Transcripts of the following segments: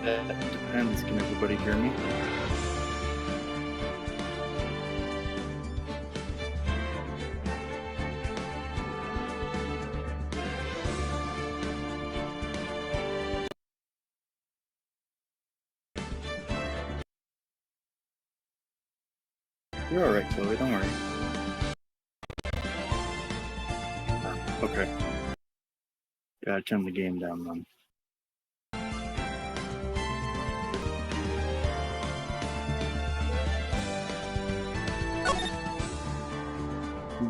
That depends. Can everybody hear me? You're alright, Chloe. Don't worry. Okay. Gotta turn the game down then.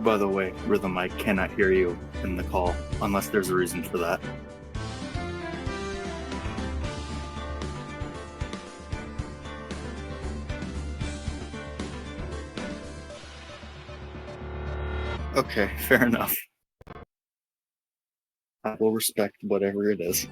By the way, Rhythm, I cannot hear you in the call unless there's a reason for that. Okay, fair enough. I will respect whatever it is.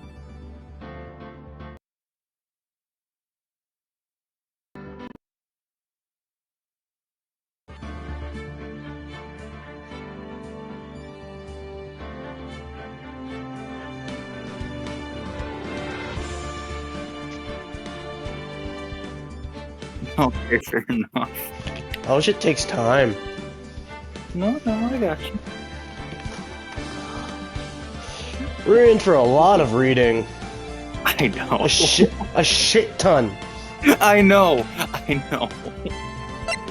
Okay, fair enough. Oh, shit takes time. No, I got you. We're in for a lot of reading. I know. A shit ton. I know.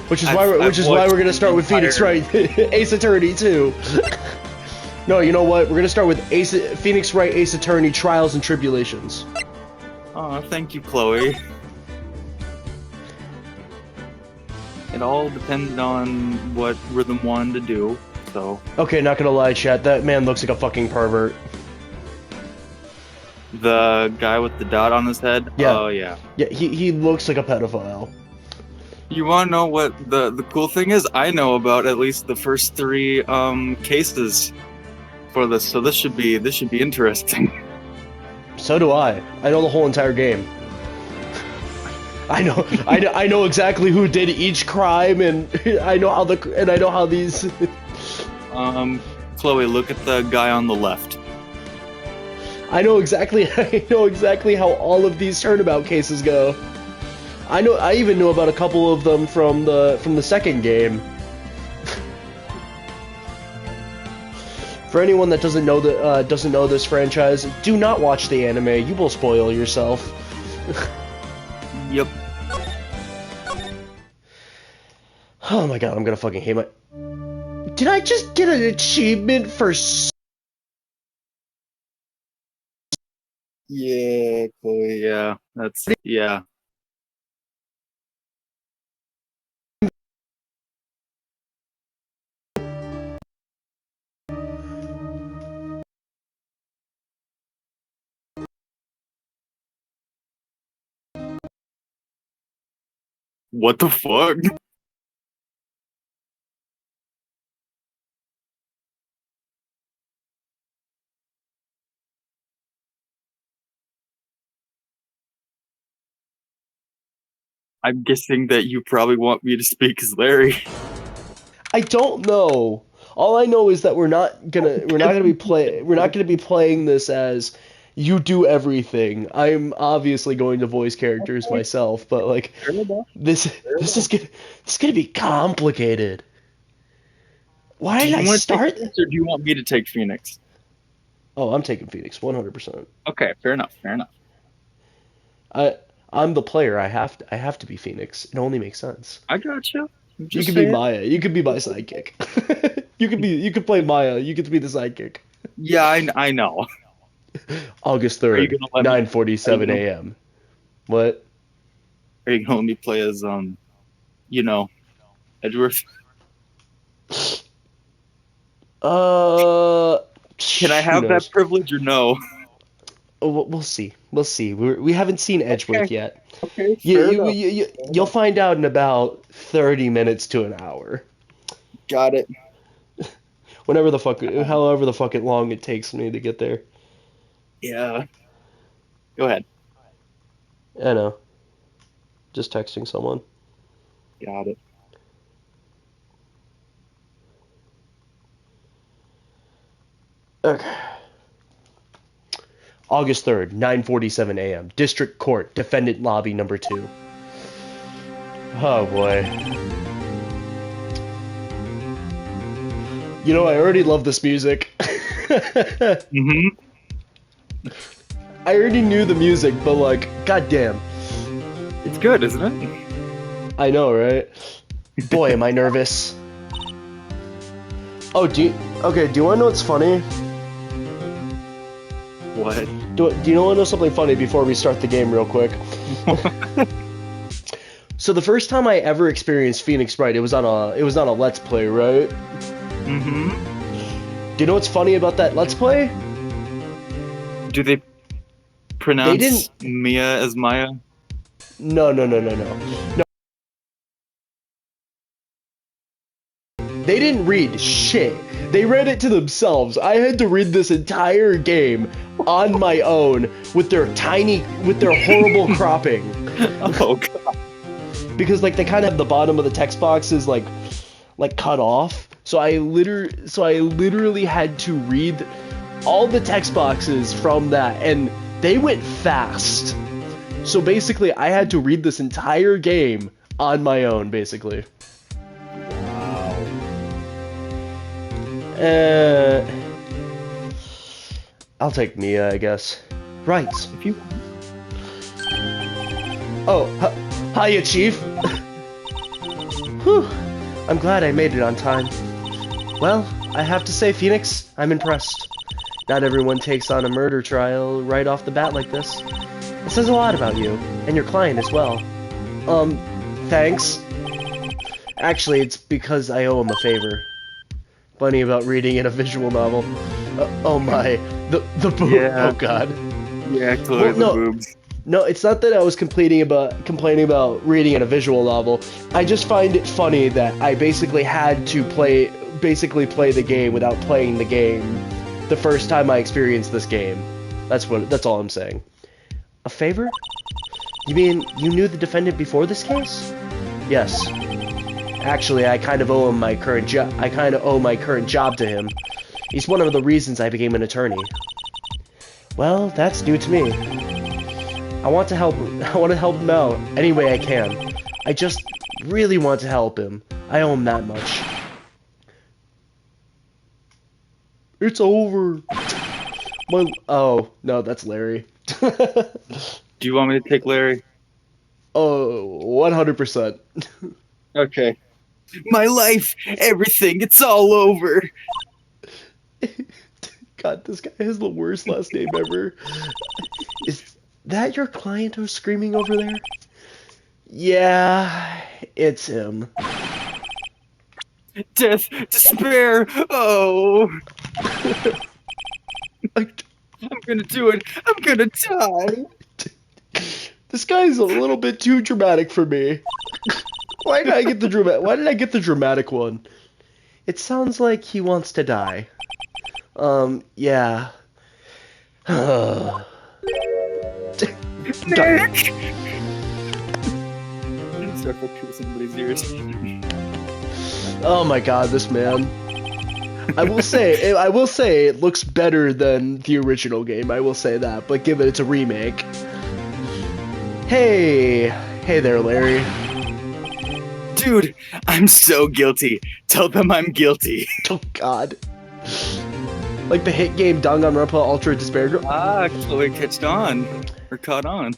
Which is why we're gonna start with Phoenix Wright, Ace Attorney too. No, you know what? We're gonna start with Phoenix Wright, Ace Attorney, Trials and Tribulations. Oh, thank you, Chloe. It all depended on what Rhythm wanted to do, so... Okay, not gonna lie, chat. That man looks like a fucking pervert. The guy with the dot on his head? Yeah. Oh, yeah. Yeah, he looks like a pedophile. You wanna know what the cool thing is? I know about at least the first 3 cases for this, so this should be interesting. So do I. I know the whole entire game. I know exactly who did each crime, and I know how these. Chloe, look at the guy on the left. I know exactly how all of these turnabout cases go. I even knew about a couple of them from the second game. For anyone that doesn't know this franchise, do not watch the anime. You will spoil yourself. Yep. Oh my god, I'm gonna fucking hate my... Did I just get an achievement for... Yeah, Chloe, yeah. Yeah. What the fuck? I'm guessing that you probably want me to speak as Larry. I don't know. All I know is that we're not gonna be playing this as you do everything. I'm obviously going to voice characters myself, but like this is gonna be complicated. Why did I start? Phoenix, or do you want me to take Phoenix? Oh, I'm taking Phoenix 100%. Okay, fair enough. I'm the player. I have to be Phoenix. It only makes sense. I got you. You could be Maya. You could be my sidekick. You could play Maya. You could be the sidekick. Yeah, I know. August 3rd, 9:47 a.m. What? Are you gonna let me play as Edgeworth? Can I have that privilege or no? Oh, we'll see. We'll see. We haven't seen Edgeworth yet. Okay, You'll find out in about 30 minutes to an hour. Got it. However the fuck long it takes me to get there. Yeah. Go ahead. I know. Just texting someone. Got it. Okay. August 3rd, 9:47 a.m. District Court, Defendant Lobby number 2. Oh boy. You know, I already love this music. Mm-hmm. I already knew the music, but like, goddamn. It's good, isn't it? I know, right? Boy, am I nervous. Oh, do you want to know what's funny? What? Do you want to know something funny before we start the game real quick? So the first time I ever experienced Phoenix Wright, it was on a Let's Play, right? Mm-hmm. Do you know what's funny about that Let's Play? Do they pronounce Mia as Maya? No. They didn't read shit. They read it to themselves. I had to read this entire game on my own with their horrible cropping. Oh god. Because like they kind of have the bottom of the text boxes like cut off. So I literally had to read all the text boxes from that, and they went fast. So basically I had to read this entire game on my own, basically. I'll take Mia, I guess. Right. If you... Oh, hiya, Chief. Whew. I'm glad I made it on time. Well, I have to say, Phoenix, I'm impressed. Not everyone takes on a murder trial right off the bat like this. It says a lot about you, and your client as well. Thanks. Actually, it's because I owe him a favor. Funny about reading in a visual novel. Oh my, the boob. Yeah. Oh god. Yeah, clearly the boobs. No, it's not that I was complaining about reading in a visual novel. I just find it funny that I basically had to play the game without playing the game the first time I experienced this game. That's all I'm saying. A favor? You mean you knew the defendant before this case? Yes. Actually, I kind of owe my current job to him. He's one of the reasons I became an attorney. Well, that's new to me. I want to help him out any way I can. I just really want to help him. I owe him that much. It's over. Oh, no, that's Larry. Do you want me to take Larry? Oh, 100%. Okay. My life, everything, it's all over. God, this guy has the worst last name ever. Is that your client who's screaming over there? Yeah, it's him. Death, despair, oh. I'm gonna do it. I'm gonna die. This guy's a little bit too dramatic for me. Why did I get the dramatic one? It sounds like he wants to die. Yeah. Nick! Start to somebody's ears. Oh my god, this man. I will say it looks better than the original game. I will say that, but given it's a remake. Hey there, Larry. Dude, I'm so guilty. Tell them I'm guilty. Oh god. Like the hit game Danganronpa Ultra Despair. Ah, Chloe caught on.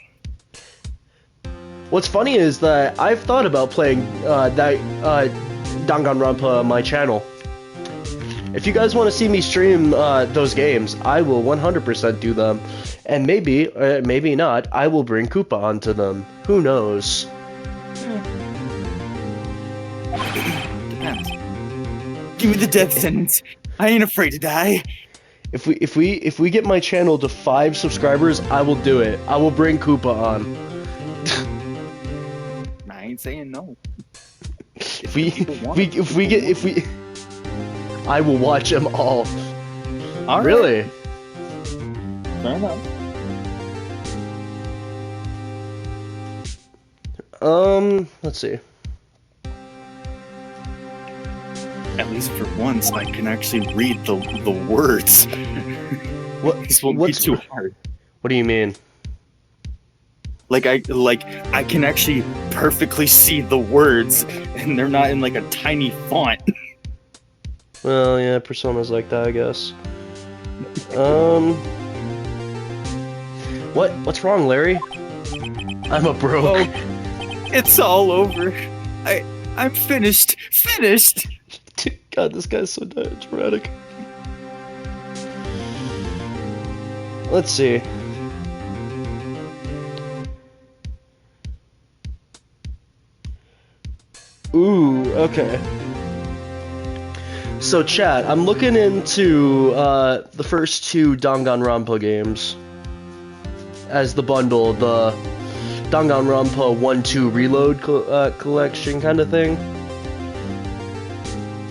What's funny is that I've thought about playing Danganronpa on my channel. If you guys want to see me stream those games, I will 100% do them. And maybe, maybe not, I will bring Koopa onto them. Who knows? Depends. Give me the death sentence. I ain't afraid to die. If we get my channel to 5 subscribers, I will do it. I will bring Koopa on. I ain't saying no. I will watch them all. All right. Really? Fair enough. Let's see. At least for once, I can actually read the words. What? This won't be too hard. What do you mean? I can actually perfectly see the words, and they're not in like a tiny font. Well, yeah, Persona's like that, I guess. Um, what's wrong, Larry? I'm a broke. Oh, it's all over. I'm finished. Finished. God, this guy's so dramatic. Let's see. Ooh, okay. So, chat, I'm looking into the first two Danganronpa games as the bundle, the Danganronpa 1-2 Reload collection kind of thing.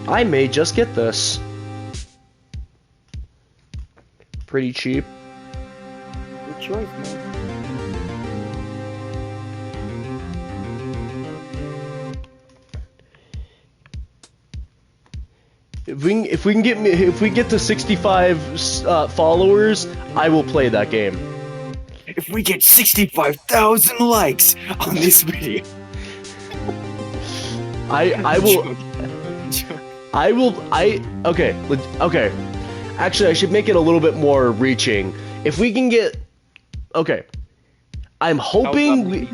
I may just get this. Pretty cheap. Good choice, man. If we get to 65 followers, I will play that game. If we get 65,000 likes on this video, okay. Actually, I should make it a little bit more reaching. If we can get, okay, I'm hoping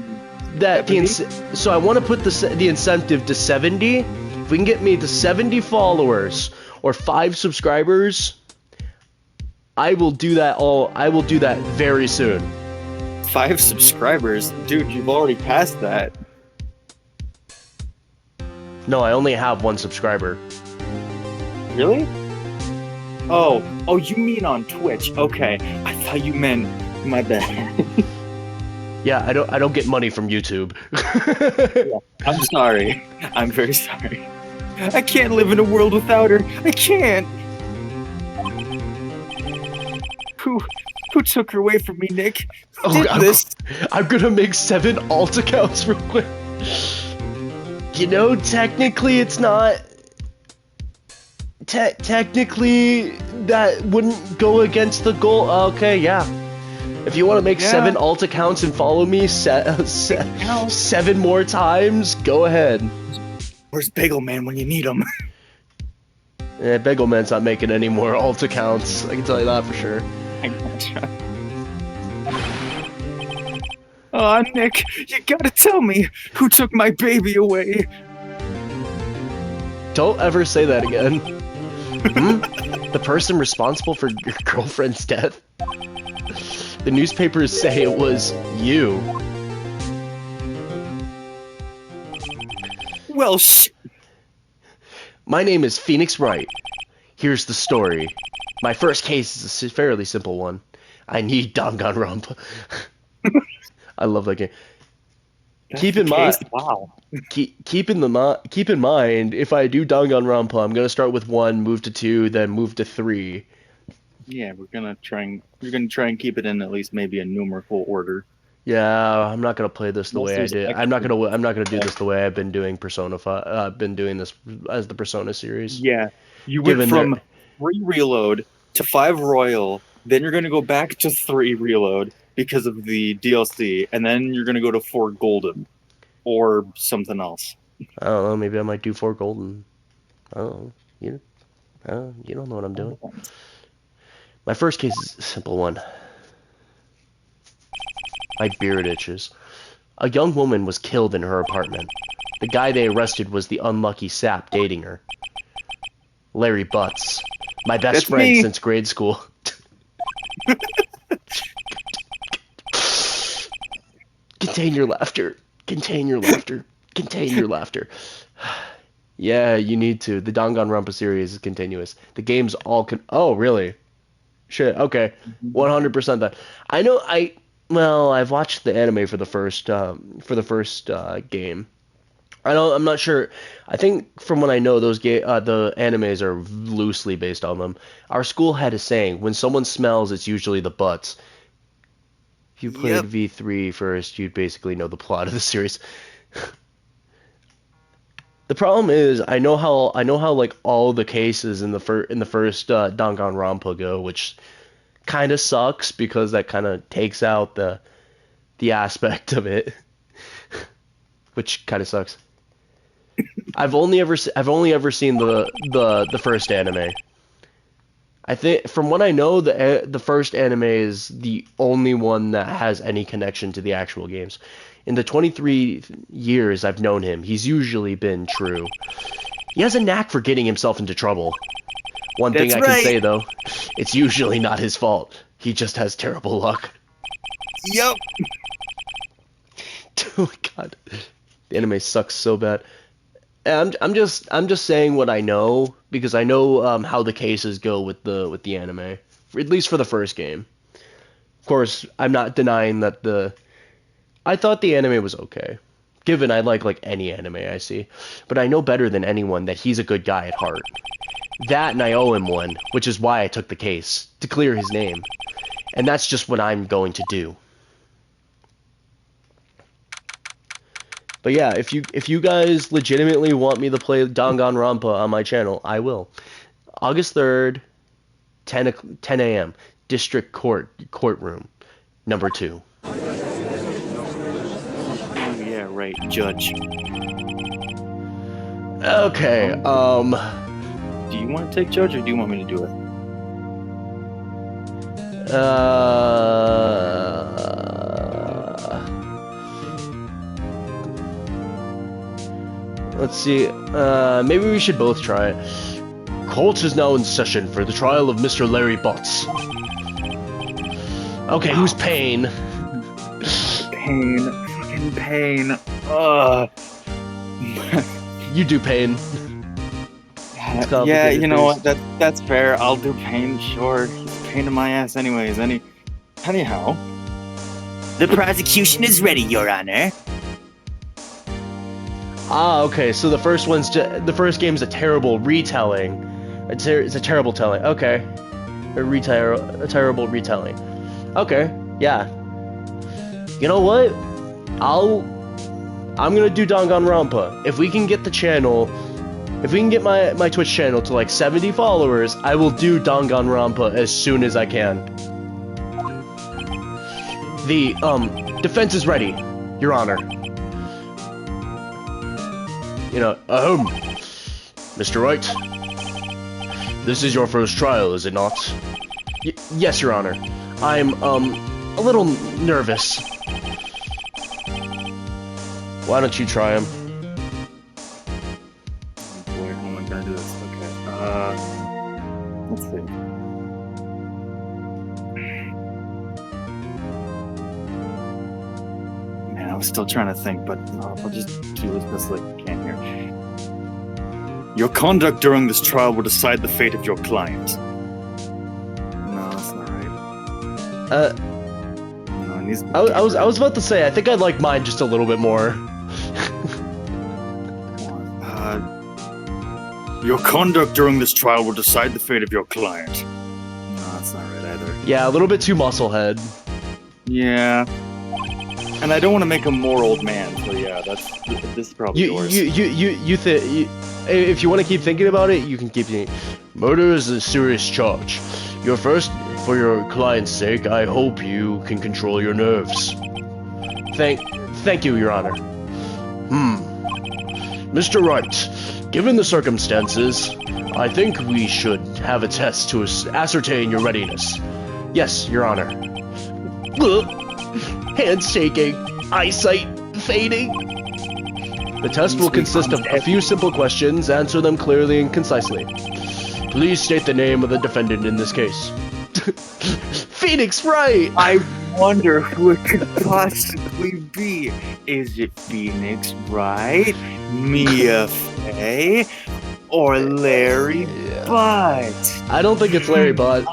so I want to put the incentive to 70. If we can get me to 70 followers or 5 subscribers, I will do that very soon. 5 subscribers, dude, you've already passed that. No, I only have 1 subscriber. Really? Oh, you mean on Twitch? Okay, I thought you meant my bad. Yeah, I don't get money from YouTube. Yeah, I'm sorry. I'm very sorry. I can't live in a world without her. I can't. Who took her away from me, Nick? Who did this? I'm gonna make 7 alt accounts real quick. You know, technically it's not. Technically, that wouldn't go against the goal. Okay, yeah. If you want to make 7 alt accounts and follow me 7 more times, go ahead. Where's Bagel Man when you need him? Yeah, Bagel Man's not making any more alt accounts. I can tell you that for sure. Oh, Nick, you gotta tell me who took my baby away. Don't ever say that again. The person responsible for your girlfriend's death? The newspapers say it was you. Well, My name is Phoenix Wright. Here's the story. My first case is a fairly simple one. I need Danganronpa. I love that game. Keep in mind, if I do Danganronpa, I'm gonna start with 1, move to 2, then move to 3. Yeah, you're gonna try and keep it in at least maybe a numerical order. Yeah, I'm not gonna play this the way I did. I'm not gonna do this the way I've been doing Persona 5. I've been doing this as the Persona series. Yeah, you went from 3 Reload to 5 Royal, then you're gonna go back to 3 Reload because of the DLC, and then you're gonna go to 4 Golden, or something else. I don't know. Maybe I might do 4 Golden. I don't know. You don't know what I'm doing. My first case is a simple one. My beard itches. A young woman was killed in her apartment. The guy they arrested was the unlucky sap dating her. Larry Butts. My best friend since grade school. Contain your laughter. Contain your laughter. Contain your laughter. Yeah, you need to. The Danganronpa series is continuous. The game's all Oh, really? Shit, okay. 100% that. I know I've watched the anime for the first game. I'm not sure. I think from what I know, the animes are loosely based on them. Our school had a saying: when someone smells, it's usually the butts. If you played V3 first, you'd basically know the plot of the series. The problem is, I know how like all the cases in the first Danganronpa go, which kind of sucks because that kind of takes out the aspect of it, which kind of sucks. I've only ever seen the first anime. I think from what I know, the first anime is the only one that has any connection to the actual games. In the 23 years I've known him, he's usually been true. He has a knack for getting himself into trouble. One thing I can say though, it's usually not his fault. He just has terrible luck. Yep. Oh my god, the anime sucks so bad. And I'm just saying what I know because I know how the cases go with the anime, at least for the first game. Of course, I'm not denying that I thought the anime was okay, given I like any anime I see, but I know better than anyone that he's a good guy at heart. That and I owe him one, which is why I took the case to clear his name, and that's just what I'm going to do. But yeah, if you guys legitimately want me to play Danganronpa on my channel, I will. August 3rd, 10 a.m. District Courtroom, number 2. Oh yeah, right, Judge. Okay, Do you want to take Judge, or do you want me to do it? Let's see. Maybe we should both try it. Court is now in session for the trial of Mr. Larry Butts. Okay, who's Pain? Pain. Fucking Pain. Ugh. You do Pain. Yeah, you know what? That's fair. I'll do Pain, sure. He's a pain in my ass anyways. Anyhow. The prosecution is ready, Your Honor. Ah, okay. So the first game's a terrible retelling. It's a terrible telling. Okay, a terrible retelling. Okay, yeah. You know what? I'm gonna do Danganronpa. If we can get the channel, if we can get my Twitch channel to like 70 followers, I will do Danganronpa as soon as I can. The defense is ready, Your Honor. You know, Mr. Wright, this is your first trial, is it not? Yes, Your Honor. I'm, a little nervous. Why don't you try him? Oh boy, how am I gonna do this? Okay, let's see. Man, I was still trying to think, but I'll just do this best I can here. Your conduct during this trial will decide the fate of your client. No, that's not right. No, it needs to be I was about to say, I think I like mine just a little bit more. Your conduct during this trial will decide the fate of your client. No, that's not right either. Yeah, a little bit too musclehead. Yeah. And I don't want to make him more old man, so yeah, this is probably yours. If you want to keep thinking about it, you can keep thinking. Murder is a serious charge. For your client's sake, I hope you can control your nerves. Thank you, Your Honor. Mr. Wright, given the circumstances, I think we should have a test to ascertain your readiness. Yes, Your Honor. Hands shaking, eyesight fading. The test will consist of a few simple questions. Answer them clearly and concisely. Please state the name of the defendant in this case. Phoenix Wright! I wonder who it could possibly be. Is it Phoenix Wright, Mia Fey, or Larry Butt? I don't think it's Larry Butt.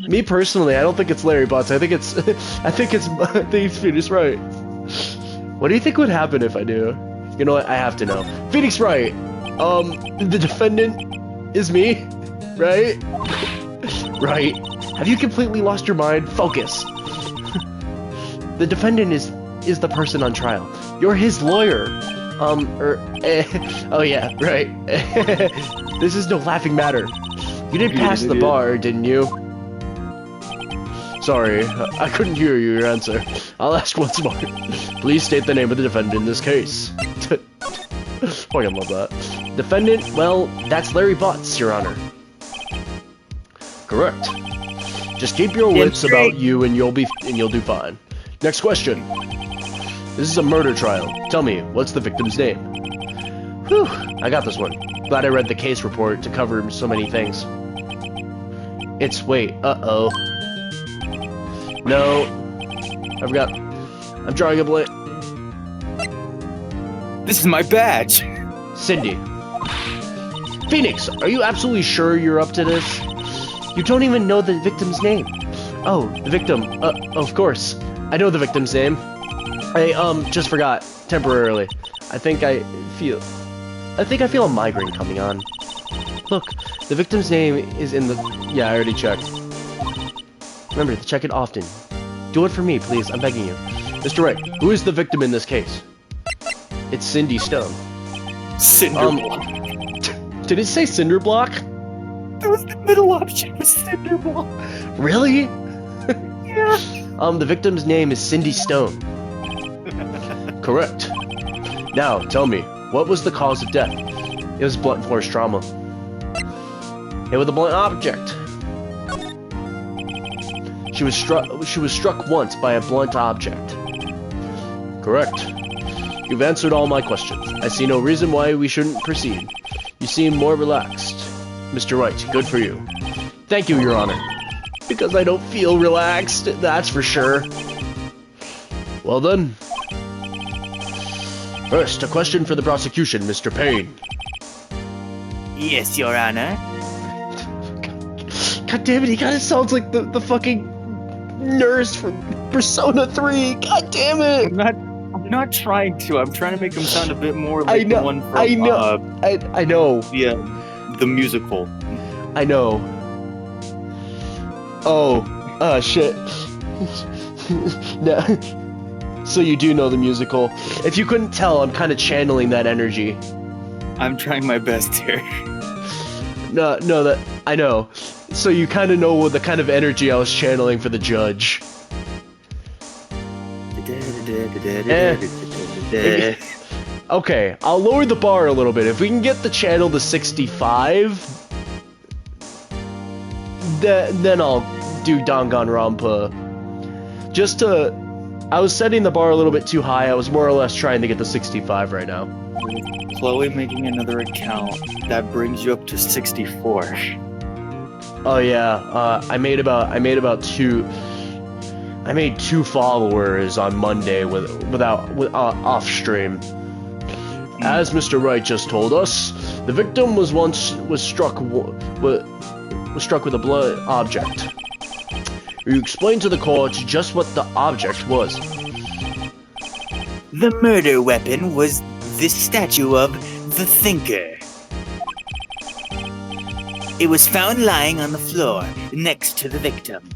Me personally, I don't think it's Larry Butt. I think it's Phoenix Wright. What do you think would happen if I do? You know what? I have to know. Phoenix Wright. The defendant is me, right? Right. Have you completely lost your mind? Focus. The defendant is the person on trial. You're his lawyer. Oh yeah, right. This is no laughing matter. You did pass the bar, didn't you? Sorry, I couldn't hear your answer. I'll ask once more. Please state the name of the defendant in this case. Fucking love that. Defendant, well, that's Larry Butts, Your Honor. Correct. Just keep your wits about you and you'll do fine. Next question. This is a murder trial. Tell me, what's the victim's name? Whew, I got this one. Glad I read the case report to cover so many things. Uh-oh. No. I forgot. I'm drawing a blank. This is my badge. Cindy. Phoenix, are you absolutely sure you're up to this? You don't even know the victim's name. Oh, the victim. Of course. I know the victim's name. I just forgot temporarily. I think I feel a migraine coming on. Look, the victim's name is in the... Yeah, I already checked. Remember to check it often. Do it for me, please. I'm begging you. Mr. Wright, who is the victim in this case? It's Cindy Stone. Cinderblock. Did it say Cinderblock? That was the middle option, was Cinderblock. Really? Yeah. The victim's name is Cindy Stone. Correct. Now, tell me, what was the cause of death? It was blunt force trauma. Hit with a blunt object. She was struck once by a blunt object. Correct. You've answered all my questions. I see no reason why we shouldn't proceed. You seem more relaxed. Mr. Wright, good for you. Thank you, Your Honor. Because I don't feel relaxed, that's for sure. Well then. First, a question for the prosecution, Mr. Payne. Yes, Your Honor. God damn it, he kind of sounds like the fucking nurse from Persona 3. God damn it! I'm not trying to. I'm trying to make him sound a bit more like the one from... I know. Yeah, the musical. I know. Oh, shit. No. So you do know the musical. If you couldn't tell, I'm kind of channeling that energy. I'm trying my best here. No, that I know. So you kind of know the kind of energy I was channeling for the judge. Okay, I'll lower the bar a little bit. If we can get the channel to 65, then I'll do Danganronpa. I was setting the bar a little bit too high. I was more or less trying to get to 65 right now. Chloe making another account, that brings you up to 64. Oh yeah, I made two followers on Monday off stream. As Mr. Wright just told us, the victim was struck with a blunt object. You explain to the court just what the object was. The murder weapon was this statue of the Thinker. It was found lying on the floor next to the victim.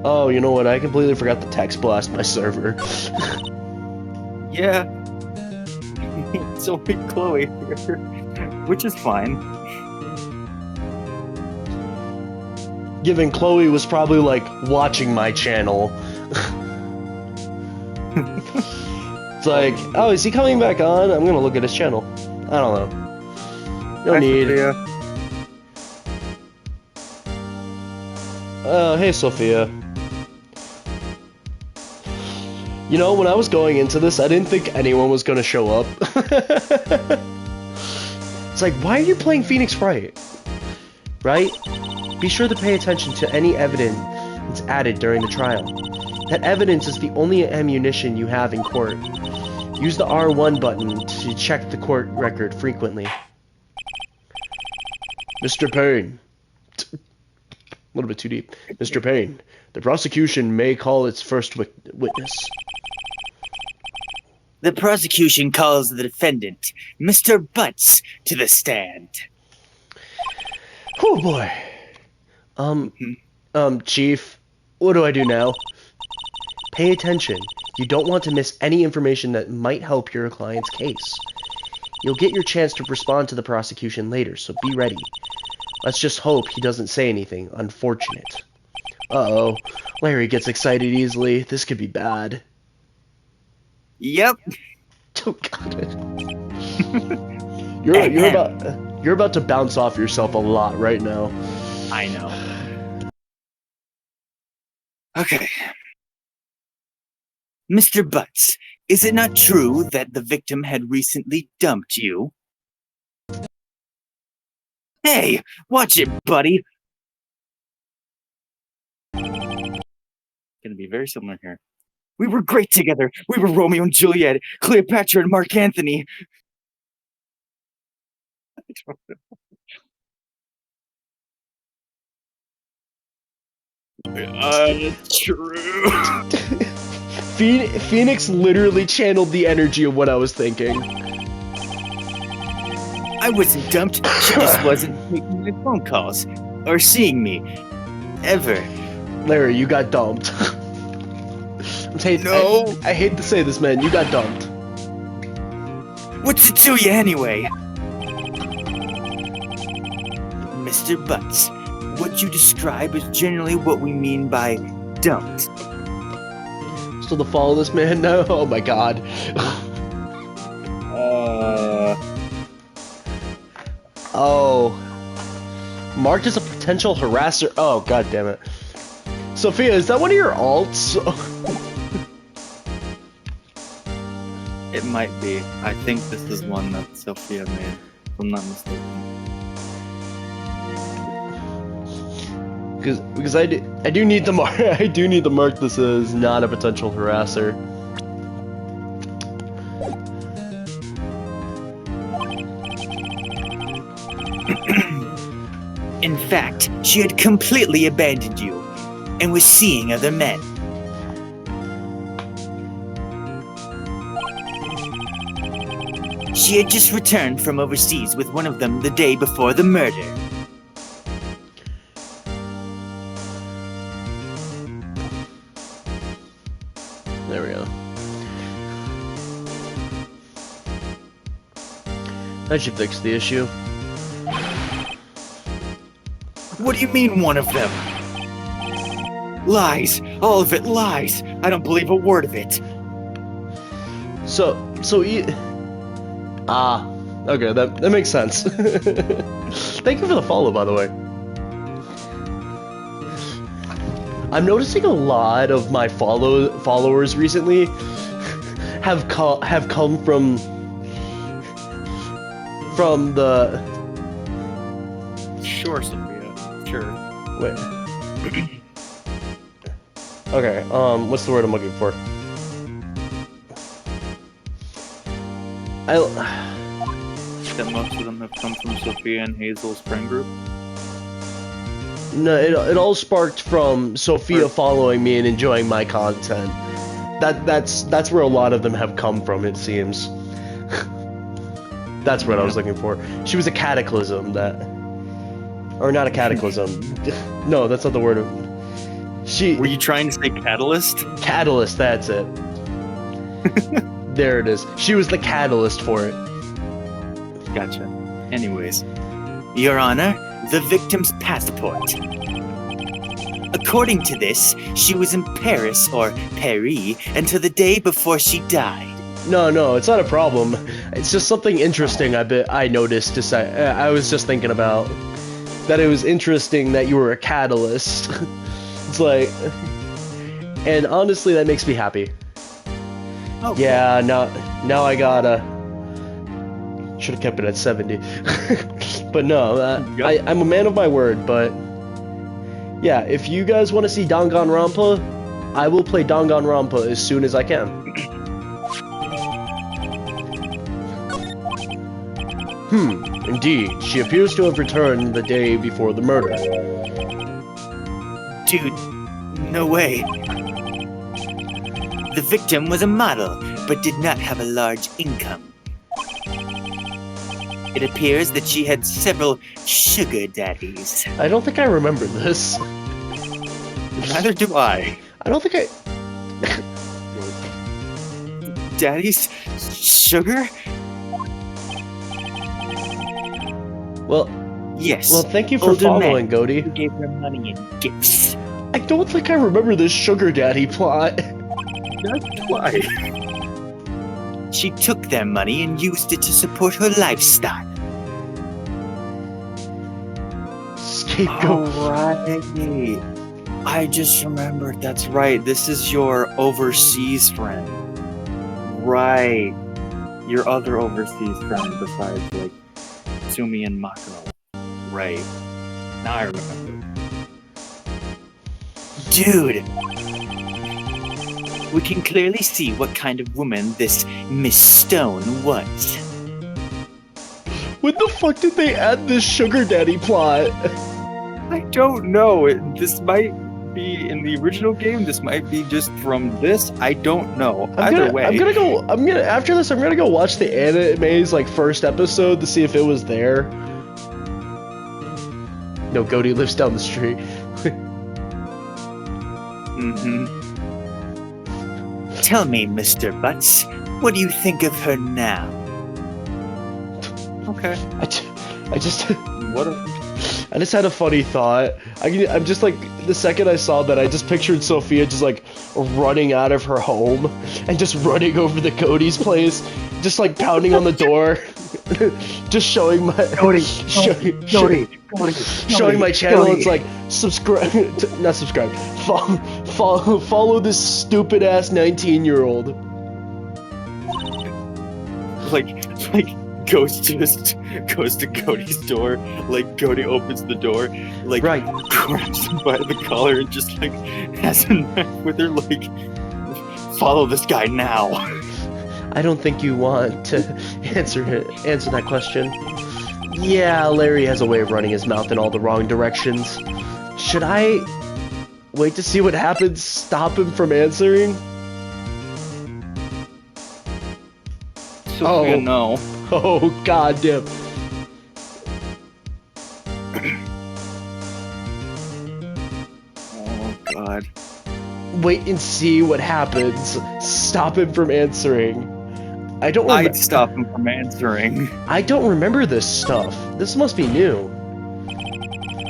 Oh, you know what? I completely forgot to text blast my server. Yeah. It's only Chloe here, which is fine. Given Chloe was probably like watching my channel. It's like, oh, is he coming back on? I'm gonna look at his channel. I don't know. No need. Hey Sophia. You know, when I was going into this, I didn't think anyone was gonna show up. It's like, why are you playing Phoenix Wright? Right? Be sure to pay attention to any evidence added during the trial. That evidence is the only ammunition you have in court. Use the R1 button to check the court record frequently. Mr. Payne. A little bit too deep. Mr. Payne, the prosecution may call its first witness. The prosecution calls the defendant, Mr. Butts, to the stand. Oh boy. Chief, what do I do now? Pay attention. You don't want to miss any information that might help your client's case. You'll get your chance to respond to the prosecution later, so be ready. Let's just hope he doesn't say anything unfortunate. Uh-oh. Larry gets excited easily. This could be bad. Yep. Oh, God. You're about to bounce off yourself a lot right now. I know. Okay. Mr. Butts, is it not true that the victim had recently dumped you? Hey, watch it, buddy. Gonna be very similar here. We were great together. We were Romeo and Juliet, Cleopatra and Mark Antony. True. Phoenix literally channeled the energy of what I was thinking. I wasn't dumped. She just wasn't taking my phone calls or seeing me. Ever. Larry, you got dumped. No. I hate to say this, man. You got dumped. What's it to you anyway? Mr. Butts, what you describe is generally what we mean by dumped. Still to follow this man? No. Oh my God. Oh. Marked as a potential harasser. Oh, God damn it. Sophia, is that one of your alts? It might be. I think this is one that Sophia made, if I'm not mistaken. Because I do need to mark this as not a potential harasser. In fact, she had completely abandoned you and was seeing other men. She had just returned from overseas with one of them the day before the murder. There we go. That should fix the issue. What do you mean, one of them? Lies. All of it lies. I don't believe a word of it. Okay, that makes sense. Thank you for the follow, by the way. I'm noticing a lot of my followers recently have come from the. Sure, Sophia. Sure. Wait. Okay. What's the word I'm looking for? That most of them have come from Sophia and Hazel's friend group. No, it all sparked from Sophia following me and enjoying my content. That's where a lot of them have come from, it seems. That's what I was looking for. She was a cataclysm or not a cataclysm. No, that's not the word. Were you trying to say catalyst? Catalyst, that's it. There it is. She was the catalyst for it. Gotcha. Anyways. Your Honor, the victim's passport. According to this, she was in Paris or Paris until the day before she died. No, it's not a problem. It's just something interesting I noticed. I was just thinking about that it was interesting that you were a catalyst. It's like, and honestly, that makes me happy. Okay. Yeah, now I gotta. Should have kept it at 70. But no, I'm a man of my word. But yeah, if you guys want to see Danganronpa, I will play Danganronpa as soon as I can. Indeed. She appears to have returned the day before the murder. Dude, no way. The victim was a model, but did not have a large income. It appears that she had several sugar daddies. I don't think I remember this. Neither do I. I don't think I... Daddies? Sugar? Well, Yes. thank you for older following, men Goaty. who gave her money and gifts. I don't think I remember this sugar daddy plot. That's why. She took their money and used it to support her lifestyle. Scapegoat. Right. I just remembered. That's right. This is your overseas friend. Right. Your other overseas friend besides, like, Sumi and Mako. Right. Now I remember. Dude, we can clearly see what kind of woman this Miss Stone was. When the fuck did they add this sugar daddy plot? I don't know. This might be in the original game. This might be just from this. I don't know. Either way. After this, I'm gonna go watch the anime's, like, first episode to see if it was there. No, Goaty lives down the street. Mm-hmm. Tell me, Mr. Butts, what do you think of her now? Okay. I just had a funny thought. I'm just like, the second I saw that, I just pictured Sophia just like running out of her home and just running over to Cody's place, just like pounding on the door, just showing my showing my channel. It's like subscribe, not subscribe. Follow this stupid ass 19-year-old. Like goes to Cody's door. Like Cody opens the door, like Right. grabs him by the collar and just like has a knife with her. Like, follow this guy now. I don't think you want to answer that question. Yeah, Larry has a way of running his mouth in all the wrong directions. Should I wait to see what happens? Stop him from answering? Sophia, no. Oh, goddamn. Oh God. Wait and see what happens. Stop him from answering. I'd stop him from answering. I don't remember this stuff. This must be new.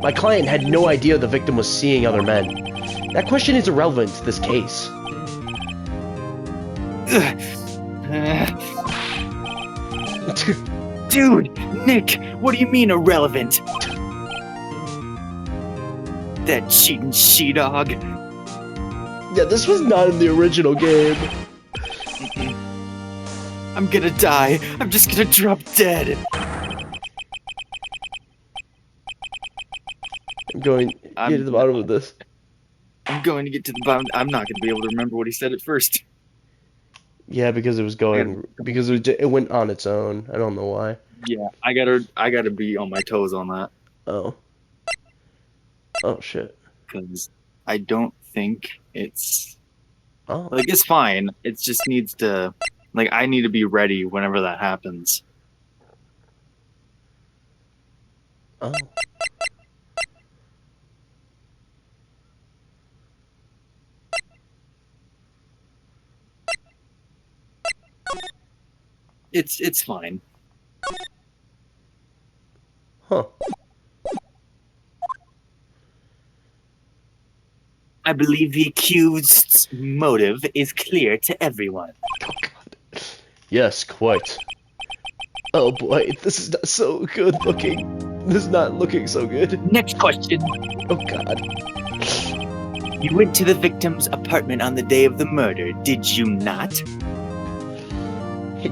My client had no idea the victim was seeing other men. That question is irrelevant to this case. Dude, Nick, what do you mean irrelevant? That cheating she-dog. Yeah, this was not in the original game. I'm gonna die. I'm just gonna drop dead. I'm going to get to the bottom of this. I'm going to get to the bottom. I'm not going to be able to remember what he said at first. Yeah, because it was going, because it went on its own. I don't know why. Yeah, I gotta be on my toes on that. Oh. Oh, shit. Because I don't think it's... Oh. Like, it's fine. It just needs to... Like, I need to be ready whenever that happens. Oh. It's fine. Huh. I believe the accused's motive is clear to everyone. Oh, God. Yes, quite. Oh, boy. This is not so good looking. This is not looking so good. Next question. Oh, God. You went to the victim's apartment on the day of the murder, did you not?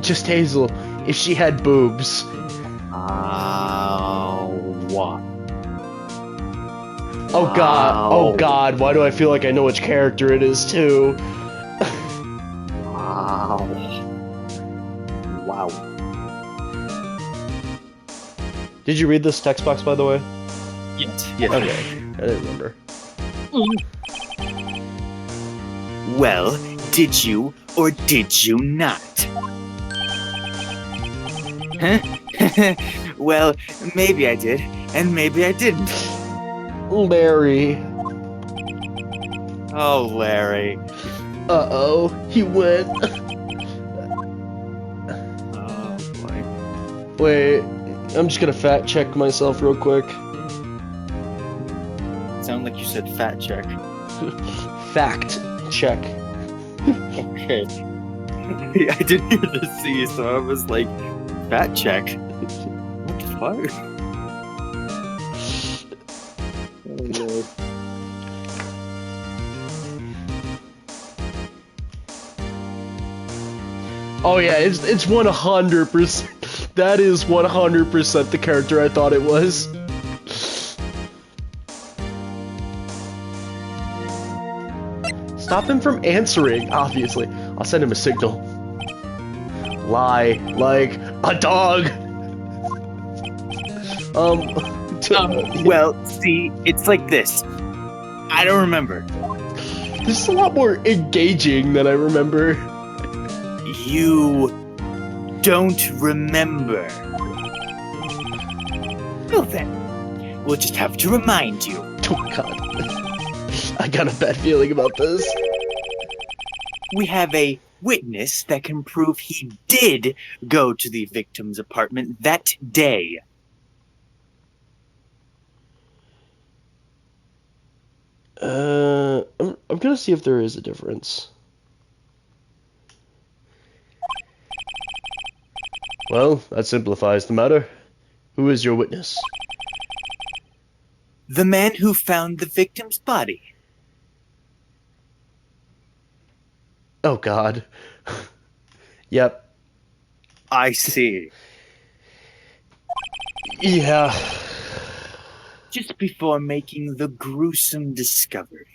Just Hazel. If she had boobs. What? Oh, God. Oh, God. Why do I feel like I know which character it is, too? Wow. Wow. Did you read this text box, by the way? Yes. Okay. I didn't remember. Well, did you or did you not? Huh? Well, maybe I did, and maybe I didn't. Larry. Oh, Larry. Uh-oh. He went. Oh, boy. Wait. I'm just gonna fact check myself real quick. Sound like you said fat check. Fact check. Okay. I didn't hear the C, so I was like, fat check? What the fuck? Oh, Lord. Oh yeah, it's 100%. That is 100% the character I thought it was. Stop him from answering, obviously. I'll send him a signal. Lie like a dog. Well, see, it's like this. I don't remember. This is a lot more engaging than I remember. You don't remember. Well then, we'll just have to remind you. Oh god. I got a bad feeling about this. We have a witness that can prove he did go to the victim's apartment that day. I'm gonna see if there is a difference. Well, that simplifies the matter. Who is your witness? The man who found the victim's body. Oh god. Yep. I see. Yeah. Just before making the gruesome discovery.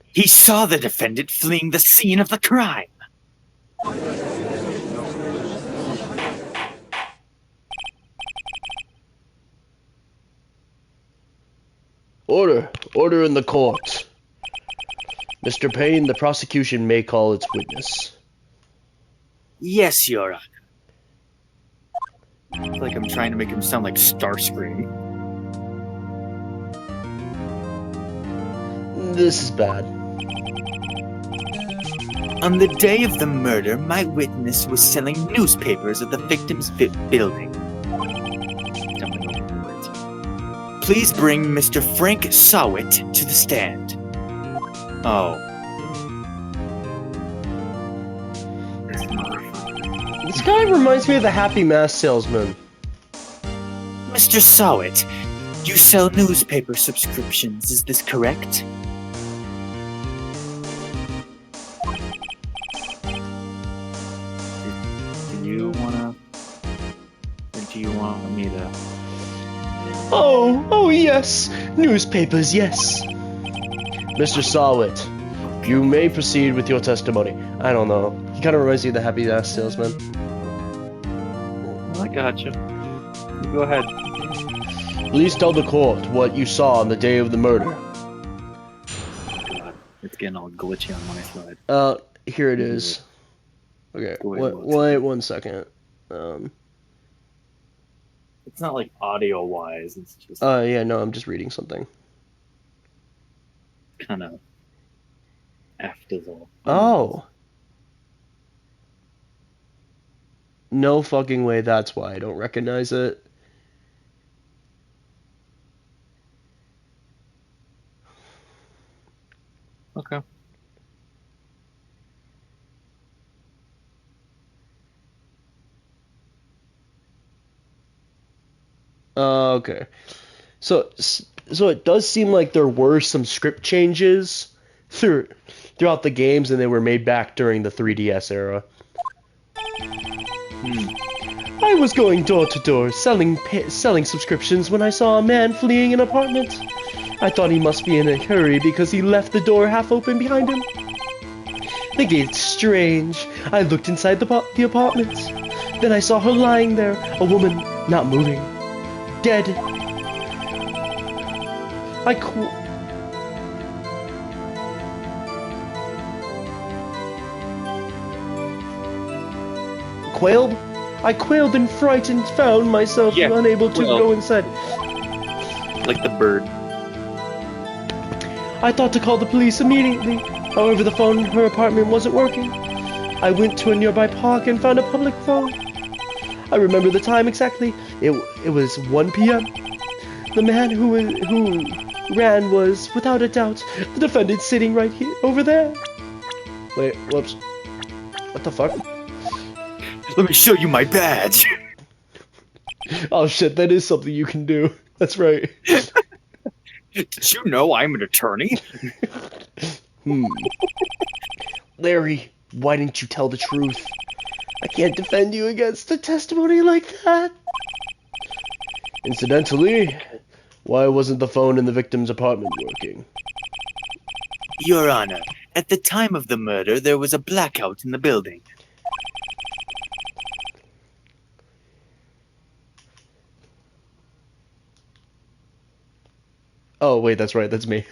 He saw the defendant fleeing the scene of the crime. Order in the court. Mr. Payne, the prosecution may call its witness. Yes, Your Honor. I feel like I'm trying to make him sound like Starscream. This is bad. On the day of the murder, my witness was selling newspapers at the victim's building. Jumping over words. Please bring Mr. Frank Sawit to the stand. Oh. This guy reminds me of the Happy Mask salesman. Mr. Sawit, you sell newspaper subscriptions, is this correct? Do you want me to? Oh yes. Newspapers, yes. Mr. Sawit, you may proceed with your testimony. I don't know. He kind of reminds me of the Happy Mask salesman. I gotcha. You go ahead. Please tell the court what you saw on the day of the murder. God, it's getting all glitchy on my side. Here it is. Okay, wait 1 second. It's not like audio-wise. It's just Yeah, no, I'm just reading something. kind of after-all. Oh. No fucking way, that's why I don't recognize it. Okay. Okay. So it does seem like there were some script changes throughout the games, and they were made back during the 3DS era. I was going door to door selling subscriptions when I saw a man fleeing an apartment. I thought he must be in a hurry because he left the door half open behind him. Thinking it's strange, I looked inside the apartment. Then I saw her lying there, a woman not moving, dead. Quailed? I quailed and frightened, found myself unable to go inside. Like the bird. I thought to call the police immediately. However, the phone in her apartment wasn't working. I went to a nearby park and found a public phone. I remember the time exactly. It was 1 p.m. The man who ran was, without a doubt, the defendant sitting right here, over there. Wait, whoops. What the fuck? Let me show you my badge. Oh shit, that is something you can do. That's right. Did you know I'm an attorney? Larry, why didn't you tell the truth? I can't defend you against a testimony like that. Incidentally, why wasn't the phone in the victim's apartment working? Your Honor, at the time of the murder, there was a blackout in the building. Oh wait, that's right. That's me.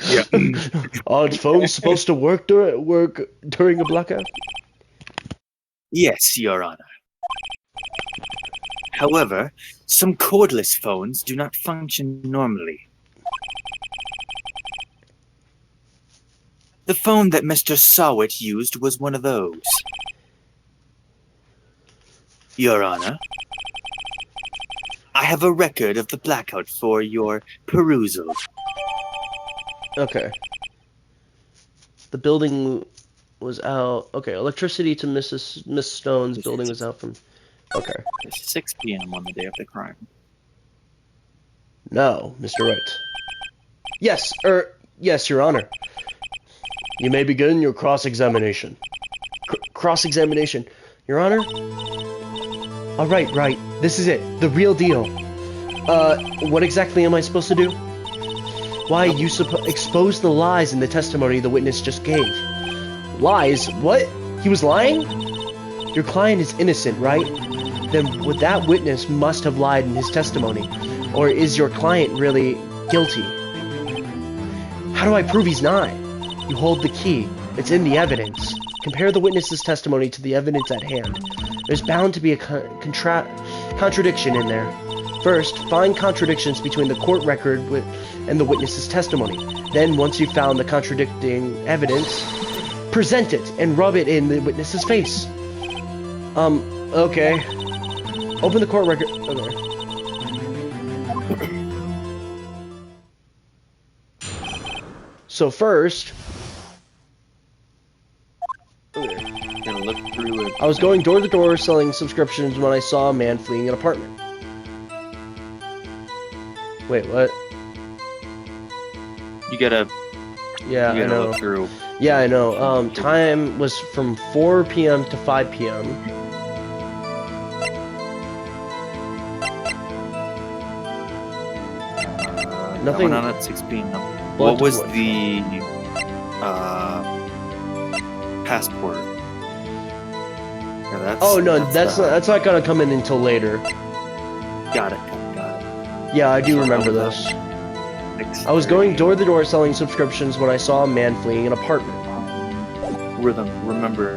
Yeah. Are phones supposed to work during a blackout? Yes, Your Honor. However, some cordless phones do not function normally. The phone that Mr. Sawit used was one of those. Your Honor, I have a record of the blackout for your perusal. Okay. The building was out. Okay, electricity to Miss Stone's building was out from. Okay. It's 6 p.m. on the day of the crime. No, Mr. Wright. Yes, yes, Your Honor. You may begin your cross-examination. Cross-examination. Your Honor? All right, right. This is it. The real deal. What exactly am I supposed to do? Why, you exposed the lies in the testimony the witness just gave. Lies? What? He was lying? Your client is innocent, right? Then that witness must have lied in his testimony. Or is your client really guilty? How do I prove he's not? You hold the key. It's in the evidence. Compare the witness's testimony to the evidence at hand. There's bound to be a contradiction in there. First, find contradictions between the court record and the witness's testimony. Then, once you've found the contradicting evidence, present it and rub it in the witness's face. Okay. Open the court record. Okay. So first, Gonna look through it. I was going door to door selling subscriptions when I saw a man fleeing an apartment. Wait, what? You gotta Yeah, I know. look through. Yeah, I know. Time was from 4 p.m. to 5 p.m. Nothing. That went on at 6 p.m. Blood What was to the passport? Yeah, that's, Oh no, that's not gonna come in until later. Got it. Yeah, I do So remember that this. was I was going door to door selling subscriptions when I saw a man fleeing an apartment. Remember,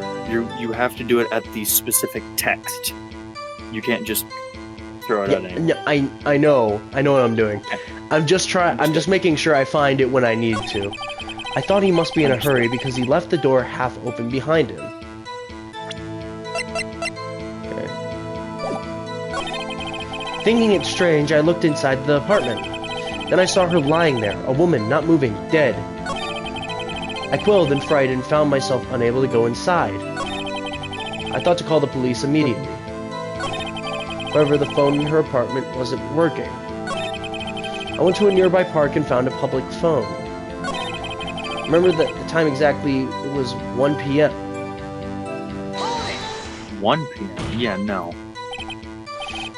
you have to do it at the specific text. You can't just throw it out anywhere. No, I know what I'm doing. I'm just making sure I find it when I need to. I thought he must be in a hurry because he left the door half open behind him. Okay. Thinking it strange, I looked inside the apartment. Then I saw her lying there, a woman, not moving, dead. I quilled in fright and found myself unable to go inside. I thought to call the police immediately. However, the phone in her apartment wasn't working. I went to a nearby park and found a public phone. Remember that the time exactly, it was 1 p.m. 1 p.m. Yeah, no.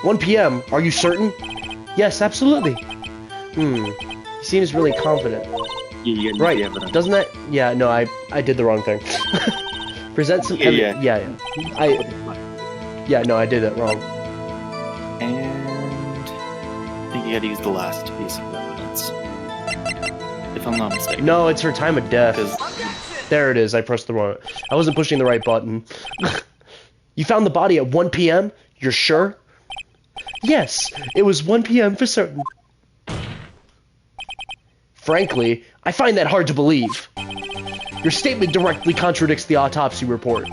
1 p.m., are you certain? Yes, absolutely. He seems really confident. Yeah, you get Right, the evidence. doesn't that... Yeah, no, I did the wrong thing. Present some evidence. Yeah. Yeah, no, I did that wrong. And I think you had to use the last piece of evidence, if I'm not mistaken. No, it's her time of death. 'Cause- There it is, I pressed the wrong... I wasn't pushing the right button. You found the body at 1 p.m.? You're sure? Yes, it was 1 p.m. for certain. Frankly, I find that hard to believe. Your statement directly contradicts the autopsy report.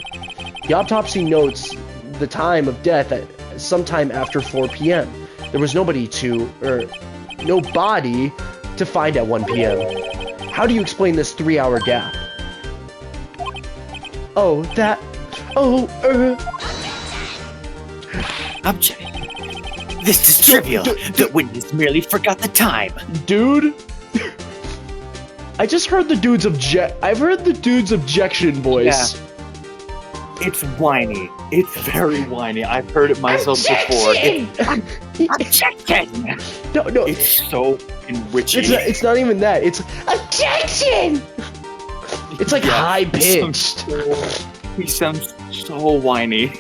The autopsy notes the time of death at sometime after 4 p.m. There was no body to find at 1 p.m. How do you explain this 3-hour gap? Objection. This is trivial. The witness merely forgot the time. Dude? I just heard the dude's I've heard the dude's objection voice. Yeah. It's whiny. It's very whiny. I've heard it myself before. Objection! No. It's so witchy. It's not even that. It's objection! It's like high-pitched. He sounds so whiny.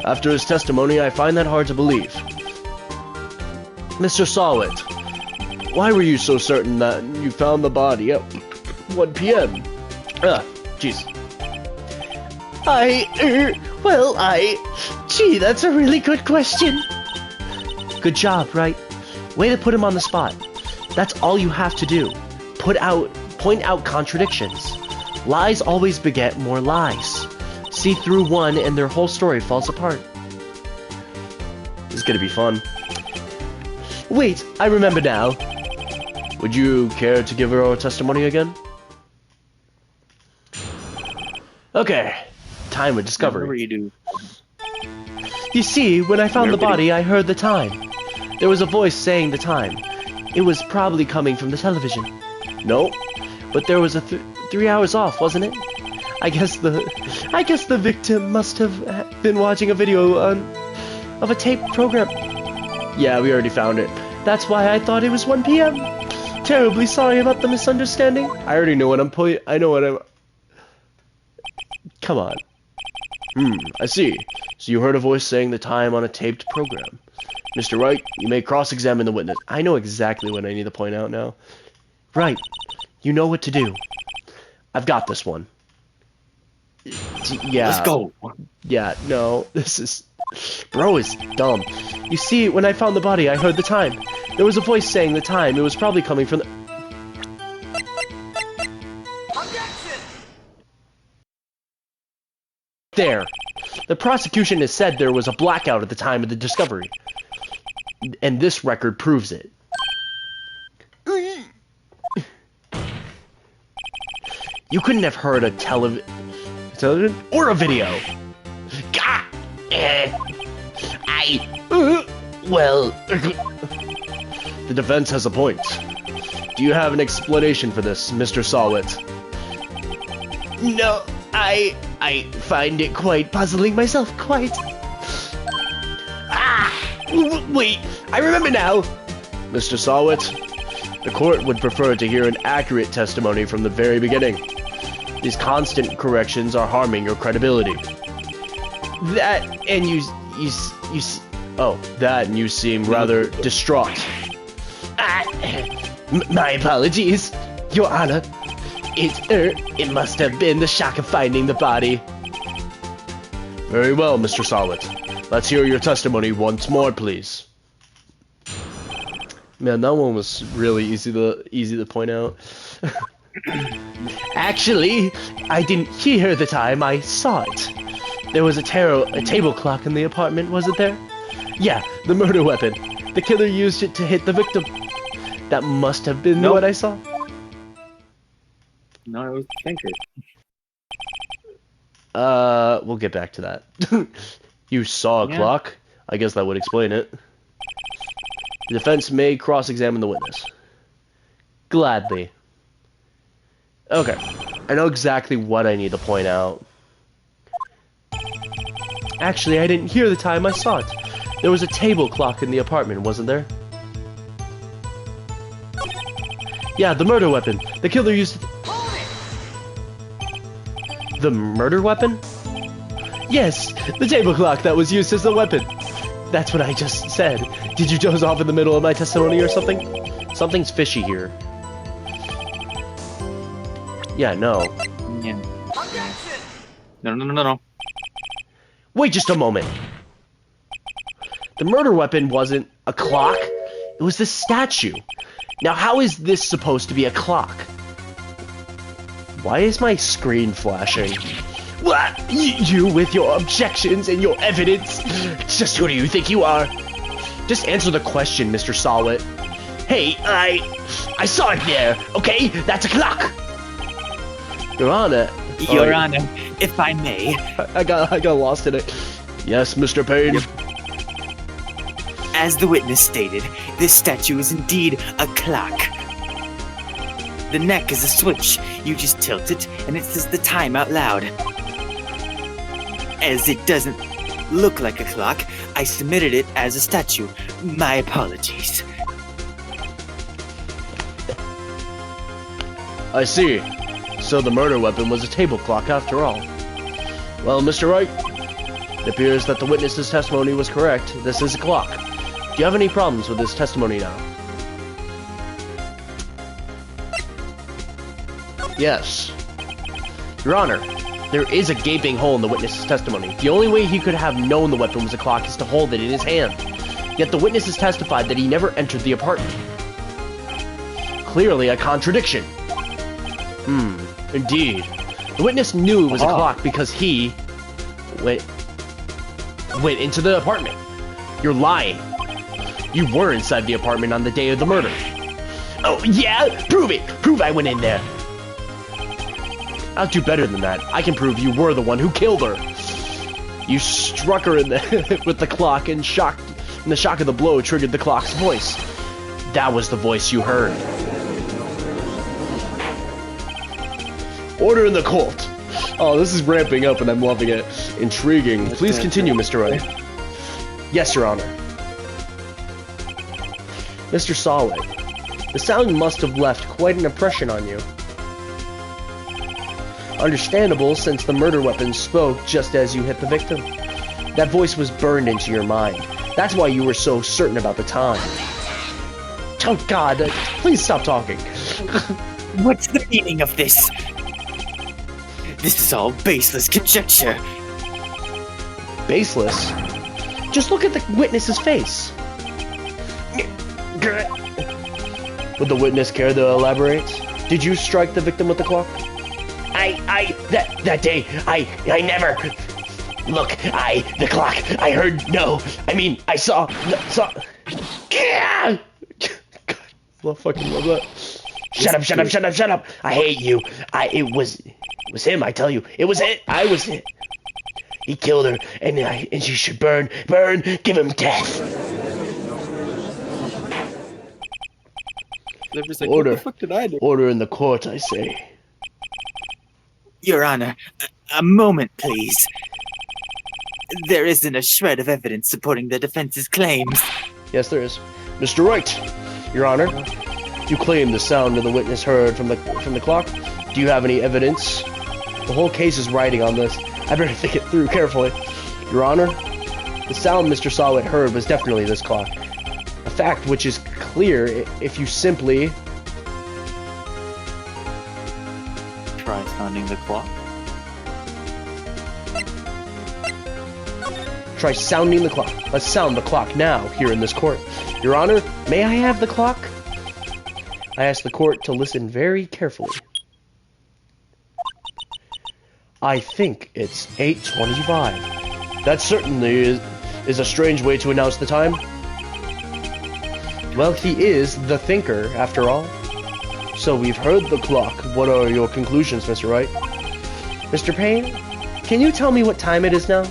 After his testimony, I find that hard to believe. Mr. Sawit, why were you so certain that you found the body at 1 p.m.? Jeez. Gee, that's a really good question. Good job, Wright. Way to put him on the spot. That's all you have to do. Point out contradictions. Lies always beget more lies. See through one and their whole story falls apart. This is gonna be fun. Wait, I remember now. Would you care to give her testimony again? Okay, time of discovery. You see, when I found the body, I heard the time. There was a voice saying the time. It was probably coming from the television. No, but there was a 3 hours off, wasn't it? I guess the victim must have been watching a video of a taped program. Yeah, we already found it. That's why I thought it was 1 p.m. Terribly sorry about the misunderstanding. I already know what I'm putting. I know what I'm. Come on. I see. So you heard a voice saying the time on a taped program. Mr. Wright, you may cross-examine the witness. I know exactly what I need to point out now. Right. You know what to do. I've got this one. Yeah. Let's go. Yeah, no. This is... Bro is dumb. You see, when I found the body, I heard the time. There was a voice saying the time. It was probably coming from the... There. The prosecution has said there was a blackout at the time of the discovery. And this record proves it. You couldn't have heard a television or a video. Well, the defense has a point. Do you have an explanation for this, Mr. Sawit? No, I find it quite puzzling myself, quite. Wait, I remember now. Mr. Sawit, the court would prefer to hear an accurate testimony from the very beginning. These constant corrections are harming your credibility. That and you seem rather distraught. My apologies, Your Honor. It must have been the shock of finding the body. Very well, Mr. Sawit. Let's hear your testimony once more, please. Man, that one was really easy to point out. Actually, I didn't hear the time, I saw it. There was a table clock in the apartment, wasn't there? Yeah, the murder weapon. The killer used it to hit the victim. That must have been what I saw. No, it was the thinker. We'll get back to that. You saw a clock? I guess that would explain it. The defense may cross-examine the witness. Gladly. Okay. I know exactly what I need to point out. Actually, I didn't hear the time, I saw it. There was a table clock in the apartment, wasn't there? Yeah, the murder weapon. The killer used it. The murder weapon? Yes, the table clock that was used as the weapon. That's what I just said. Did you doze off in the middle of my testimony or something? Something's fishy here. Yeah, no. Yeah. No. Wait just a moment. The murder weapon wasn't a clock. It was this statue. Now, how is this supposed to be a clock? Why is my screen flashing? What? You with your objections and your evidence? Just who do you think you are? Just answer the question, Mr. Solid. Hey, I saw it there, okay? That's a clock! Your Honor. Your Honor, if I may. I got lost in it. Yes, Mr. Payne. As the witness stated, this statue is indeed a clock. The neck is a switch. You just tilt it, and it says the time out loud. As it doesn't look like a clock, I submitted it as a statue. My apologies. I see. So the murder weapon was a table clock after all. Well, Mr. Wright, it appears that the witness's testimony was correct. This is a clock. Do you have any problems with this testimony now? Yes. Your Honor, there is a gaping hole in the witness's testimony. The only way he could have known the weapon was a clock is to hold it in his hand. Yet the witness has testified that he never entered the apartment. Clearly a contradiction. Indeed. The witness knew it was a clock because he went into the apartment. You're lying. You were inside the apartment on the day of the murder. Oh, yeah? Prove it! Prove I went in there. I'll do better than that. I can prove you were the one who killed her. You struck her in the with the clock and the shock of the blow triggered the clock's voice. That was the voice you heard. Order in the court. Oh, this is ramping up and I'm loving it. Intriguing. Please continue, Mr. Wright. Yes, Your Honor. Mr. Solid, the sound must have left quite an impression on you. Understandable, since the murder weapon spoke just as you hit the victim. That voice was burned into your mind. That's why you were so certain about the time. Oh God, please stop talking. What's the meaning of this? This is all baseless conjecture. Baseless? Just look at the witness's face. Would the witness care to elaborate? Did you strike the victim with the clock? That day, I never... Look, the clock, I heard, no, I mean, I saw... God, I fucking love that. Shut up, I hate you. It was him, I tell you. It was it, I was it. He killed her, and she should burn, give him death. Like, order. What the fuck did I do? Order in the court, I say. Your Honor, a moment, please. There isn't a shred of evidence supporting the defense's claims. Yes, there is. Mr. Wright, Your Honor, you claim the sound of the witness heard from the clock. Do you have any evidence? The whole case is riding on this. I better think it through carefully. Your Honor, the sound Mr. Solid heard was definitely this clock. A fact which is clear if you simply... Try sounding the clock. Try sounding the clock. Let's sound the clock now, here in this court. Your Honor, may I have the clock? I ask the court to listen very carefully. I think it's 8:25. That certainly is a strange way to announce the time. Well, he is the thinker, after all. So we've heard the clock. What are your conclusions, Mr. Wright? Mr. Payne, can you tell me what time it is now?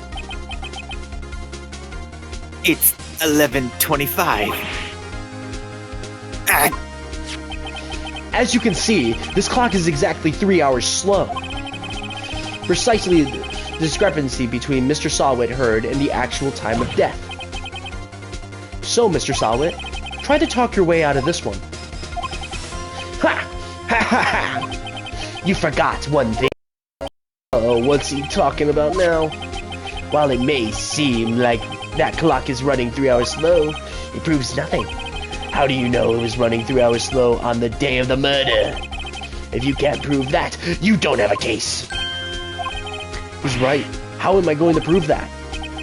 It's 11:25. As you can see, this clock is exactly 3 hours slow. Precisely the discrepancy between Mr. Sawit heard and the actual time of death. So, Mr. Sawit, try to talk your way out of this one. Ha! Ha ha ha! You forgot one thing. Oh, what's he talking about now? While it may seem like that clock is running 3 hours slow, it proves nothing. How do you know it was running 3 hours slow on the day of the murder? If you can't prove that, you don't have a case. He's right. How am I going to prove that?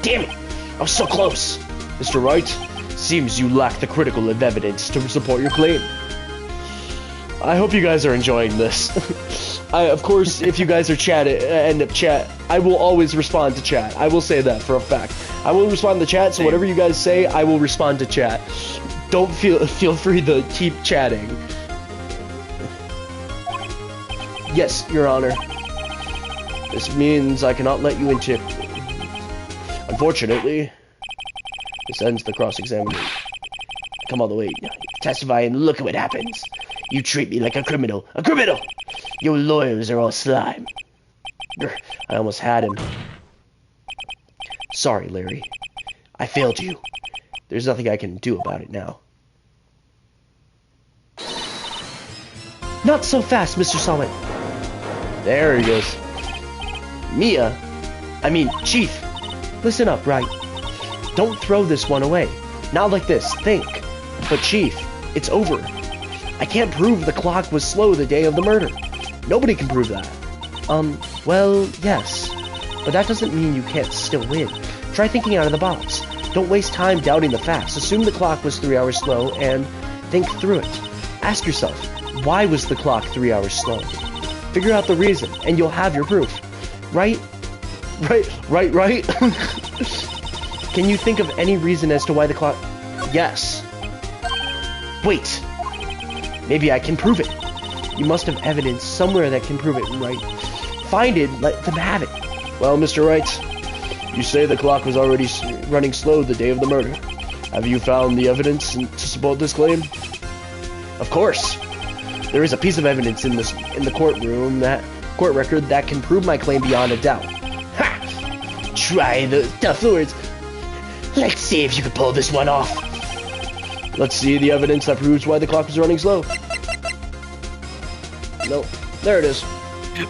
Damn it! I was so close. Mr. Wright, Seems you lack the critical evidence to support your claim. I hope you guys are enjoying this. Of course, if you guys are I will always respond to chat. I will say that for a fact. I will respond to chat, so whatever you guys say, I will respond to chat. Don't feel free to keep chatting. Yes, Your Honor. This means I cannot let you into... Unfortunately, this ends the cross-examination. Come all the way. Testify and look at what happens. You treat me like a criminal. A criminal! Your lawyers are all slime. I almost had him. Sorry, Larry. I failed you. There's nothing I can do about it now. Not so fast, Mr. Summit. There he goes. Chief. Listen up, Wright. Don't throw this one away. Not like this. Think. But Chief, it's over. I can't prove the clock was slow the day of the murder. Nobody can prove that. Well, yes. But that doesn't mean you can't still win. Try thinking out of the box. Don't waste time doubting the facts. Assume the clock was 3 hours slow and think through it. Ask yourself, why was the clock 3 hours slow? Figure out the reason, and you'll have your proof. Right? Right? Can you think of any reason as to why the clock... Yes. Wait. Maybe I can prove it. You must have evidence somewhere that can prove it, right? Find it, let them have it. Well, Mr. Wright, you say the clock was already running slow the day of the murder. Have you found the evidence to support this claim? Of course. There is a piece of evidence in the court record that can prove my claim beyond a doubt. Ha! Try the tough words. Let's see if you can pull this one off. Let's see the evidence that proves why the clock was running slow. Nope. There it is.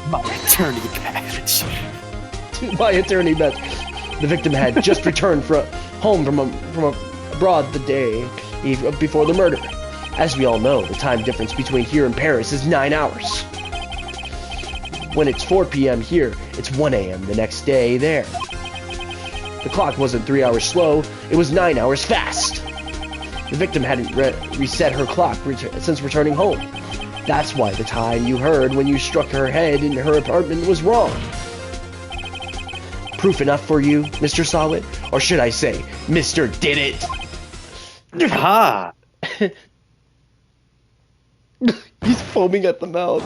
My attorney badge. My attorney badge. The victim had just returned home from abroad the day before the murder. As we all know, the time difference between here and Paris is 9 hours. When it's 4 p.m. here, it's 1 a.m. the next day there. The clock wasn't 3 hours slow, it was 9 hours fast. The victim hadn't reset her clock since returning home. That's why the time you heard when you struck her head in her apartment was wrong. Proof enough for you, Mr. Sawit? Or should I say, Mr. Did It? Ha! He's foaming at the mouth.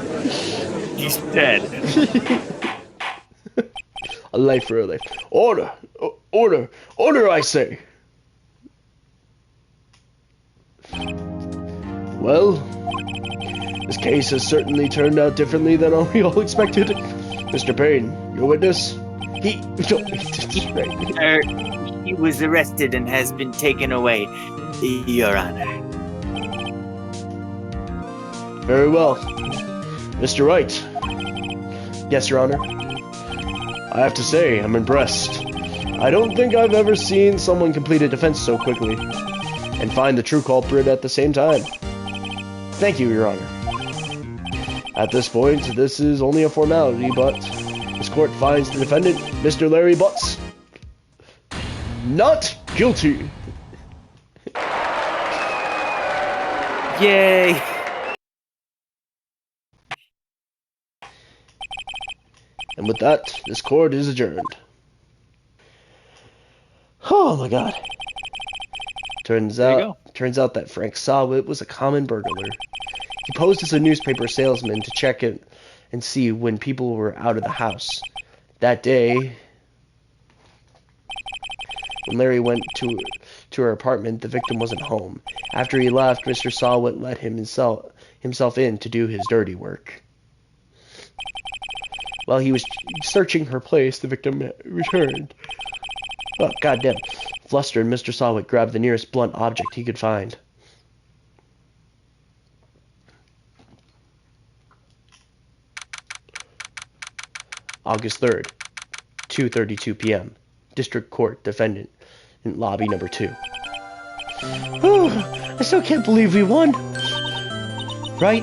He's dead. A life for a life. Order! Order, I say! Well, this case has certainly turned out differently than we all expected. Mr. Payne, your witness? He was arrested and has been taken away, Your Honor. Very well. Mr. Wright. Yes, Your Honor. I have to say, I'm impressed. I don't think I've ever seen someone complete a defense so quickly and find the true culprit at the same time. Thank you, Your Honor. At this point, this is only a formality, but this court finds the defendant, Mr. Larry Butts, not guilty. Yay! And with that, this court is adjourned. Oh my god. Turns out that Frank Sawit was a common burglar. He posed as a newspaper salesman to check it and see when people were out of the house. That day, when Larry went to her apartment, the victim wasn't home. After he left, Mr. Sawit let himself in to do his dirty work. While he was searching her place, the victim returned. Oh, goddamn. Flustered, Mr. Sawit grabbed the nearest blunt object he could find. August 3rd, 2:32 p.m. District Court, defendant in lobby number 2. Oh, I still can't believe we won. Right?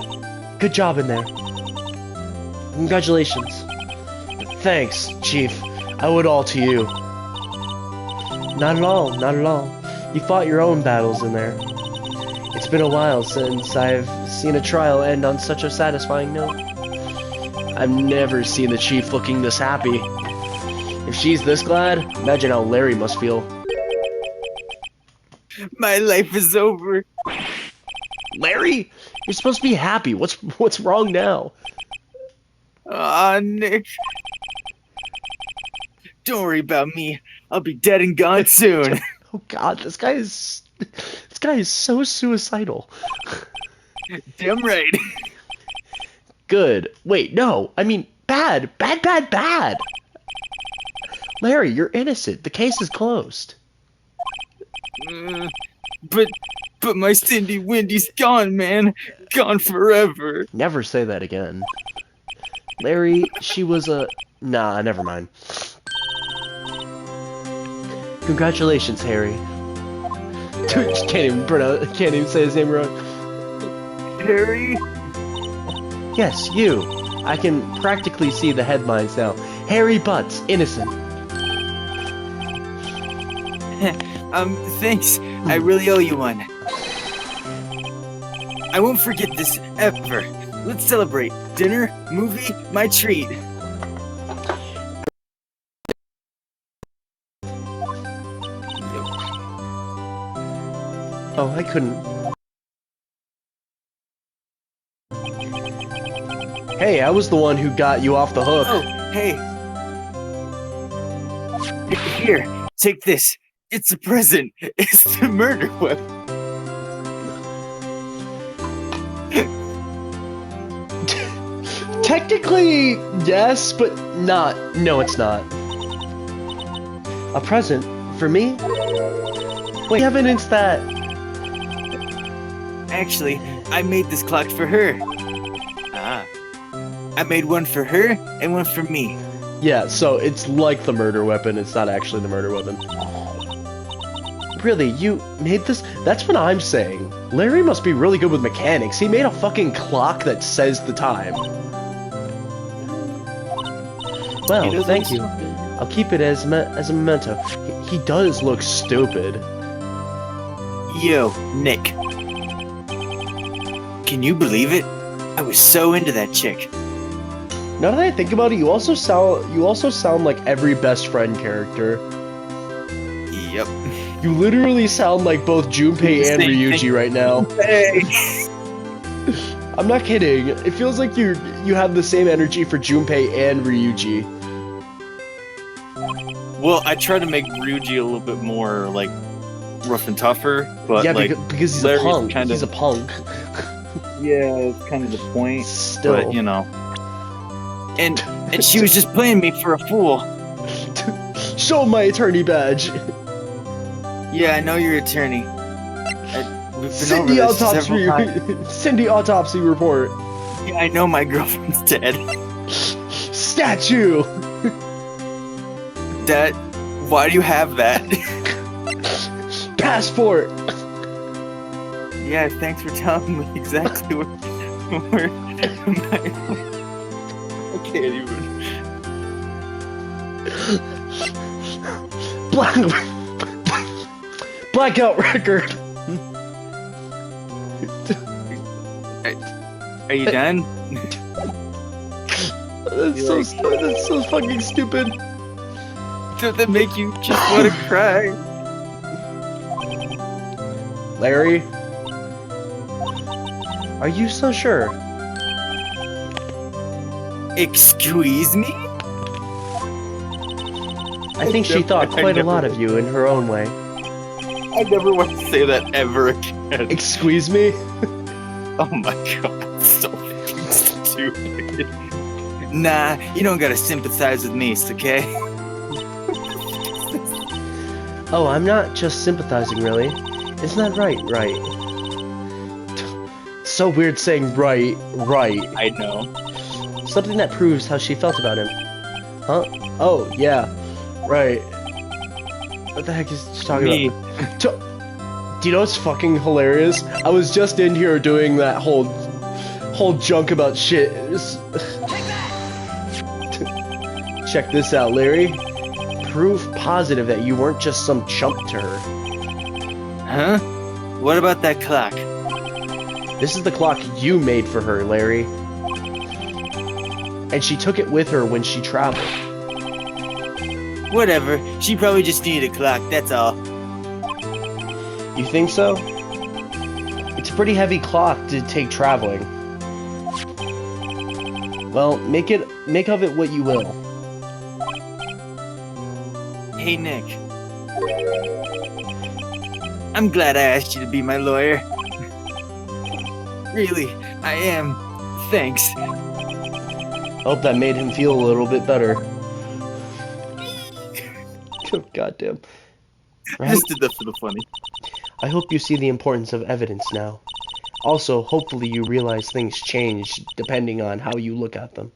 Good job in there. Congratulations. Thanks, Chief. I owe it all to you. Not at all, not at all. You fought your own battles in there. It's been a while since I've seen a trial end on such a satisfying note. I've never seen the chief looking this happy. If she's this glad, imagine how Larry must feel. My life is over. Larry? You're supposed to be happy. What's wrong now? Ah, Nick. Don't worry about me. I'll be dead and gone soon. Oh god, this guy is so suicidal. Damn right. Good. Wait, no. I mean, bad. Larry, you're innocent. The case is closed. But my Cindy Wendy's gone, man. Gone forever. Never say that again. Larry, she was a... Nah, never mind. Congratulations, Harry. Dude, can't even say his name right. Harry? Yes, you. I can practically see the headlines now. Harry Butts, innocent. Thanks. I really owe you one. I won't forget this ever. Let's celebrate. Dinner, movie, my treat. Oh, I couldn't. Hey, I was the one who got you off the hook. Oh, hey. Here, take this. It's a present. It's the murder weapon. Technically, yes, but not. No, it's not. A present? For me? Wait, evidence that... Actually, I made this clock for her. Ah. I made one for her and one for me. Yeah, so it's like the murder weapon, it's not actually the murder weapon. Really, you made this? That's what I'm saying. Larry must be really good with mechanics. He made a fucking clock that says the time. Well, thank you. I'll keep it as a memento. He does look stupid. Yo, Nick. Can you believe it? I was so into that chick. Now that I think about it, you also sound like every best friend character. Yep. You literally sound like both Junpei and Ryuji right now. Hey. I'm not kidding. It feels like you have the same energy for Junpei and Ryuji. Well, I try to make Ryuji a little bit more like rough and tougher, but Yeah, like because he's Larry's a punk. kinda- He's a punk. yeah, it's kind of the point. Still. But you know, And she was just playing me for a fool. Show my attorney badge. Yeah, I know your attorney. We've been Cindy over this autopsy. several times. Cindy autopsy report. Yeah, I know my girlfriend's dead. Statue. That. Why do you have that? Passport. Yeah, thanks for telling me exactly where my... I can't even. Blackout record. Are you done? That's so fucking stupid. Does that make you just want to cry? Larry? Are you so sure? Excuse me? I think she thought quite a lot of you in her own way. I never want to say that ever again. Excuse me? Oh my god, so fucking stupid. Nah, you don't gotta sympathize with me, okay? Oh, I'm not just sympathizing, really. Isn't that right? Right. So weird saying right. I know. Something that proves how she felt about him. Huh? Oh, yeah. Right. What the heck is she talking about? Do you know what's fucking hilarious? I was just in here doing that whole junk about shit. Check this out, Larry. Proof positive that you weren't just some chump to her. Huh? What about that clock? This is the clock you made for her, Larry. And she took it with her when she traveled. Whatever. She probably just needed a clock, that's all. You think so? It's a pretty heavy clock to take traveling. Well, make of it what you will. Hey, Nick. I'm glad I asked you to be my lawyer. Really, I am. Thanks. Hope that made him feel a little bit better. Goddamn. I just did that for the funny. I hope you see the importance of evidence now. Also, hopefully you realize things change depending on how you look at them.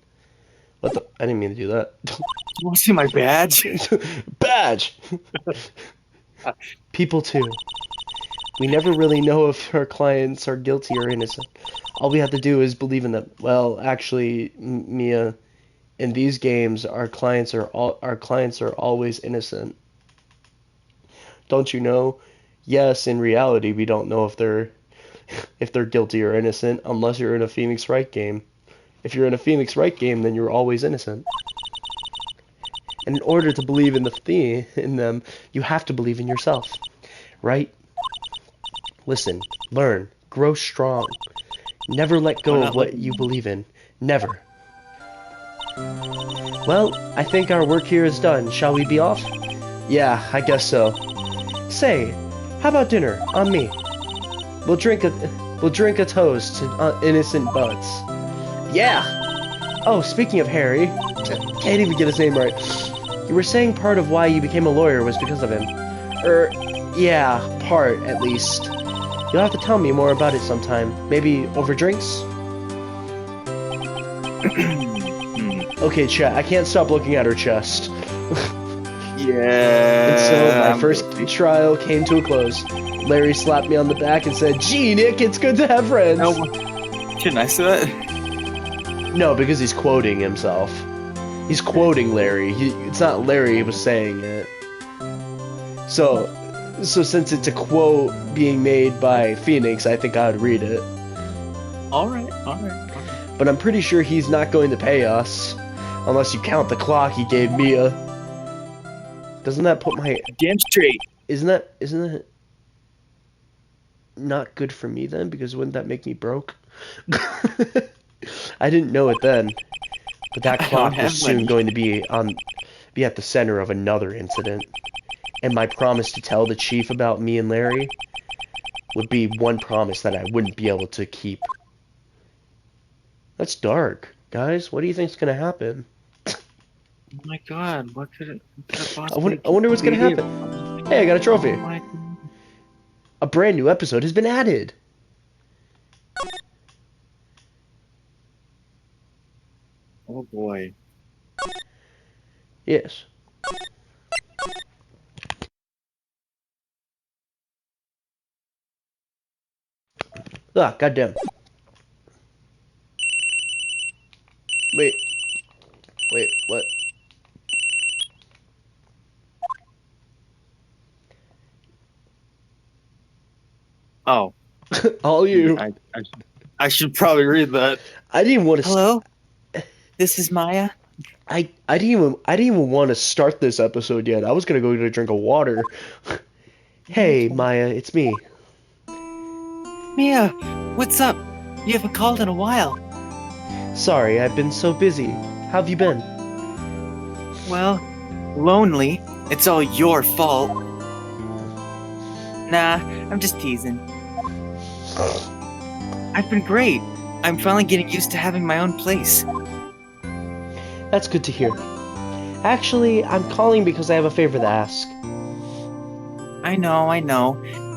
What the? I didn't mean to do that. You want to see my badge? Badge! People too. We never really know if our clients are guilty or innocent. All we have to do is believe in them. Well, actually, Mia, in these games, our clients are always innocent. Don't you know? Yes, in reality, we don't know if they're guilty or innocent unless you're in a Phoenix Wright game. If you're in a Phoenix Wright game, then you're always innocent. And in order to believe in them, you have to believe in yourself, right? Listen, learn, grow strong. Never let go of what you believe in. Never. Well, I think our work here is done. Shall we be off? Yeah, I guess so. Say, how about dinner on me? We'll drink a toast to innocent buds. Yeah. Oh, speaking of Harry, can't even get his name right. You were saying part of why you became a lawyer was because of him. Yeah, part at least. You'll have to tell me more about it sometime. Maybe over drinks? Okay, chat. I can't stop looking at her chest. Yeah. And so my first trial came to a close. Larry slapped me on the back and said, "Gee, Nick, it's good to have friends." No, can I say that? No, because he's quoting himself. He's quoting Larry. It's not Larry who was saying it. So since it's a quote being made by Phoenix, I think I would read it. All right. But I'm pretty sure he's not going to pay us, unless you count the clock he gave Mia. Doesn't that put my... Damn straight. Isn't that not good for me then? Because wouldn't that make me broke? I didn't know it then. But that clock was soon going to be at the center of another incident. And my promise to tell the chief about me and Larry would be one promise that I wouldn't be able to keep. That's dark. Guys, what do you think's going to happen? Oh my god, what could it possibly I wonder what's going to happen. Hey, I got a trophy. A brand new episode has been added. Oh boy. Yes. Ah, goddamn. Wait, what? Oh. All you. I should probably read that. I didn't want to. Hello? This is Maya? I didn't even want to start this episode yet. I was gonna go get a drink of water. Hey, Maya, it's me. Mia, what's up? You haven't called in a while. Sorry, I've been so busy. How have you been? Well, lonely. It's all your fault. Nah, I'm just teasing. I've been great. I'm finally getting used to having my own place. That's good to hear. Actually, I'm calling because I have a favor to ask. I know.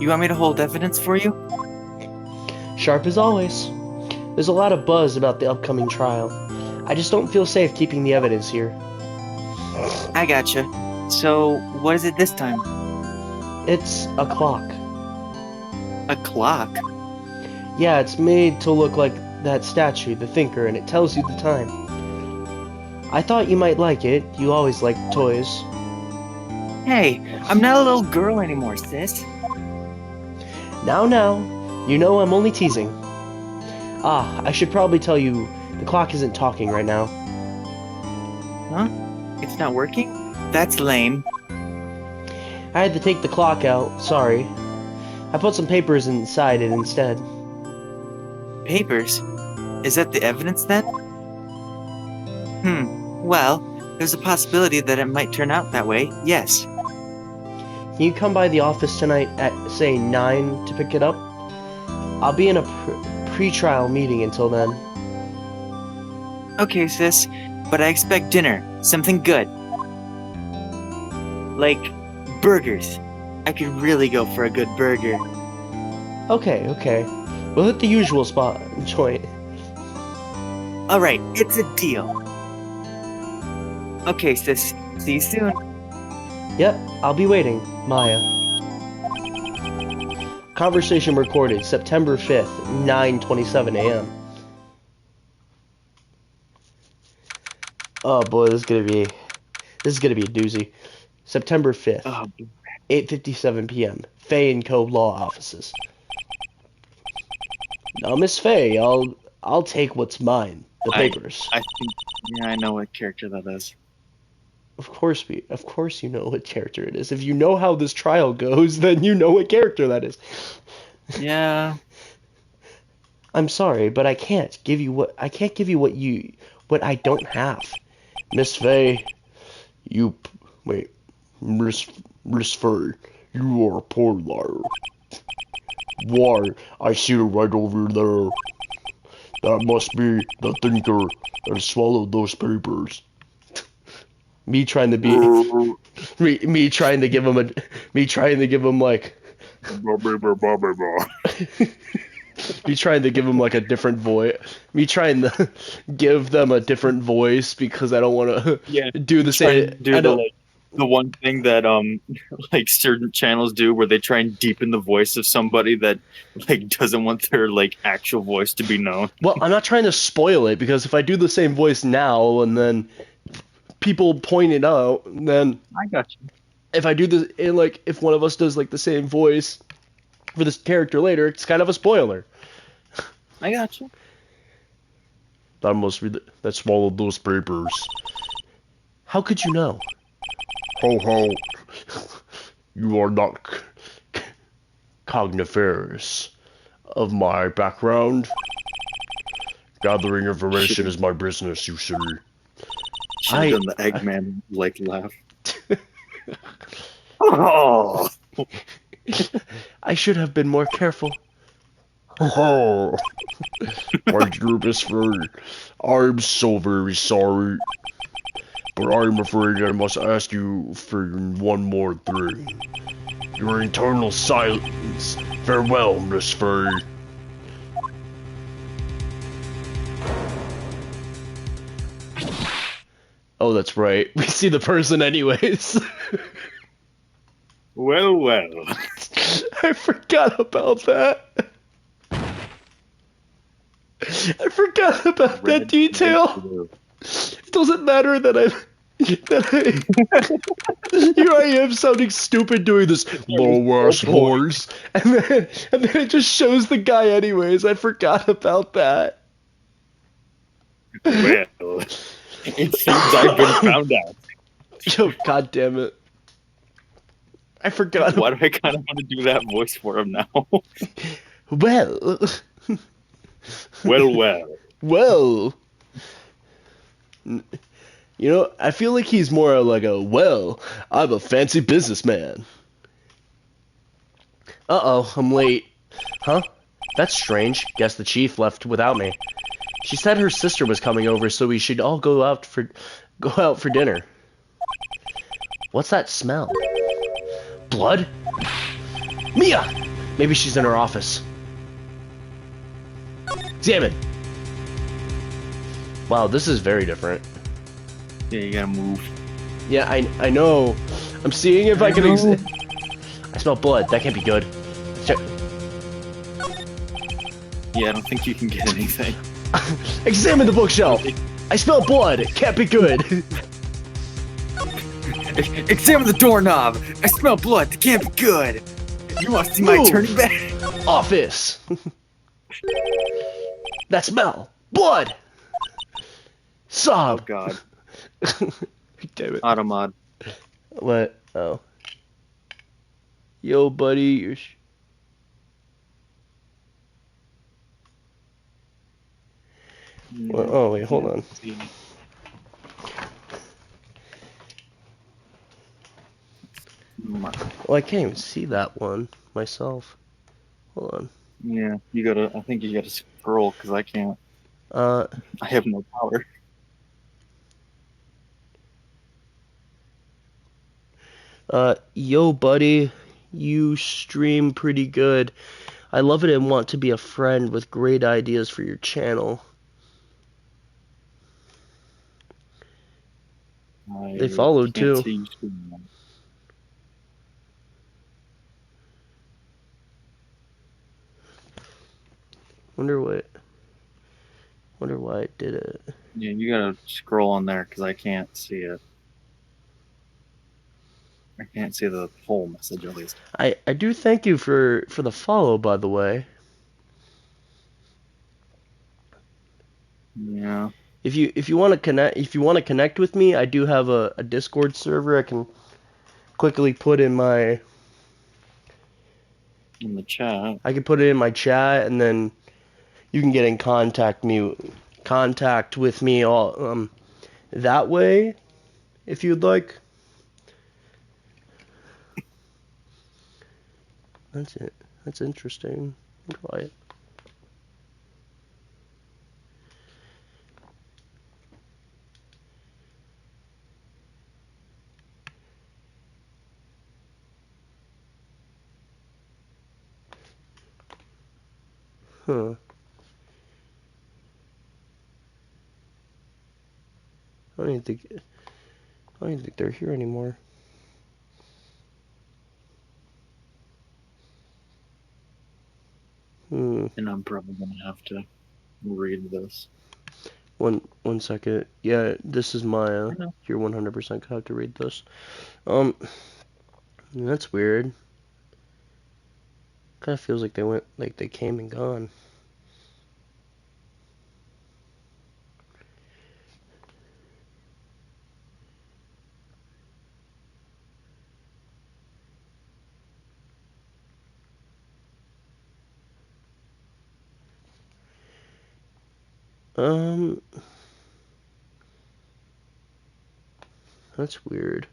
You want me to hold evidence for you? Sharp as always. There's a lot of buzz about the upcoming trial. I just don't feel safe keeping the evidence here. I gotcha. So, what is it this time? It's a clock. A clock? Yeah, it's made to look like that statue, the Thinker, and it tells you the time. I thought you might like it. You always liked toys. Hey, I'm not a little girl anymore, sis. Now, you know I'm only teasing. Ah, I should probably tell you, the clock isn't talking right now. Huh? It's not working? That's lame. I had to take the clock out, sorry. I put some papers inside it instead. Papers? Is that the evidence then? Well, there's a possibility that it might turn out that way, yes. Can you come by the office tonight at, say, 9 to pick it up? I'll be in a pre-trial meeting until then. Okay, sis, but I expect dinner. Something good. Like, burgers. I could really go for a good burger. Okay. We'll hit the usual spot joint. Alright, it's a deal. Okay, sis. See you soon. Yep, I'll be waiting. Maya. Conversation recorded September 5th, 9:27 a.m. Oh boy, this is gonna be a doozy. September 5th, 8:57 p.m. Fay & Co. Law Offices. Now, Miss Fay, I'll take what's mine. The papers. I think, yeah, I know what character that is. Of course you know what character it is. If you know how this trial goes, then you know what character that is. Yeah. I'm sorry, but I can't give you what I don't have. Miss Fay, Miss Fay, you are a poor liar. Why, I see her right over there. That must be the thinker that swallowed those papers. Me trying to give him like me trying to give him like a different voice. Me trying to give them a different voice because I don't want to do the same. The one thing that like certain channels do where they try and deepen the voice of somebody that like doesn't want their like actual voice to be known. Well, I'm not trying to spoil it because if I do the same voice now and then people point it out, then I got you. If I do this, and like if one of us does like the same voice for this character later, it's kind of a spoiler. I got you. That must be that swallowed those papers. How could you know? Ho, you are not cogniferous of my background. Gathering information is my business, you see. Should have done the Eggman like laugh. Oh. I should have been more careful. Oh, my dearest friend, I'm so very sorry. But I'm afraid I must ask you for one more thing. Your eternal silence. Farewell, Miss Fay. Oh, that's right. We see the person anyways. Well. I forgot about that. I forgot about that detail. It doesn't matter that here I am sounding stupid doing this low ass voice, and then it just shows the guy anyways. I forgot about that. Well, it seems I've been found out. Yo, god damn it. I forgot. Why do I kind of want to do that voice for him now? Well. You know, I feel like he's more like I'm a fancy businessman. Uh-oh, I'm late. Huh? That's strange. Guess the chief left without me. She said her sister was coming over, so we should all go out for dinner. What's that smell? Blood? Mia! Maybe she's in her office. Examine. Wow, this is very different. Yeah, you gotta move. Yeah, I know. I'm seeing if I can I smell blood. That can't be good. Check. Yeah, I don't think you can get anything. Examine the bookshelf. I smell blood. It can't be good. Examine the doorknob. I smell blood. It can't be good. You want to see my turning back? Office. That smell. Blood. Oh Sob. God. Damn it. Automod. What? Oh. Yo, buddy. You're. Well, oh wait, hold on. Well, I can't even see that one myself. Hold on. Yeah, you gotta. I think you gotta scroll because I can't. Uh, I have no power. Yo, buddy. You stream pretty good. I love it and want to be a friend with great ideas for your channel. They followed can't too. see you screen. Wonder why it did it. Yeah, you gotta scroll on there because I can't see it. I can't see the whole message at least. I do thank you for the follow, by the way. Yeah. If you want to connect with me, I do have a Discord server I can quickly put in my. In the chat. I can put it in my chat, and then you can get in contact with me all that way, if you'd like. That's it. That's interesting. Quiet. Huh. I don't even think they're here anymore. And I'm probably gonna have to read this. One second. Yeah, this is Maya. You're 100% gonna have to read this. That's weird. Kind of feels like they came and gone. That's weird.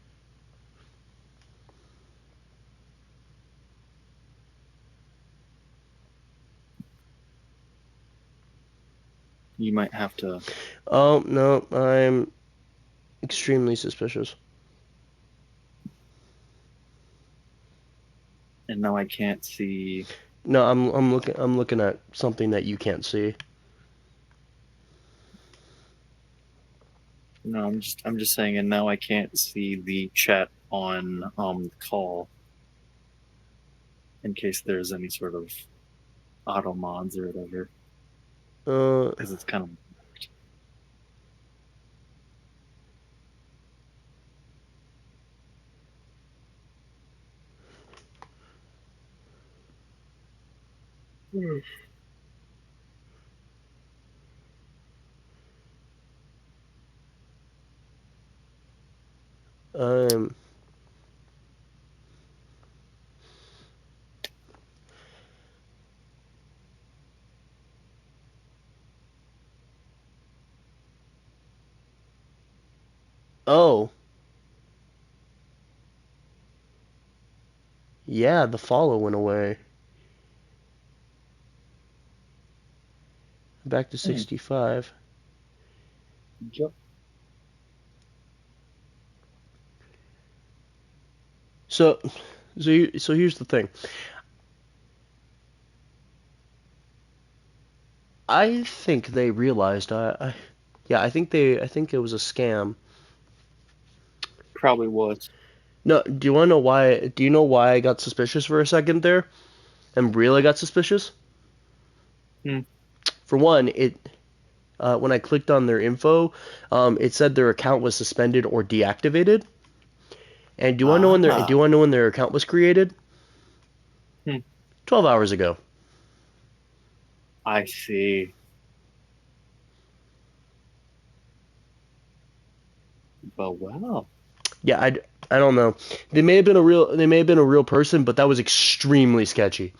You might have to. Oh, no, I'm extremely suspicious. And now I can't see. No, I'm looking at something that you can't see. No, I'm just saying, and now I can't see the chat on the call. In case there's any sort of auto mods or whatever. Because it's kind of. Oh. Yeah, the follow went away. Back to 65. Yep. So here's the thing. I think they realized I think it was a scam. Probably was. No, do you want to know why? Do you know why I got suspicious for a second there? And really got suspicious? For one, when I clicked on their info, it said their account was suspended or deactivated. And do you want to know when their account was created? 12 hours ago. I see. But well. Yeah, I don't know. They may have been a real person, but that was extremely sketchy.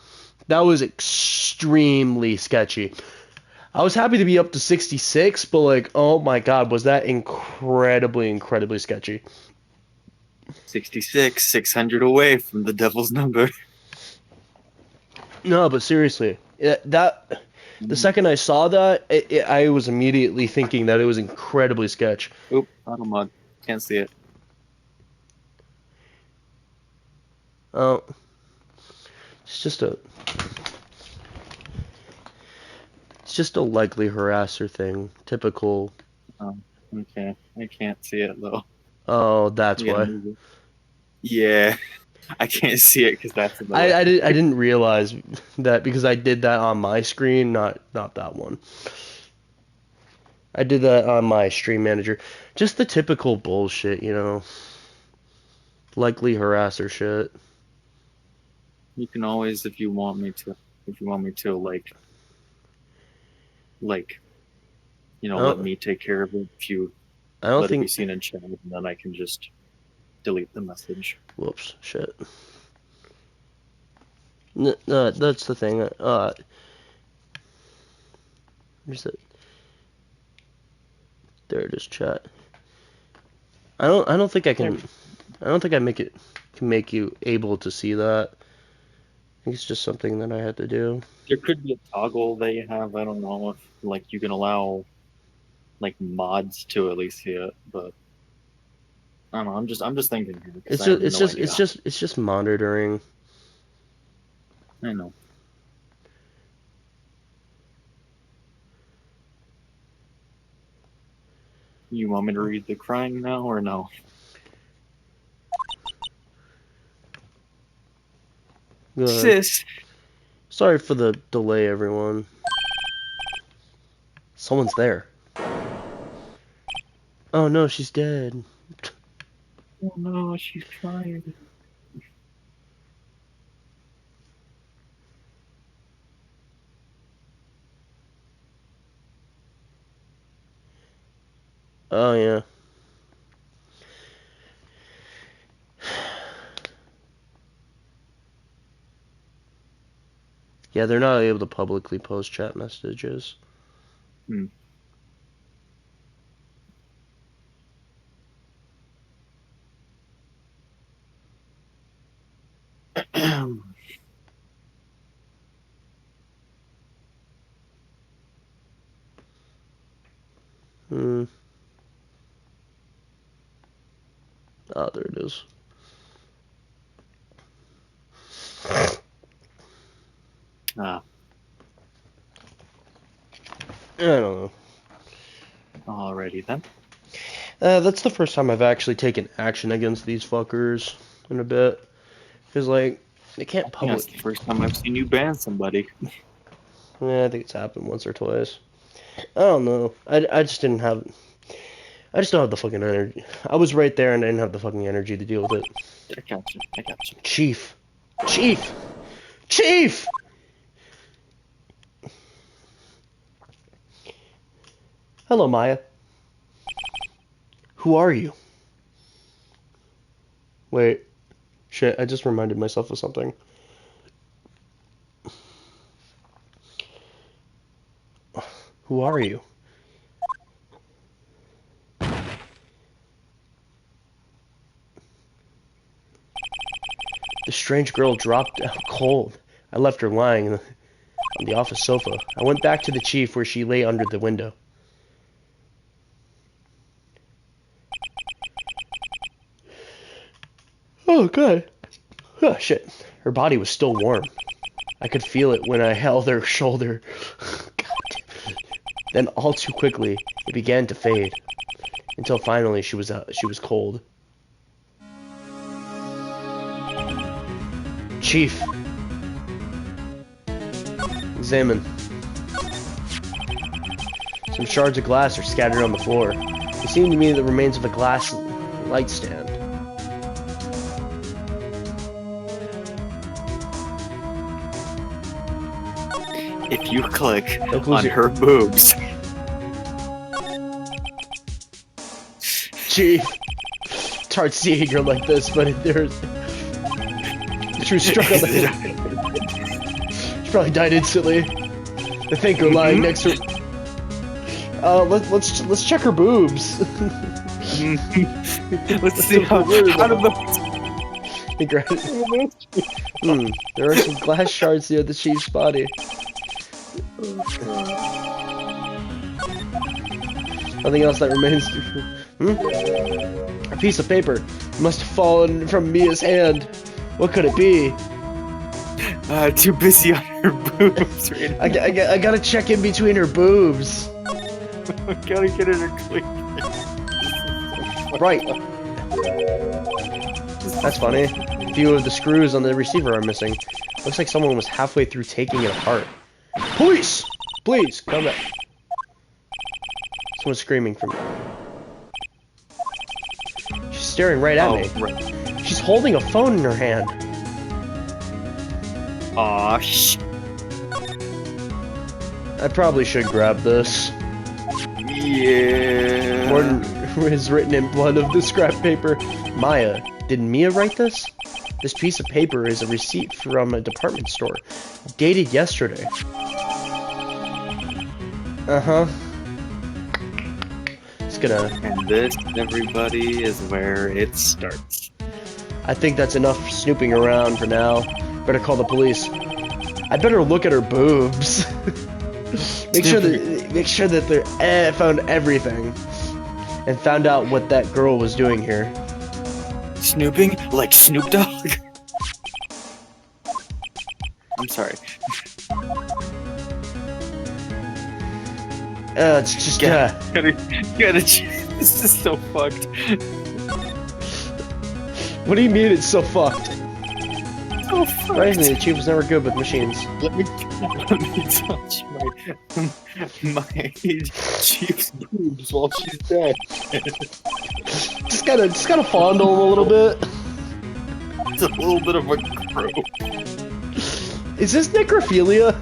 That was extremely sketchy. I was happy to be up to 66, but like, oh my god, was that incredibly sketchy. 66, 600 away from the devil's number. No, but seriously, the second I saw that, I was immediately thinking that it was incredibly sketch. Oop, auto mod. Can't see it. Oh, it's just a likely harasser thing. Typical. Okay. I can't see it though. Oh, that's You gotta why. move it. Yeah. I can't see it because that's in the I way. didn't realize that because I did that on my screen, not that one. I did that on my stream manager. Just the typical bullshit, you know. Likely harasser shit. You can always, if you want me to, let me take care of it. If you I don't let it be think. seen in chat, and then I can just delete the message. Whoops, shit. That's the thing. Where's it? There it is, chat. I don't think I can. I don't think can make you able to see that. I think it's just something that I had to do. There could be a toggle that you have. I don't know if you can allow mods to at least see it, but I don't know. I'm just thinking here. It's just monitoring. I know. You want me to read the crying now or no? Sis. Sorry for the delay, everyone. Someone's there. Oh no, she's dead. Oh no, she's crying. Oh yeah. Yeah, they're not able to publicly post chat messages. Oh, there it is. Ah. I don't know. Alrighty then. That's the first time I've actually taken action against these fuckers in a bit. Because, like, they can't public. That's the first time I've seen you ban somebody. Yeah, I think it's happened once or twice. I don't know. I just didn't have... I just don't have the fucking energy. I was right there and I didn't have the fucking energy to deal with it. I got you. Chief! Hello, Maya. Who are you? Wait. Shit, I just reminded myself of something. Who are you? The strange girl dropped out cold. I left her lying on the office sofa. I went back to the chief where she lay under the window. Oh, good. Oh, shit. Her body was still warm. I could feel it when I held her shoulder. God. Then, all too quickly, it began to fade. Until finally she was cold. Chief. Examine. Some shards of glass are scattered on the floor. They seem to me the remains of a glass light stand. if you click No clues on here. her boobs. Chief. It's hard seeing her like this, but there's. She was struck on the head. She probably died instantly. I think her lying next to her. Let's check her boobs. Let's see how did the There are some glass shards near the chief's body. Nothing else that remains. A piece of paper. It must have fallen from Mia's hand. What could it be? too busy on her boobs right now. I gotta check in between her boobs. I gotta get her to click. Right. That's funny. A few of the screws on the receiver are missing. Looks like someone was halfway through taking it apart. Police! Please, come back. Someone's screaming from me. She's staring right at me. Right. She's holding a phone in her hand. Aw, sh. I probably should grab this. Yeah. Morton is written in blood of the scrap paper. Maya, did Mia write this? This piece of paper is a receipt from a department store, dated yesterday. Uh-huh. It's gonna... And this, everybody, is where it starts. I think that's enough snooping around for now. Better call the police. I better look at her boobs. Make sure that they found everything. And found out what that girl was doing here. Snooping? Like Snoop Dogg? I'm sorry. It's just, Gotta, this is so fucked. What do you mean it's so fucked? So fucked. Surprisingly, the chief was never good with machines. Let me touch my chief's boobs while she's dead. Just gotta fondle him a little bit. It's a little bit of a crow. Is this necrophilia?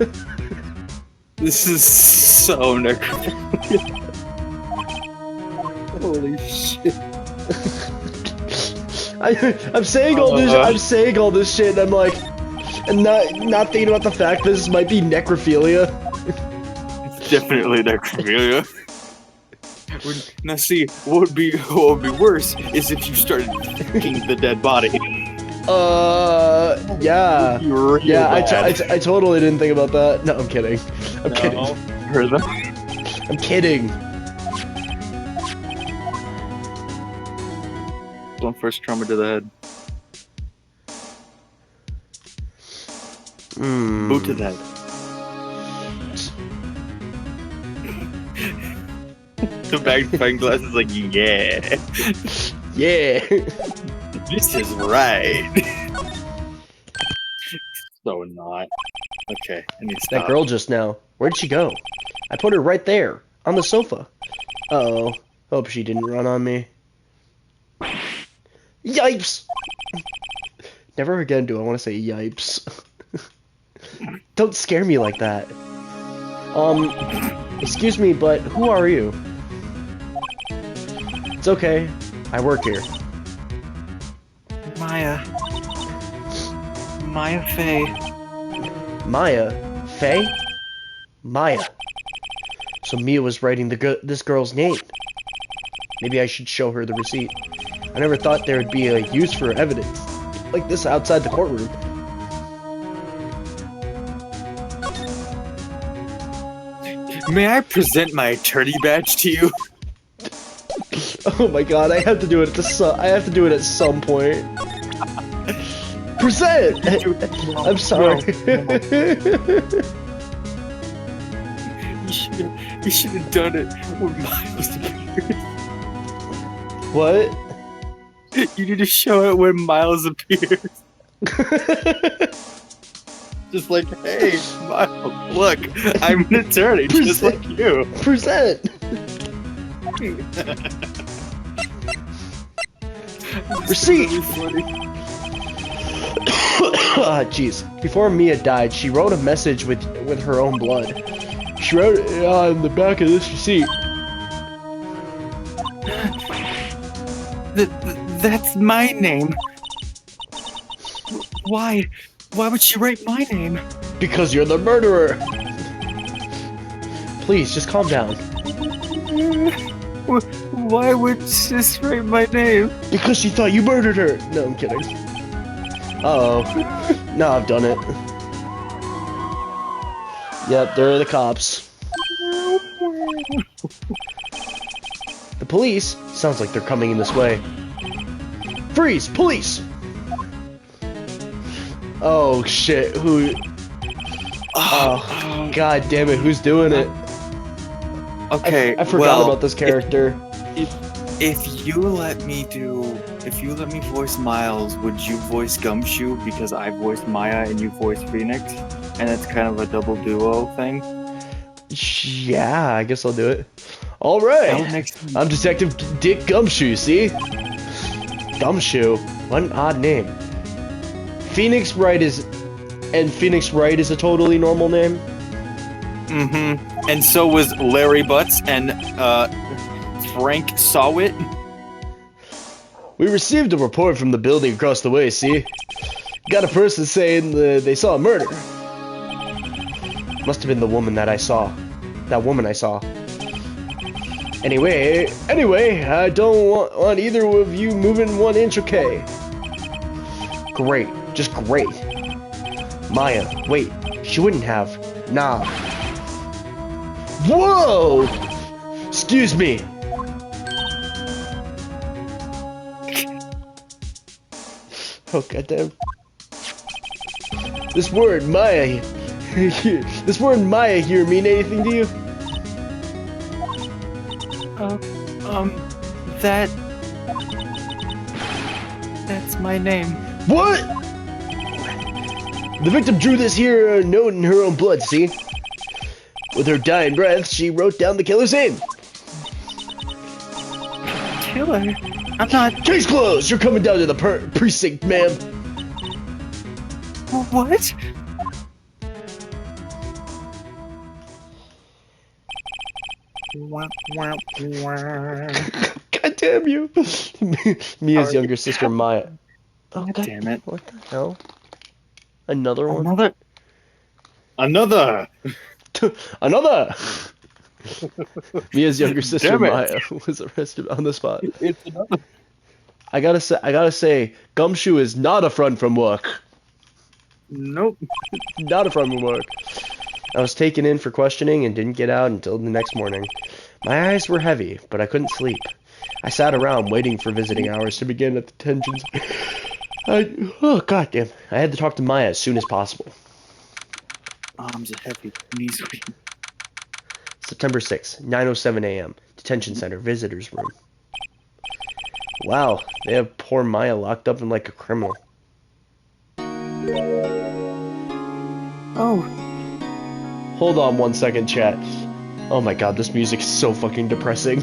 This is so necrophilia. Holy shit. I'm saying all this. I'm saying all this shit, and I'm like, and not thinking about the fact that this might be necrophilia. It's definitely necrophilia. Now, see, what would be worse is if you started picking the dead body. Yeah. Real Yeah, bad. I totally didn't think about that. No, I'm kidding. I'm kidding. Heard them? I'm kidding. One first trauma to the head. Boot to the head. The magnifying glass is like, yeah. Yeah. This is right. So not. Okay, I need to stop. That girl just now. Where'd she go? I put her right there, on the sofa. Uh-oh. Hope she didn't run on me. Yipes! Never again do I want to say yipes. Don't scare me like that. Excuse me, but who are you? It's okay. I work here. Maya Faye. Maya? Faye? Maya. So Mia was writing this girl's name. Maybe I should show her the receipt. I never thought there would be a use for evidence like this outside the courtroom. May I present my attorney badge to you? Oh my god, I have to do it at some point. Present! I'm sorry. You should have done it when Miles appeared. What? You need to show it when Miles appears. Just like, hey, Miles, look, I'm an attorney, just like you. Present! Receipt! Really funny. Jeez. Before Mia died, she wrote a message with her own blood. She wrote it on the back of this receipt. That's my name. Why? Why would she write my name? Because you're the murderer. Please, just calm down. Why would she write my name? Because she thought you murdered her. No, I'm kidding. Uh-oh. Now I've done it. Yep, there are the cops. The police? Sounds like they're coming in this way. Freeze! Police! Oh shit, who... Oh, god damn it, who's doing it? Okay, I forgot about this character. If you let me voice Miles, would you voice Gumshoe because I voiced Maya and you voiced Phoenix? And it's kind of a double duo thing? Yeah, I guess I'll do it. Alright, I'm Detective Dick Gumshoe, see? Gumshoe? What an odd name. Phoenix Wright is a totally normal name? Mm-hmm. And so was Larry Butts and Frank Sawit. We received a report from the building across the way, see? Got a person saying they saw a murder. Must have been the woman that I saw. That woman I saw. Anyway, I don't want either of you moving 1 inch, okay? Great, just great. Maya, wait, she wouldn't have. Nah. Whoa! Excuse me. Oh, goddamn. This word Maya here mean anything to you? That's my name. What? The victim drew this here note in her own blood, see? With her dying breath, she wrote down the killer's name. Killer? I'm not... Case closed! You're coming down to the precinct, ma'am. What? God damn you. Mia's younger sister, Maya. Oh, God damn it. What the hell? Another one? Another! Mia's younger sister, Damn it. Maya, was arrested on the spot. It's another. I gotta say, Gumshoe is not a front from work. Nope. Not a front from work. I was taken in for questioning and didn't get out until the next morning. My eyes were heavy, but I couldn't sleep. I sat around waiting for visiting hours to begin at the detention. Oh, goddamn. I had to talk to Maya as soon as possible. Arms are heavy, knees weak. September 6th, 9:07 a.m. Detention Center, visitors room. Wow, they have poor Maya locked up in like a criminal. Oh. Hold on 1 second, chat. Oh my god, this music is so fucking depressing.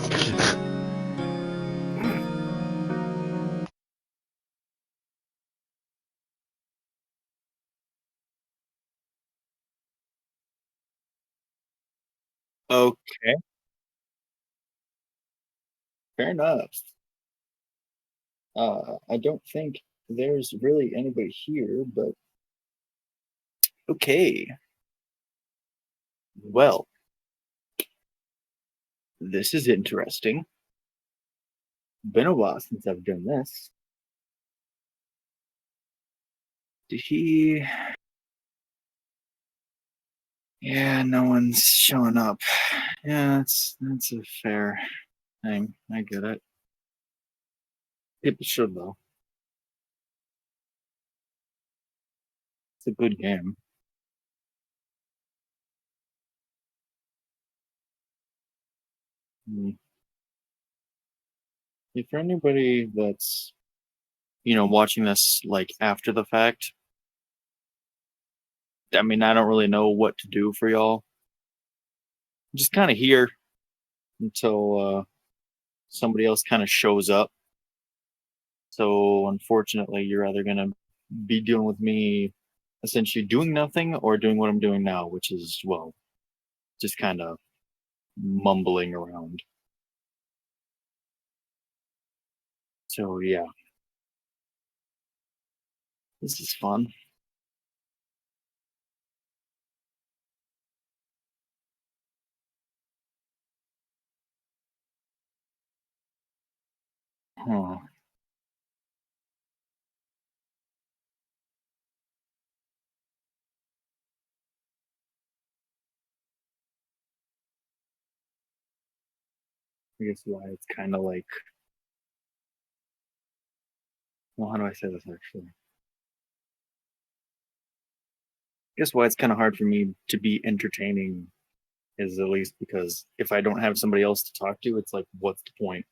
Okay. Fair enough. I don't think there's really anybody here, but okay. Well, this is interesting. Been a while since I've done this. Did he... Yeah, no one's showing up. Yeah, that's a fair thing. I get it. People should, though. It's a good game. If for anybody that's, watching this, like, after the fact, I mean, I don't really know what to do for y'all. I'm just kind of here until somebody else kind of shows up. So, unfortunately, you're either going to be dealing with me essentially doing nothing or doing what I'm doing now, which is, well, just kind of mumbling around. So yeah, this is fun. Huh. I guess why it's kind of like, well, how do I say this actually? I guess why it's kind of hard for me to be entertaining is at least because if I don't have somebody else to talk to, it's like, what's the point?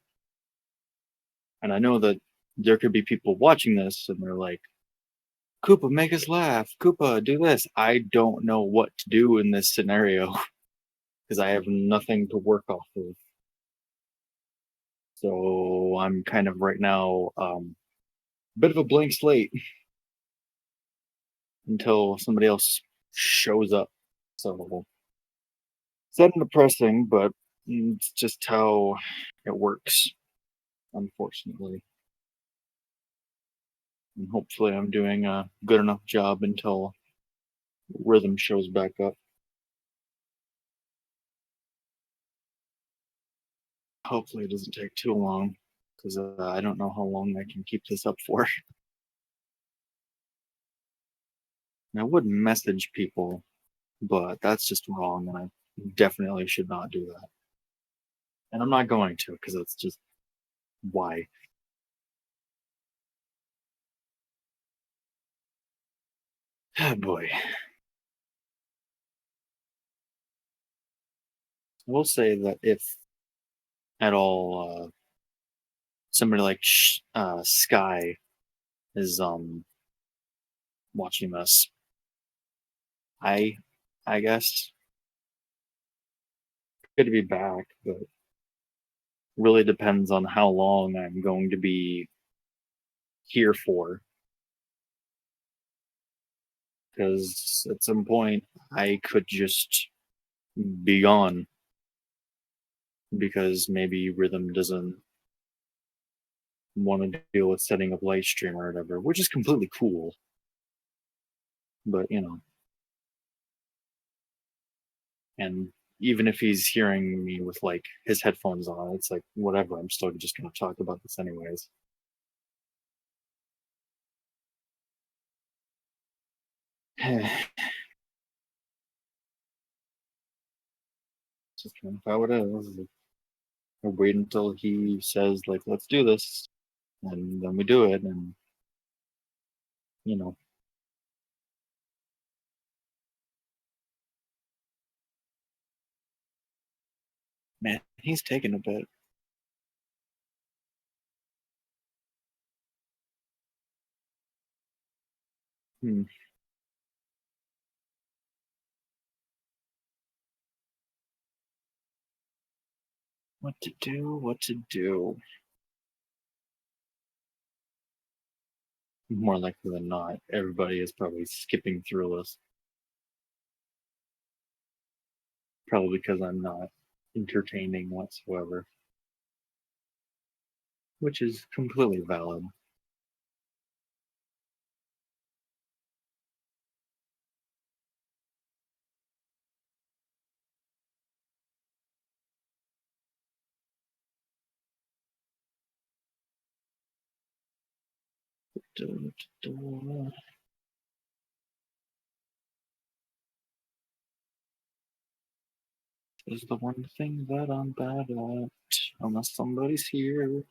And I know that there could be people watching this and they're like, Koopa, make us laugh. Koopa, do this. I don't know what to do in this scenario because I have nothing to work off of. So I'm kind of right now bit of a blank slate until somebody else shows up. So sad and depressing, but it's just how it works, unfortunately. And hopefully I'm doing a good enough job until rhythm shows back up. Hopefully it doesn't take too long because I don't know how long I can keep this up for. And I would message people, but that's just wrong, and I definitely should not do that. And I'm not going to because it's just why. Oh boy. I will say that if at all somebody like Sky is watching this, I guess good to be back, but really depends on how long I'm going to be here for. Because at some point I could just be gone because maybe Rhythm doesn't want to deal with setting up live stream or whatever, which is completely cool. But and even if he's hearing me with like his headphones on, it's like whatever. I'm still just gonna talk about this anyways. Just kind of how it is. I wait until he says like, "Let's do this," and then we do it, and you know, man, he's taking a bit. Hmm. What to do? What to do? More likely than not, everybody is probably skipping through this. Probably because I'm not entertaining whatsoever, which is completely valid. Is the one thing that I'm bad at, unless somebody's here.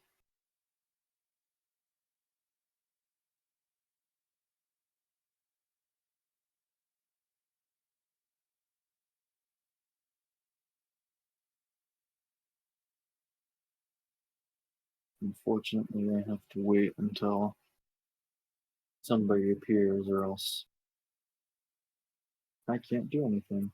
Unfortunately, I have to wait until somebody appears, or else I can't do anything.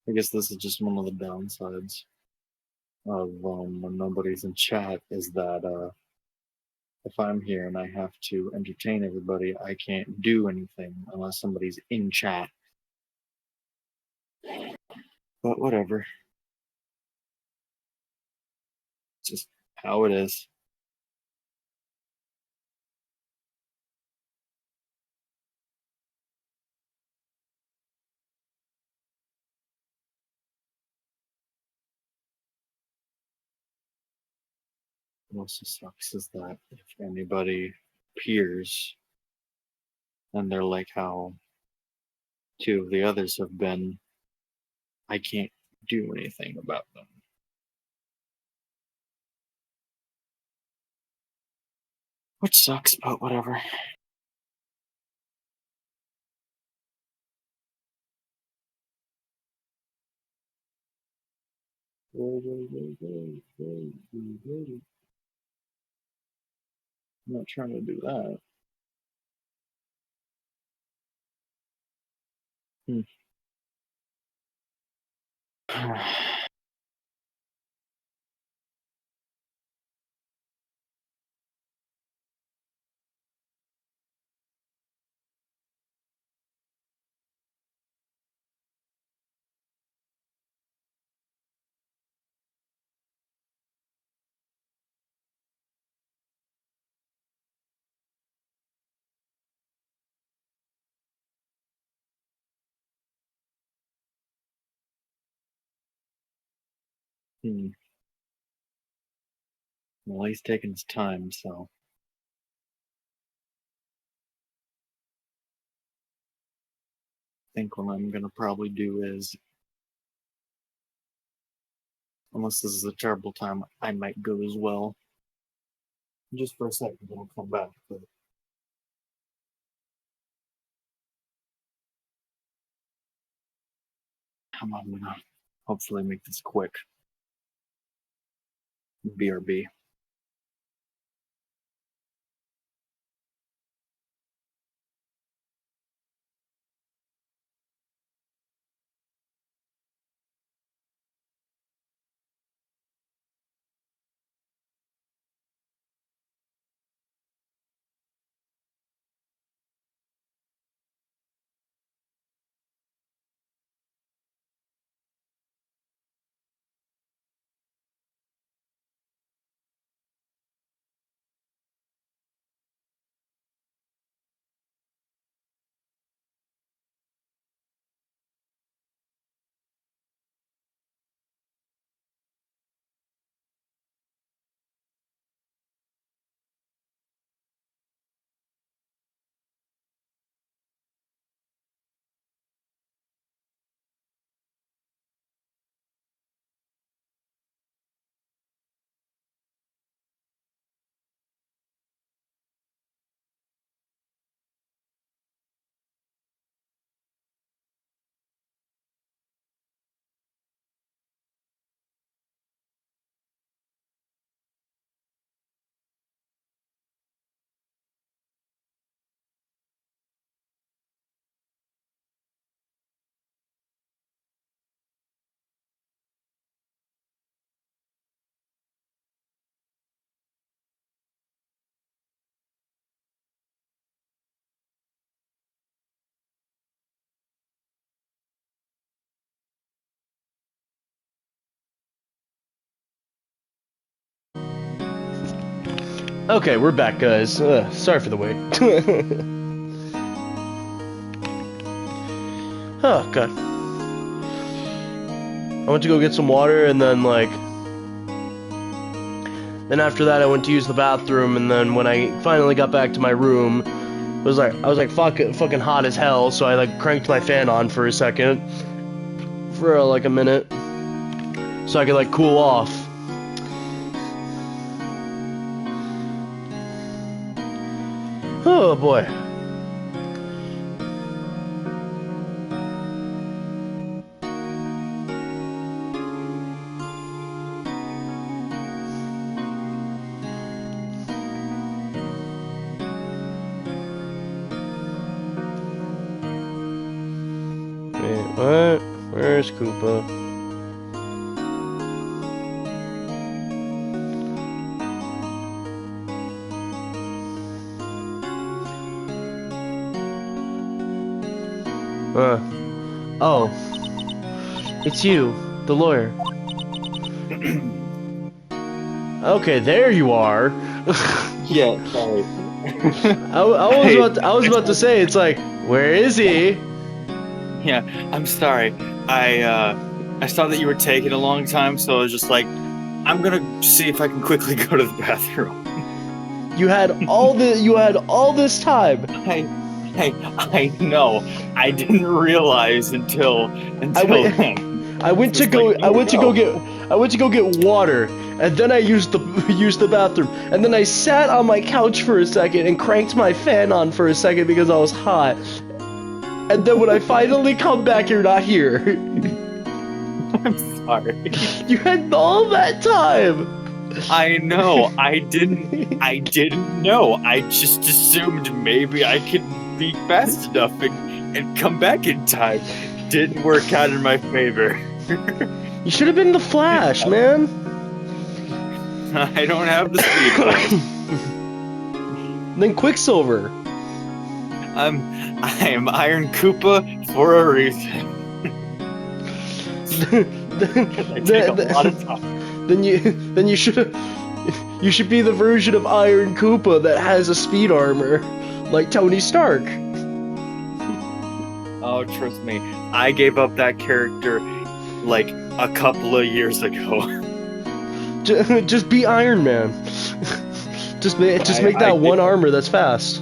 I guess this is just one of the downsides of when nobody's in chat is that if I'm here and I have to entertain everybody, I can't do anything unless somebody's in chat. But whatever. It's just how it is. What also sucks is that if anybody appears and they're like how two of the others have been, I can't do anything about them. Which sucks, but whatever. I'm not trying to do that. Well, he's taking his time, so I think what I'm gonna probably do is, unless this is a terrible time, I might go as well. Just for a second, then I'll come back. But I'm gonna hopefully make this quick. BRB. Okay, we're back, guys. Sorry for the wait. Oh, God. I went to go get some water, and then, then after that I went to use the bathroom, and then when I finally got back to my room, I was like fucking hot as hell, so I, cranked my fan on for a second. For, a minute. So I could, cool off. Oh boy. Wait, what? Where there's Koopa. Oh. It's you, the lawyer. Okay, there you are. Yeah, sorry. I was about to say, it's like, where is he? Yeah, I'm sorry. I saw that you were taking a long time, so I was just like, I'm gonna see if I can quickly go to the bathroom. You had all this time. I know. I didn't realize until then. I went to go get water, and then I used the bathroom, and then I sat on my couch for a second and cranked my fan on for a second because I was hot. And then when I finally come back, you're not here. I'm sorry. You had all that time. I know. I didn't know. I just assumed maybe I could be fast enough and come back in time. Didn't work out in my favor. You should have been the Flash, man. I don't have the speed. Then Quicksilver. I am Iron Koopa for a reason. I take a lot of time. Then you should be the version of Iron Koopa that has a speed armor, like Tony Stark. Oh, trust me, I gave up that character like a couple of years ago. Just be Iron Man. Just make that one armor that's fast.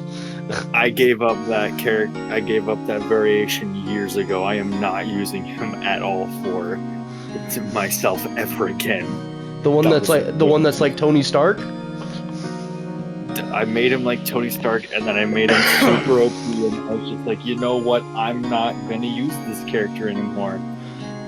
I gave up that character. I gave up that variation years ago. I am not using him at all for myself ever again. The one that's like Tony Stark. I made him like Tony Stark, and then I made him super OP, and I was just like, you know what? I'm not gonna use this character anymore.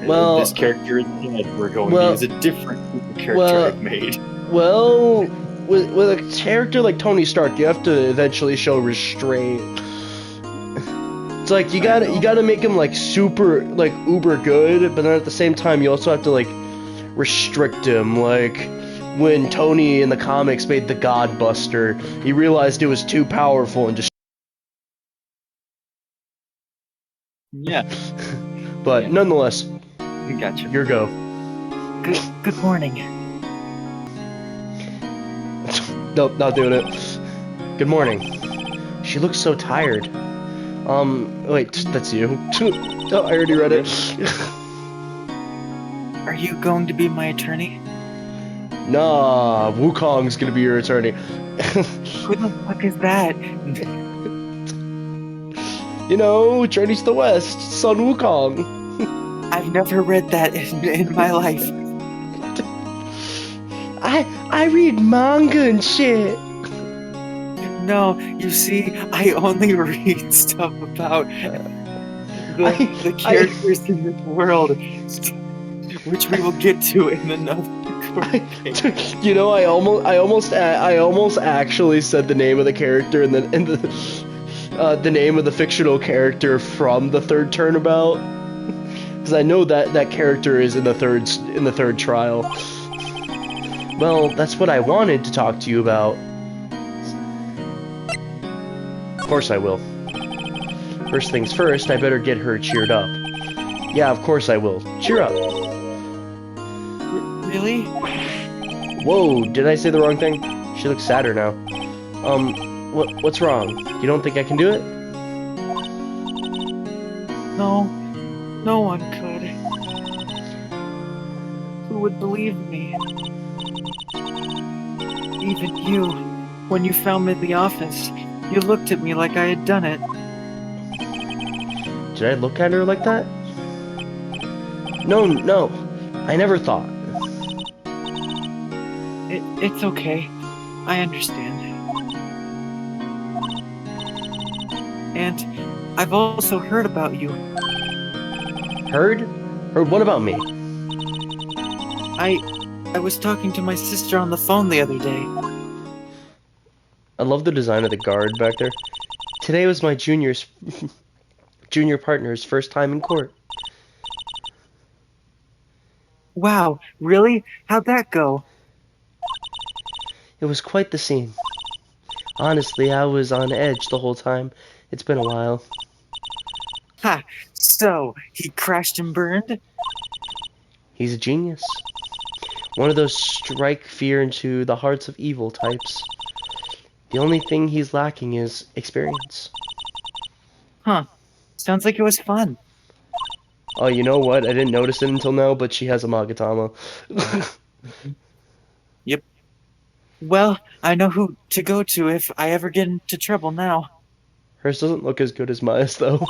Well, this character is dead. We're going to use a different character I've made. Well, with a character like Tony Stark, you have to eventually show restraint. It's like you gotta make him like super, like uber good, but then at the same time you also have to like restrict him. Like when Tony in the comics made the God Buster, he realized it was too powerful and just. Yeah. But nonetheless, gotcha. Your go. Good morning. Nope, not doing it. Good morning. She looks so tired. Wait, that's you. Oh, I already read it. Are you going to be my attorney? Nah, Wukong's gonna be your attorney. Who the fuck is that? You know, Journey to the West, Sun Wukong. I've never read that in my life. I read manga and shit. No, you see, I only read stuff about the characters in this world, which we will get to in another. You know, I almost actually said the name of the character and the name of the fictional character from the third turnabout, because I know that character is in the third trial. Well, that's what I wanted to talk to you about. Of course I will. First things first, I better get her cheered up. Yeah, of course I will. Cheer up. Really? Whoa, did I say the wrong thing? She looks sadder now. What's wrong? You don't think I can do it? No, no one could. Who would believe me? Even you. When you found me in the office, you looked at me like I had done it. Did I look at her like that? No, I never thought. It's okay. I understand. And I've also heard about you. Heard? Heard what about me? I was talking to my sister on the phone the other day. I love the design of the guard back there. Today was my junior partner's first time in court. Wow, really? How'd that go? It was quite the scene. Honestly, I was on edge the whole time. It's been a while. Ha! So, he crashed and burned? He's a genius. One of those strike fear into the hearts of evil types. The only thing he's lacking is experience. Huh. Sounds like it was fun. Oh, you know what? I didn't notice it until now, but she has a Magatama. Yep. Well, I know who to go to if I ever get into trouble now. Hers doesn't look as good as Maya's, though.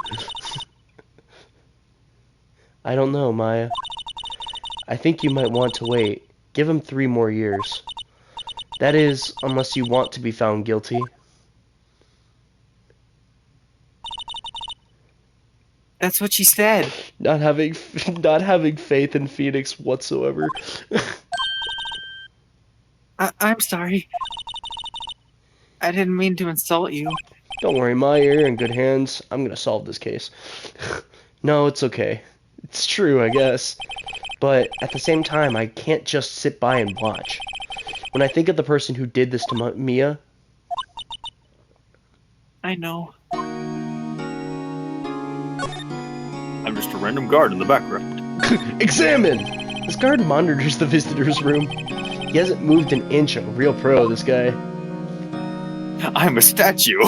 I don't know, Maya. I think you might want to wait. Give him 3 more years. That is, unless you want to be found guilty. That's what she said. Not having faith in Phoenix whatsoever. I'm sorry. I didn't mean to insult you. Don't worry, Maya, you're in good hands. I'm gonna solve this case. No, it's okay. It's true, I guess. But at the same time, I can't just sit by and watch. When I think of the person who did this to Mia... I know. I'm just a random guard in the background. Examine! This guard monitors the visitor's room. He hasn't moved an inch. A real pro, this guy. I'm a statue.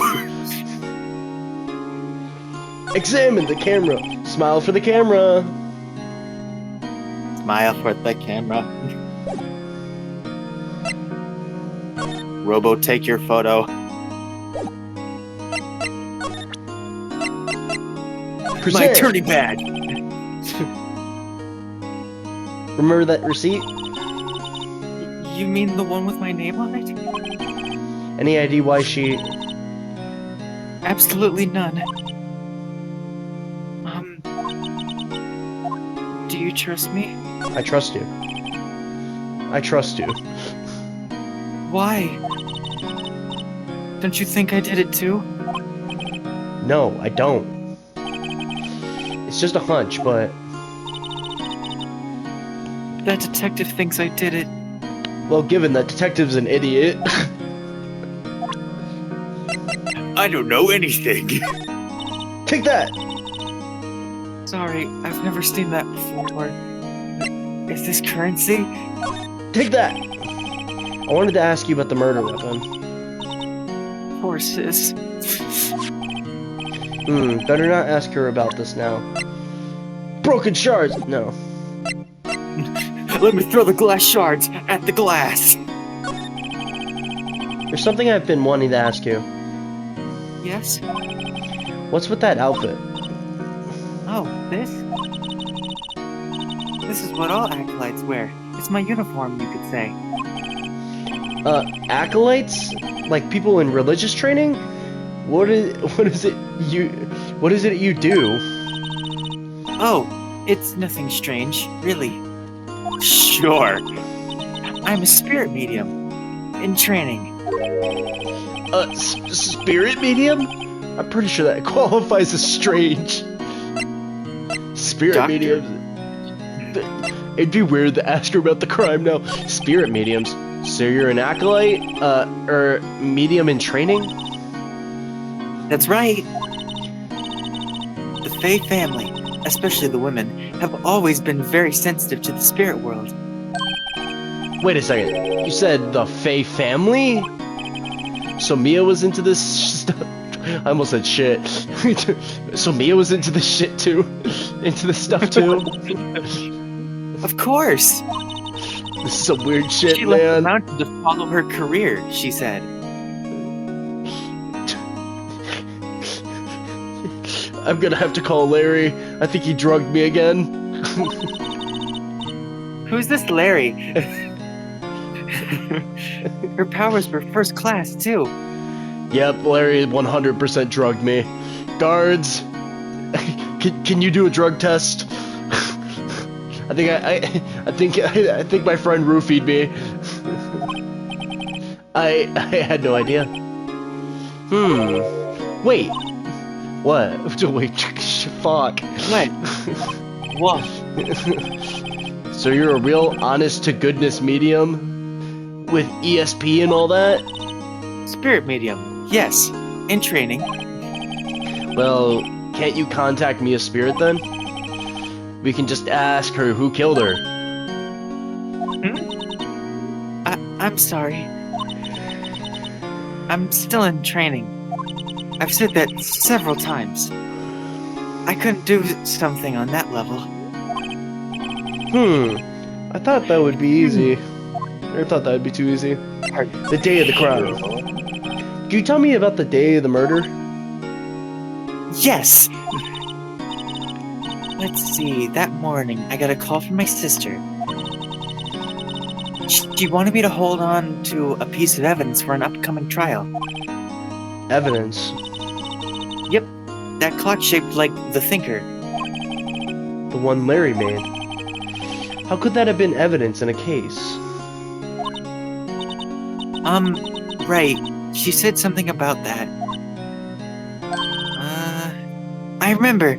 Examine the camera. Smile for the camera. Smile for the camera. Robo, take your photo. My Present. attorney badge. Remember that receipt? You mean the one with my name on it? Any idea why she... Absolutely none. Do you trust me? I trust you. I trust you. Why? Don't you think I did it too? No, I don't. It's just a hunch, but... That detective thinks I did it. Well, given that detective's an idiot... I don't know anything. Take that! Sorry, I've never seen that before. Is this currency? Take that! I wanted to ask you about the murder weapon. Poor sis. Better not ask her about this now. Broken shards! No. Let me throw the glass shards at the glass. There's something I've been wanting to ask you. Yes? What's with that outfit? Oh, this? This is what all acolytes wear. It's my uniform, you could say. Acolytes? Like people in religious training? What is it you do? Oh, it's nothing strange, really. Sure. I'm a spirit medium. In training. Spirit medium? I'm pretty sure that qualifies as strange. Spirit Doctor? mediums. It'd be weird to ask her about the crime now. Spirit mediums. So you're an acolyte? Or medium in training? That's right. The Fae family, especially the women, have always been very sensitive to the spirit world. Wait a second. You said the Fae family? So Mia was into this stuff? I almost said shit. So Mia was into this shit too? Into this stuff too? Of course! This is some weird shit, She left the man. mountain to follow her career, she said. I'm gonna have to call Larry. I think he drugged me again. Who's this Larry? Her powers were first class, too. Yep, Larry 100% drugged me. Guards, can you do a drug test? I think my friend roofied me. I had no idea. Wait. What? Wait, fuck. What? What? So you're a real honest-to-goodness medium? With ESP and all that? Spirit medium, yes. In training. Well, can't you contact Mia's spirit then? We can just ask her who killed her. I'm sorry. I'm still in training. I've said that several times. I couldn't do something on that level. I thought that would be easy. I thought that would be too easy. The day of the crime. Can you tell me about the day of the murder? Yes! Let's see, that morning I got a call from my sister. She wanted me to hold on to a piece of evidence for an upcoming trial. Evidence? Yep, that clock shaped like the Thinker. The one Larry made. How could that have been evidence in a case? Right. She said something about that. I remember.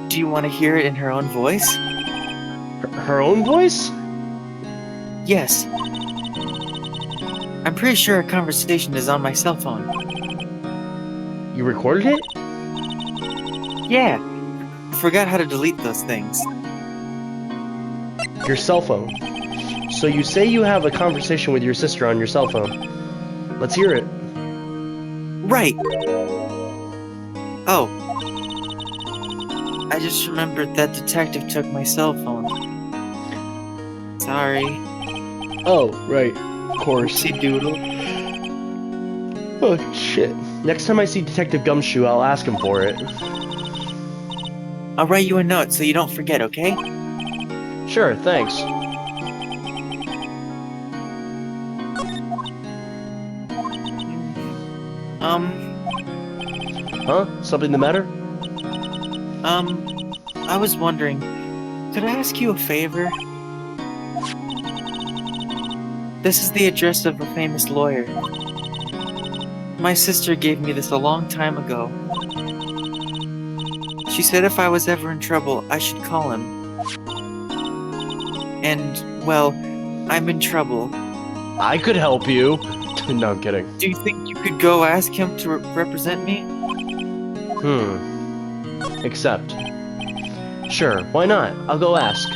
Do you want to hear it in her own voice? Her own voice? Yes. I'm pretty sure our conversation is on my cell phone. You recorded it? Yeah. Forgot how to delete those things. Your cell phone. So you say you have a conversation with your sister on your cell phone. Let's hear it. Right. Oh. I just remembered that detective took my cell phone. Sorry. Oh, right. Of course. See doodle. Oh, shit. Next time I see Detective Gumshoe, I'll ask him for it. I'll write you a note so you don't forget, okay? Sure, thanks. Huh? Something the matter? I was wondering, could I ask you a favor? This is the address of a famous lawyer. My sister gave me this a long time ago. She said if I was ever in trouble, I should call him. And, well, I'm in trouble. I could help you. No, I'm kidding. Do you think you could go ask him to represent me? Accept. Sure, why not? I'll go ask.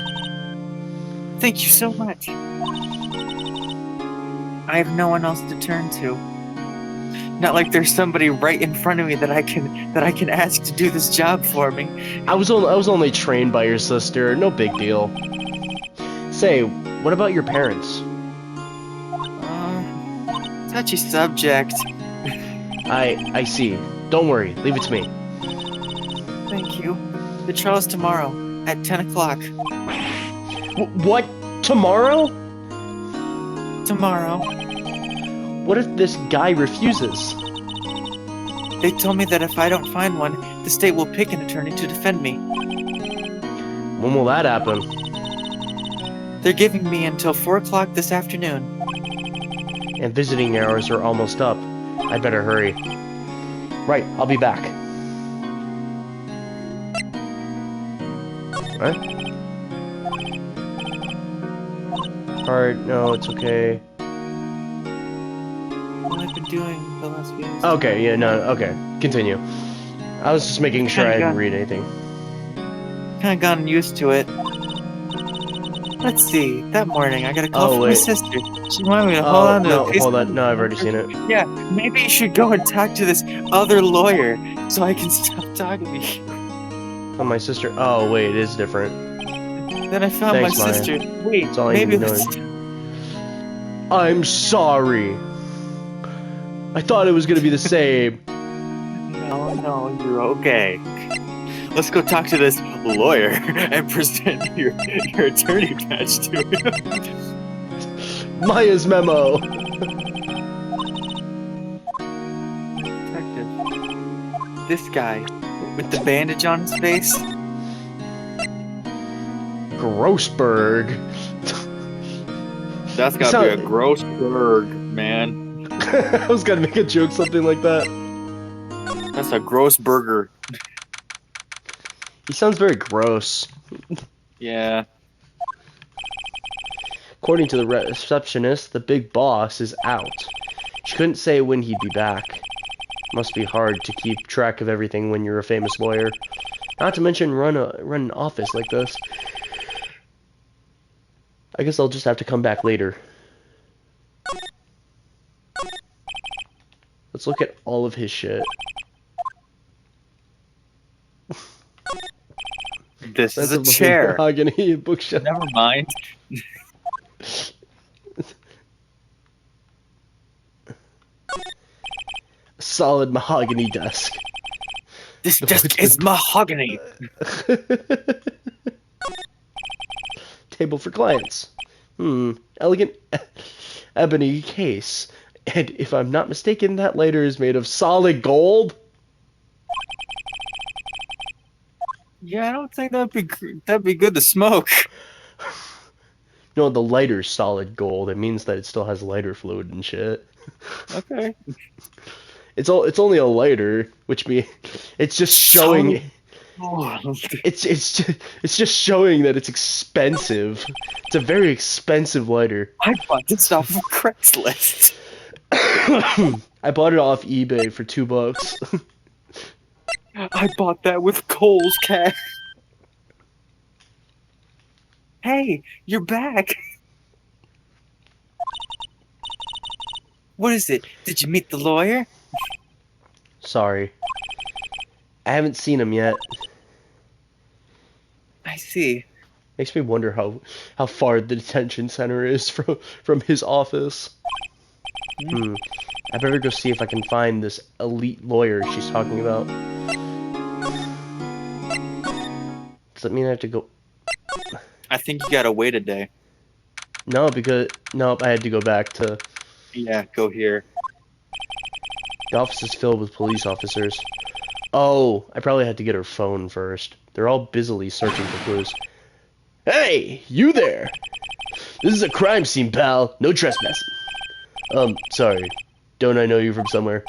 Thank you so much. I have no one else to turn to. Not like there's somebody right in front of me that I can ask to do this job for me. I was only trained by your sister. No big deal. Say, what about your parents? Touchy subject. I see. Don't worry. Leave it to me. Thank you. The trial's tomorrow at 10 o'clock. What? Tomorrow? Tomorrow. What if this guy refuses? They told me that if I don't find one, the state will pick an attorney to defend me. When will that happen? They're giving me until 4 o'clock this afternoon. And visiting hours are almost up. I better hurry. Right, I'll be back. What? Alright, no, it's okay. What I've been doing the last few days. Okay, yeah, no, okay. Continue. I was just making sure I didn't read anything. Kinda gotten used to it. Let's see, that morning I got a call from my sister. She wanted me to hold on to no, a piece hold of- on. No, I've already seen it. Yeah, maybe you should go and talk to this other lawyer so I can stop talking to you. Oh, my sister. Oh, wait, it is different. Then I found Thanks, my Maya. sister. Wait, That's all I maybe need to let's... I'm sorry. I thought it was gonna be the same. No, you're okay. Let's go talk to this lawyer and present your attorney badge to him. Maya's memo. Detective. This guy with the bandage on his face. Grossberg. That's gotta be a gross bird, man. I was gonna make a joke, something like that. That's a gross burger. He sounds very gross. Yeah. According to the receptionist, the big boss is out. She couldn't say when he'd be back. Must be hard to keep track of everything when you're a famous lawyer. Not to mention run an office like this. I guess I'll just have to come back later. Let's look at all of his shit. This is a Expensive chair. mahogany bookshelf. Never mind. Solid mahogany desk. This desk is mahogany. Table for clients. Elegant ebony case. And if I'm not mistaken, that lighter is made of solid gold. Yeah, I don't think that'd be good to smoke. No, the lighter's solid gold. It means that it still has lighter fluid and shit. Okay. It's only a lighter, which means it's just showing. It's just showing that it's expensive. It's a very expensive lighter. I bought this off of Craigslist. I bought it off eBay for $2. I bought that with Kohl's cash. Hey, you're back. What is it? Did you meet the lawyer? Sorry. I haven't seen him yet. I see. Makes me wonder how far the detention center is from his office. I better go see if I can find this elite lawyer she's talking about. Does that mean I have to go? I think you gotta wait a day. No, I had to go back to. Yeah, go here. The office is filled with police officers. Oh, I probably had to get her phone first. They're all busily searching for clues. Hey, you there! This is a crime scene, pal. No trespassing. Sorry. Don't I know you from somewhere?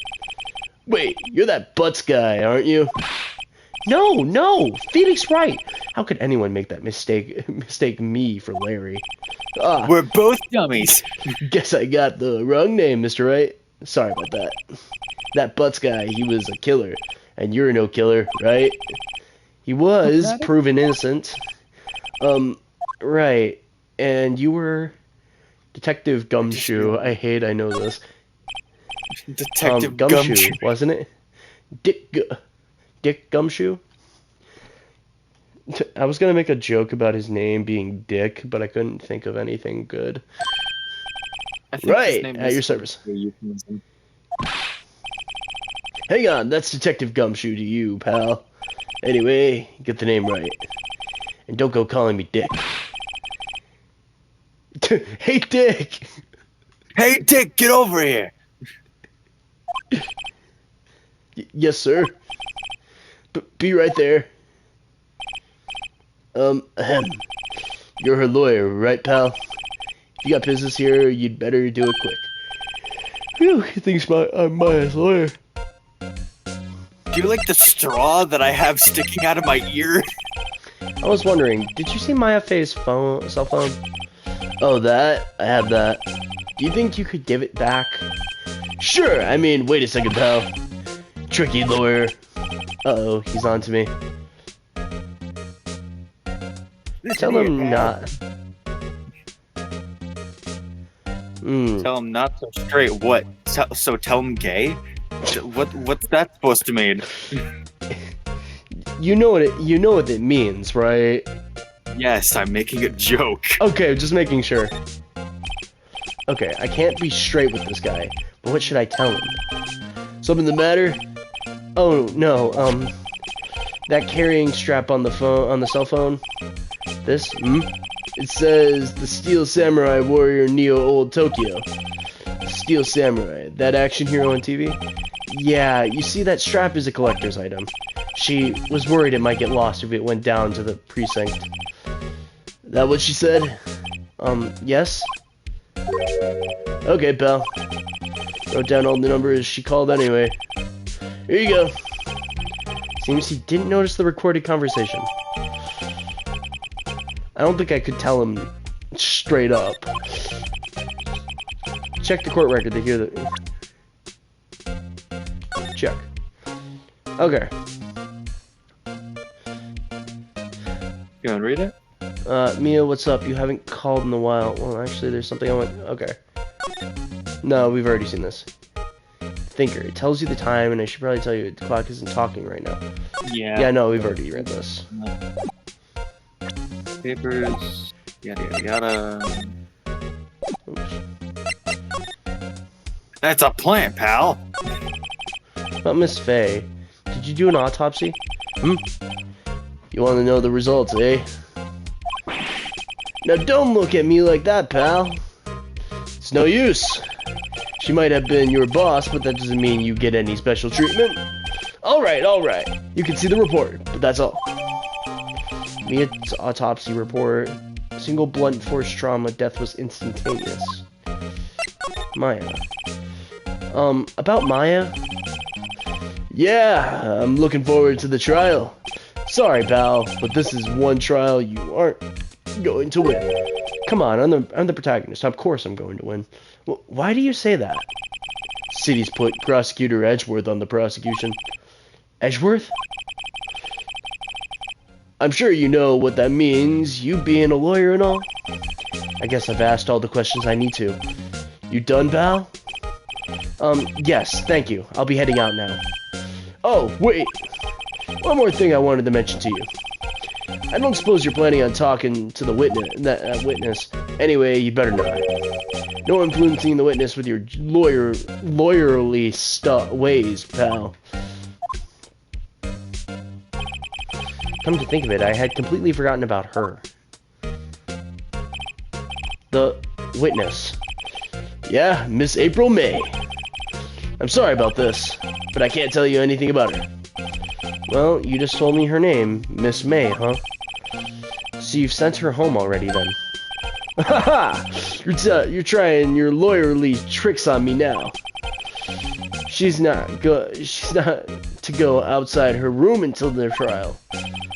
Wait, you're that Butts guy, aren't you? No! Felix Wright! How could anyone make that mistake me for Larry? We're both dummies. Guess I got the wrong name, Mr. Wright. Sorry about that. That Butts guy, he was a killer. And you're no killer, right? He was proven innocent. Right. And you were Detective Gumshoe. I know this. Detective Gumshoe, wasn't it? Dick Gumshoe? I was gonna make a joke about his name being Dick, but I couldn't think of anything good. Right, at your service. Hang on, that's Detective Gumshoe to you, pal. Anyway, get the name right. And don't go calling me Dick. Hey, Dick! Hey, Dick, get over here! Yes, sir. Be right there. You're her lawyer, right, pal? If you got business here, you'd better do it quick. Phew, he thinks I'm Maya's lawyer. Do you like the straw that I have sticking out of my ear? I was wondering, did you see Maya Faye's cell phone? Oh, that? I have that. Do you think you could give it back? Sure, I mean, wait a second, pal. Tricky lawyer. Uh-oh, he's on to me. Tell him not. Tell him not so straight. What? So tell him gay? What's that supposed to mean? You know what it means, right? Yes, I'm making a joke. Okay, just making sure. Okay, I can't be straight with this guy, but what should I tell him? Something the matter? Oh no, that carrying strap on the cell phone. This? It says the Steel Samurai Warrior Neo Old Tokyo. Steel Samurai, that action hero on TV? Yeah, you see, that strap is a collector's item. She was worried it might get lost if it went down to the precinct. That what she said? Yes? Okay, pal. Wrote down all the numbers she called anyway. Here you go. Seems he didn't notice the recorded conversation. I don't think I could tell him straight up. Check the court record to hear that. Check. Okay. You want to read it? Mia, what's up? You haven't called in a while. Well, actually, there's something I want. Okay. No, we've already seen this. Thinker. It tells you the time, and I should probably tell you the clock isn't talking right now. Yeah. Yeah, no, we've already read this. Papers. Yada yada yada. Oops. That's a plant, pal. About Miss Faye. Did you do an autopsy? You want to know the results, eh? Now don't look at me like that, pal. It's no use. She might have been your boss, but that doesn't mean you get any special treatment. Alright. You can see the report, but that's all. Mia's autopsy report. Single blunt force trauma. Death was instantaneous. Maya. About Maya? Yeah, I'm looking forward to the trial. Sorry, pal, but this is one trial you aren't going to win. Come on, I'm the protagonist. Of course I'm going to win. Why do you say that? City's put Prosecutor Edgeworth on the prosecution. Edgeworth? I'm sure you know what that means, you being a lawyer and all. I guess I've asked all the questions I need to. You done, pal? Yes, thank you. I'll be heading out now. Oh, wait. One more thing I wanted to mention to you. I don't suppose you're planning on talking to the witness. Anyway, you better not. No influencing the witness with your lawyerly ways, pal. Come to think of it, I had completely forgotten about her. The witness. Yeah, Miss April May. I'm sorry about this, but I can't tell you anything about her. Well, you just told me her name, Miss May, huh? So you've sent her home already, then? Haha! You're trying your lawyerly tricks on me now. She's not to go outside her room until the trial.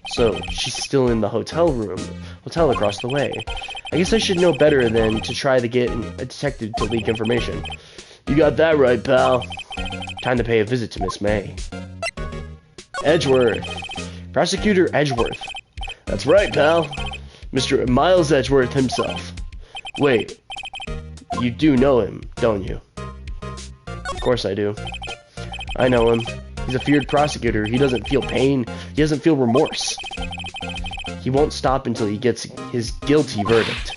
So she's still in the hotel across the way. I guess I should know better than to try to get a detective to leak information. You got that right, pal. Time to pay a visit to Miss May. Edgeworth. Prosecutor Edgeworth. That's right, pal. Mr. Miles Edgeworth himself. Wait. You do know him, don't you? Of course I do. I know him. He's a feared prosecutor. He doesn't feel pain. He doesn't feel remorse. He won't stop until he gets his guilty verdict.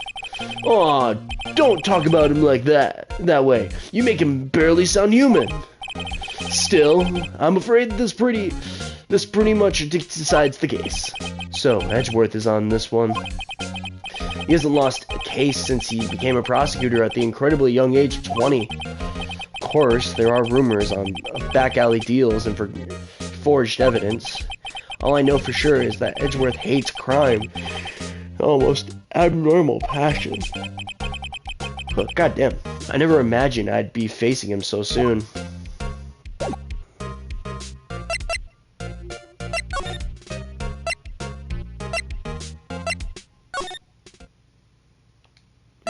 Aw, don't talk about him like that way. You make him barely sound human. Still, I'm afraid this pretty much decides the case. So, Edgeworth is on this one. He hasn't lost a case since he became a prosecutor at the incredibly young age of 20. Of course, there are rumors of back alley deals and forged evidence. All I know for sure is that Edgeworth hates crime. Almost abnormal passion. But goddamn, I never imagined I'd be facing him so soon.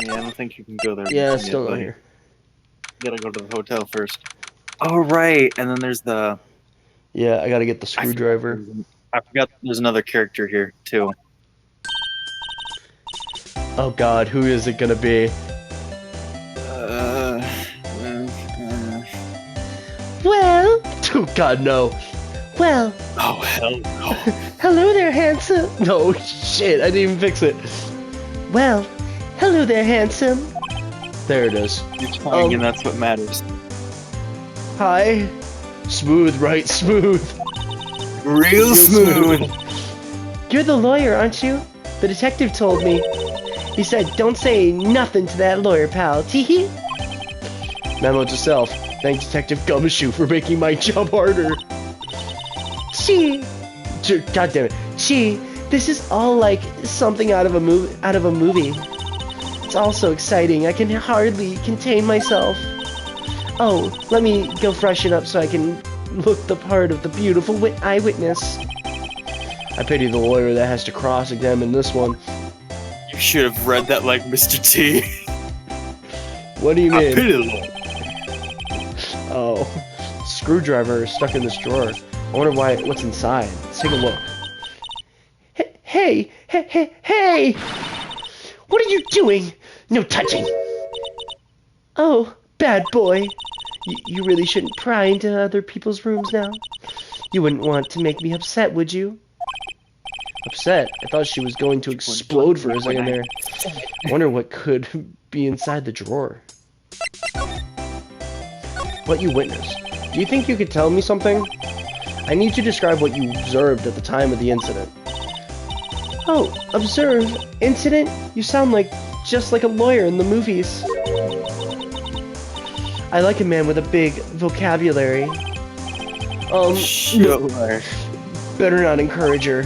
Yeah, I don't think you can go there. Yeah, it's still not here. You gotta go to the hotel first. Oh, right, and then there's the... Yeah, I gotta get the screwdriver. I forgot there's another character here, too. Oh god, who is it gonna be? Well... Oh god, no. Well... Oh, hell no. Hello there, handsome. No, shit, I didn't even fix it. Well, hello there, handsome. There it is. You're trying, and that's what matters. Hi. Smooth, right? Smooth. Real smooth. You're the lawyer, aren't you? The detective told me. He said, don't say nothing to that lawyer, pal. Teehee. Memo to self. Thanks, Detective Gumshoe, for making my job harder. Gee. God damn it. Gee, this is all like something out of a movie. It's all so exciting. I can hardly contain myself. Oh, let me go freshen up so I can look the part of the beautiful eyewitness. I pity the lawyer that has to cross-examine this one. should have read that like Mr. T. What do you mean? Piddle. Oh, screwdriver is stuck in this drawer. I wonder what's inside. Let's take a look. Hey! What are you doing? No touching! Oh, bad boy. You really shouldn't pry into other people's rooms now. You wouldn't want to make me upset, would you? Upset? I thought she was going to explode for a second there. I wonder what could be inside the drawer. What you witnessed. Do you think you could tell me something? I need you to describe what you observed at the time of the incident. Oh, observe? Incident? You sound just like a lawyer in the movies. I like a man with a big vocabulary. Sure. Better not encourage her.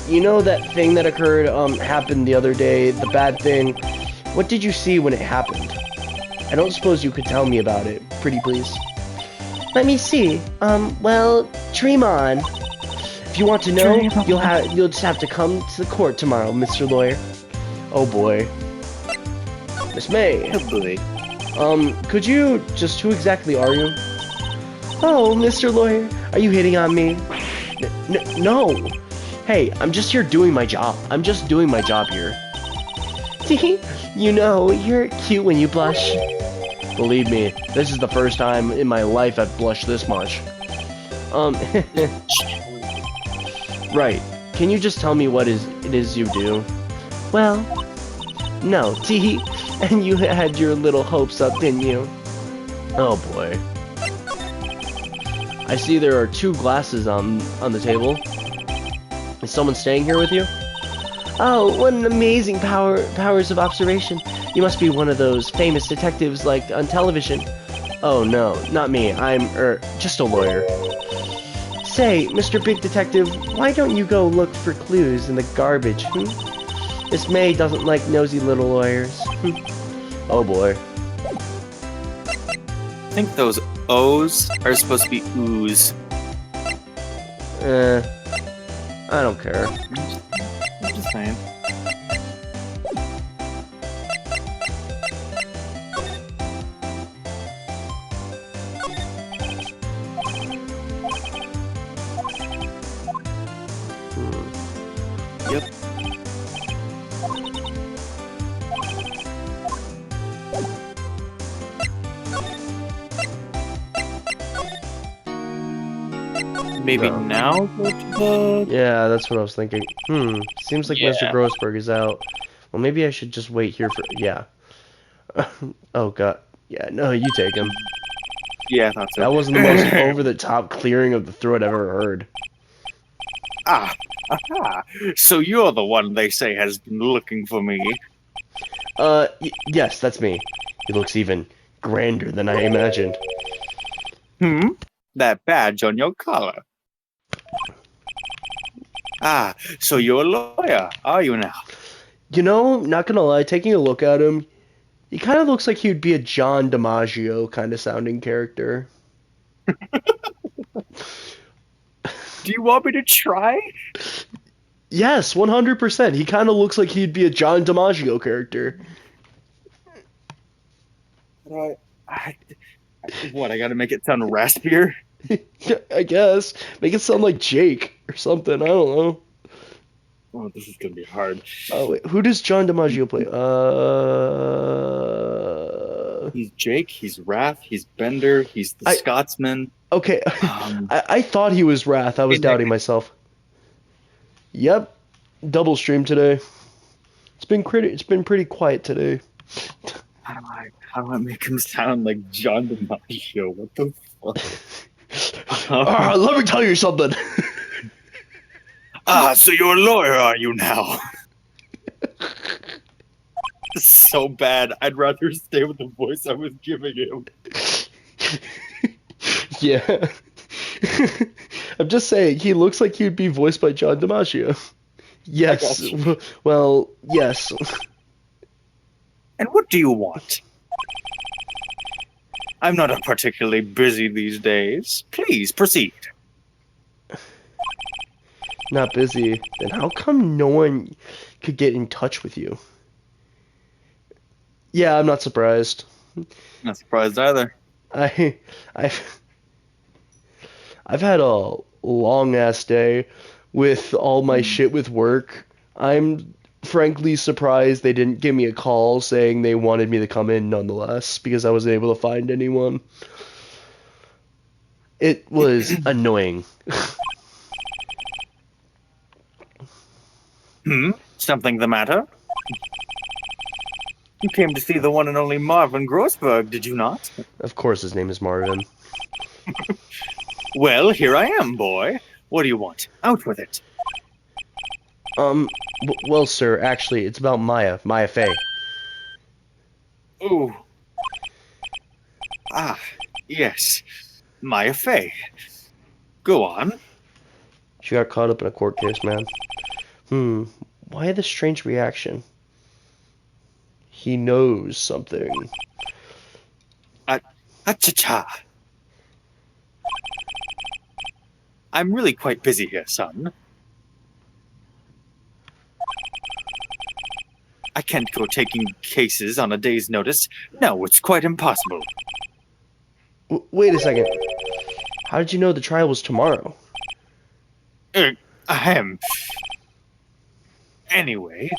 You know that thing that occurred, happened the other day, the bad thing? What did you see when it happened? I don't suppose you could tell me about it, pretty please. Let me see. Well, dream on. If you want to know, you'll just have to come to the court tomorrow, Mr. Lawyer. Oh boy. Miss May. Oh boy. Could you who exactly are you? Oh, Mr. Lawyer, are you hitting on me? No. Hey, I'm just here doing my job. I'm just doing my job here. You know, you're cute when you blush. Believe me, this is the first time in my life I've blushed this much. Right. Can you just tell me what it is you do? Well, no, tee. And you had your little hopes up, didn't you? Oh boy. I see there are 2 glasses on the table. Is someone staying here with you? Oh, what an amazing powers of observation. You must be one of those famous detectives like on television. Oh no, not me. I'm, just a lawyer. Say, Mr. Big Detective, why don't you go look for clues in the garbage, Miss May doesn't like nosy little lawyers. Oh boy. I think those O's are supposed to be ooze. I don't care. I'm just saying. Yep. Maybe now go to the... Yeah, that's what I was thinking. Seems like Yeah. Mr. Grossberg is out. Well, maybe I should just wait here for... Yeah. Oh, God. Yeah, no, you take him. Yeah, I thought so. That wasn't the most over-the-top clearing of the throat I've ever heard. Ah, aha. So you're the one they say has been looking for me. Yes, that's me. He looks even grander than I imagined. That badge on your collar. Ah, so you're a lawyer, are you now? You know, not gonna lie, taking a look at him, he kind of looks like he'd be a John DiMaggio kind of sounding character. Do you want me to try? Yes, 100%. He kind of looks like he'd be a John DiMaggio character. What, I gotta make it sound raspier? I guess. Make it sound like Jake or something. I don't know. Oh, this is gonna be hard. Oh, wait. Who does John DiMaggio play? He's Jake, he's Raph, he's Bender, he's the Scotsman. Okay. I thought he was Wrath. I was doubting myself. Yep. Double stream today. It's been pretty quiet today. How do I make him sound like John DiMaggio? What the fuck? Let me tell you something. So you're a lawyer, are you now? So bad. I'd rather stay with the voice I was giving him. Yeah. I'm just saying, he looks like he'd be voiced by John DiMaggio. Yes. Well, yes. And what do you want? I'm not particularly busy these days. Please, proceed. Not busy. Then how come no one could get in touch with you. Yeah, I'm not surprised. Not surprised either. I've had a long ass day with all my shit with work. I'm frankly surprised they didn't give me a call saying they wanted me to come in nonetheless because I wasn't able to find anyone. It was annoying. Something the matter? You came to see the one and only Marvin Grossberg, did you not? Of course his name is Marvin. Well, here I am, boy. What do you want? Out with it. Well, sir, actually, it's about Maya Fey. Ooh. Ah, yes. Maya Fey. Go on. She got caught up in a court case, man. Why the strange reaction? He knows something. Cha-cha. I'm really quite busy here, son. I can't go taking cases on a day's notice. No, it's quite impossible. Wait a second. How did you know the trial was tomorrow? Anyway,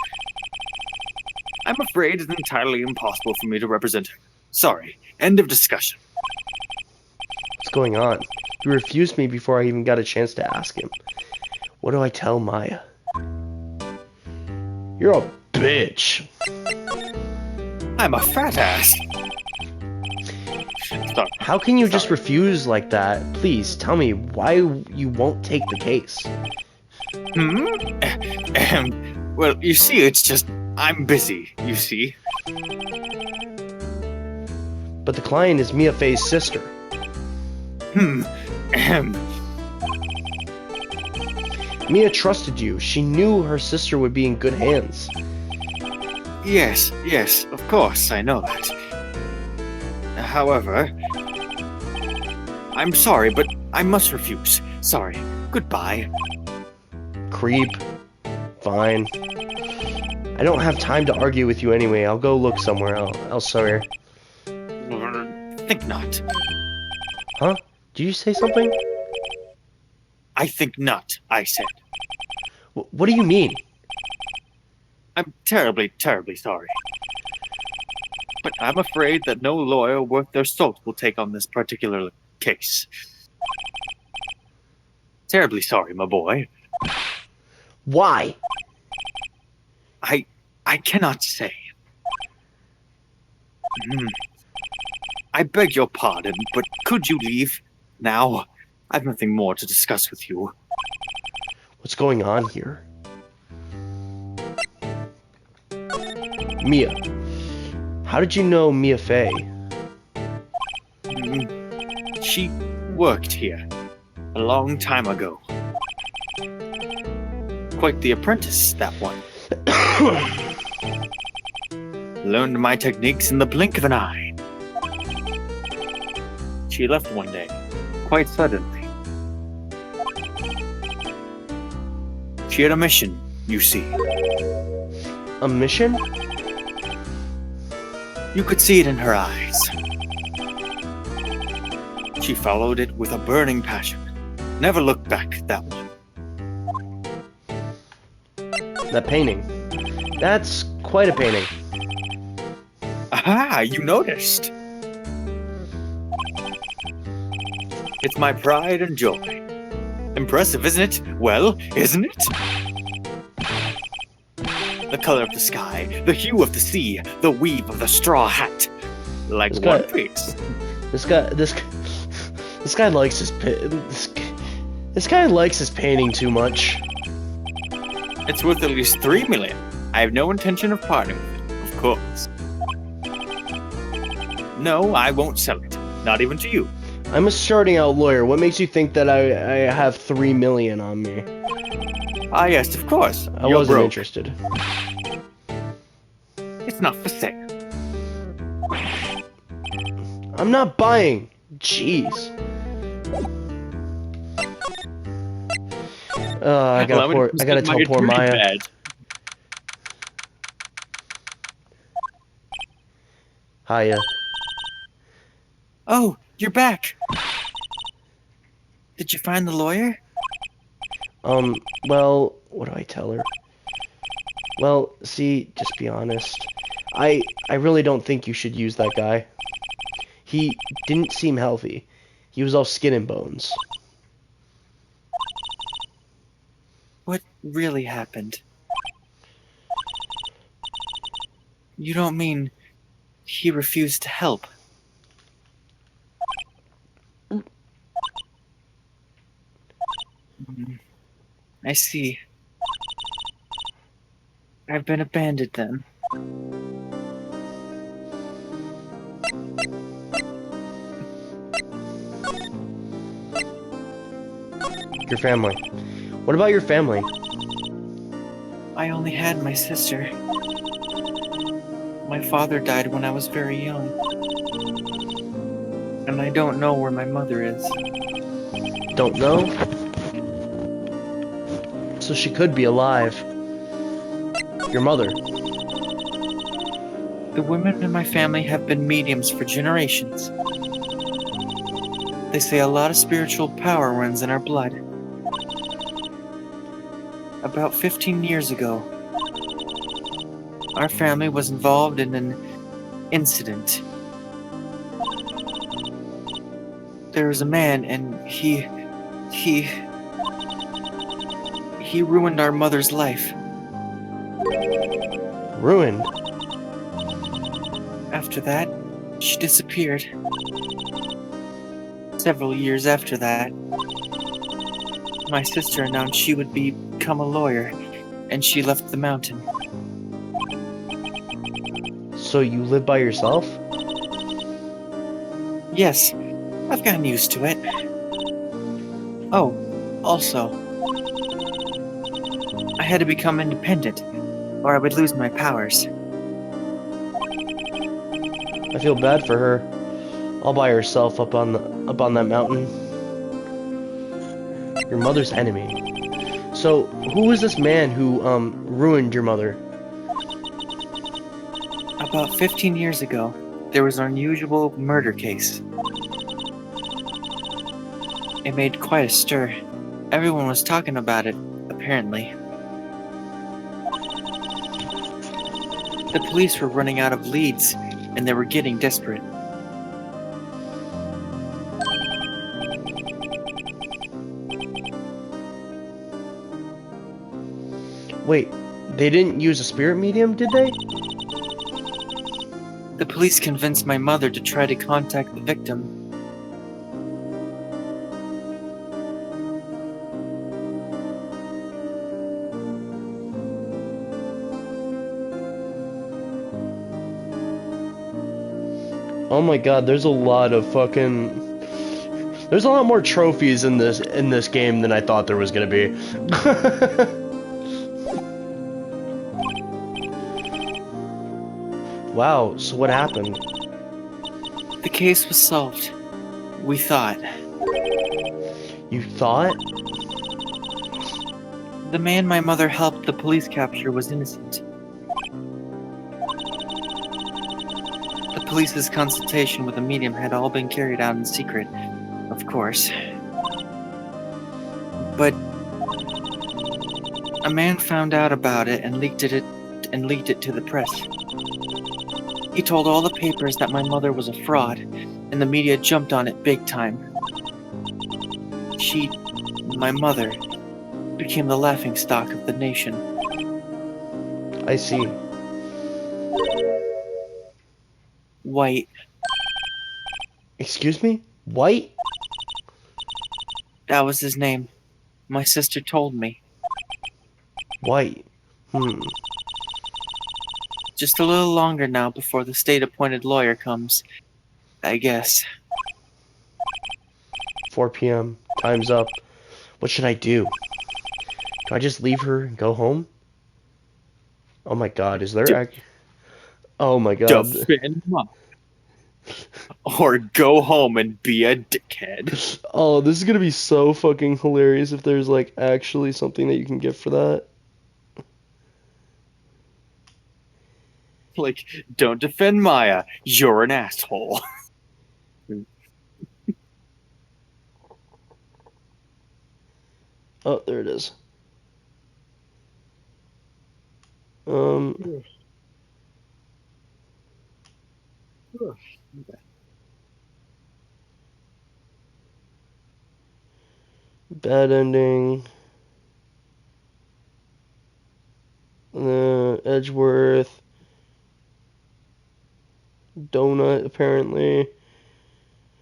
I'm afraid it's entirely impossible for me to represent her. Sorry. End of discussion. What's going on? He refused me before I even got a chance to ask him. What do I tell Maya? You're a bitch. I'm a fat ass. Sorry. How can you just refuse like that? Please tell me why you won't take the case. Well, you see, it's just I'm busy, you see. But the client is Mia Fey's sister. Mia trusted you. She knew her sister would be in good hands. Yes, of course, I know that. However, I'm sorry, but I must refuse. Sorry. Goodbye. Creep. Fine. I don't have time to argue with you anyway. I'll go look somewhere else. Sorry. Think not. Huh? Did you say something? I think not, I said. What do you mean? I'm terribly, terribly sorry. But I'm afraid that no lawyer worth their salt will take on this particular case. Terribly sorry, my boy. Why? I cannot say. I beg your pardon, but could you leave now? I've nothing more to discuss with you. What's going on here? Mia. How did you know Mia Fey? She worked here a long time ago. Quite the apprentice, that one. Learned my techniques in the blink of an eye. She left one day, quite suddenly. She had a mission, you see. A mission? You could see it in her eyes. She followed it with a burning passion. Never looked back, that one. That painting. That's quite a painting. Aha, you noticed. It's my pride and joy. Impressive, isn't it? Well, isn't it? The color of the sky, the hue of the sea, the weave of the straw hat. Like one piece. This guy likes his this guy likes his painting too much. It's worth at least 3 million. I have no intention of parting with it, of course. No, I won't sell it. Not even to you. I'm a starting out lawyer. What makes you think that I have 3 million on me? Ah, yes, of course. I wasn't interested. It's not for sale. I'm not buying. Jeez. I gotta tell poor Maya. Hiya. Oh, you're back. Did you find the lawyer? Well, what do I tell her? Well, see, just be honest. I really don't think you should use that guy. He didn't seem healthy. He was all skin and bones. What really happened? You don't mean he refused to help? I see. I've been abandoned then. Your family. What about your family? I only had my sister. My father died when I was very young. And I don't know where my mother is. Don't know? So she could be alive. Your mother. The women in my family have been mediums for generations. They say a lot of spiritual power runs in our blood. About 15 years ago, our family was involved in an incident. There was a man, and he ruined our mother's life. Ruined? After that, she disappeared. Several years after that, my sister announced she would become a lawyer, and she left the mountain. So you live by yourself? Yes, I've gotten used to it. Oh, also, I had to become independent, or I would lose my powers. I feel bad for her. All by herself up on that mountain. Your mother's enemy. So, who was this man who ruined your mother? About 15 years ago, there was an unusual murder case. It made quite a stir. Everyone was talking about it, apparently. The police were running out of leads, and they were getting desperate. Wait, they didn't use a spirit medium, did they? The police convinced my mother to try to contact the victim. Oh my god, there's a lot of fucking... There's a lot more trophies in this game than I thought there was gonna be. Wow, so what happened? The case was solved. We thought. You thought? The man my mother helped the police capture was innocent. The police's consultation with the medium had all been carried out in secret, of course. But a man found out about it and leaked it to the press. He told all the papers that my mother was a fraud, and the media jumped on it big time. My mother, became the laughingstock of the nation. I see. White. Excuse me? White? That was his name. My sister told me. White. Just a little longer now before the state-appointed lawyer comes, I guess. 4 p.m. Time's up. What should I do? Do I just leave her and go home? Oh my god, is there... Oh my god. Defend Mom. Or go home and be a dickhead. Oh, this is gonna be so fucking hilarious if there's, like, actually something that you can get for that. Like, don't defend Maya. You're an asshole. Oh, there it is. Bad ending. Edgeworth. Donut, apparently.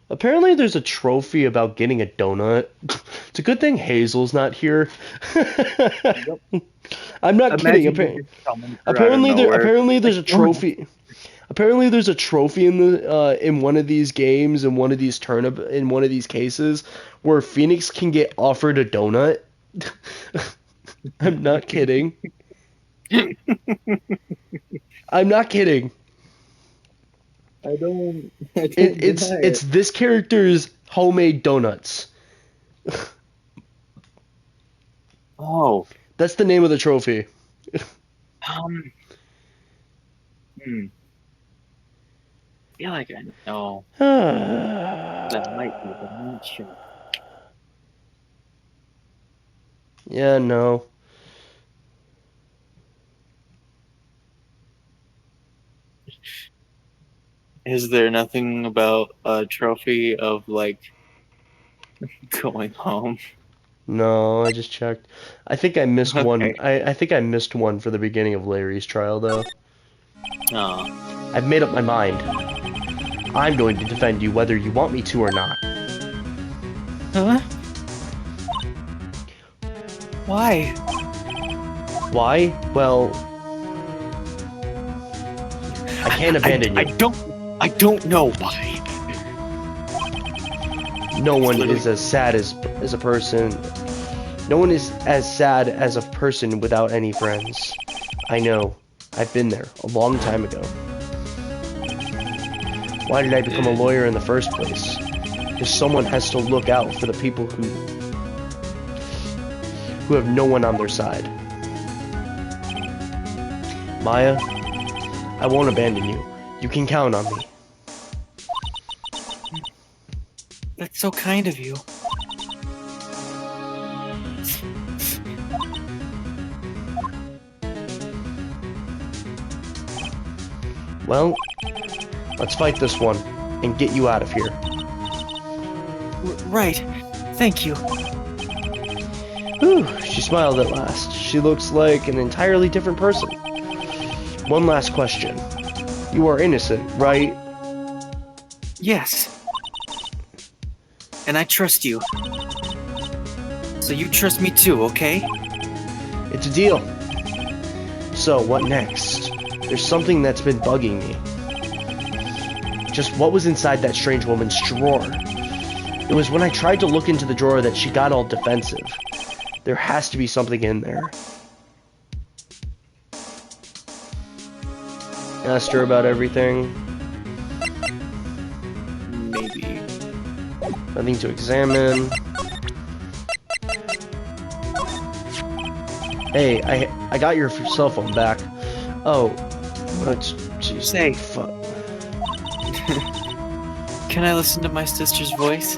Apparently there's a trophy about getting a donut. It's a good thing Hazel's not here. I'm not kidding. Apparently there's a trophy. Apparently there's a trophy in one of these games, in one of these in one of these cases, where Phoenix can get offered a donut. I'm not kidding. I'm not kidding. It's this character's homemade donuts. Oh. That's the name of the trophy. I feel like I know. That might be, but I'm not sure. Yeah, no. Is there nothing about a trophy of, like, going home? No, I just checked. I think I missed one. Okay. I think I missed one for the beginning of Larry's trial, though. Oh. I've made up my mind. I'm going to defend you whether you want me to or not. Huh? Why? Why? Well, I can't abandon you. I don't know why. No one is as sad as a person. No one is as sad as a person without any friends. I know. I've been there a long time ago. Why did I become a lawyer in the first place? Because someone has to look out for the people who have no one on their side. Maya, I won't abandon you. You can count on me. That's so kind of you. Well, let's fight this one and get you out of here. Right. Thank you. Whew, she smiled at last. She looks like an entirely different person. One last question. You are innocent, right? Yes. And I trust you. So you trust me too, okay? It's a deal. So, what next? There's something that's been bugging me. Just what was inside that strange woman's drawer? It was when I tried to look into the drawer that she got all defensive. There has to be something in there. Asked her about everything. Maybe. Nothing to examine. Hey, I got your cell phone back. Oh, jeez. Say. Fuck. Can I listen to my sister's voice?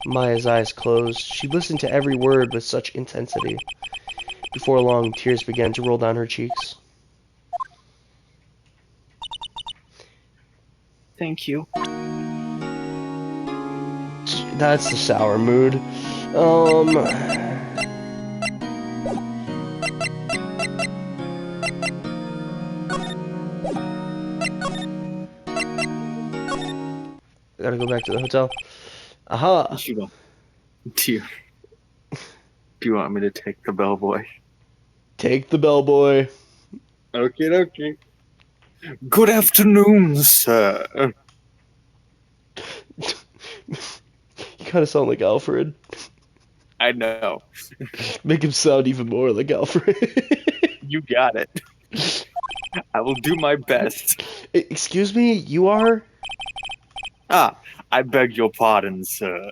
Maya's eyes closed. She listened to every word with such intensity. Before long, tears began to roll down her cheeks. Thank you. That's the sour mood. I gotta go back to the hotel. Aha! Do you want me to take the bellboy? Take the bellboy. Okay. Good afternoon, sir. You kind of sound like Alfred. I know. Make him sound even more like Alfred. You got it. I will do my best. Excuse me, you are? I beg your pardon, sir.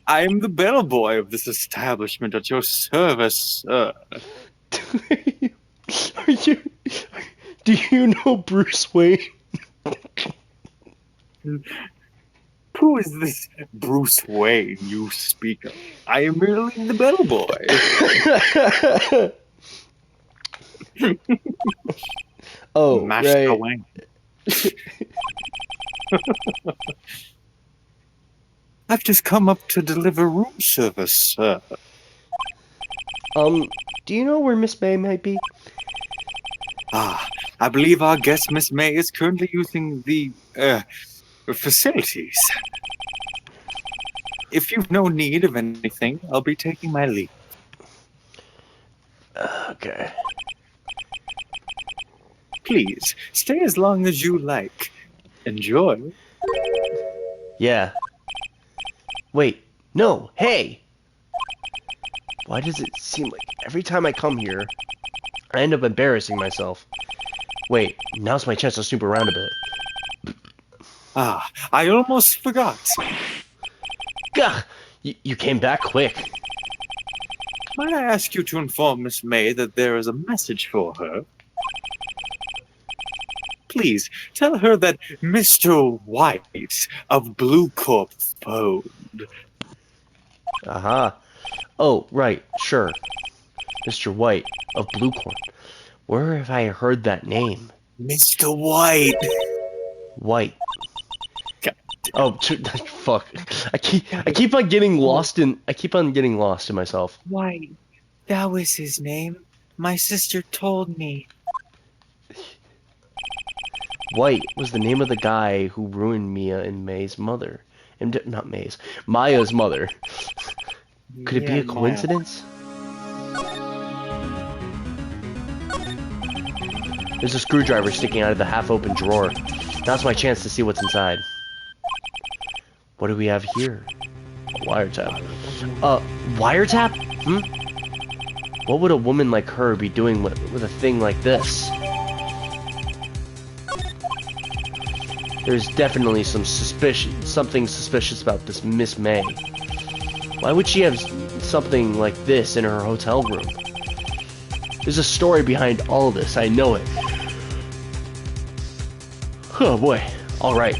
I am the bellboy of this establishment at your service, sir. Are you? Do you know Bruce Wayne? Who is this Bruce Wayne you speak of? I am merely the bellboy. Oh, Master right. Wayne. I've just come up to deliver room service, sir. Do you know where Miss May might be? I believe our guest, Miss May, is currently using the, facilities. If you've no need of anything, I'll be taking my leave. Okay. Please, stay as long as you like. Enjoy. Yeah. Wait. No. Hey! Why does it seem like every time I come here, I end up embarrassing myself? Wait, now's my chance to snoop around a bit. I almost forgot. Gah! You came back quick. Might I ask you to inform Miss May that there is a message for her? Please, tell her that Mr. White of Blue Corp phoned. Aha. Oh, right, sure. Mr. White of Blue Corp. Where have I heard that name? Mr. White. White. God. Oh, fuck! I keep on getting lost in myself. Why, that was his name. My sister told me. White was the name of the guy who ruined Mia and May's mother. And not May's, Maya's mother. Could it be a coincidence? There's a screwdriver sticking out of the half-open drawer. Now's my chance to see what's inside. What do we have here? A wiretap. Wiretap? What would a woman like her be doing with a thing like this? There's definitely something suspicious about this Miss May. Why would she have something like this in her hotel room? There's a story behind all this, I know it. Oh boy, alright.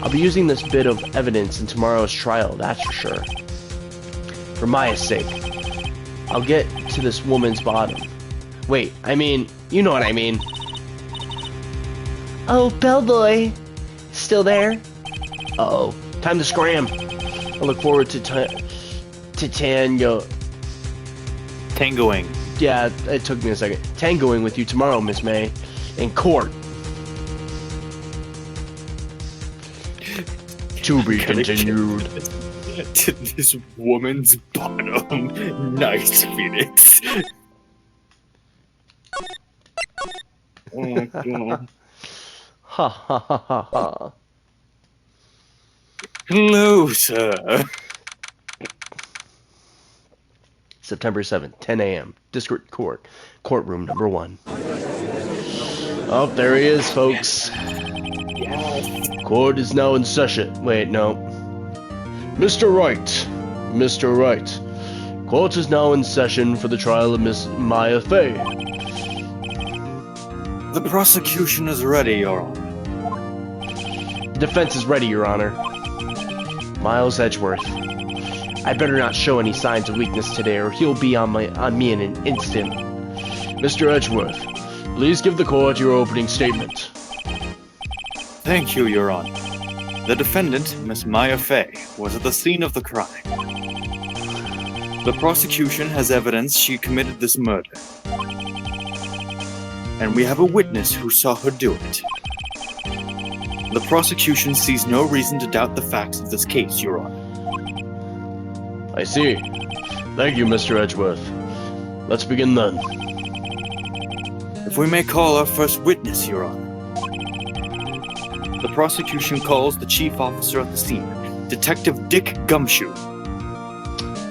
I'll be using this bit of evidence in tomorrow's trial, that's for sure. For Maya's sake. I'll get to this woman's bottom. Wait, I mean, you know what I mean. Oh, bellboy. Still there? Uh-oh. Time to scram. I look forward to Tangoing. Yeah, it took me a second. Tangoing with you tomorrow, Miss May. In court. To be continued. To this woman's bottom. Nice, Phoenix. Oh my god. Ha ha ha ha ha. Hello, sir. September 7th, 10 a.m. District Court. Courtroom number 1. Oh, there he is, folks. Yes. Court is now in session. Wait, no. Mr. Wright. Mr. Wright. Court is now in session for the trial of Miss Maya Fey. The prosecution is ready, Your Honor. Defense is ready, Your Honor. Miles Edgeworth. I better not show any signs of weakness today, or he'll be on me in an instant. Mr. Edgeworth, please give the court your opening statement. Thank you, Your Honor. The defendant, Miss Maya Fey, was at the scene of the crime. The prosecution has evidence she committed this murder. And we have a witness who saw her do it. The prosecution sees no reason to doubt the facts of this case, Your Honor. I see. Thank you, Mr. Edgeworth. Let's begin then. If we may call our first witness, Your Honor. The prosecution calls the chief officer at the scene, Detective Dick Gumshoe.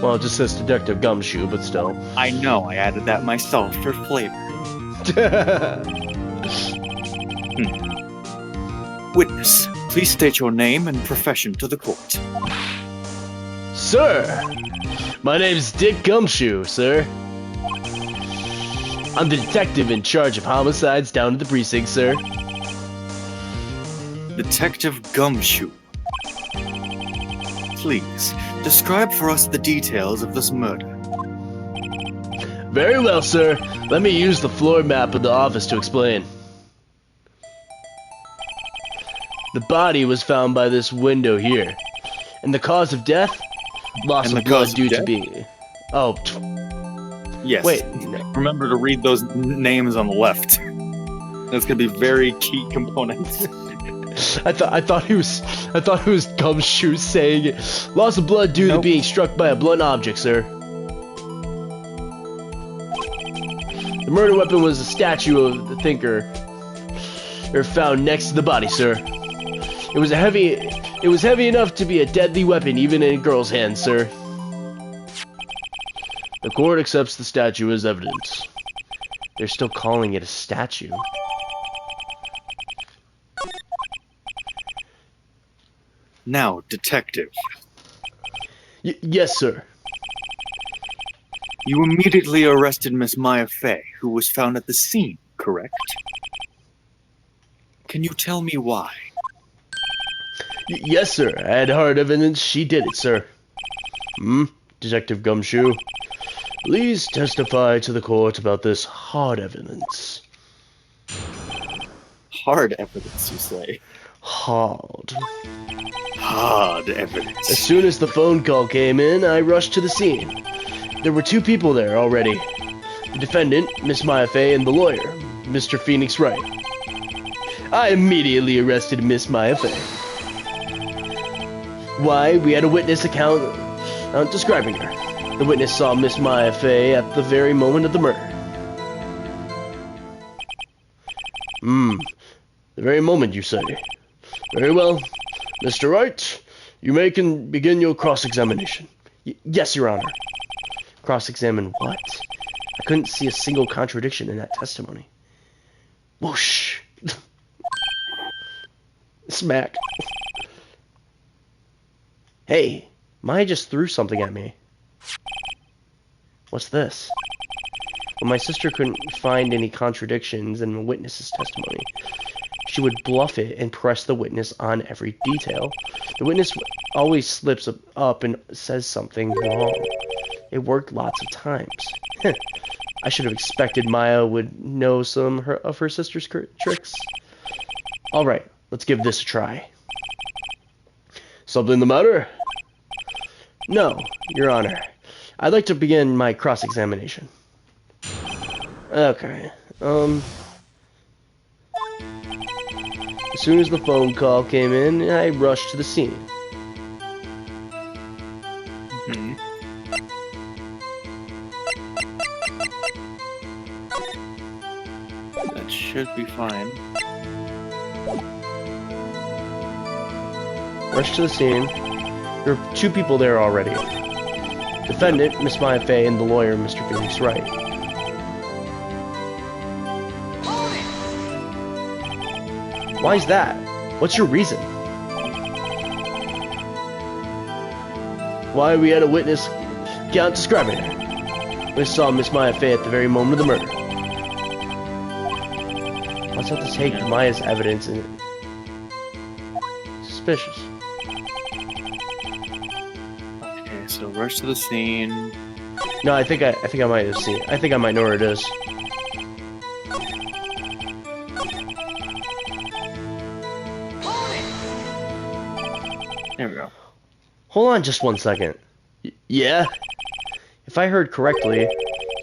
Well, it just says Detective Gumshoe, but still. I know, I added that myself for flavor. Witness, please state your name and profession to the court. Sir, my name's Dick Gumshoe, sir. I'm the detective in charge of homicides down at the precinct, sir. Detective Gumshoe. Please, describe for us the details of this murder. Very well, sir. Let me use the floor map of the office to explain. The body was found by this window here. And the cause of death? Loss of blood due to being... Oh. Yes. Wait. Remember to read those names on the left. That's gonna be very key components. I thought he was Gumshoe saying it. Loss of blood due to being struck by a blunt object, sir. The murder weapon was a statue of the thinker. Found next to the body, sir. It was heavy enough to be a deadly weapon, even in a girl's hands, sir. The court accepts the statue as evidence. They're still calling it a statue. Now, detective. Yes, sir. You immediately arrested Miss Maya Fey, who was found at the scene, correct? Can you tell me why? Yes, sir. I had hard evidence she did it, sir. Detective Gumshoe. Please testify to the court about this hard evidence. Hard evidence, you say? Hard. Hard evidence. As soon as the phone call came in, I rushed to the scene. There were 2 people there already. The defendant, Miss Maya Fey, and the lawyer, Mr. Phoenix Wright. I immediately arrested Miss Maya Fey. Why? We had a witness account describing her. The witness saw Miss Maya Fey at the very moment of the murder. The very moment, you say? Very well. Mr. Wright, you may begin your cross-examination. Yes, Your Honor. Cross-examine what? I couldn't see a single contradiction in that testimony. Whoosh. Smack. Hey, Maya just threw something at me. What's this? When my sister couldn't find any contradictions in the witness's testimony, she would bluff it and press the witness on every detail. The witness always slips up and says something wrong. It worked lots of times. I should have expected Maya would know some of her sister's tricks. Alright, let's give this a try. Something the matter? No, Your Honor. I'd like to begin my cross-examination. Okay, as soon as the phone call came in, I rushed to the scene. That should be fine. Rushed to the scene. There were 2 people there already. Defendant, Miss Maya Fey, and the lawyer, Mr. Phoenix Wright. Why's that? What's your reason? Why we had a witness count describing her. We saw Miss Maya Fey at the very moment of the murder. Let's have to take Maya's evidence and suspicious. Okay, so rush to the scene. No, I think I might have seen it. I think I might know where it is. There we go. Hold on just one second. Yeah? If I heard correctly,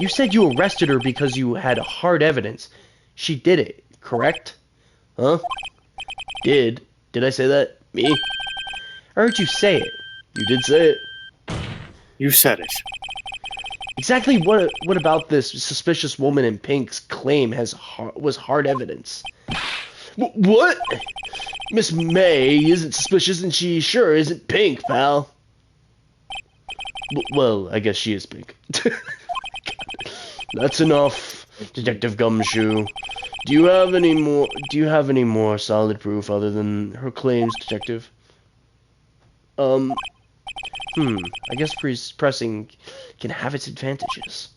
you said you arrested her because you had hard evidence. She did it, correct? Huh? Did I say that? Me? I heard you say it. You did say it. You said it. Exactly what about this suspicious woman in pink's claim was hard evidence? What? Miss May isn't suspicious and she sure isn't pink, pal. Well, I guess she is pink. That's enough, Detective Gumshoe. Do you have any more solid proof other than her claims, Detective? I guess pressing can have its advantages.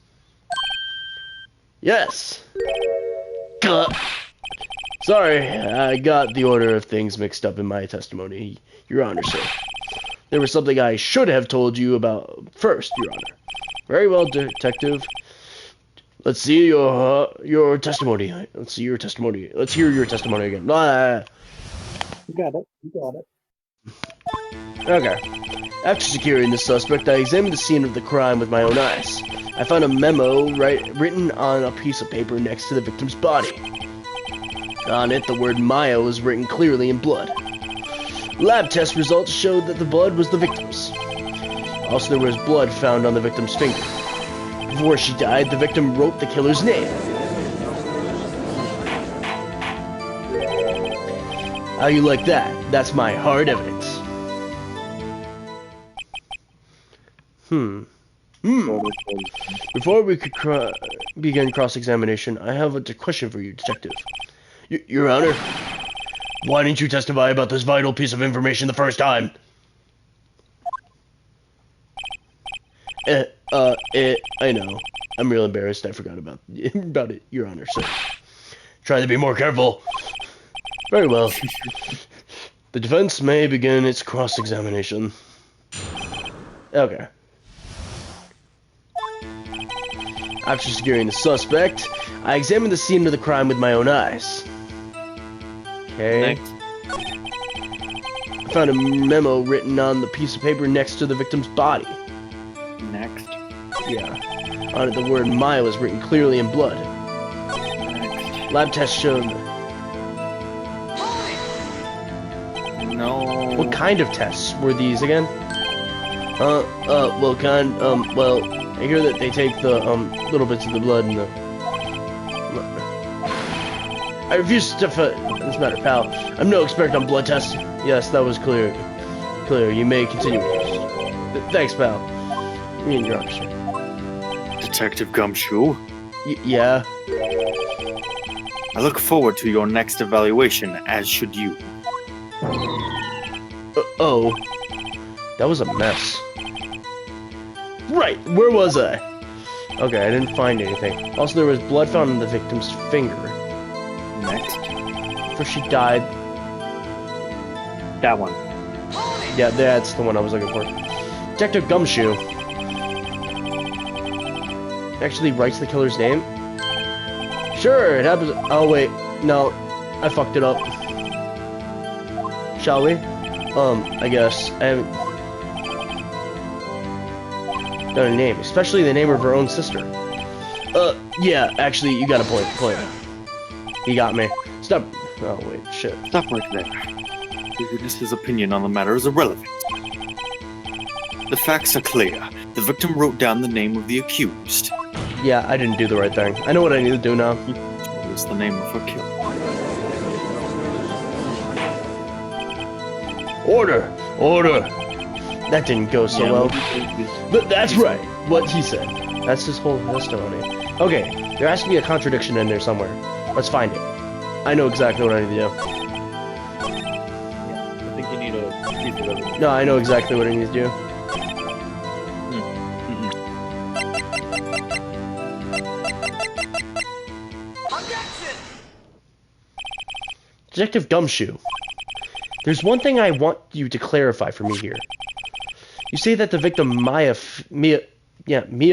Yes! Sorry, I got the order of things mixed up in my testimony, Your Honor, sir. There was something I should have told you about first, Your Honor. Very well, detective. Let's see your testimony. Let's see your testimony. Let's hear your testimony again. You got it. You got it. Okay. After securing the suspect, I examined the scene of the crime with my own eyes. I found a memo written on a piece of paper next to the victim's body. On it, the word Maya was written clearly in blood. Lab test results showed that the blood was the victim's. Also, there was blood found on the victim's finger. Before she died, the victim wrote the killer's name. How you like that? That's my hard evidence. Before we could begin cross-examination, I have a question for you, Detective. Your Honor, why didn't you testify about this vital piece of information the first time? I know. I'm real embarrassed. I forgot about it, Your Honor, so try to be more careful. Very well. The defense may begin its cross-examination. Okay. After securing the suspect, I examined the scene of the crime with my own eyes. Okay. Next. I found a memo written on the piece of paper next to the victim's body. Next. Yeah. On it, the word Maya was written clearly in blood. Next. Lab tests showed... No. What kind of tests were these again? Well, I hear that they take the, little bits of the blood and the... I refuse to this matter, pal. I'm no expert on blood tests. Yes, that was clear. You may continue. Thanks, pal. Me and your officer. Detective Gumshoe, Yeah? I look forward to your next evaluation, as should you. Oh. That was a mess. Right, where was I? Okay, I didn't find anything. Also, there was blood found on the victim's finger. Next. Before she died. That one. Yeah, that's the one I was looking for. Detective Gumshoe actually writes the killer's name? Sure, it happens. Oh, wait. No, I fucked it up. Shall we? I guess. I haven't done a name, especially the name of her own sister. Yeah, actually, you got a point. He got me. Stop. Oh, wait, shit. Stop right there. The witness's opinion on the matter is irrelevant. The facts are clear. The victim wrote down the name of the accused. Yeah, I didn't do the right thing. I know what I need to do now. It's the name of her killer. Order! That didn't go so well. But that's right, what he said. That's his whole testimony. Okay, there has to be a contradiction in there somewhere. Let's find it. I know exactly what I need to do. I think you need a piece of evidence. No, I know exactly what I need to do. Detective Gumshoe, there's one thing I want you to clarify for me here. You say that the victim Mia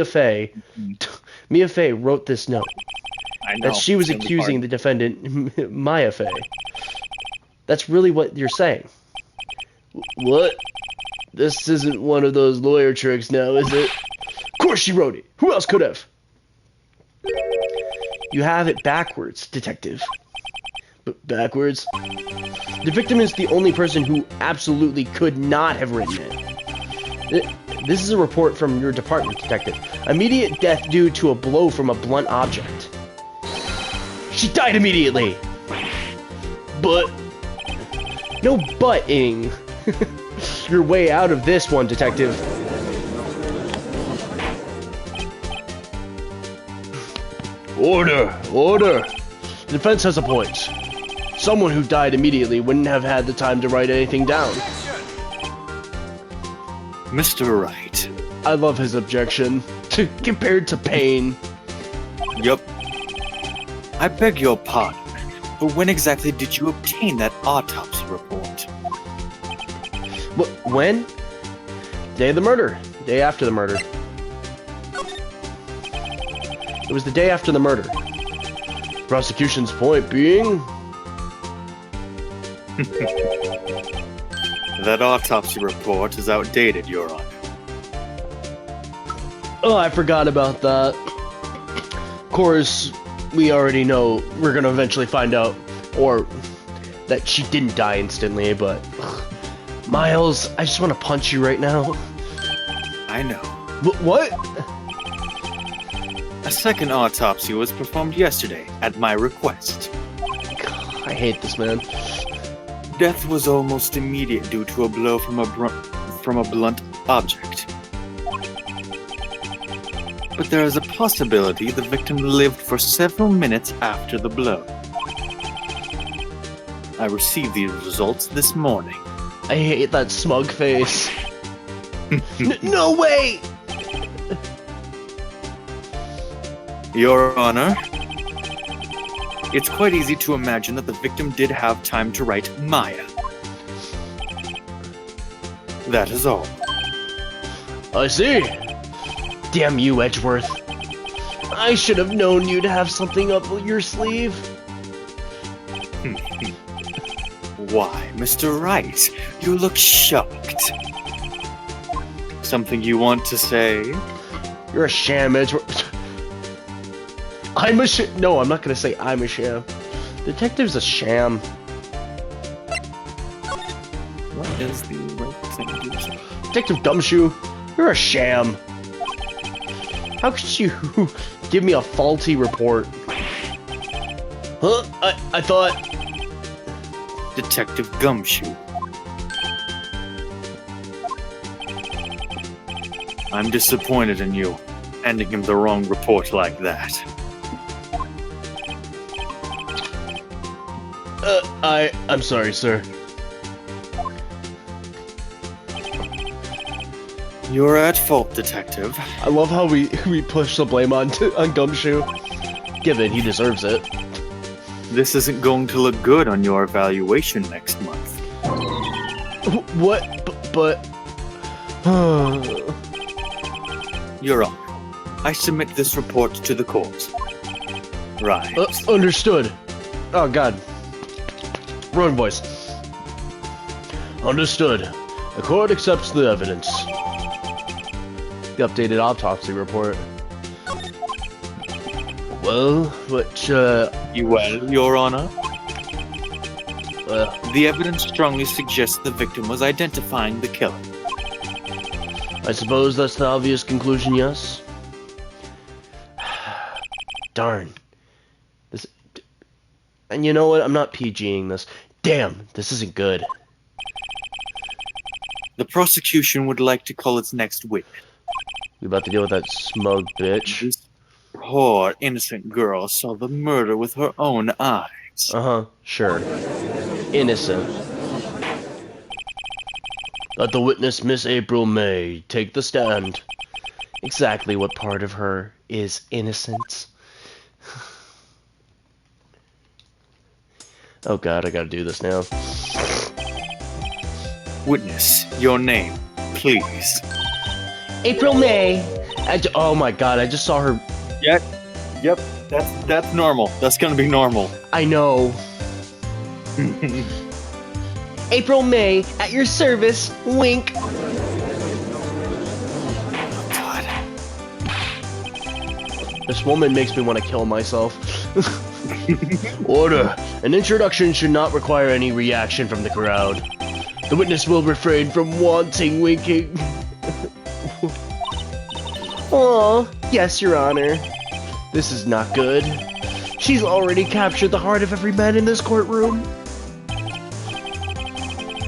Fey wrote this note. I know. That she was accusing the defendant Maya Fey. That's really what you're saying. What? This isn't one of those lawyer tricks now, is it? Of course she wrote it. Who else could have? You have it backwards, detective. Backwards? The victim is the only person who absolutely could not have written it. This is a report from your department, detective. Immediate death due to a blow from a blunt object. She died immediately! But... No butting. Your way out of this one, detective. Order! The defense has a point. Someone who died immediately wouldn't have had the time to write anything down. Mr. Wright. I love his objection. Compared to Pain. Yup. I beg your pardon, but when exactly did you obtain that autopsy report? When? Day of the murder. Day after the murder. It was the day after the murder. Prosecution's point being... That autopsy report is outdated, Your Honor. Oh, I forgot about that. Of course, we already know we're gonna eventually find out, or that she didn't die instantly, but... Miles, I just want to punch you right now. I know. What? A second autopsy was performed yesterday, at my request. I hate this man. Death was almost immediate due to a blow from a blunt object. But there is a possibility the victim lived for several minutes after the blow. I received these results this morning. I hate that smug face. No way! Your Honor, it's quite easy to imagine that the victim did have time to write Maya. That is all. I see. Damn you, Edgeworth. I should have known you'd have something up your sleeve. Why, Mr. Wright, you look shocked. Something you want to say? You're a sham, Edgeworth. I'm a sham. No, I'm not gonna say I'm a sham. Detective's a sham. What is the right thing to say? Detective Gumshoe, you're a sham. How could you give me a faulty report? Huh? I thought... Detective Gumshoe. I'm disappointed in you, handing him the wrong report like that. I'm sorry, sir. You're at fault, Detective. I love how we push the blame on Gumshoe. Given he deserves it. This isn't going to look good on your evaluation next month. What? But... Your Honor, I submit this report to the court. Right. Understood. Oh, God. Wrong voice. Understood. The court accepts the evidence. The updated autopsy report. Well, Well, Your Honor? The evidence strongly suggests the victim was identifying the killer. I suppose that's the obvious conclusion, yes? Darn. This... And you know what? I'm not PGing this. Damn, this isn't good. The prosecution would like to call its next witness. We about to deal with that smug bitch. This poor, innocent girl saw the murder with her own eyes. Uh-huh, sure. Innocent. Let the witness, Miss April May, take the stand. Exactly what part of her is innocent? Oh god, I gotta do this now. Witness, your name, please. April May! Oh my god, I just saw her... Yep, that's normal. That's gonna be normal. I know. April May, at your service, wink. Oh, God. This woman makes me want to kill myself. Order. An introduction should not require any reaction from the crowd. The witness will refrain from wanting winking. Aw, yes, Your Honor. This is not good. She's already captured the heart of every man in this courtroom.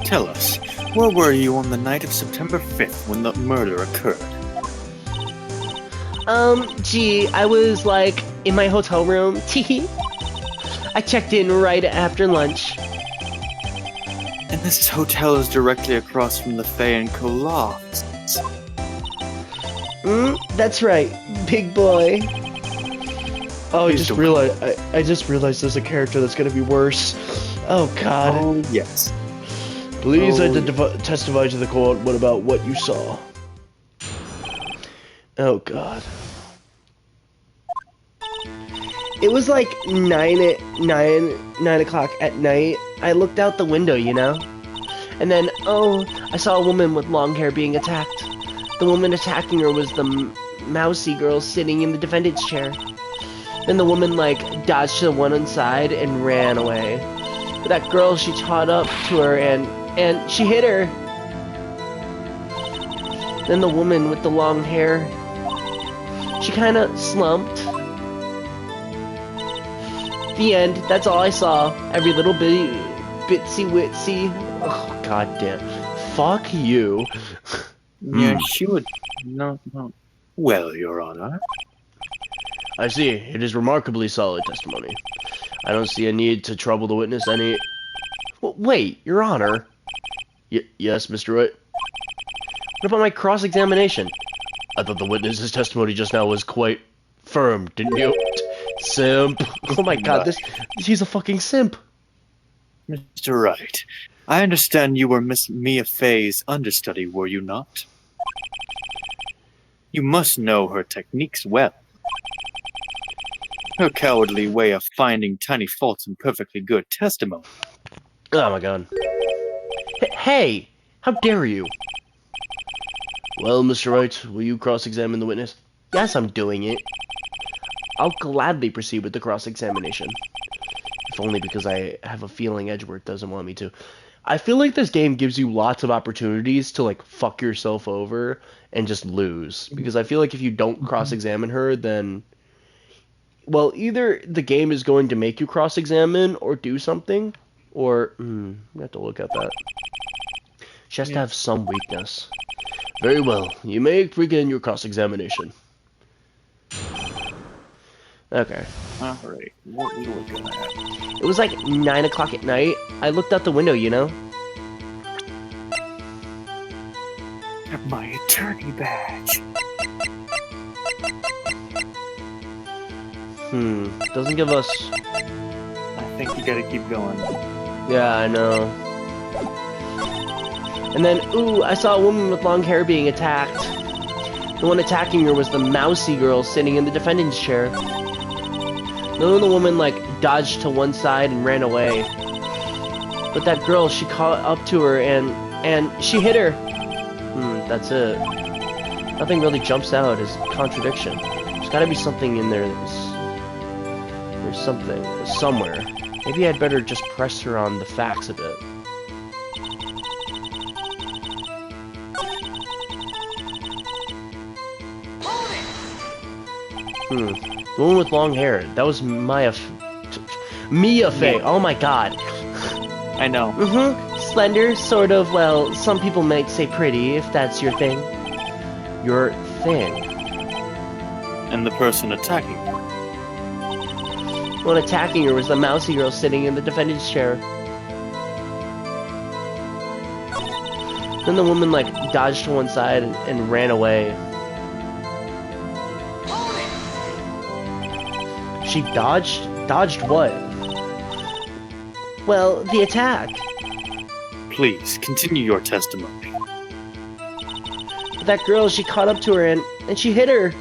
Tell us, where were you on the night of September 5th when the murder occurred? Gee, I was, like, in my hotel room. Teehee. I checked in right after lunch. And this hotel is directly across from the Fay & Co. lofts. That's right, big boy. Oh, Please don't I just realized there's a character that's gonna be worse. Oh God. Oh, yes. Please Oh, testify to the court. What about what you saw? Oh God. It was like 9 o'clock at night. I looked out the window, you know? And then, I saw a woman with long hair being attacked. The woman attacking her was the mousy girl sitting in the defendant's chair. Then the woman, like, dodged to the one inside and ran away. But that girl, she caught up to her and she hit her. Then the woman with the long hair, she kind of slumped. The end. That's all I saw. Every little bitsy witsy. Oh, God damn. Fuck you. yeah, she would... No. Well, Your Honor. I see. It is remarkably solid testimony. I don't see a need to trouble the witness any... Well, wait, Your Honor. Yes, Mr. Wright? What about my cross-examination? I thought the witness's testimony just now was quite firm, didn't you? Simp. Oh my God, he's a fucking simp. Mr. Wright, I understand you were Miss Mia Fey's understudy, were you not? You must know her techniques well. Her cowardly way of finding tiny faults in perfectly good testimony. Oh my God. Hey! How dare you? Well, Mr. Wright, will you cross-examine the witness? Yes, I'm doing it. I'll gladly proceed with the cross-examination. If only because I have a feeling Edgeworth doesn't want me to. I feel like this game gives you lots of opportunities to, like, fuck yourself over and just lose. Because I feel like if you don't cross-examine her, then... Well, either the game is going to make you cross-examine or do something, or... you have to look at that. She has to have some weakness. Very well. You may begin your cross-examination. Okay. Alright, what are we looking at? It was like 9 o'clock at night. I looked out the window, you know? My attorney badge. Doesn't give us... I think you gotta keep going. Yeah, I know. And then, I saw a woman with long hair being attacked. The one attacking her was the mousy girl sitting in the defendant's chair. Then the woman, like, dodged to one side and ran away. But that girl, she caught up to her and she hit her. That's it. Nothing really jumps out as contradiction. There's gotta be something in there there's something, somewhere. Maybe I'd better just press her on the facts a bit. The woman with long hair. That was Mia Fey. Oh my God. I know. Slender, sort of, well, some people might say pretty, if that's your thing. Your thing. And the person attacking her. The one attacking her was the mousy girl sitting in the defendant's chair. Then the woman, like, dodged to one side and ran away. She dodged? Dodged what? Well, the attack. Please, continue your testimony. But that girl, she caught up to her and she hit her.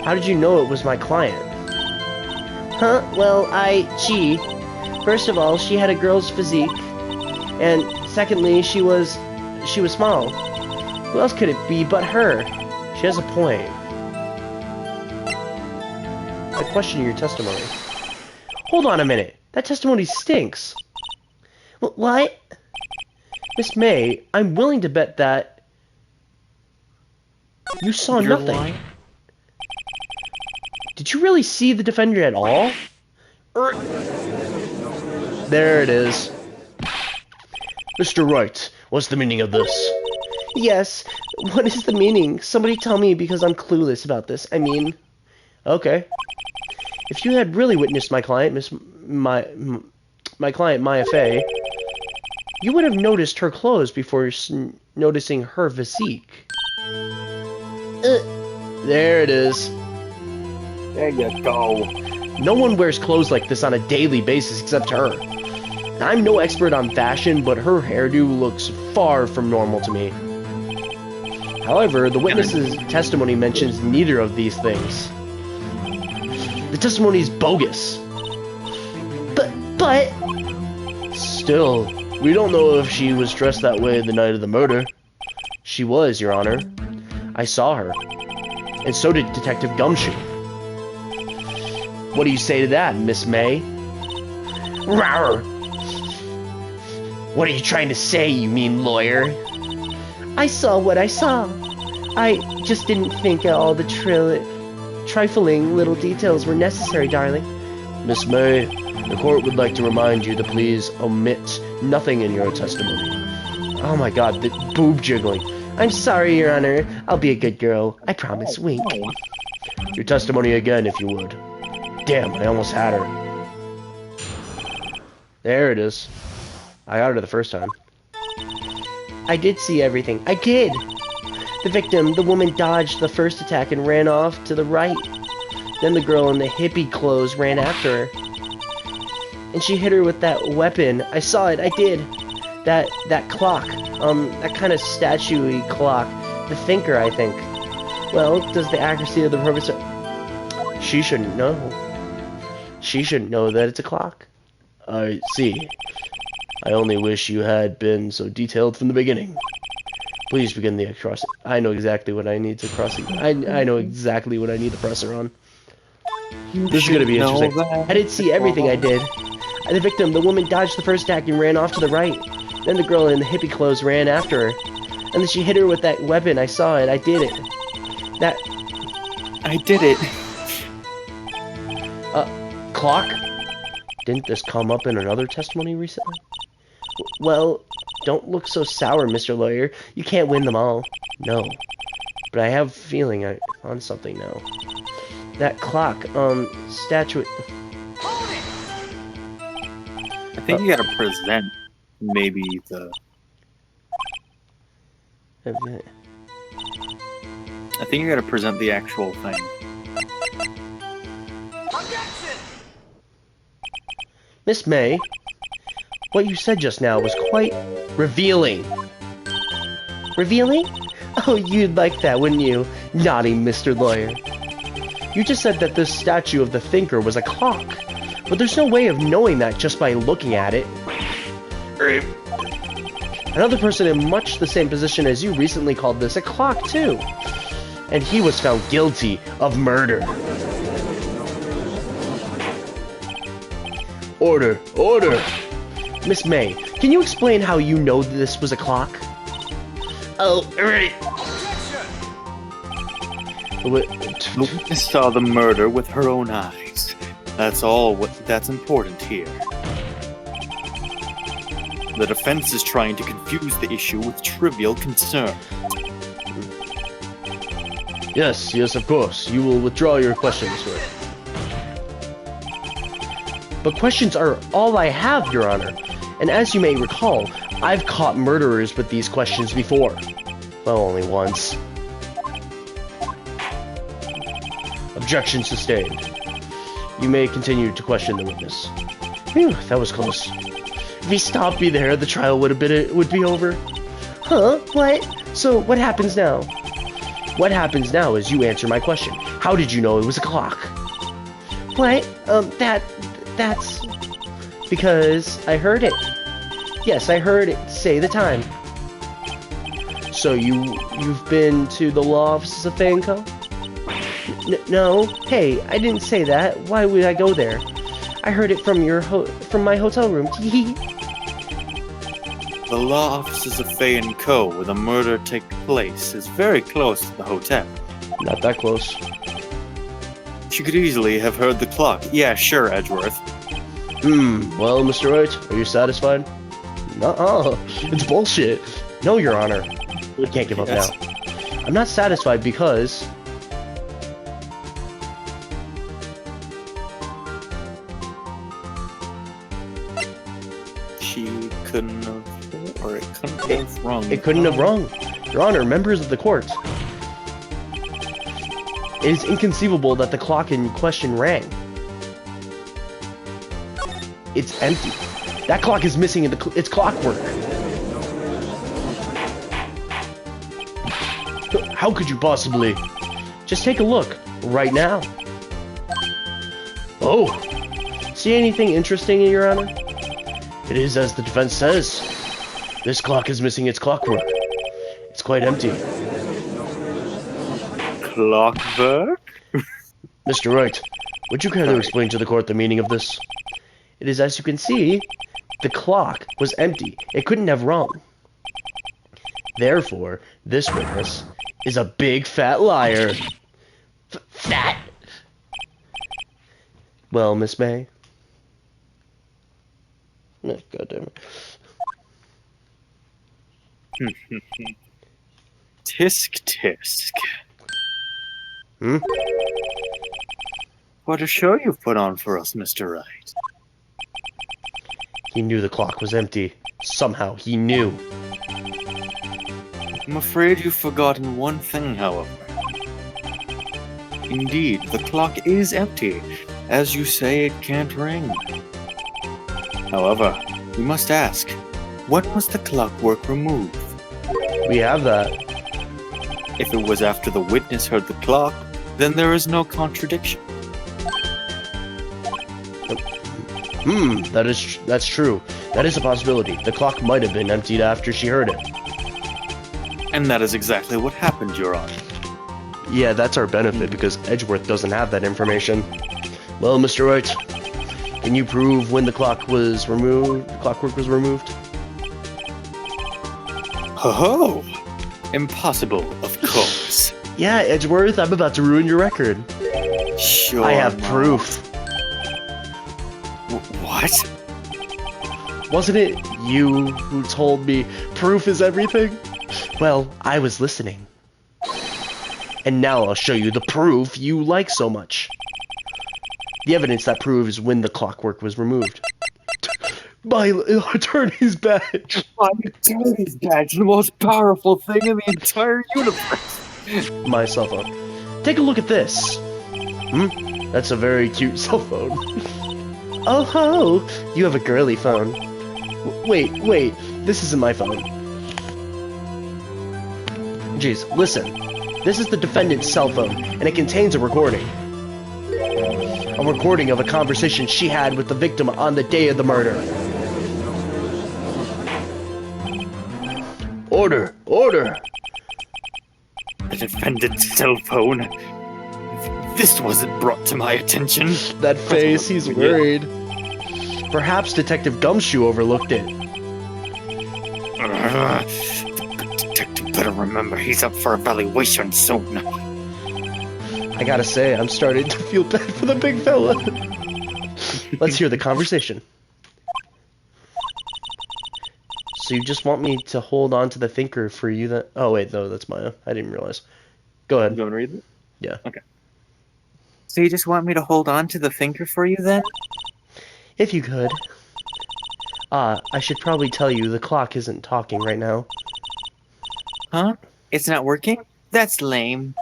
How did you know it was my client? Huh? Well, gee. First of all, she had a girl's physique. And secondly, she was small. Who else could it be but her? She has a point. I question your testimony. Hold on a minute. That testimony stinks. What? Miss May, I'm willing to bet that you saw You're nothing. lying? Did you really see the defender at all? There it is. Mr. Wright, what's the meaning of this? Yes. What is the meaning? Somebody tell me because I'm clueless about this. I mean... Okay. If you had really witnessed my client, my client Maya Fey, you would have noticed her clothes before noticing her physique. There it is. There you go. No one wears clothes like this on a daily basis except her. I'm no expert on fashion, but her hairdo looks far from normal to me. However, the witness's testimony mentions neither of these things. The testimony is bogus. But... Still, we don't know if she was dressed that way the night of the murder. She was, Your Honor. I saw her. And so did Detective Gumshoe. What do you say to that, Miss May? Rawr! What are you trying to say, you mean lawyer? I saw what I saw. I just didn't think all the trifling little details were necessary, darling. Miss May, the court would like to remind you to please omit nothing in your testimony. Oh my god, the boob jiggling. I'm sorry, Your Honor. I'll be a good girl. I promise. Wink. Your testimony again, if you would. Damn, I almost had her. There it is. I got her the first time. I did see everything. I did! The victim, the woman, dodged the first attack and ran off to the right. Then the girl in the hippie clothes ran after her. And she hit her with that weapon. I saw it. I did. That clock. That kind of statue-y clock. The thinker, I think. Well, does the accuracy of the purpose... She shouldn't know. She shouldn't know that it's a clock. I see. I only wish you had been so detailed from the beginning. Please begin the cross. I know exactly what I need to cross. I know exactly what I need to press her on. This is gonna be interesting. I did see everything. I did. The victim, the woman, dodged the first attack and ran off to the right. Then the girl in the hippie clothes ran after her. And then she hit her with that weapon. I saw it. I did it. I did it. Clock? Didn't this come up in another testimony recently? Well, don't look so sour, Mr. Lawyer. You can't win them all. No. But I have a feeling I'm on something now. That clock, statue... I think you gotta present maybe the... I think you gotta present the actual thing. Miss May, what you said just now was quite revealing. Revealing? Oh, you'd like that, wouldn't you? Naughty Mr. Lawyer. You just said that this statue of the thinker was a clock. But there's no way of knowing that just by looking at it. Another person in much the same position as you recently called this a clock, too. And he was found guilty of murder. Order! Order! Miss May, can you explain how you know this was a clock? Oh, right. The witness saw the murder with her own eyes. That's all that's important here. The defense is trying to confuse the issue with trivial concern. Yes, of course. You will withdraw your questions, sir. But questions are all I have, Your Honor. And as you may recall, I've caught murderers with these questions before. Well, only once. Objection sustained. You may continue to question the witness. Phew, that was close. If he stopped me there, the trial would be over. Huh? What? So, what happens now? What happens now is you answer my question. How did you know it was a clock? What? That's... Because I heard it. Yes, I heard it say the time. So you've been to the law offices of Fey & Co? No. Hey, I didn't say that. Why would I go there? I heard it from from my hotel room. The law offices of Fey & Co, where the murder took place, is very close to the hotel. Not that close. She could easily have heard the clock. Yeah, sure, Edgeworth. Well, Mr. Wright, are you satisfied? Nuh-uh. It's bullshit. No, Your Honor. I can't give up Yes. now. I'm not satisfied because... She couldn't have, or it couldn't have wrong. It couldn't have wrong. Your Honor, members of the court. It is inconceivable that the clock in question rang. It's empty. That clock is missing in its clockwork. How could you possibly? Just take a look, right now. Oh! See anything interesting, Your Honor? It is as the defense says. This clock is missing its clockwork. It's quite empty. Clockwork? Mr. Wright, would you care to explain to the court the meaning of this? It is as you can see, the clock was empty. It couldn't have rung. Therefore, this witness is a big fat liar. Fat! Well, Miss May? No, God damn it. Tisk tisk. Hmm? What a show you've put on for us, Mr. Wright. He knew the clock was empty. Somehow, he knew. I'm afraid you've forgotten one thing, however. Indeed, the clock is empty. As you say, it can't ring. However, we must ask, when was the clockwork removed? We have that. If it was after the witness heard the clock, then there is no contradiction. That's true. That is a possibility. The clock might have been emptied after she heard it. And that is exactly what happened, Your Honor. Yeah, that's our benefit because Edgeworth doesn't have that information. Well, Mr. Wright, can you prove when the clock was removed? The clockwork was removed? Ho-ho! Impossible, of course. Yeah, Edgeworth, I'm about to ruin your record. Sure. I have Mom. proof. What? Wasn't it you who told me proof is everything? Well, I was listening. And now I'll show you the proof you like so much. The evidence that proves when the clockwork was removed. My attorney's badge. My attorney's badge, the most powerful thing in the entire universe. My cell phone. Take a look at this. That's a very cute cell phone. Oh ho! You have a girly phone. Wait, this isn't my phone. Jeez, listen. This is the defendant's cell phone, and it contains a recording. A recording of a conversation she had with the victim on the day of the murder. Order! Order! The defendant's cell phone. This wasn't brought to my attention. That face, he's worried. Perhaps Detective Gumshoe overlooked it. The good detective better remember he's up for evaluation soon. I gotta say, I'm starting to feel bad for the big fella. Let's hear the conversation. So you just want me to hold on to the thinker for you that... Oh, wait, no, that's Maya. I didn't realize. Go ahead. You want to read it? Yeah. Okay. So you just want me to hold on to the thinker for you then? If you could. I should probably tell you the clock isn't talking right now. Huh? It's not working? That's lame.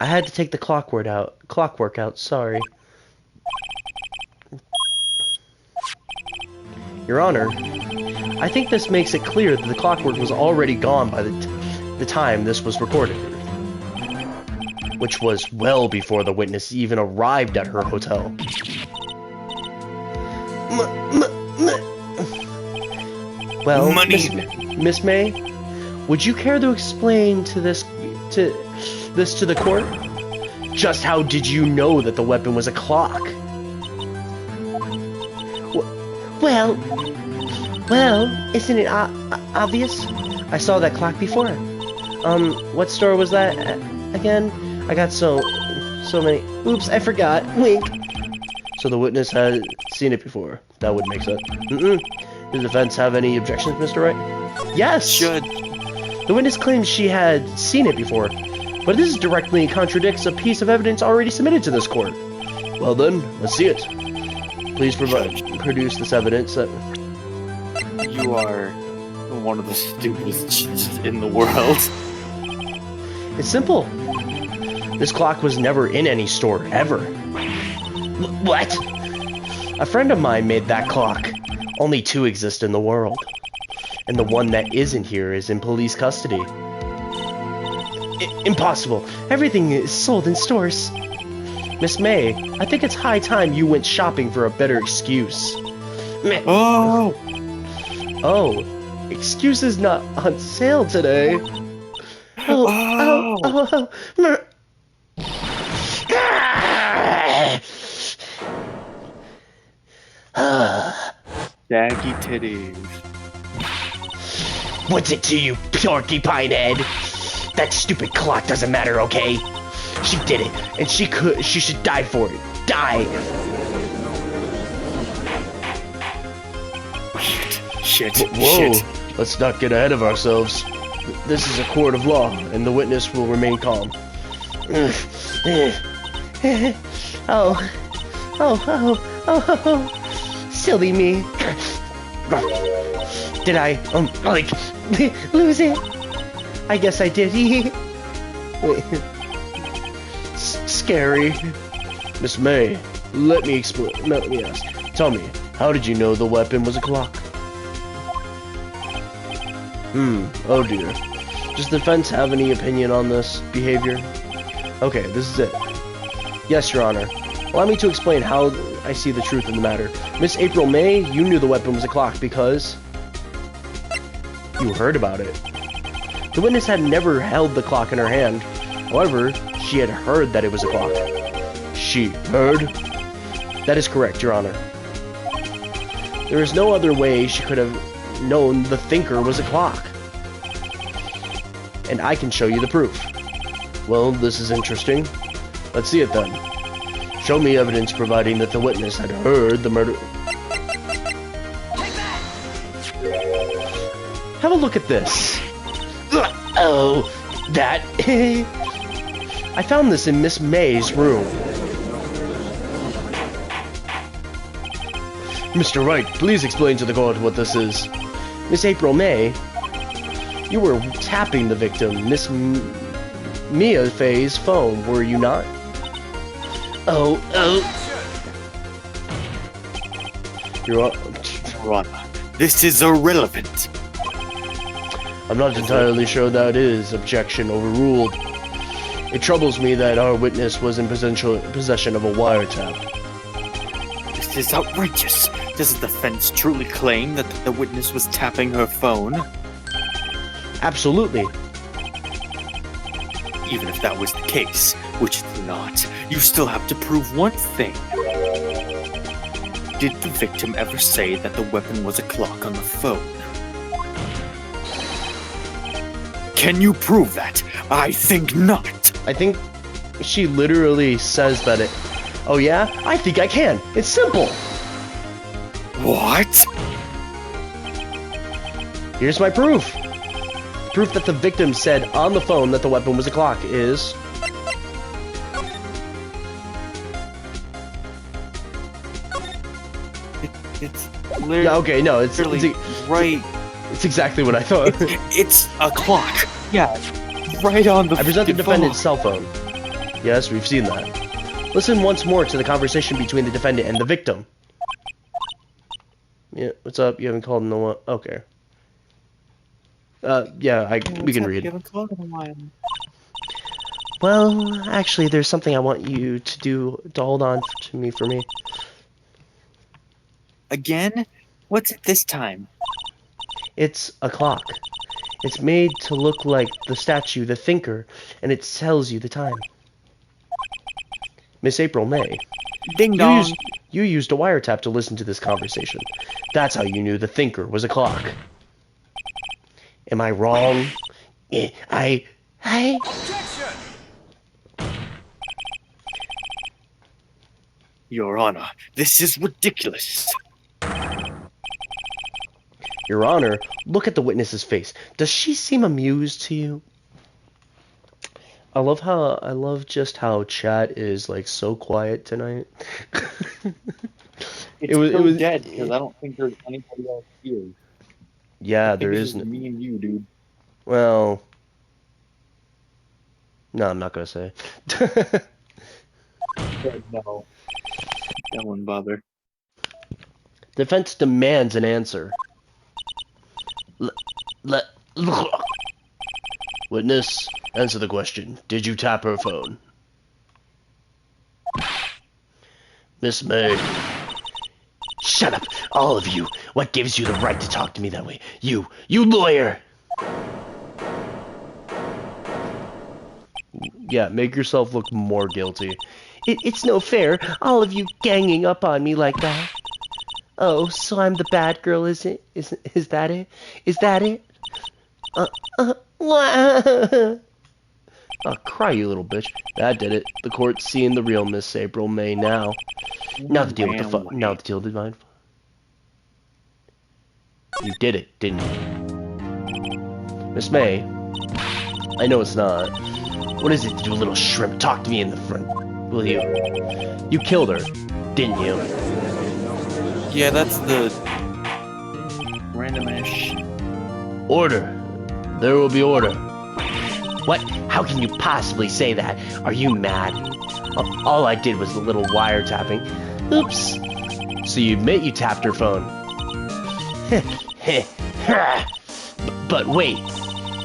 I had to take the clockwork out, sorry. Your Honor, I think this makes it clear that the clockwork was already gone by the time this was recorded. Which was well before the witness even arrived at her hotel. Well, Money. Miss May, would you care to explain to this to the court? Just how did you know that the weapon was a clock? Well, isn't it obvious? I saw that clock before. What store was that again? I got so many. Oops, I forgot. Wink. So the witness had seen it before. That would make sense. Does the defense have any objections, Mr. Wright? Yes. Should. The witness claims she had seen it before, but this directly contradicts a piece of evidence already submitted to this court. Well then, let's see it. Please produce this evidence that... You are one of the stupidest judges in the world. It's simple. This clock was never in any store, ever. What? A friend of mine made that clock. Only 2 exist in the world. And the one that isn't here is in police custody. Impossible. Everything is sold in stores. Miss May, I think it's high time you went shopping for a better excuse. Oh! Oh, excuses not on sale today. Oh. Daggy titties. What's it to you, porcupine head? That stupid clock doesn't matter, okay? She did it, and she should die for it. Die! Shit. Whoa, let's not get ahead of ourselves. This is a court of law, and the witness will remain calm. Oh, silly me. Did I, lose it? I guess I did. Scary. Miss May, let me explain. Let me ask. Tell me, how did you know the weapon was a clock? Oh dear. Does the defense have any opinion on this behavior? Okay, this is it. Yes, Your Honor. Allow me to explain how I see the truth in the matter. Miss April May, you knew the weapon was a clock because... you heard about it. The witness had never held the clock in her hand. However, she had heard that it was a clock. She heard? That is correct, Your Honor. There is no other way she could have known the thinker was a clock. And I can show you the proof. Well, this is interesting. Let's see it then. Show me evidence providing that the witness had heard the murder... Have a look at this. Oh, that... I found this in Miss May's room. Mr. Wright, please explain to the court what this is. Miss April May, you were tapping the victim, Miss Mia Fay's phone, were you not? Oh. You're Run. This is irrelevant. I'm not entirely sure that is. Objection overruled. It troubles me that our witness was in possession of a wiretap. This is outrageous. Does the defense truly claim that the witness was tapping her phone? Absolutely. Even if that was the case, which it's not, you still have to prove one thing. Did the victim ever say that the weapon was a clock on the phone? Can you prove that? I think not. I think she literally says that it... Oh yeah? I think I can. It's simple. What? Here's my proof. Proof that the victim said on the phone that the weapon was a clock is... It's literally... Yeah, okay, no, it's right. It's exactly what I thought. It's a clock. Yeah, right on the... I present the phone. defendant's cell phone. Yes, we've seen that. Listen once more to the conversation between the defendant and the victim. Yeah, what's up? You haven't called in a while. Okay. Yeah, we can read. You haven't called in a while. Well, actually, there's something I want you to hold on to me for me. Again? What's it this time? It's a clock. It's made to look like the statue, the thinker, and it tells you the time. Miss April May. Ding dong. You used a wiretap to listen to this conversation. That's how you knew the thinker was a clock. Am I wrong? Objection! Your Honor, this is ridiculous. Your Honor, look at the witness's face. Does she seem amused to you? I love just how chat is like so quiet tonight. It's it was dead because I don't think there's anybody else here. Yeah, I think there it's is just me and you, dude. well, no, I'm not gonna say. No, that wouldn't bother. Defense demands an answer. Witness, answer the question. Did you tap her phone? Miss May. Shut up, all of you. What gives you the right to talk to me that way? You lawyer! Yeah, make yourself look more guilty. It's no fair, all of you ganging up on me like that. Oh, so I'm the bad girl, is it? Is that it? Is that it? Oh, cry, you little bitch. That did it. The court's seeing the real Miss April May now. Now the deal with the now the deal with the mind. You did it, didn't you? Miss May, I know it's not. What is it, you little shrimp? Talk to me in the front, will you? You killed her, didn't you? Yeah, that's the randomish. Order. There will be order. What? How can you possibly say that? Are you mad? All I did was a little wiretapping. Oops. So you admit you tapped her phone. But wait.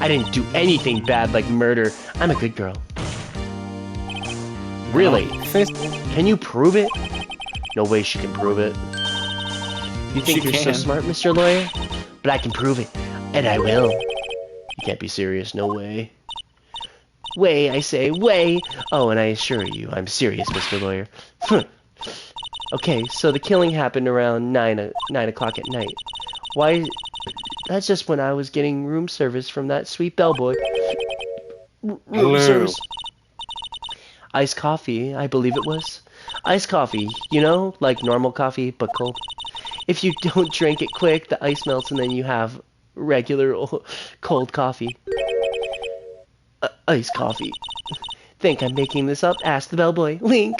I didn't do anything bad like murder. I'm a good girl. Really? Can you prove it? No way she can prove it. You think you're so smart, Mr. Lawyer? But I can prove it. And I will. You can't be serious. No way. Way, I say, way. Oh, and I assure you, I'm serious, Mr. Lawyer. Okay, so the killing happened around 9 o'clock at night. Why? That's just when I was getting room service from that sweet bellboy. Room service. Iced coffee, I believe it was. Iced coffee, you know, like normal coffee, but cold. If you don't drink it quick, the ice melts and then you have regular cold coffee. Iced coffee. Think I'm making this up? Ask the bellboy. Link.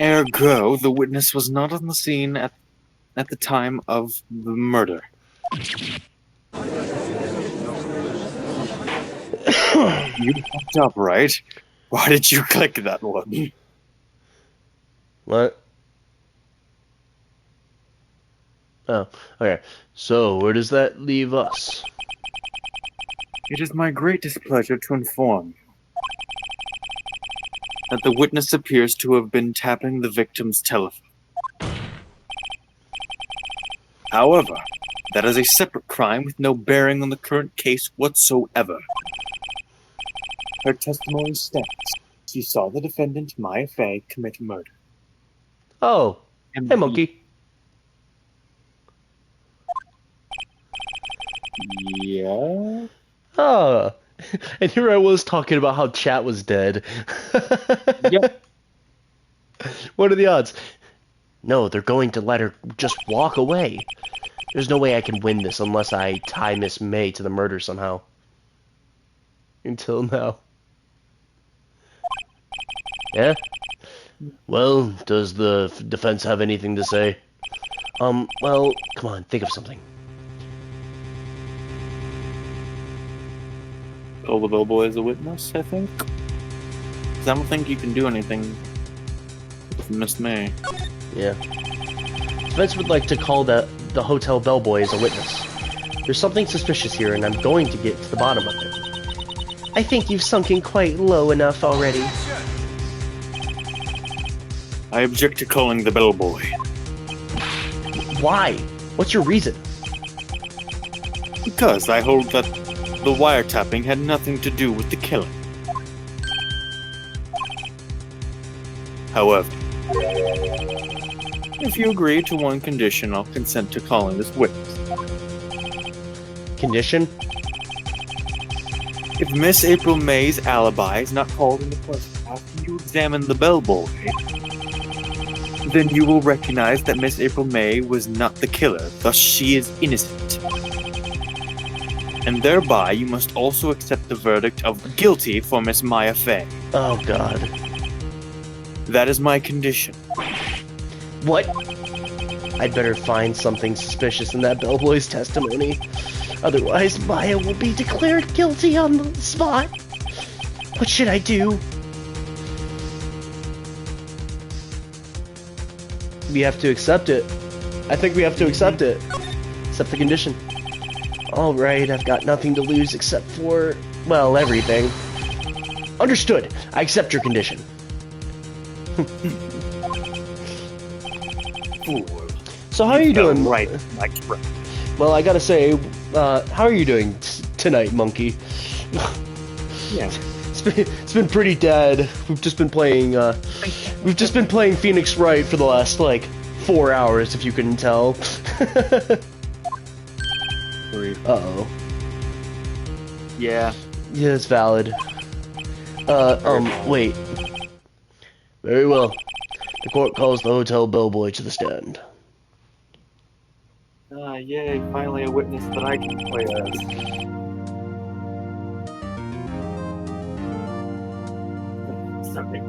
Ergo, the witness was not on the scene at the time of the murder. You fucked up, right? Why did you click that one? What? Oh, okay. So, where does that leave us? It is my greatest pleasure to inform you that the witness appears to have been tapping the victim's telephone. However, that is a separate crime with no bearing on the current case whatsoever. Her testimony states she saw the defendant, Maya Fey, commit murder. Oh, hey, monkey. Yeah? Oh, and here I was talking about how chat was dead. Yep. What are the odds? No, they're going to let her just walk away. There's no way I can win this unless I tie Miss May to the murder somehow. Until now. Yeah? Well, does the defense have anything to say? Well, come on, think of something. Call the bellboy as a witness, I think? 'Cause I don't think you can do anything with Miss May. Yeah. Defense would like to call the hotel bellboy as a witness. There's something suspicious here, and I'm going to get to the bottom of it. I think you've sunk in quite low enough already. I object to calling the bellboy. Why? What's your reason? Because I hold that the wiretapping had nothing to do with the killing. However, if you agree to one condition, I'll consent to calling this witness. Condition? If Miss April May's alibi is not called into question after you examine the bellboy, Then you will recognize that Miss April May was not the killer, thus she is innocent. And thereby you must also accept the verdict of guilty for Miss Maya Fey. Oh God. That is my condition. What? I'd better find something suspicious in that bellboy's testimony. Otherwise, Maya will be declared guilty on the spot. What should I do? We have to accept it. I think we have to accept it. Accept the condition. Alright, I've got nothing to lose except for, well, everything. Understood. I accept your condition. Fool. So how are you doing? Right, like Well, I gotta say, how are you doing tonight, monkey? yeah. It's been pretty dead. We've just been playing Phoenix Wright for the last like 4 hours, if you couldn't tell. Uh-oh. Yeah. Yeah, it's valid. Wait. Very well. The court calls the hotel bellboy to the stand. Yay, finally a witness that I can play as. Sorry.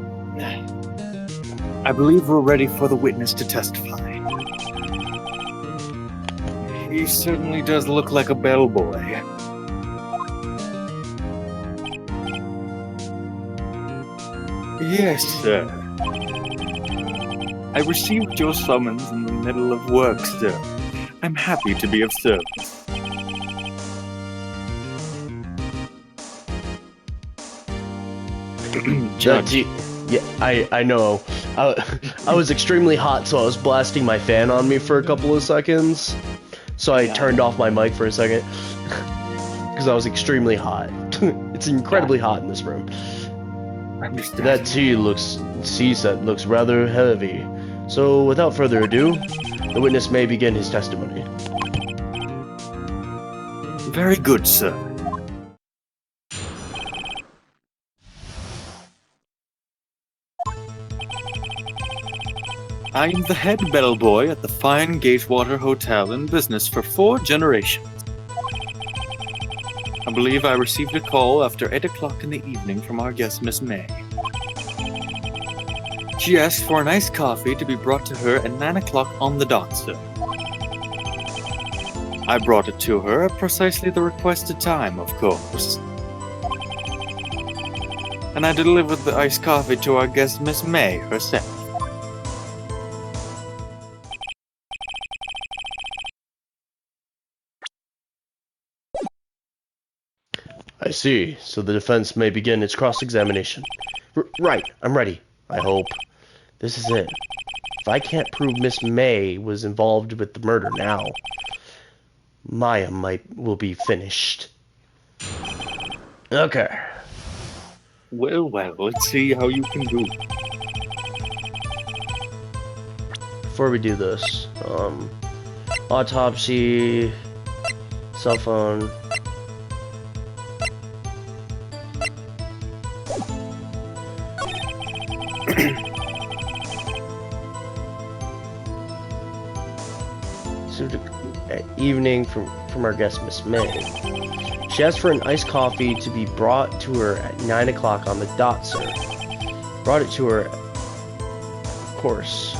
I believe we're ready for the witness to testify. He certainly does look like a bellboy. Yes, sir. I received your summons in the middle of work, sir. I'm happy to be of service. Judge. Yeah, I know. I was extremely hot, so I was blasting my fan on me for a couple of seconds. So I turned off my mic for a second. Because I was extremely hot. It's incredibly hot in this room. That tea set looks rather heavy. So without further ado, the witness may begin his testimony. Very good, sir. I am the head bellboy at the fine Gatewater Hotel in business for 4 generations. I believe I received a call after 8 o'clock in the evening from our guest, Miss May. She asked for an iced coffee to be brought to her at 9 o'clock on the dot, sir. I brought it to her at precisely the requested time, of course. And I delivered the iced coffee to our guest, Miss May, herself. I see. So the defense may begin its cross-examination. Right. I'm ready. I hope. This is it. If I can't prove Miss May was involved with the murder now, Maya will be finished. Okay. Well, let's see how you can do. Before we do this, autopsy, cell phone. Evening from our guest, Miss May. She asked for an iced coffee to be brought to her at 9 o'clock on the dot, sir. Brought it to her, of course.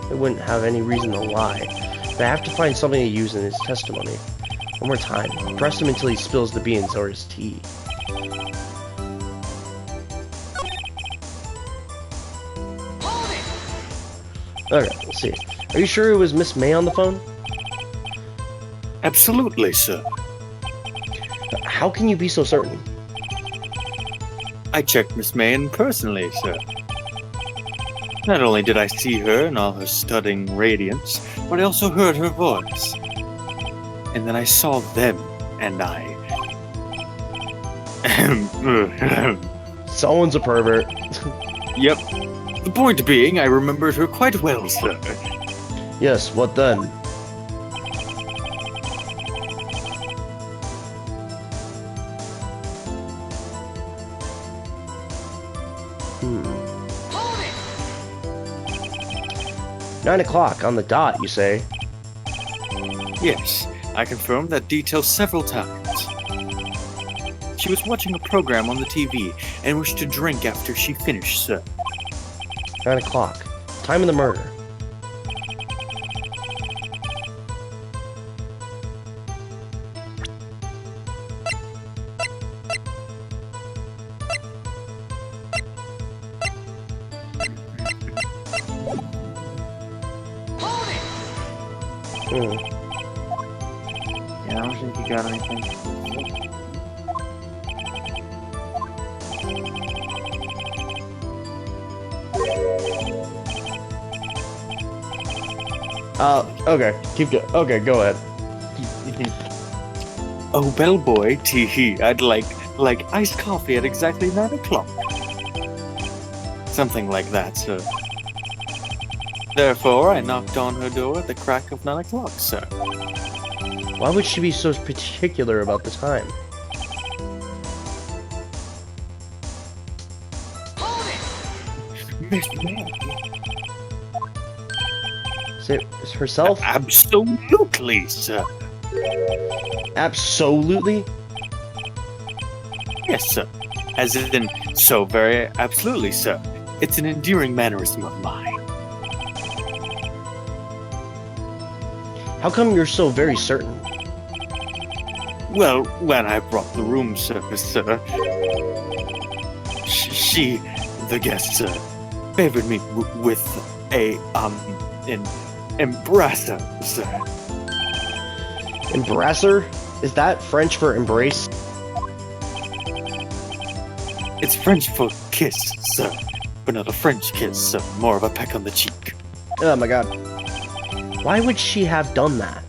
I wouldn't have any reason to lie, but I have to find something to use in his testimony. One more time. Press him until he spills the beans or his tea. Okay, let's see. Are you sure it was Miss May on the phone? Absolutely, sir. How can you be so certain? I checked Miss May in personally, sir. Not only did I see her in all her stunning radiance, but I also heard her voice. And then I saw them, and I... Someone's a pervert. Yep. The point being, I remembered her quite well, sir. Yes, what then? 9 o'clock on the dot, you say? Yes, I confirmed that detail several times. She was watching a program on the TV and wished to drink after she finished, sir. 9 o'clock. Time of the murder. Yeah, I don't think you got anything. Okay. Okay, go ahead. Oh, bellboy, tee-hee, I'd like iced coffee at exactly 9 o'clock. Something like that, sir. Therefore, I knocked on her door at the crack of 9 o'clock, sir. Why would she be so particular about the time? Miss Mary. Is it herself? Absolutely, sir. Absolutely? Yes, sir. As in, so very absolutely, sir. It's an endearing mannerism of mine. How come you're so very certain? Well, when I brought the room service, sir, she, the guest, sir, favored me with an embrasser, sir. Embrasser? Is that French for embrace? It's French for kiss, sir, but not a French kiss, sir. More of a peck on the cheek. Oh my god. Why would she have done that?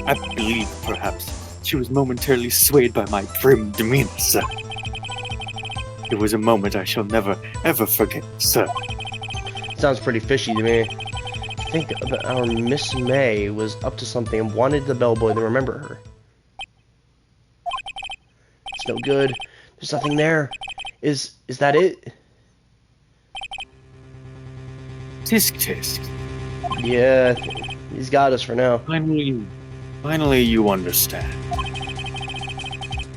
I believe, perhaps, she was momentarily swayed by my prim demeanor, sir. It was a moment I shall never, ever forget, sir. Sounds pretty fishy to me. I think our Miss May was up to something and wanted the bellboy to remember her. It's no good. There's nothing there. Is that it? Tisk tisk. Yeah, he's got us for now. Finally you understand.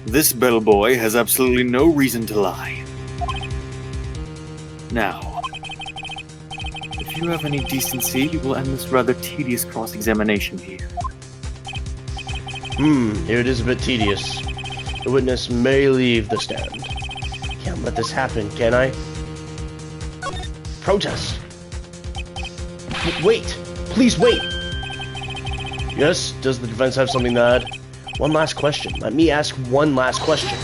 This bellboy has absolutely no reason to lie. Now, if you have any decency, you will end this rather tedious cross-examination here. It is a bit tedious. The witness may leave the stand. Can't let this happen, can I? Protest! Wait! Please wait! Yes, does the defense have something to add? One last question. Let me ask one last question.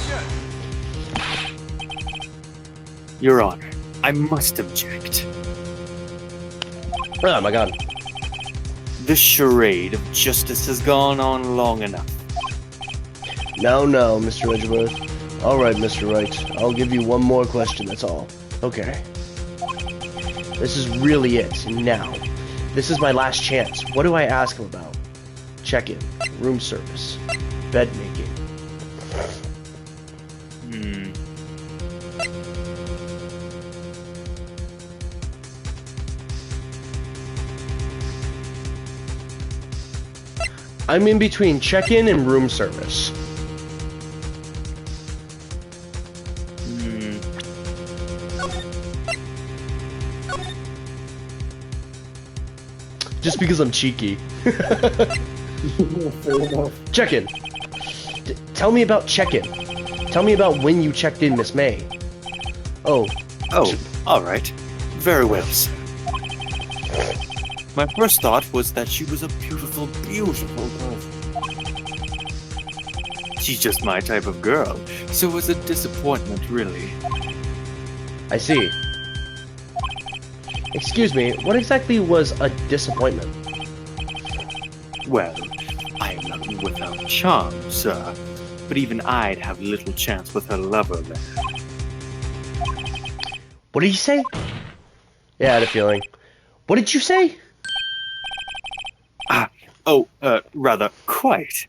Your Honor, I must object. Oh my god. This charade of justice has gone on long enough. No, Mr. Edgeworth. Alright, Mr. Wright. I'll give you one more question, that's all. Okay. This is really it. Now, this is my last chance. What do I ask him about? Check-in, room service, bed making. I'm in between check-in and room service. Just because I'm cheeky. Check-in. Tell me about check-in. Tell me about when you checked in, Miss May. Oh, all right. Very well, sir. My first thought was that she was a beautiful, beautiful girl. She's just my type of girl, so it was a disappointment, really. I see. Excuse me, what exactly was a disappointment? Well, I am not without charm, sir, but even I'd have little chance with her lover there. What did you say? Yeah, I had a feeling. What did you say? Rather, quite.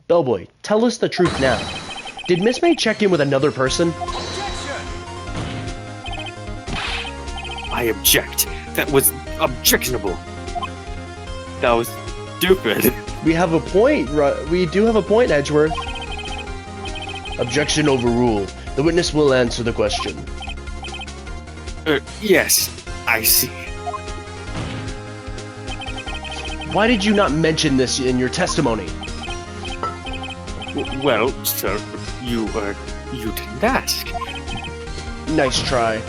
Bellboy, tell us the truth now. Did Miss May check in with another person? I object. That was objectionable. That was stupid. We have a point, we do have a point, Edgeworth. Objection overruled. The witness will answer the question. Yes, I see. Why did you not mention this in your testimony? Well, sir, you didn't ask. Nice try.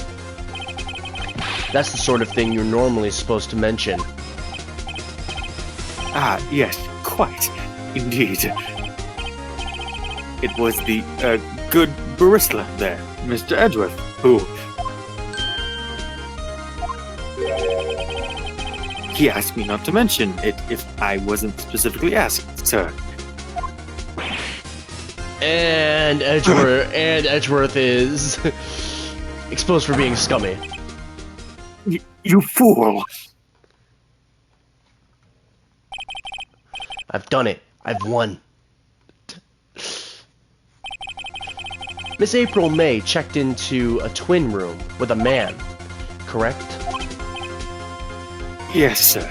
That's the sort of thing you're normally supposed to mention. Ah, yes, quite. Indeed. It was the, good barista there, Mr. Edgeworth, who... He asked me not to mention it if I wasn't specifically asked, sir. And Edgeworth is exposed for being scummy. You fool! I've done it. I've won. Miss April May checked into a twin room with a man, correct? Yes, sir.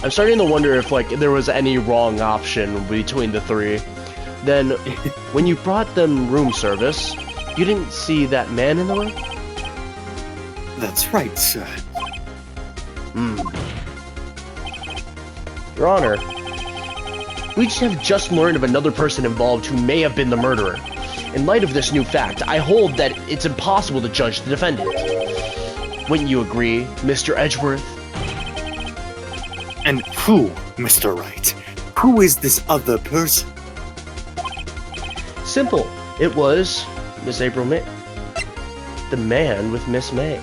I'm starting to wonder if, like, there was any wrong option between the three. Then, when you brought them room service, you didn't see that man in the room? That's right, sir. Your Honor, we have just learned of another person involved who may have been the murderer. In light of this new fact, I hold that it's impossible to judge the defendant. Wouldn't you agree, Mr. Edgeworth? And who, Mr. Wright? Who is this other person? Simple. It was Miss April May. The man with Miss May.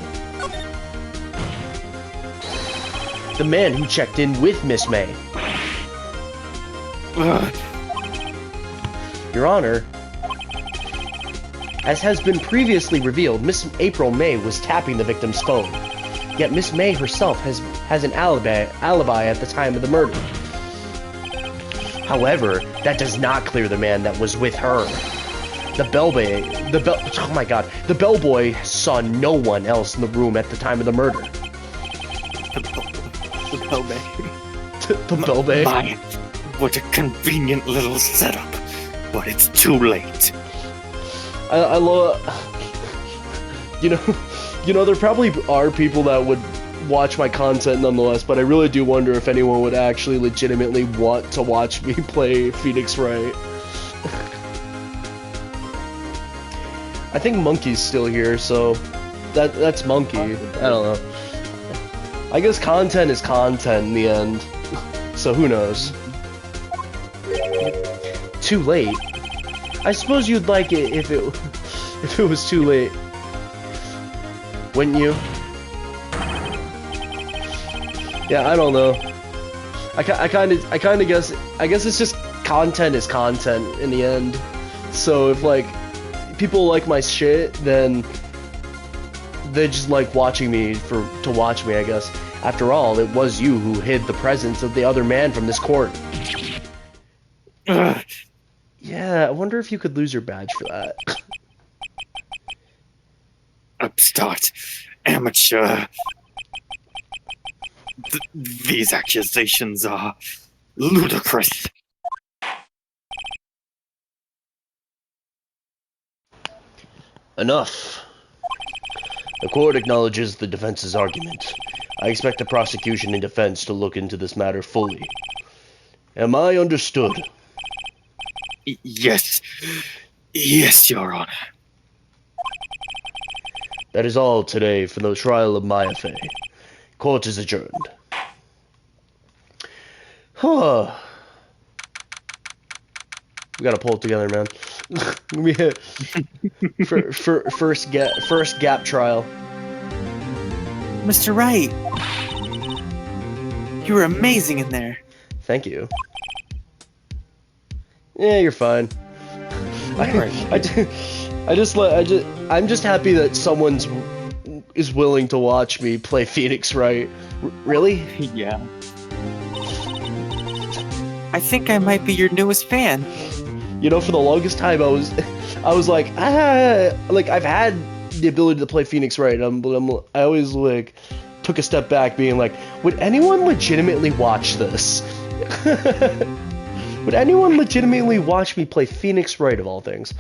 The man who checked in with Miss May. Your Honor, as has been previously revealed, Miss April May was tapping the victim's phone. Yet Miss May herself has an alibi at the time of the murder. However, that does not clear the man that was with her. The bellboy saw no one else in the room at the time of the murder. The bellboy. The bellboy. My, what a convenient little setup. But it's too late. I love. You know, there probably are people that would watch my content nonetheless, but I really do wonder if anyone would actually legitimately want to watch me play Phoenix Wright. I think Monkey's still here, so that's Monkey. I don't know. I guess content is content in the end, so who knows. Too late? I suppose you'd like it if it was too late. Wouldn't you? Yeah, I don't know. I kind of guess it's just content is content in the end. So if like people like my shit, then they just like watching me to watch me, I guess. After all, it was you who hid the presence of the other man from this court. Yeah, I wonder if you could lose your badge for that. Upstart. Amateur. These accusations are ludicrous. Enough. The court acknowledges the defense's argument. I expect the prosecution and defense to look into this matter fully. Am I understood? Yes. Yes, Your Honor. That is all today for the trial of Maya Fey. Court is adjourned. Huh. We gotta pull it together, man. First gap trial. Mr. Wright. You were amazing in there. Thank you. Yeah, you're fine. I'm just happy that someone is willing to watch me play Phoenix Wright. Really? Yeah. I think I might be your newest fan. You know, for the longest time, I was like, like I've had the ability to play Phoenix Wright, but I always like took a step back, being like, would anyone legitimately watch this? Would anyone legitimately watch me play Phoenix Wright of all things?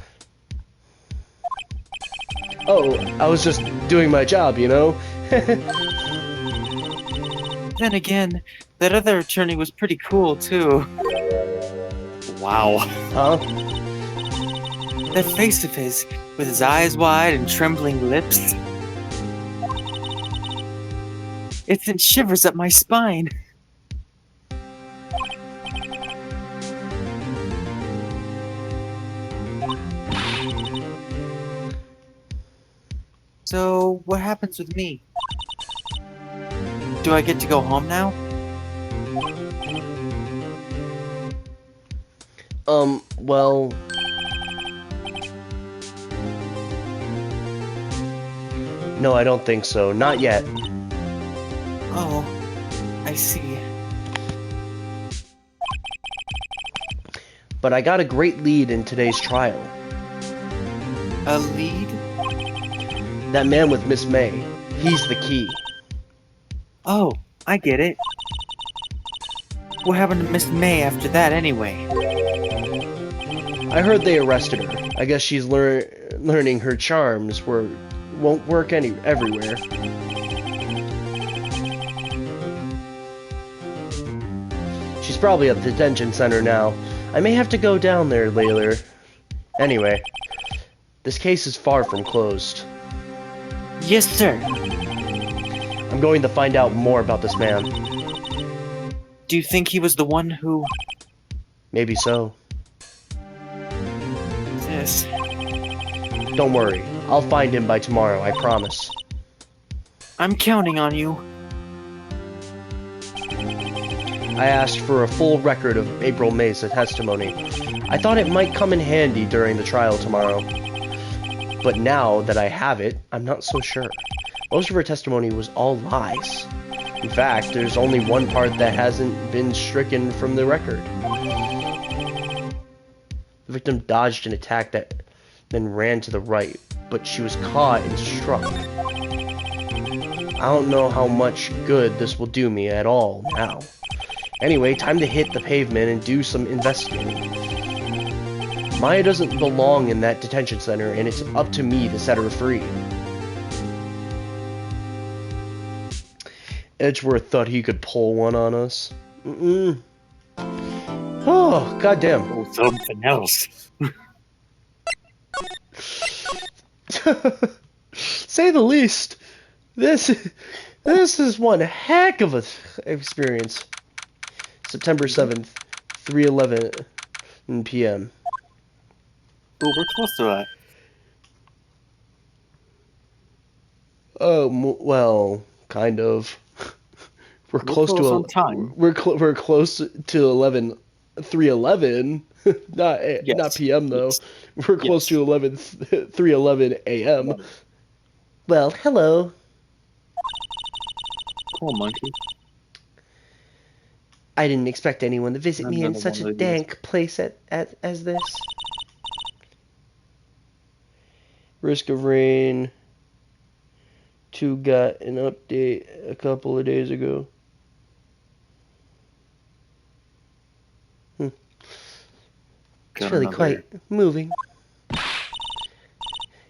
Oh, I was just doing my job, you know? Then again, that other attorney was pretty cool, too. Wow. Huh? That face of his, with his eyes wide and trembling lips. It sent shivers up my spine. So, what happens with me? Do I get to go home now? Well... No, I don't think so. Not yet. Oh, I see. But I got a great lead in today's trial. A lead? That man with Miss May. He's the key. Oh, I get it. What happened to Miss May after that, anyway? I heard they arrested her. I guess she's learning her charms won't work everywhere. She's probably at the detention center now. I may have to go down there later. Anyway, this case is far from closed. Yes, sir. I'm going to find out more about this man. Do you think he was the one who... Maybe so. Yes. Don't worry. I'll find him by tomorrow, I promise. I'm counting on you. I asked for a full record of April May's testimony. I thought it might come in handy during the trial tomorrow. But now that I have it, I'm not so sure. Most of her testimony was all lies. In fact, there's only one part that hasn't been stricken from the record. The victim dodged an attack that then ran to the right, but she was caught and struck. I don't know how much good this will do me at all now. Anyway, time to hit the pavement and do some investigating. Maya doesn't belong in that detention center, and it's up to me to set her free. Edgeworth thought he could pull one on us. Oh, goddamn. Oh, something else. Say the least. This is one heck of a experience. September 7th, 3:11 p.m. Oh, we're close to that. Oh, well, kind of. We're close to on time. We're close to 3:11. Not p.m. though. Yes. We're close to 3:11 a.m. Well, hello. Cool, monkey. I didn't expect anyone to visit me in Another such one a of these. dank place as this. Risk of rain. 2 got an update a couple of days ago. It's really quite moving.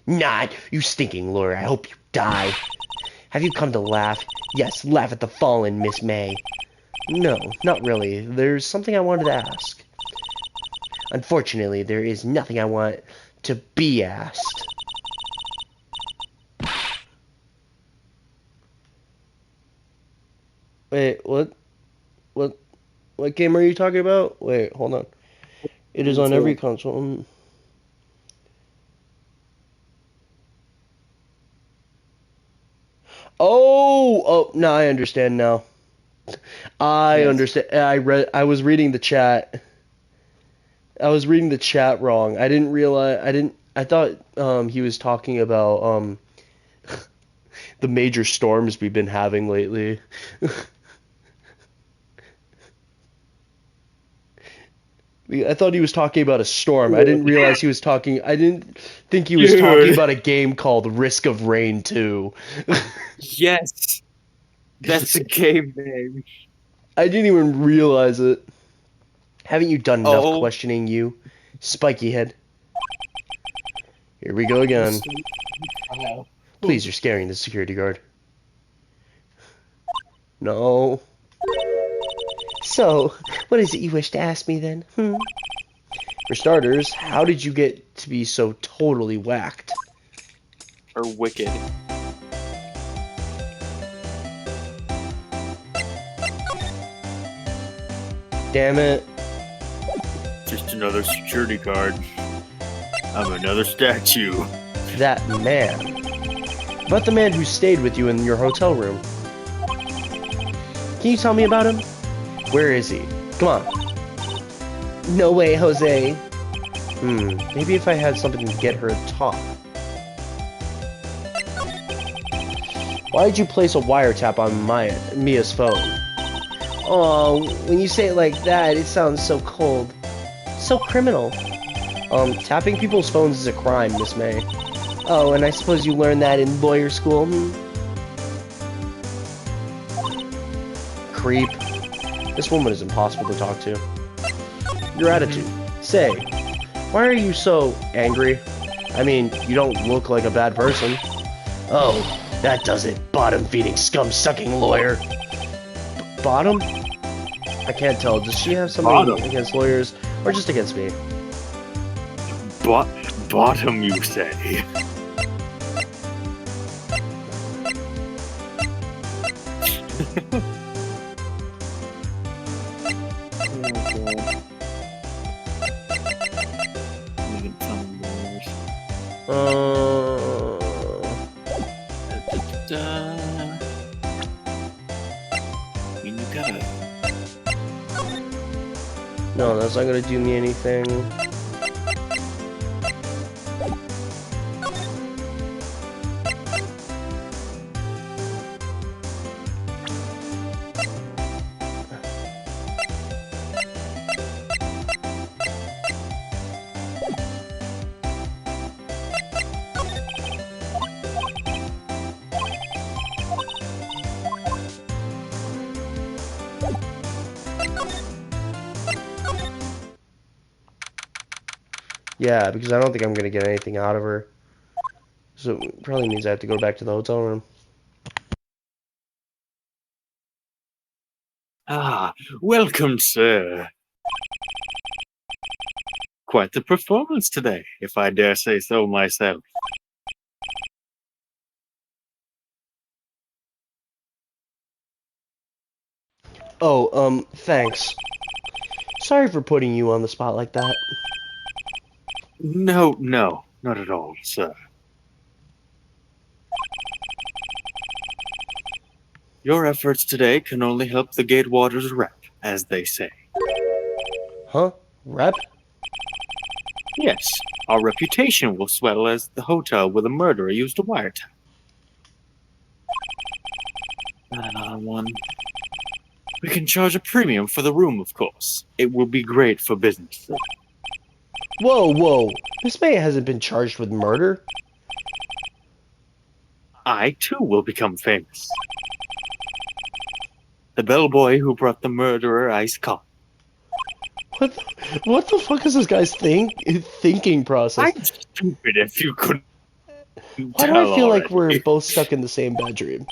Not, you stinking lure. I hope you die. Have you come to laugh? Yes, laugh at the fallen, Miss May. No, not really. There's something I wanted to ask. Unfortunately, there is nothing I want to be asked. Wait, what? What game are you talking about? Wait, hold on. It is on every console. Oh, no, I understand now. I understand. I was reading the chat. I was reading the chat wrong. I didn't realize. I thought he was talking about the major storms we've been having lately. I thought he was talking about a storm. I didn't realize he was talking. I didn't think he was talking about a game called Risk of Rain 2. Yes, that's a game name. I didn't even realize it. Haven't you done enough Oh. questioning, you spiky head? Here we go again. Please, you're scaring the security guard. No. So, what is it you wish to ask me then? For starters, how did you get to be so totally whacked? Or Wicked. Damn it. Just another security guard. I'm another statue. That man. About the man who stayed with you in your hotel room. Can you tell me about him? Where is he? Come on. No way, Jose. Maybe if I had something to get her to talk. Why did you place a wiretap on Mia's phone? Oh, when you say it like that, it sounds so cold. So criminal. Tapping people's phones is a crime, Miss May. Oh, and I suppose you learned that in lawyer school, Creep. This woman is impossible to talk to. Your attitude. Say, why are you so angry? I mean, you don't look like a bad person. Oh, that does it, bottom-feeding, scum-sucking lawyer. Bottom? I can't tell. Does she have something against lawyers, or just against me? Bottom, you say? No, that's not gonna do me anything. Yeah, because I don't think I'm going to get anything out of her. So it probably means I have to go back to the hotel room. Ah, welcome, sir. Quite the performance today, if I dare say so myself. Oh, thanks. Sorry for putting you on the spot like that. No, not at all, sir. Your efforts today can only help the Gatewaters rep, as they say. Huh? Rep? Yes, our reputation will swell as the hotel where the murderer used a wiretap. Not another one. We can charge a premium for the room, of course. It will be great for business. Whoa. Miss May hasn't been charged with murder. I, too, will become famous. The bellboy who brought the murderer ice coffee. What the fuck is this guy's thinking process? I'm stupid if you couldn't Why do tell I feel like already. we're both stuck in the same bedroom?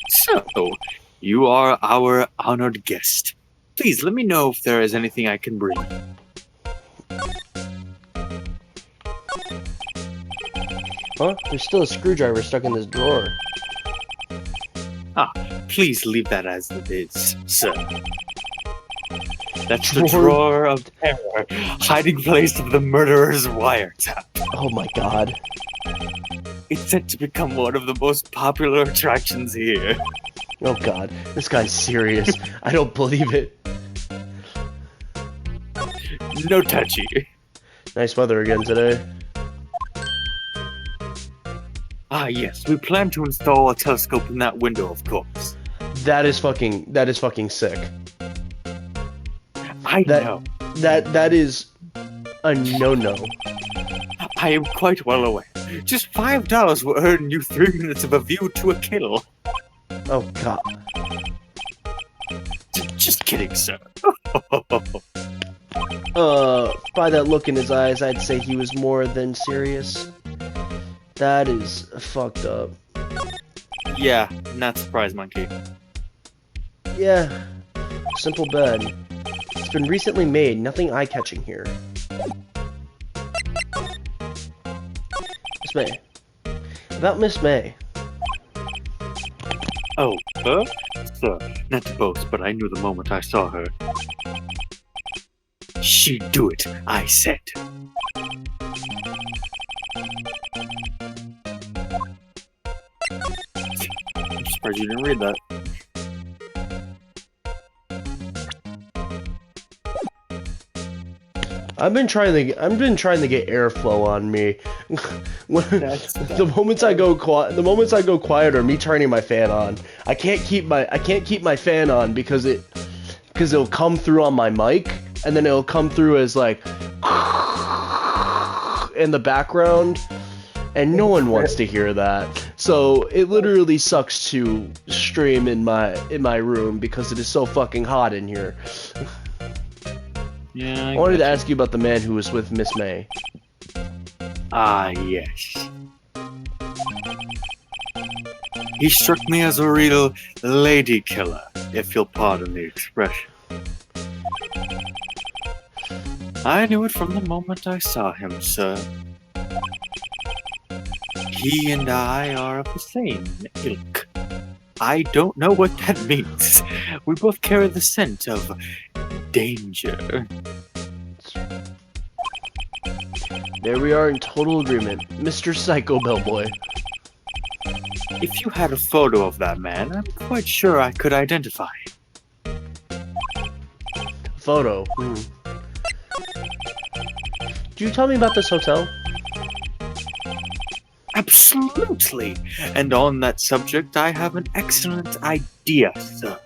So, you are our honored guest. Please let me know if there is anything I can bring. Huh? There's still a screwdriver stuck in this drawer. Please leave that as it is, sir. That's the Drawer? drawer of terror, hiding place of the murderer's wiretap. Oh my god. It's set to become one of the most popular attractions here. Oh god. This guy's serious. I don't believe it. No touchy. Nice weather again today. Ah, yes, we plan to install a telescope in that window, of course. That is fucking sick. I know. That is a no-no. I am quite well aware. Just $5 will earn you 3 minutes of a view to a kill. Oh god. Just kidding, sir. By that look in his eyes, I'd say he was more than serious. That is fucked up. Yeah, not surprised, monkey. Yeah. Simple bed. It's been recently made, nothing eye-catching here. Miss May. About Miss May. Oh, her? Sir, not to boast, but I knew the moment I saw her. She'd do it, I said. I'm surprised you didn't read that. I've been trying to get airflow on me. The moments I go quiet are me turning my fan on. I can't keep my fan on because it'll come through on my mic, and then it'll come through as like in the background, and no one wants to hear that. So it literally sucks to stream in my room because it is so fucking hot in here. Yeah, I wanted to ask you about the man who was with Miss May. Ah, yes. He struck me as a real lady killer, if you'll pardon the expression. I knew it from the moment I saw him, sir. He and I are of the same ilk. I don't know what that means. We both carry the scent of danger. There we are in total agreement. Mr. Psycho Bellboy. If you had a photo of that man, I'm quite sure I could identify him. Photo. Did you tell me about this hotel? Absolutely! And on that subject, I have an excellent idea, sir.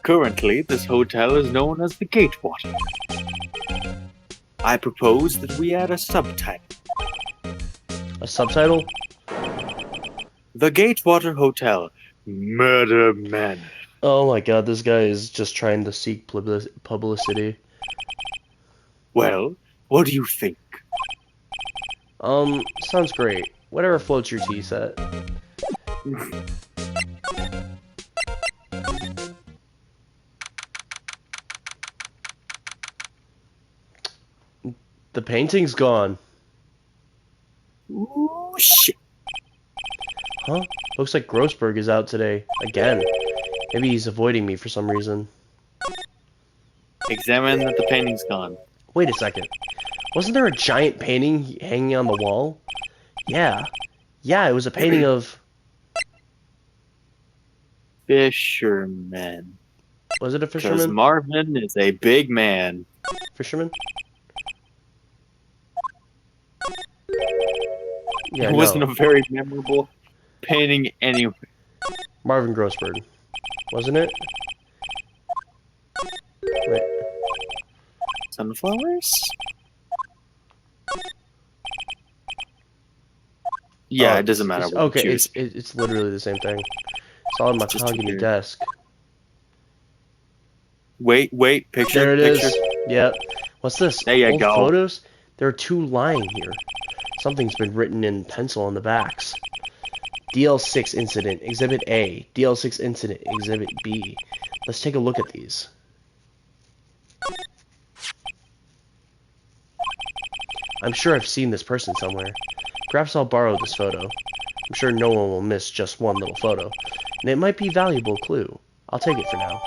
Currently, this hotel is known as the Gatewater. I propose that we add a subtitle. A subtitle? The Gatewater Hotel, Murder Men. Oh my god, this guy is just trying to seek publicity. Well, what do you think? Sounds great. Whatever floats your tea set. The painting's gone. Ooh, shit. Huh? Looks like Grossberg is out today. Again. Maybe he's avoiding me for some reason. Examine that the painting's gone. Wait a second. Wasn't there a giant painting hanging on the wall? Yeah. Yeah, it was a painting of... Fisherman. Was it a Because fisherman? Marvin is a big man. Fisherman? Yeah, It wasn't no. a very memorable painting anyway. Marvin Grossberg. Wasn't it? Wait. Sunflowers? Yeah, Oh, it doesn't matter. It's, what you okay, choose. it's literally the same thing. It's all on my It's just mahogany weird. desk. Wait, picture. There it picture. is. Yep. What's this? There you Old go. photos? There are two lying here. Something's been written in pencil on the backs. DL6 Incident, Exhibit A. DL6 Incident, Exhibit B. Let's take a look at these. I'm sure I've seen this person somewhere. Perhaps I'll borrow this photo. I'm sure no one will miss just one little photo. And it might be a valuable clue. I'll take it for now.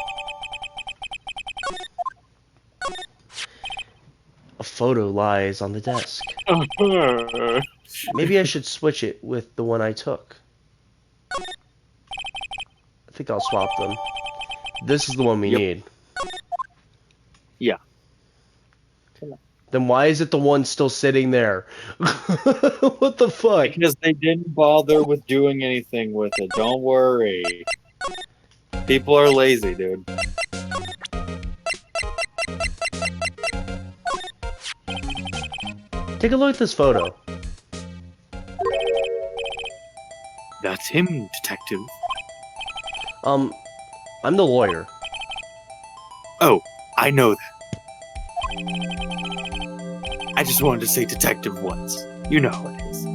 A photo lies on the desk. Maybe I should switch it with the one I took. I think I'll swap them. This is the one we Yep. need. Yeah. Then why is it the one still sitting there? What the fuck? Because they didn't bother with doing anything with it. Don't worry. People are lazy, dude. Take a look at this photo. That's him, detective. I'm the lawyer. Oh, I know that. I just wanted to say detective once. You know how it is.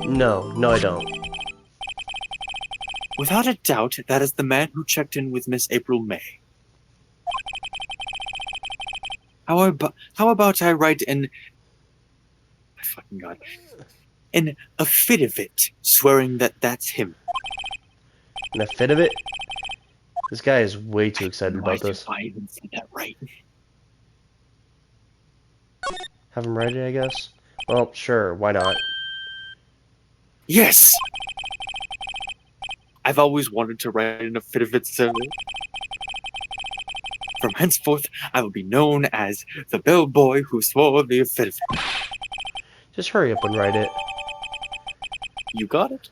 No, I don't. Without a doubt, that is the man who checked in with Miss April May. How about I write my fucking God, an affidavit swearing that that's him? In a fit of it? This guy is way too excited No about idea this. if I even said that right. Have him write it, I guess? Well, sure, why not? Yes! I've always wanted to write an affidavit, sir. From henceforth, I will be known as the bellboy who swore the affidavit. Just hurry up and write it. You got it?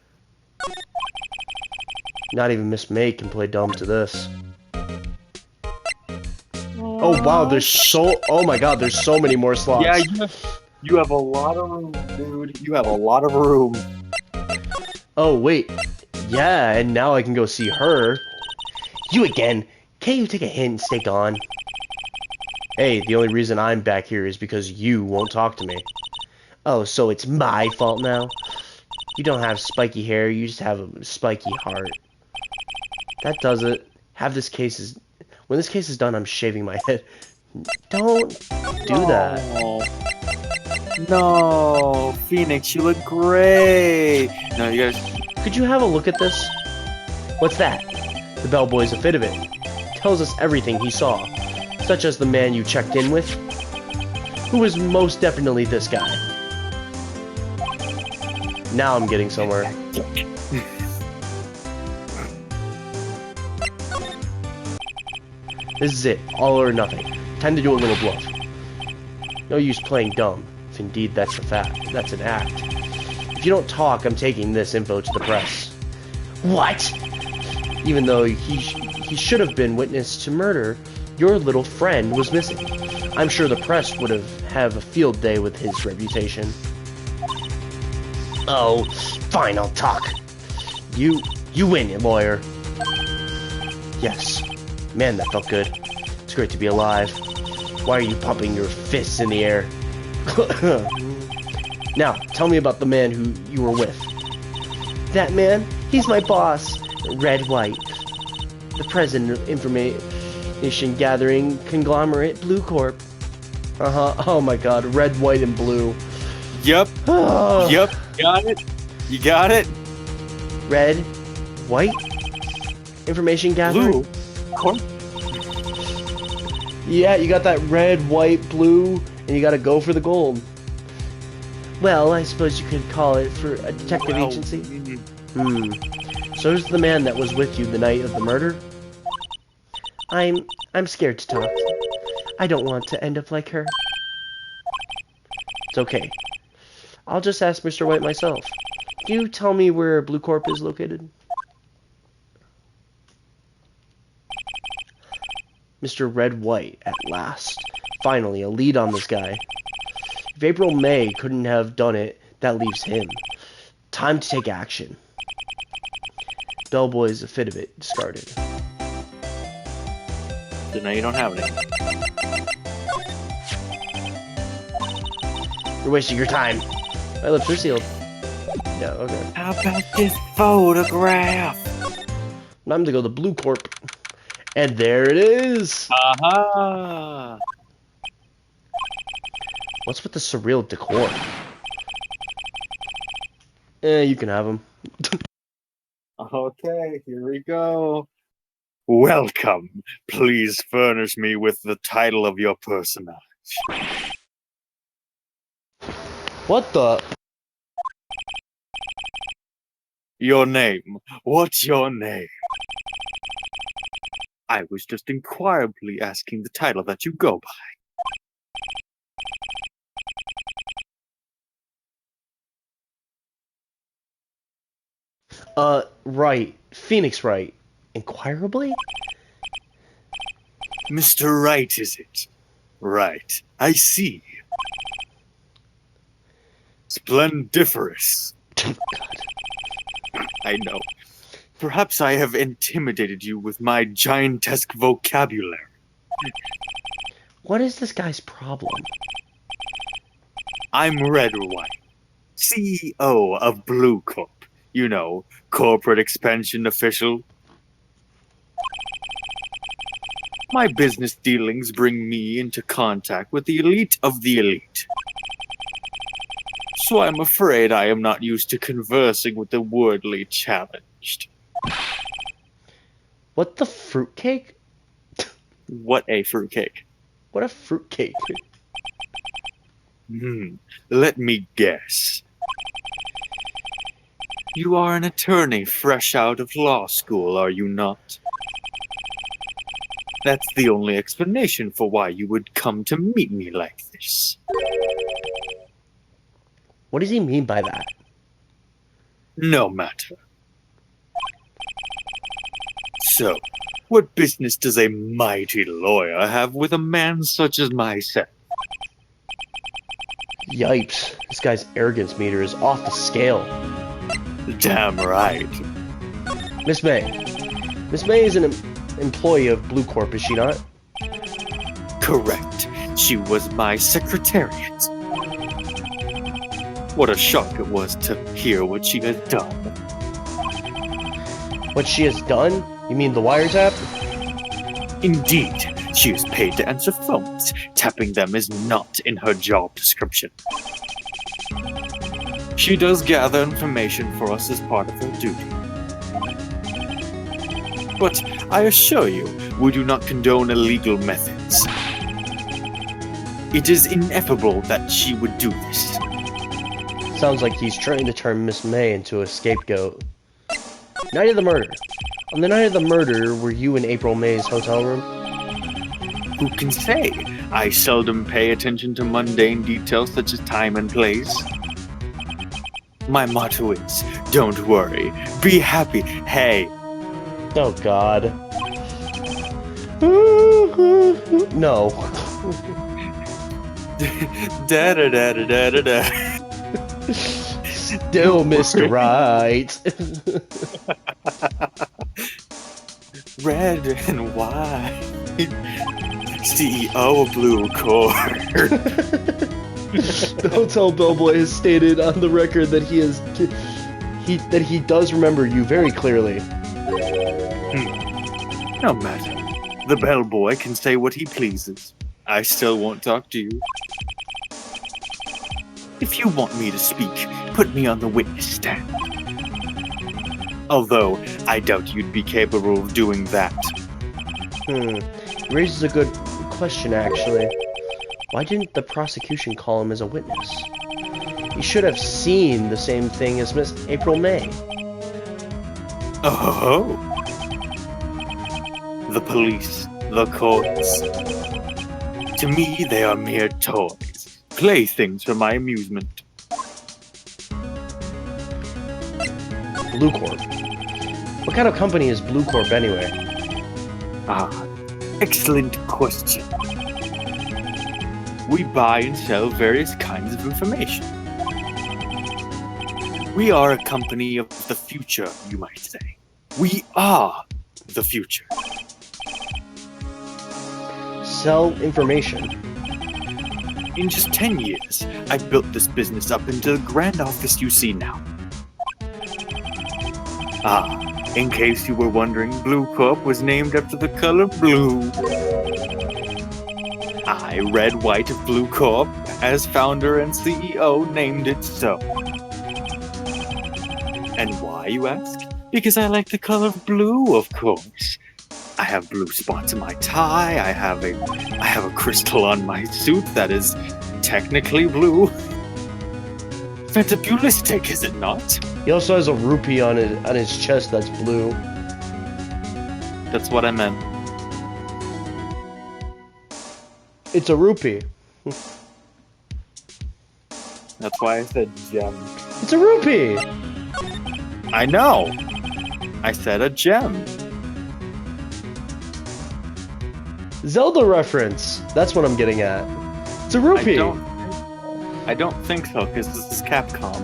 Not even Miss May can play dumb to this. Oh wow, oh my god, there's so many more slots. Yeah, you have a lot of room, dude. You have a lot of room. Oh wait, yeah, and now I can go see her. You again? Can't you take a hint and stay gone? Hey, the only reason I'm back here is because you won't talk to me. Oh, so it's my fault now? You don't have spiky hair, you just have a spiky heart. That does it. When this case is done, I'm shaving my head. Don't do that. No, Phoenix, you look great. No, you guys. Could you have a look at this? What's that? The bellboy's affidavit. Tells us everything he saw, such as the man you checked in with, who was most definitely this guy. Now I'm getting somewhere. This is it, all or nothing. Time to do a little bluff. No use playing dumb, if indeed that's the fact. That's an act. If you don't talk, I'm taking this info to the press. What? Even though he should have been witness to murder, your little friend was missing. I'm sure the press would have a field day with his reputation. Oh, fine, I'll talk. You win, lawyer. Yes. Man, that felt good. It's great to be alive. Why are you pumping your fists in the air? Now, tell me about the man who you were with. That man? He's my boss, Red White. The president of information gathering conglomerate Blue Corp. Oh my god, red, white, and blue. Yep. Yep. Got it. You got it. Red, white, information gathering. Blue. Corp. Yeah, you got that red, white, blue, and you gotta go for the gold. Well, I suppose you could call it for a detective agency. So who's the man that was with you the night of the murder? I'm scared to talk. I don't want to end up like her. It's okay. I'll just ask Mr. White myself. Can you tell me where Blue Corp is located? Mr. Red White, at last. Finally, a lead on this guy. If April May couldn't have done it, that leaves him. Time to take action. Bellboy's affidavit discarded. So now you don't have any. You're wasting your time. My lips are sealed. Yeah, okay. How about this photograph? Time to go to Blue Corp. And there it is! Aha! What's with the surreal decor? You can have them. Okay, here we go. Welcome. Please furnish me with the title of your personage. What the? Your name. What's your name? I was just inquirably asking the title that you go by. Wright. Phoenix Wright. Inquirably? Mr. Wright, is it? Right. I see. Splendiferous. I know. Perhaps I have intimidated you with my giantesque vocabulary. What is this guy's problem? I'm Red Wright, CEO of Blue Corp. You know, corporate expansion official. My business dealings bring me into contact with the elite of the elite. So I'm afraid I am not used to conversing with the worldly challenged. What the fruitcake? What a fruitcake. What a fruitcake. Let me guess. You are an attorney fresh out of law school, are you not? That's the only explanation for why you would come to meet me like this. What does he mean by that? No matter. So, what business does a mighty lawyer have with a man such as myself? Yipes. This guy's arrogance meter is off the scale. Damn right. Miss May. Miss May is an employee of Blue Corp, is she not? Correct. She was my secretariat. What a shock it was to hear what she had done. What she has done? You mean the wiretap? Indeed, she is paid to answer phones. Tapping them is not in her job description. She does gather information for us as part of her duty. But I assure you, we do not condone illegal methods. It is ineffable that she would do this. Sounds like he's trying to turn Miss May into a scapegoat. Night of the murder. On the night of the murder, were you in April May's hotel room? Who can say? I seldom pay attention to mundane details such as time and place. My motto is, don't worry, be happy. Hey. Oh god. No. Da da da da da da da. Still Mr. Wright. Red and white. CEO of Blue Corp. The hotel bellboy has stated on the record that he does remember you very clearly. No matter. The bellboy can say what he pleases. I still won't talk to you. If you want me to speak, put me on the witness stand. Although, I doubt you'd be capable of doing that. Raises a good question, actually. Why didn't the prosecution call him as a witness? He should have seen the same thing as Miss April May. Oh! The police, the courts. To me, they are mere toys, playthings for my amusement. Blue Corp. What kind of company is Blue Corp anyway? Excellent question. We buy and sell various kinds of information. We are a company of the future, you might say. We are the future. Sell information. In just 10 years, I built this business up into the grand office you see now. In case you were wondering, Blue Corp was named after the color blue. I, Red White of Blue Corp, as founder and CEO, named it so. And why, you ask? Because I like the color blue, of course. I have blue spots in my tie, I have a crystal on my suit that is technically blue. Fantabulistic, is it not? He also has a rupee on his chest that's blue. That's what I meant. It's a rupee. That's why I said gem. It's a rupee! I know! I said a gem. Zelda reference. That's what I'm getting at. It's a rupee. I don't think so, because this is Capcom.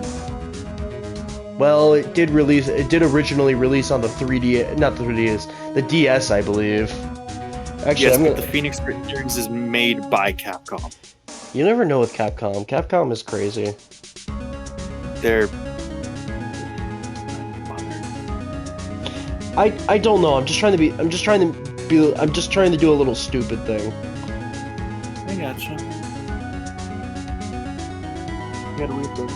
Well, it did release. It did originally release on the 3D, not the 3DS, the DS, I believe. Actually, Yes, I'm but gonna. the Phoenix series is made by Capcom. You never know with Capcom. Capcom is crazy. They're I don't know. I'm just trying to be. I'm just trying to do a little stupid thing. I gotcha. You gotta read those.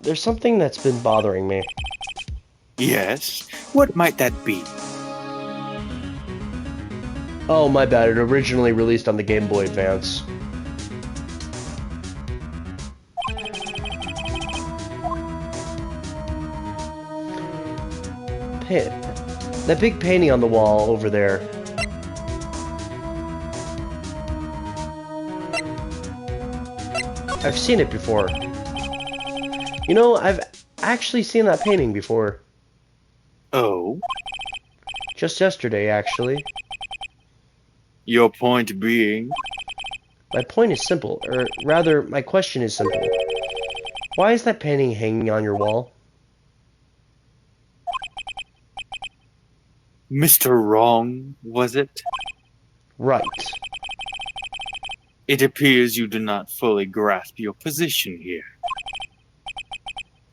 There's something that's been bothering me. Yes? What might that be? Oh, my bad. It originally released on the Game Boy Advance. That big painting on the wall over there. I've seen it before. You know, I've actually seen that painting before. Oh? Just yesterday, actually. Your point being? My point is simple, or rather, my question is simple. Why is that painting hanging on your wall? Mr. Wrong, was it? Right. It appears you do not fully grasp your position here.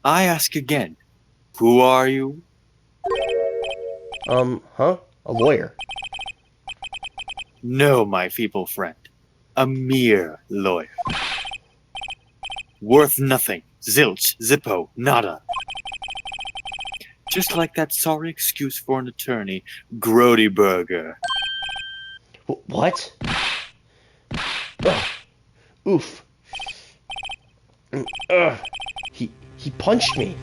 I ask again, who are you? Huh? A lawyer. No, my feeble friend. A mere lawyer. Worth nothing. Zilch, zippo, nada. Just like that sorry excuse for an attorney, Grody Burger. What? Ugh. Oof. Ugh. He punched me.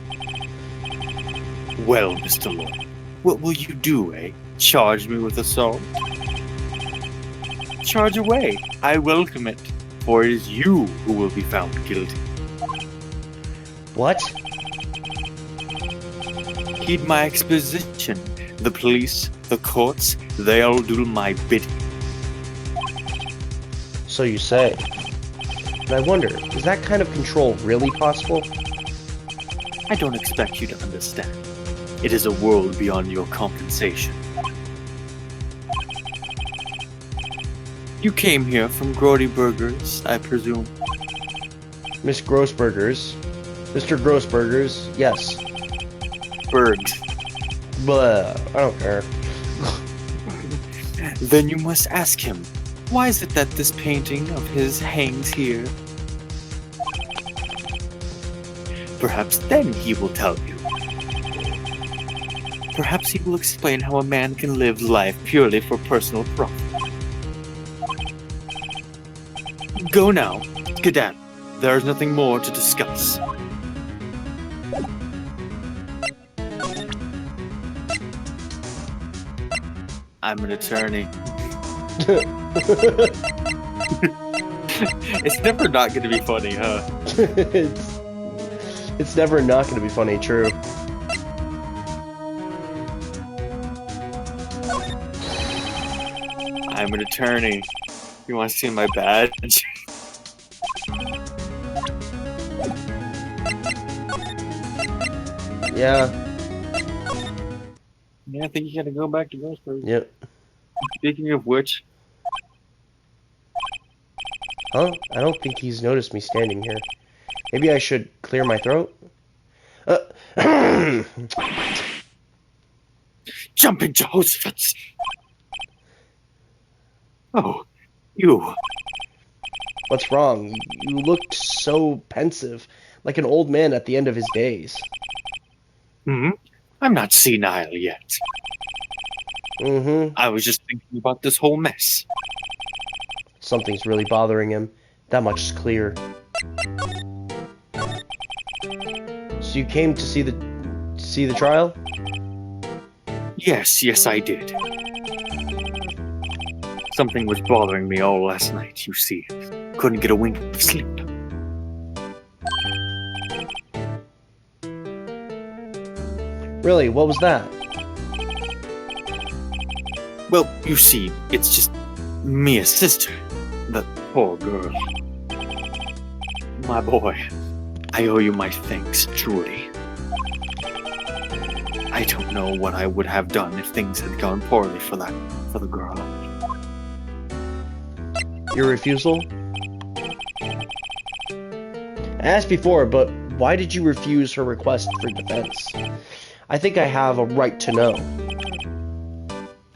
Well, Mr. Lawyer, what will you do, eh? Charge me with assault? Charge away. I welcome it, for it is you who will be found guilty. What? Heed my exposition. The police, the courts, they all do my bidding. So you say. But I wonder, is that kind of control really possible? I don't expect you to understand. It is a world beyond your compensation. You came here from Grody Burgers, I presume. Miss Grossburgers. Mr. Grossburgers, yes. Bergs. Blah, I don't care. Then you must ask him, why is it that this painting of his hangs here? Perhaps then he will tell you. Perhaps he will explain how a man can live life purely for personal profit. Go now, Skedaddle. There is nothing more to discuss. I'm an attorney. It's never not going to be funny, huh? It's never not going to be funny, true. I'm an attorney. You want to see my badge? Yeah. Yeah, I think you gotta go back to Grossberg. Yep. Speaking of which, Huh? I don't think he's noticed me standing here. Maybe I should clear my throat? Jumping Jehoshaphat! Oh, you. What's wrong? You looked so pensive, like an old man at the end of his days. I'm not senile yet. Mm-hmm. I was just thinking about this whole mess. Something's really bothering him. That much is clear. So you came to see the trial? Yes, I did. Something was bothering me all last night, you see. Couldn't get a wink of sleep. Really, what was that? Well, you see, it's just Mia's sister. That poor girl. My boy, I owe you my thanks, truly. I don't know what I would have done if things had gone poorly for the girl. Your refusal? I asked before, but why did you refuse her request for defense? I think I have a right to know.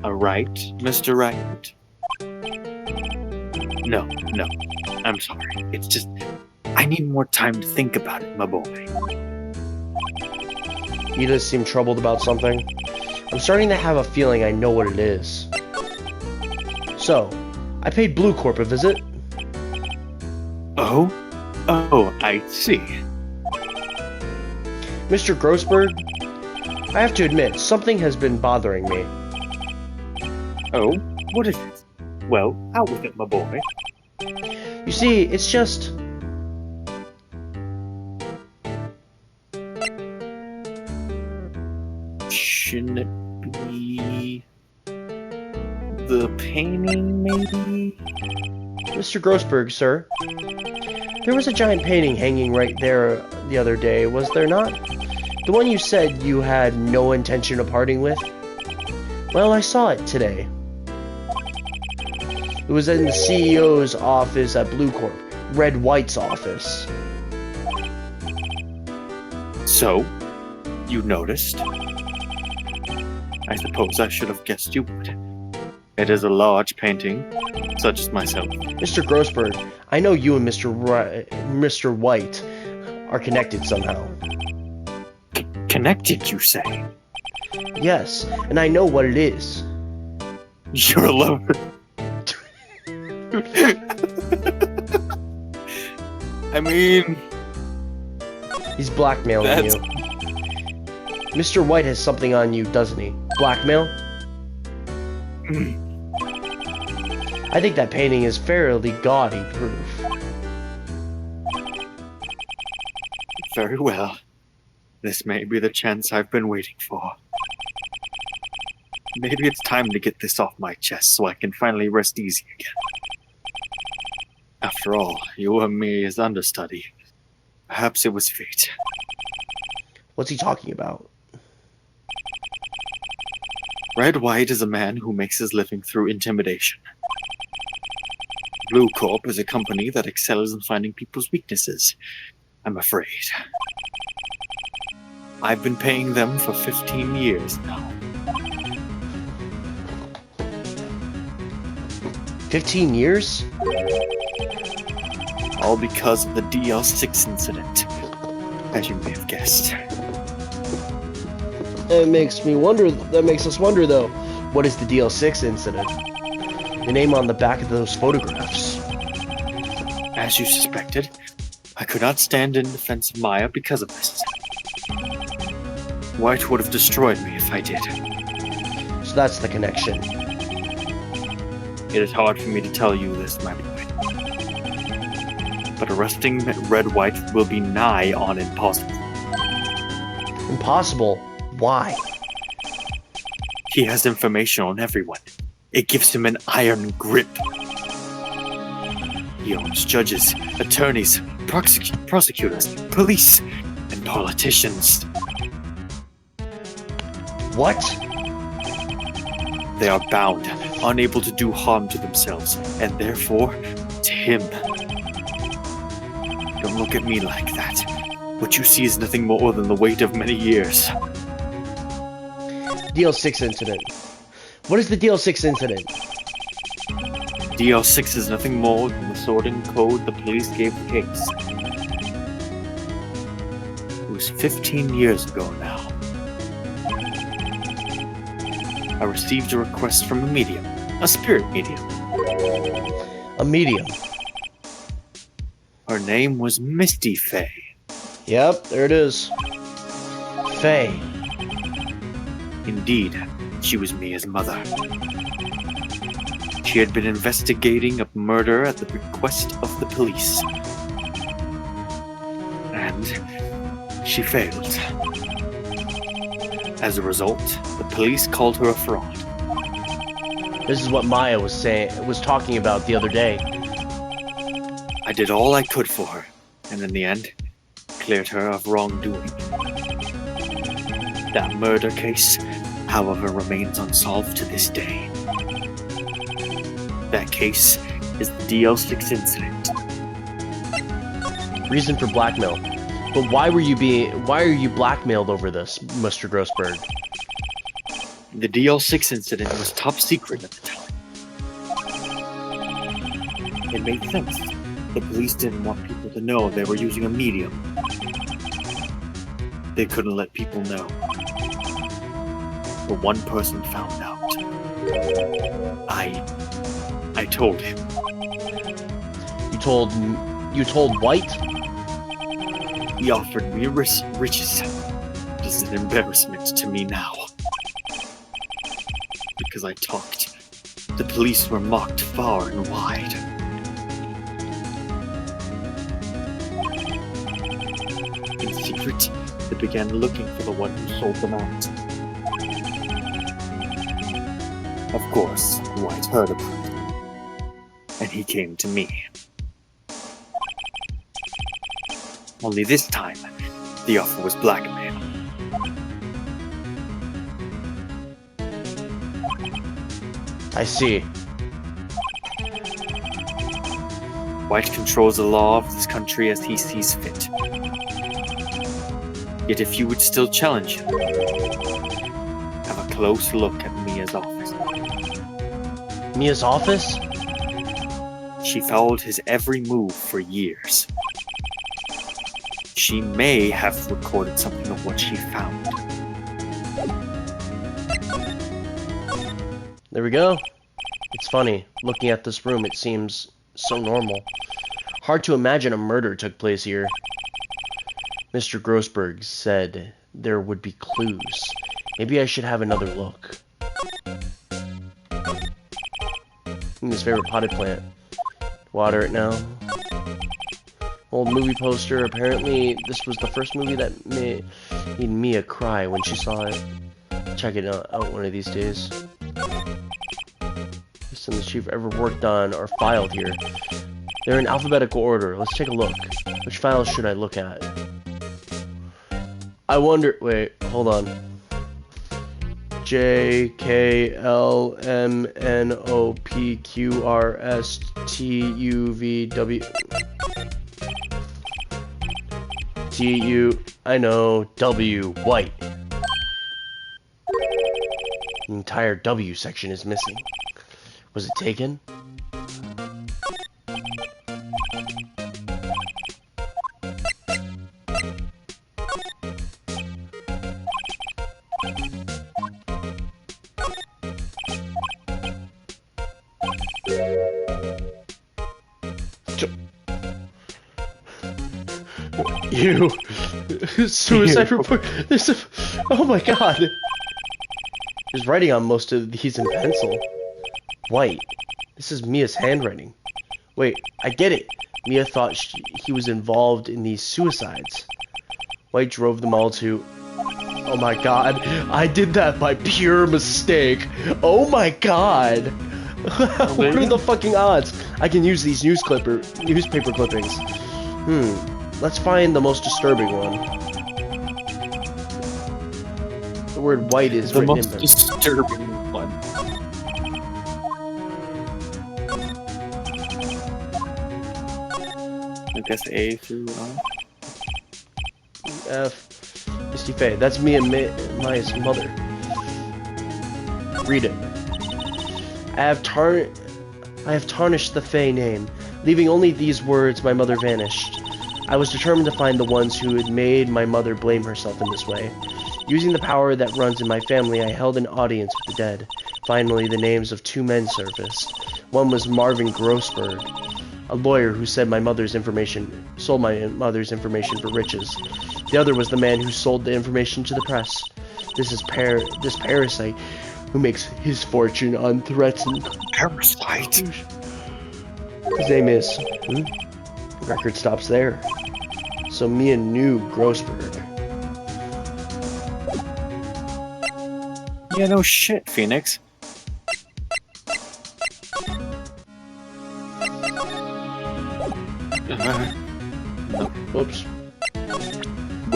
A right, Mr. Wright? No. I'm sorry. It's just, I need more time to think about it, my boy. You just seem troubled about something. I'm starting to have a feeling I know what it is. So, I paid Blue Corp a visit. Oh, I see. Mr. Grossberg, I have to admit, something has been bothering me. Oh, what is it? Well, out with it, my boy. You see, it's just... Shouldn't it be the painting, maybe? Mr. Grossberg, sir. There was a giant painting hanging right there the other day, was there not? The one you said you had no intention of parting with? Well, I saw it today. It was in the CEO's office at Blue Corp, Red White's office. So, you noticed? I suppose I should have guessed you would. It is a large painting, such as myself. Mr. Grossberg, I know you and Mr. White are connected somehow. Connected, you say? Yes, and I know what it is. You're a lover. I mean... He's blackmailing you. Mr. White has something on you, doesn't he? Blackmail? I think that painting is fairly gaudy proof. Very well. This may be the chance I've been waiting for. Maybe it's time to get this off my chest so I can finally rest easy again. After all, you and me as understudy. Perhaps it was fate. What's he talking about? Red White is a man who makes his living through intimidation. Blue Corp is a company that excels in finding people's weaknesses, I'm afraid. I've been paying them for 15 years now. 15 years? All because of the DL6 incident, as you may have guessed. That makes us wonder though, what is the DL6 incident? The name on the back of those photographs. As you suspected, I could not stand in defense of Maya because of this. White would have destroyed me if I did. So that's the connection. It is hard for me to tell you this, my boy. But arresting Red White will be nigh on impossible. Impossible? Why? He has information on everyone. It gives him an iron grip. He owns judges, attorneys, prosecutors, police, and politicians. What? They are bound, unable to do harm to themselves, and therefore, to him. Don't look at me like that. What you see is nothing more than the weight of many years. DL6 incident. What is the DL6 incident? DL6 is nothing more than the sorting code the police gave the case. It was 15 years ago now. I received a request from a medium, a spirit medium. A medium. Her name was Misty Fey. Yep, there it is. Faye. Indeed, she was Mia's mother. She had been investigating a murder at the request of the police. And she failed. As a result, the police called her a fraud. This is what Maya was talking about the other day. I did all I could for her, and in the end, cleared her of wrongdoing. That murder case, however, remains unsolved to this day. That case is the DL6 incident. Reason for blackmail. But why are you blackmailed over this, Mr. Grossberg? The DL6 incident was top secret at the time. It made sense. The police didn't want people to know they were using a medium. They couldn't let people know. But one person found out. I told him. You told White? He offered me riches. This is an embarrassment to me now. Because I talked, the police were mocked far and wide. In secret, they began looking for the one who sold them out. Of course, Wright heard about it, and he came to me. Only this time, the offer was blackmail. I see. White controls the law of this country as he sees fit. Yet if you would still challenge him, have a close look at Mia's office. Mia's office? She followed his every move for years. She may have recorded something of what she found. There we go. It's funny. Looking at this room, it seems so normal. Hard to imagine a murder took place here. Mr. Grossberg said there would be clues. Maybe I should have another look. His favorite potted plant. Water it now. Old movie poster. Apparently, this was the first movie that made Mia cry when she saw it. Check it out one of these days. Some that you've ever worked on are filed here. They're in alphabetical order. Let's take a look. Which files should I look at? I wonder. Wait, hold on. J K L M N O P Q R S T U V W T U. I know. W. White. The entire W section is missing. Was it taken? You suicide report. There's a. Oh my god. There's writing on most of these in pencil. White. This is Mia's handwriting. Wait, I get it. Mia thought he was involved in these suicides. White drove them all to... Oh my god. I did that by pure mistake. Oh my god. What are the fucking odds? I can use these newspaper clippings. Let's find the most disturbing one. The word white is written in the most disturbing one. I guess A through F. Misty Faye. That's me and Maya's mother. Read it. I have tarnished the Faye name. Leaving only these words, my mother vanished. I was determined to find the ones who had made my mother blame herself in this way. Using the power that runs in my family, I held an audience with the dead. Finally, the names of two men surfaced. One was Marvin Grossberg, a lawyer who said sold my mother's information for riches. The other was the man who sold the information to the press. This parasite who makes his fortune on threats and... Parasite? His name is... The record stops there. So Mia knew Grossberg. Yeah, no shit, Phoenix. No.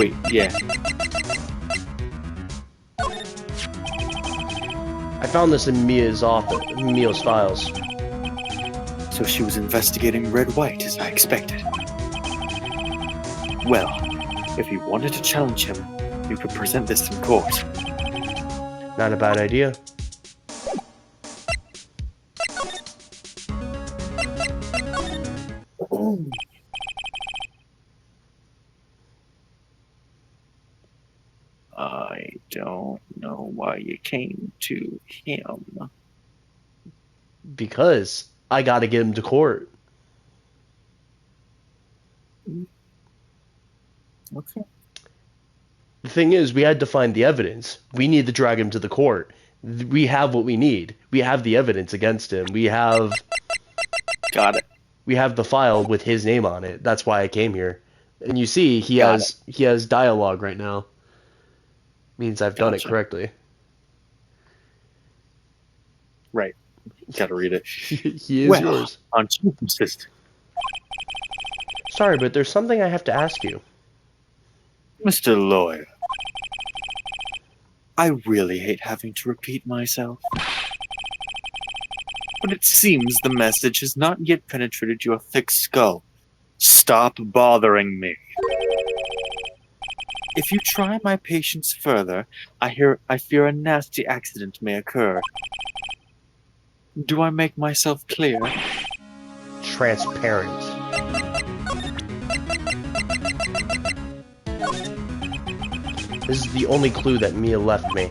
Wait, yeah. I found this in Mia's files. So she was investigating Red White, as I expected. Well, if you wanted to challenge him, you could present this in court. Not a bad idea. I don't know why you came to him. Because I gotta get him to court. Okay. The thing is, we had to find the evidence. We need to drag him to the court. We have what we need. We have the evidence against him. Got it. We have the file with his name on it. That's why I came here. And you see, he has dialogue right now. Means I've done it correctly. Right. Gotta read it. He is yours. Aren't you consistent? Sorry, but there's something I have to ask you. Mr. Lawyer, I really hate having to repeat myself. But it seems the message has not yet penetrated your thick skull. Stop bothering me. If you try my patience further, I fear a nasty accident may occur. Do I make myself clear? Transparent. This is the only clue that Mia left me.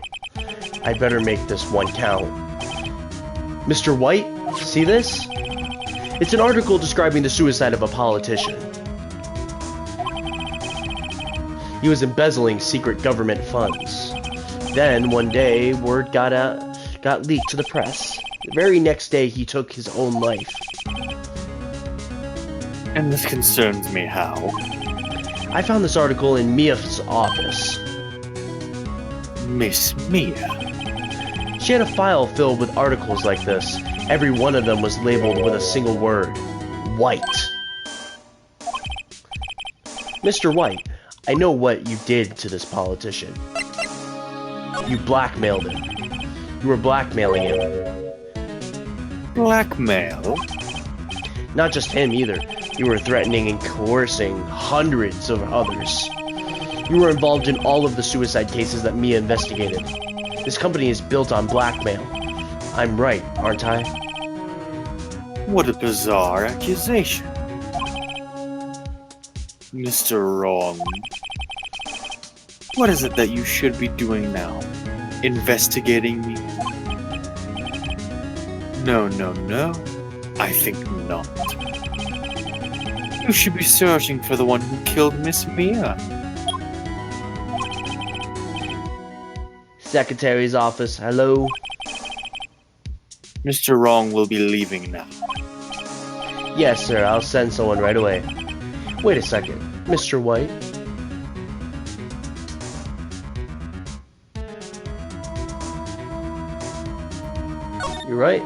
I better make this one count. Mr. White, see this? It's an article describing the suicide of a politician. He was embezzling secret government funds. Then, one day, word got leaked to the press. The very next day, he took his own life. And this concerns me how? I found this article in Mia's office. Miss Mia? She had a file filled with articles like this. Every one of them was labeled with a single word. White. Mr. White, I know what you did to this politician. You blackmailed him. You were blackmailing him. Blackmail? Not just him either. You were threatening and coercing hundreds of others. You were involved in all of the suicide cases that Mia investigated. This company is built on blackmail. I'm right, aren't I? What a bizarre accusation. Mr. Wrong. What is it that you should be doing now? Investigating me? No. I think not. You should be searching for the one who killed Miss Mia. Secretary's office, hello? Mr. Wrong will be leaving now. Yes, sir, I'll send someone right away. Wait a second, Mr. White. You're right.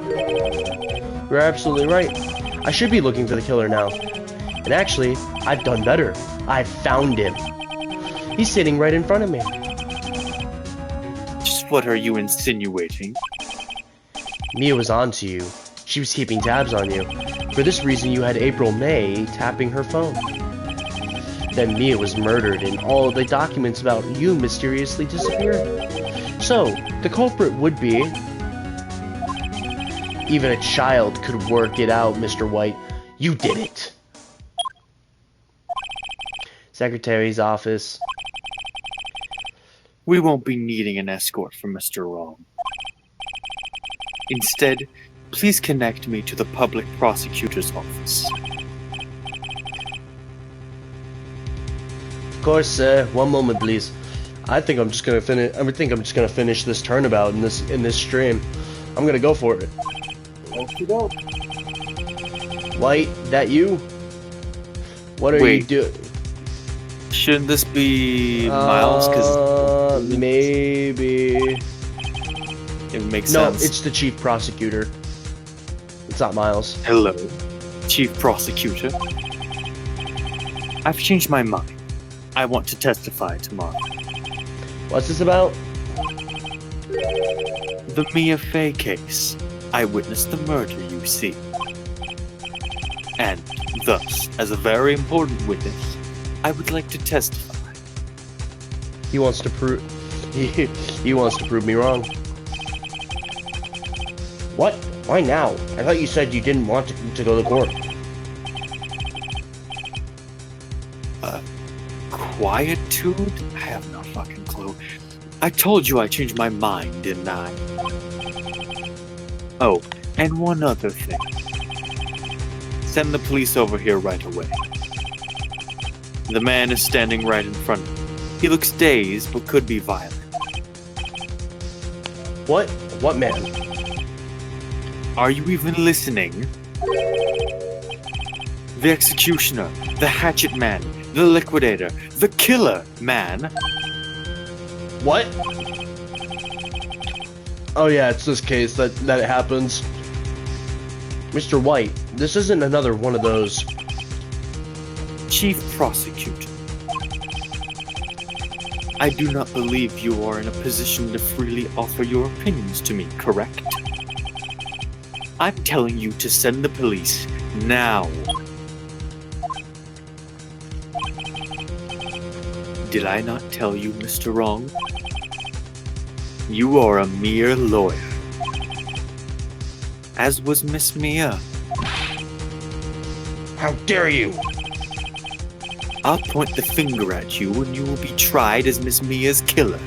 You're absolutely right. I should be looking for the killer now. And actually, I've done better. I've found him. He's sitting right in front of me. Just what are you insinuating? Mia was onto you. She was keeping tabs on you. For this reason, you had April May tapping her phone. Then Mia was murdered and all the documents about you mysteriously disappeared. So, the culprit would be... Even a child could work it out, Mr. White. You did it. Secretary's office. We won't be needing an escort from Mr. Wrong. Instead, please connect me to the public prosecutor's office. Of course, sir. One moment, please. I think I'm just gonna finish this turnabout in this stream. I'm gonna go for it. White, that you? What are you doing? Shouldn't this be Miles? Because maybe it makes no, sense. it's the chief prosecutor. It's not Miles. Hello, chief prosecutor. I've changed my mind. I want to testify tomorrow. What's this about? The Mia Fey case. I witnessed the murder, you see. And thus, as a very important witness, I would like to testify. He wants to prove he wants to prove me wrong. What? Why now? I thought you said you didn't want to go to court. Quietude? I have no fucking clue. I told you I changed my mind, didn't I? Oh, and one other thing. Send the police over here right away. The man is standing right in front of me. He looks dazed, but could be violent. What? What man? Are you even listening? The executioner, the hatchet man, the liquidator, the killer man. What? Oh yeah, it's this case that it happens. Mr. White, this isn't another one of those. Chief Prosecutor, I do not believe you are in a position to freely offer your opinions to me, correct? I'm telling you to send the police now. Did I not tell you, Mr. Wrong? You are a mere lawyer. As was Miss Mia. How dare you! I'll point the finger at you and you will be tried as Miss Mia's killer.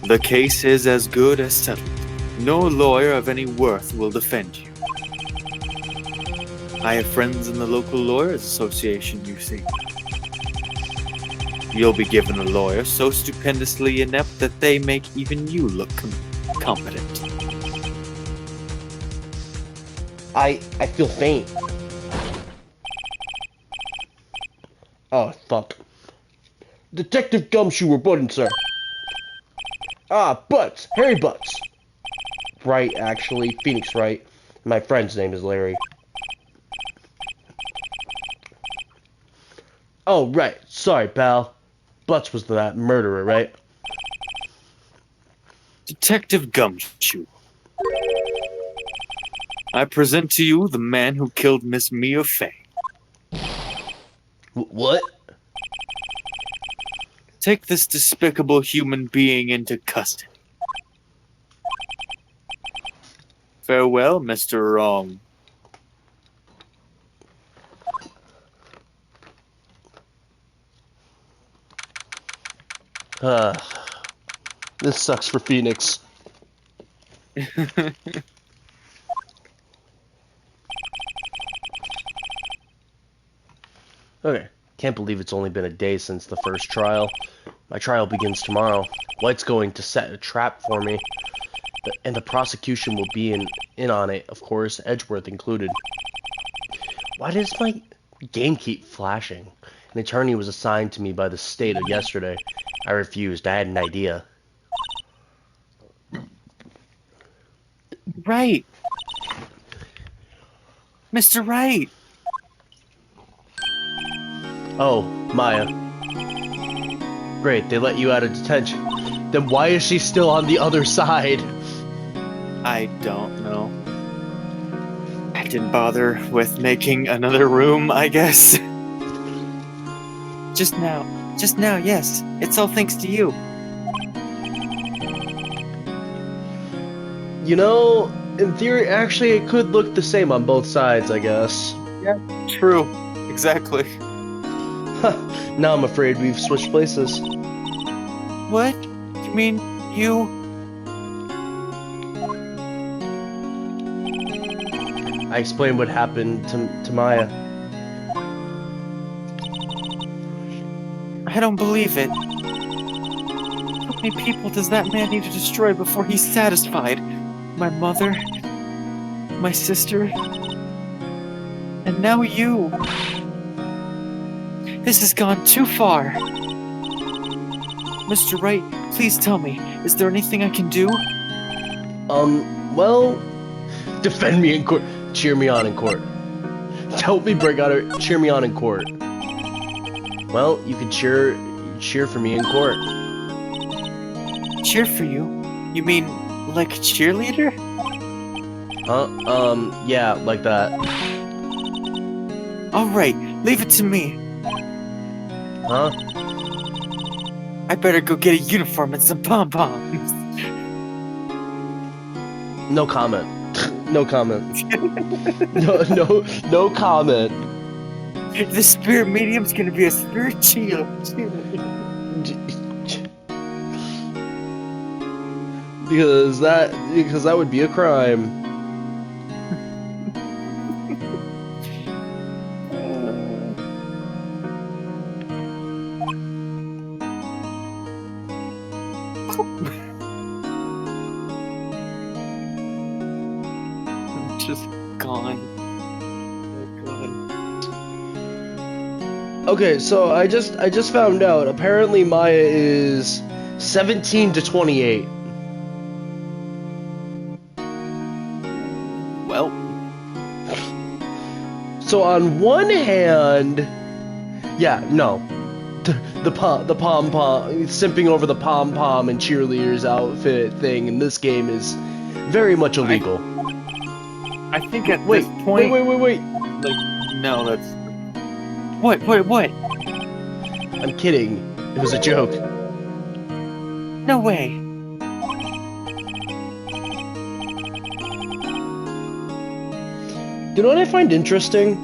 The case is as good as settled. No lawyer of any worth will defend you. I have friends in the local lawyers association, you see. You'll be given a lawyer so stupendously inept that they make even you look competent. I feel faint. Oh, fuck. Detective Gumshoe reporting, sir. Ah, Butts. Harry Butts. Wright, actually. Phoenix Wright. My friend's name is Larry. Oh, right. Sorry, pal. Butts was that murderer, right? Detective Gumshoe. I present to you the man who killed Miss Mia Fey. What? Take this despicable human being into custody. Farewell, Mr. Wrong. This sucks for Phoenix. Okay. Can't believe it's only been a day since the first trial. My trial begins tomorrow. White's going to set a trap for me. And the prosecution will be in on it, of course, Edgeworth included. Why does my game keep flashing? An attorney was assigned to me by the state yesterday. I refused. I had an idea. Wright. Mr. Wright. Oh, Maya. Great, they let you out of detention. Then why is she still on the other side? I don't know. I didn't bother with making another room, I guess. Just now, yes. It's all thanks to you. You know, in theory, actually, it could look the same on both sides, I guess. Yeah, true. Exactly. Now I'm afraid we've switched places. What? You mean you... I explained what happened to Maya. I don't believe it. How many people does that man need to destroy before he's satisfied? My mother, my sister, and now you. This has gone too far. Mr. Wright, please tell me, is there anything I can do? Well, defend me in court. Cheer me on in court. Help me break out her. Cheer me on in court. Well, you could cheer for me in court. Cheer for you? You mean like a cheerleader? Yeah, like that. Alright, leave it to me. Huh? I better go get a uniform and some pom-poms. No comment. No comment. No comment. The spirit medium's gonna be a spirit cheerleader. Because that would be a crime. I'm just gone. Oh god. Okay, so I just found out. Apparently Maya is 17 to 28. Well, So on one hand, yeah, no, the pom simping over the pom pom and cheerleaders outfit thing in this game is very much illegal. I think at Wait, this point... wait. Like, no, that's... What? I'm kidding. It was a joke. No way. You know what I find interesting?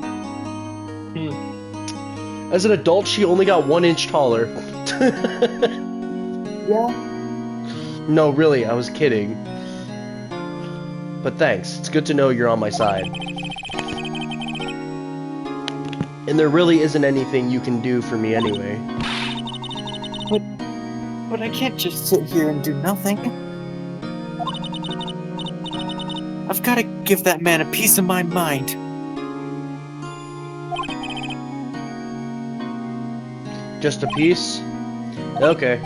As an adult, she only got 1 inch taller. Yeah. No, really, I was kidding. But thanks. It's good to know you're on my side. And there really isn't anything you can do for me anyway. But I can't just sit here and do nothing. I've got to give that man a piece of my mind. Just a piece? Okay.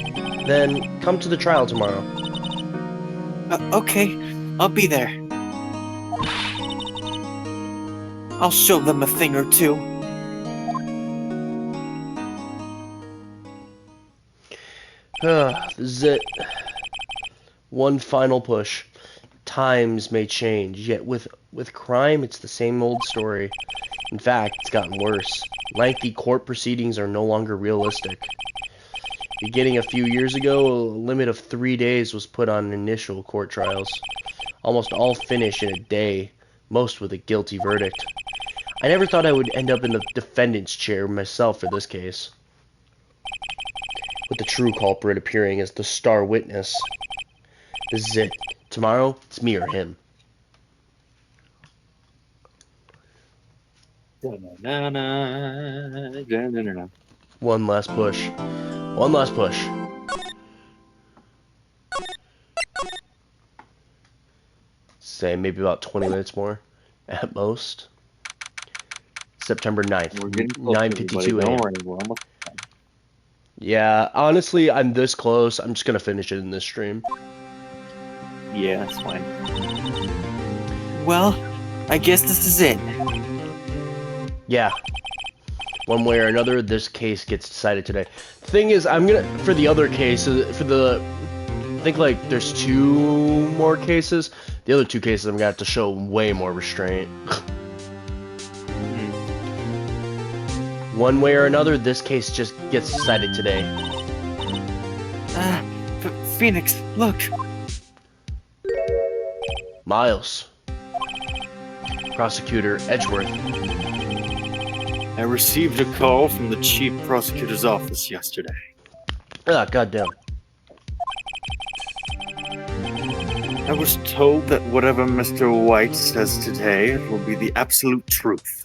Then come to the trial tomorrow. Okay, I'll be there. I'll show them a thing or two. This is it. One final push. Times may change, yet with crime, it's the same old story. In fact, it's gotten worse. Lengthy court proceedings are no longer realistic. Beginning a few years ago, a limit of 3 days was put on initial court trials. Almost all finish in a day, most with a guilty verdict. I never thought I would end up in the defendant's chair myself for this case, with the true culprit appearing as the star witness. This is it. Tomorrow, it's me or him. One last push. One last push. Say maybe about 20 minutes more, at most. September 9th, 9:52 a.m. Yeah, honestly, I'm this close. I'm just gonna finish it in this stream. Yeah, that's fine. Well, I guess this is it. Yeah. One way or another, this case gets decided today. Thing is, I'm gonna, for the other cases, I think like there's 2 more cases. The other 2 cases, I'm gonna have to show way more restraint. One way or another, this case just gets decided today. Phoenix, look. Miles. Prosecutor Edgeworth. I received a call from the chief prosecutor's office yesterday. Ah, goddamn. I was told that whatever Mr. White says today will be the absolute truth.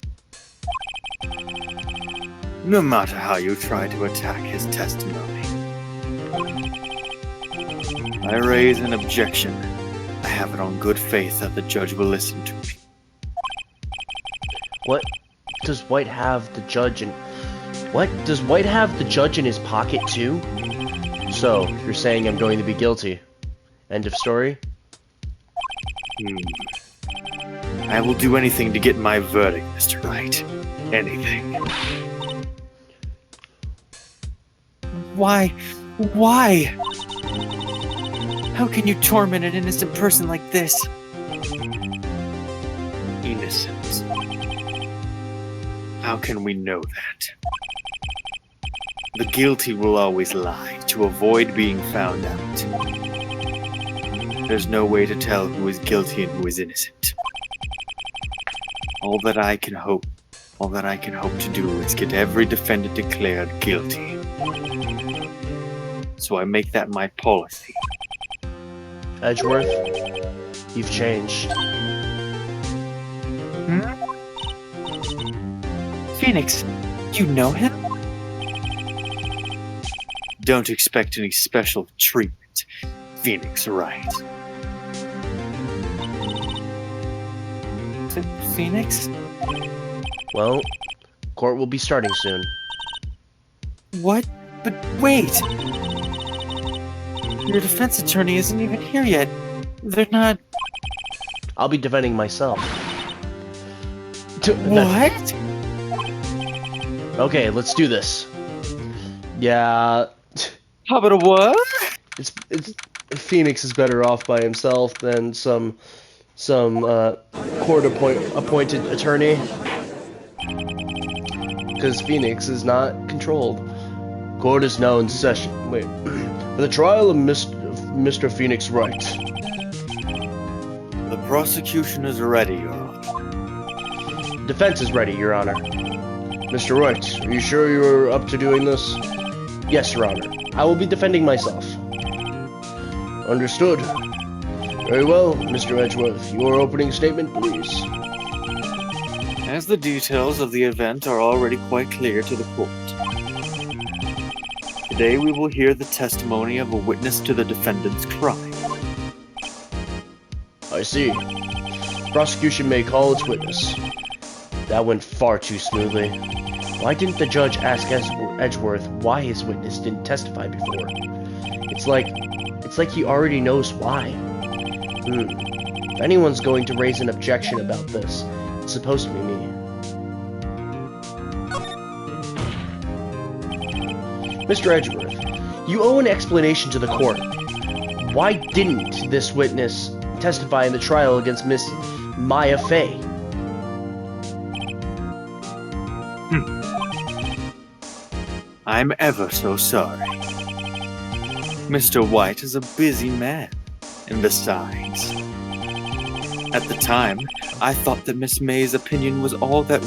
No matter how you try to attack his testimony. I raise an objection. I have it on good faith that the judge will listen to me. What does White have the judge in... What? Does White have the judge in his pocket too? So, you're saying I'm going to be guilty. End of story? I will do anything to get my verdict, Mr. Wright. Anything. Why? Why? How can you torment an innocent person like this? Innocent. How can we know that? The guilty will always lie to avoid being found out. There's no way to tell who is guilty and who is innocent. All that I can hope to do is get every defendant declared guilty. So I make that my policy. Edgeworth, you've changed. Phoenix, you know him? Don't expect any special treatment, Phoenix Wright. Is it Phoenix? Well, court will be starting soon. What? But wait! Your defense attorney isn't even here yet. They're not... I'll be defending myself. What? Okay, let's do this. Yeah... How about a what? It's Phoenix is better off by himself than some court-appointed attorney. Because Phoenix is not controlled. Court is now in session. Wait. For the trial of Mr. Phoenix Wright. The prosecution is ready, Your Honor. Defense is ready, Your Honor. Mr. Wright, are you sure you are up to doing this? Yes, Your Honor. I will be defending myself. Understood. Very well, Mr. Edgeworth. Your opening statement, please. As the details of the event are already quite clear to the court, today we will hear the testimony of a witness to the defendant's crime. I see. Prosecution may call its witness. That went far too smoothly. Why didn't the judge ask Edgeworth why his witness didn't testify before? It's like he already knows why. If anyone's going to raise an objection about this, it's supposed to be me. Mr. Edgeworth, you owe an explanation to the court. Why didn't this witness testify in the trial against Miss Maya Fey? I'm ever so sorry. Mr. White is a busy man, and besides, at the time, I thought that Miss May's opinion was all that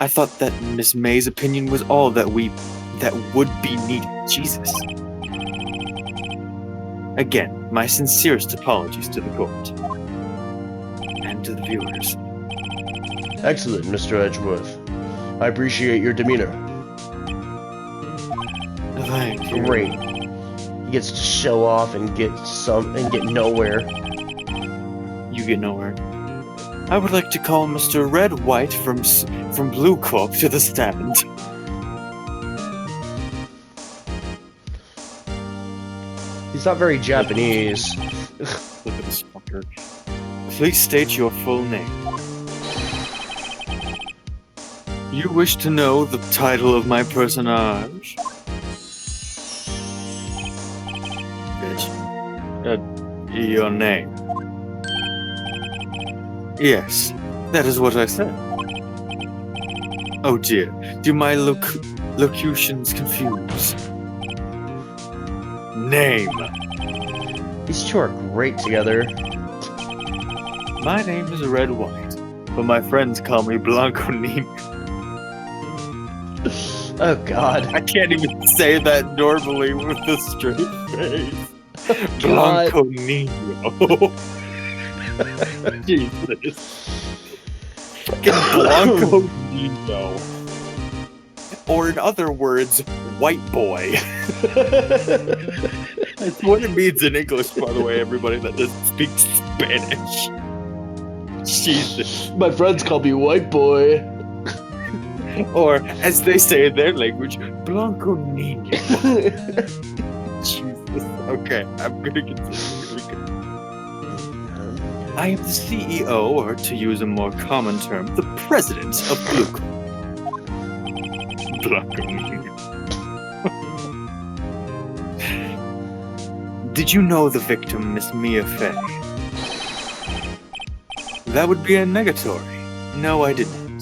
I thought that Miss May's opinion was all that would be needed. Jesus. Again, my sincerest apologies to the court. And to the viewers. Excellent, Mr. Edgeworth. I appreciate your demeanor. Thank you. Great. He gets to show off and get nowhere. You get nowhere. I would like to call Mr. Red White from Blue Corp to the stand. He's not very Japanese. Look at this fucker. Please state your full name. You wish to know the title of my personage? Bitch. Your name. Yes, that is what I said. Oh dear, do my locutions confuse? Name. These two are great together. My name is Red White, but my friends call me Blanco Nino. Oh god. I can't even say that normally with a straight face. God. Blanco Nino. Jesus. Fucking Blanco Nino. Or in other words, white boy. That's what it means in English, by the way, everybody that doesn't speak Spanish. Jesus. My friends call me white boy. Or, as they say in their language, Blanco Nino. Jesus. Okay, I'm gonna continue. I am the CEO, or to use a more common term, the president of Blue Corp. Blanco Nino. Did you know the victim, Miss Mia Fey? That would be a negatory. No, I didn't.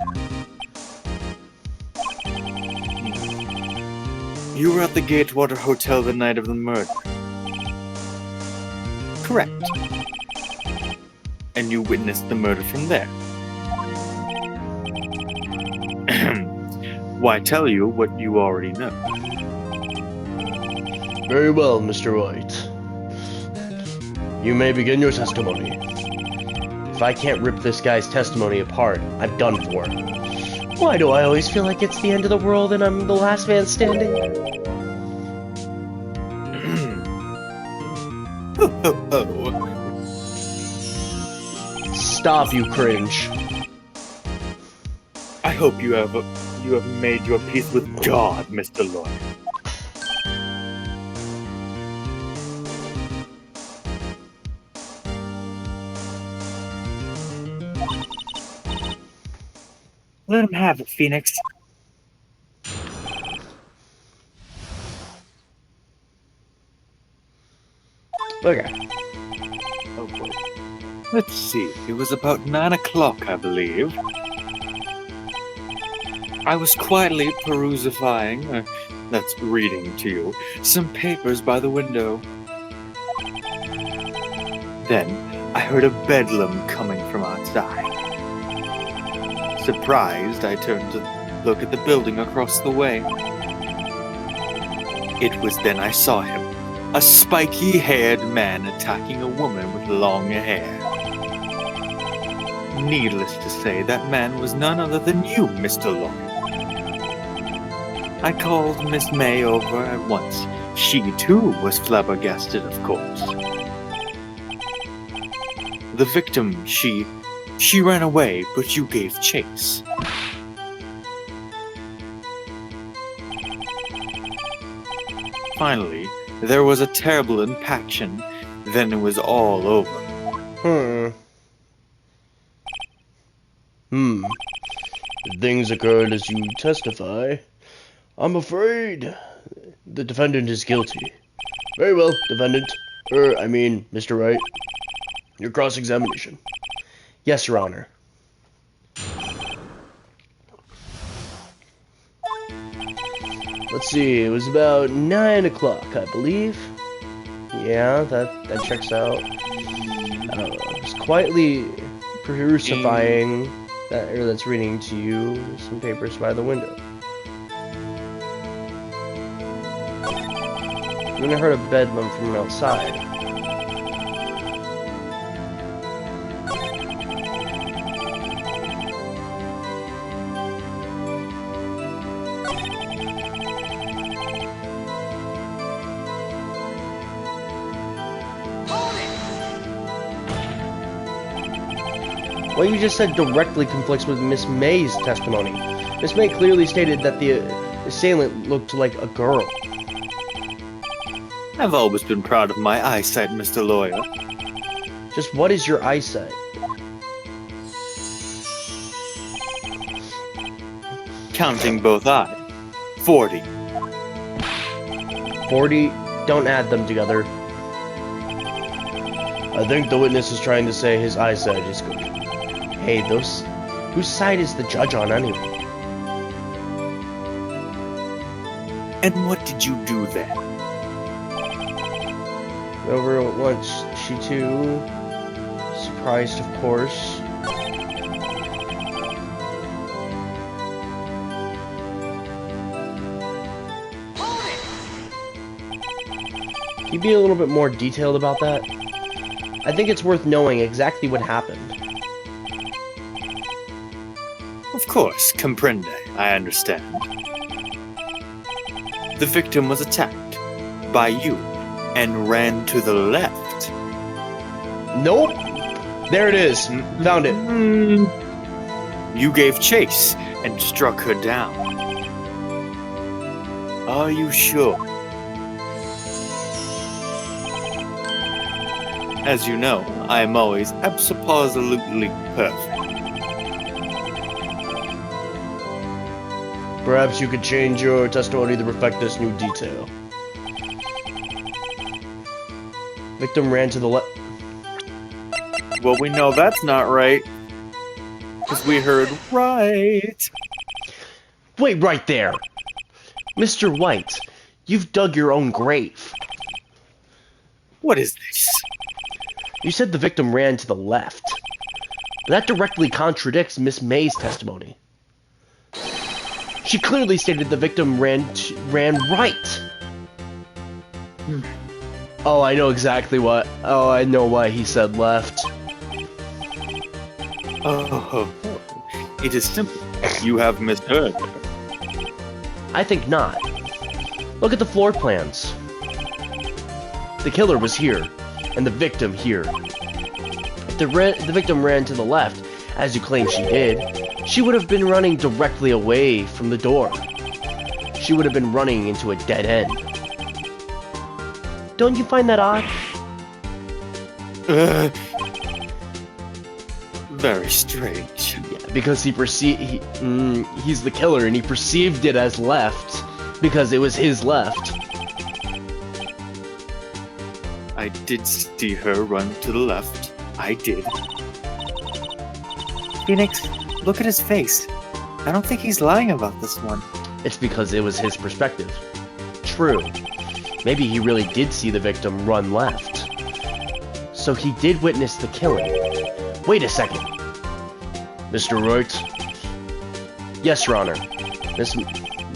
You were at the Gatewater Hotel the night of the murder. Correct. And you witnessed the murder from there. Why tell you what you already know? Very well, Mr. Wright. You may begin your testimony. If I can't rip this guy's testimony apart, I'm done for. Why do I always feel like it's the end of the world and I'm the last man standing? Stop, you cringe. I hope you have made your peace with God, Mr. Lawyer. Let him have it, Phoenix. Okay. Oh boy. Let's see. It was about 9 o'clock, I believe. I was quietly perusifying, that's reading to you, some papers by the window. Then, I heard a bedlam coming from outside. Surprised, I turned to look at the building across the way. It was then I saw him, a spiky-haired man attacking a woman with long hair. Needless to say, that man was none other than you, Mr. Lawyer. I called Miss May over at once. She, too, was flabbergasted, of course. The victim, she ran away, but you gave chase. Finally, there was a terrible impaction. Then it was all over. Things occurred as you testify. I'm afraid the defendant is guilty. Very well, defendant. Mr. Wright. Your cross-examination. Yes, Your Honor. Let's see, it was about 9 o'clock, I believe. Yeah, that checks out. I was quietly perusifying that's reading to you some papers by the window. Then I heard a bedlam from outside. What you just said directly conflicts with Miss May's testimony. Miss May clearly stated that the assailant looked like a girl. I've always been proud of my eyesight, Mr. Lawyer. Just what is your eyesight? Counting both eyes. 40. 40? Don't add them together. I think the witness is trying to say his eyesight is good. Hey, whose side is the judge on anyway? And what did you do then? Over at once, she too, surprised of course. Can you be a little bit more detailed about that? I think it's worth knowing exactly what happened. Of course, comprende. I understand. The victim was attacked by you and ran to the left. Nope. There it is. Found it. You gave chase and struck her down. Are you sure? As you know, I am always absolutely perfect. Perhaps you could change your testimony to reflect this new detail. Victim ran to the left. Well, we know that's not right. Because we heard right. Wait right there! Mr. White, you've dug your own grave. What is this? You said the victim ran to the left. But that directly contradicts Miss May's testimony. She clearly stated the victim ran right. Oh, I know exactly what. Oh, I know why he said left. Oh, it is simple. You have misheard. I think not. Look at the floor plans. The killer was here, and the victim here. If the victim ran to the left, as you claim she did, she would have been running directly away from the door. She would have been running into a dead end. Don't you find that odd? Very strange. Yeah, because he's the killer and he perceived it as left because it was his left. I did see her run to the left. I did. Phoenix, look at his face. I don't think he's lying about this one. It's because it was his perspective. True. Maybe he really did see the victim run left. So he did witness the killing. Wait a second. Mr. Wright? Yes, Your Honor.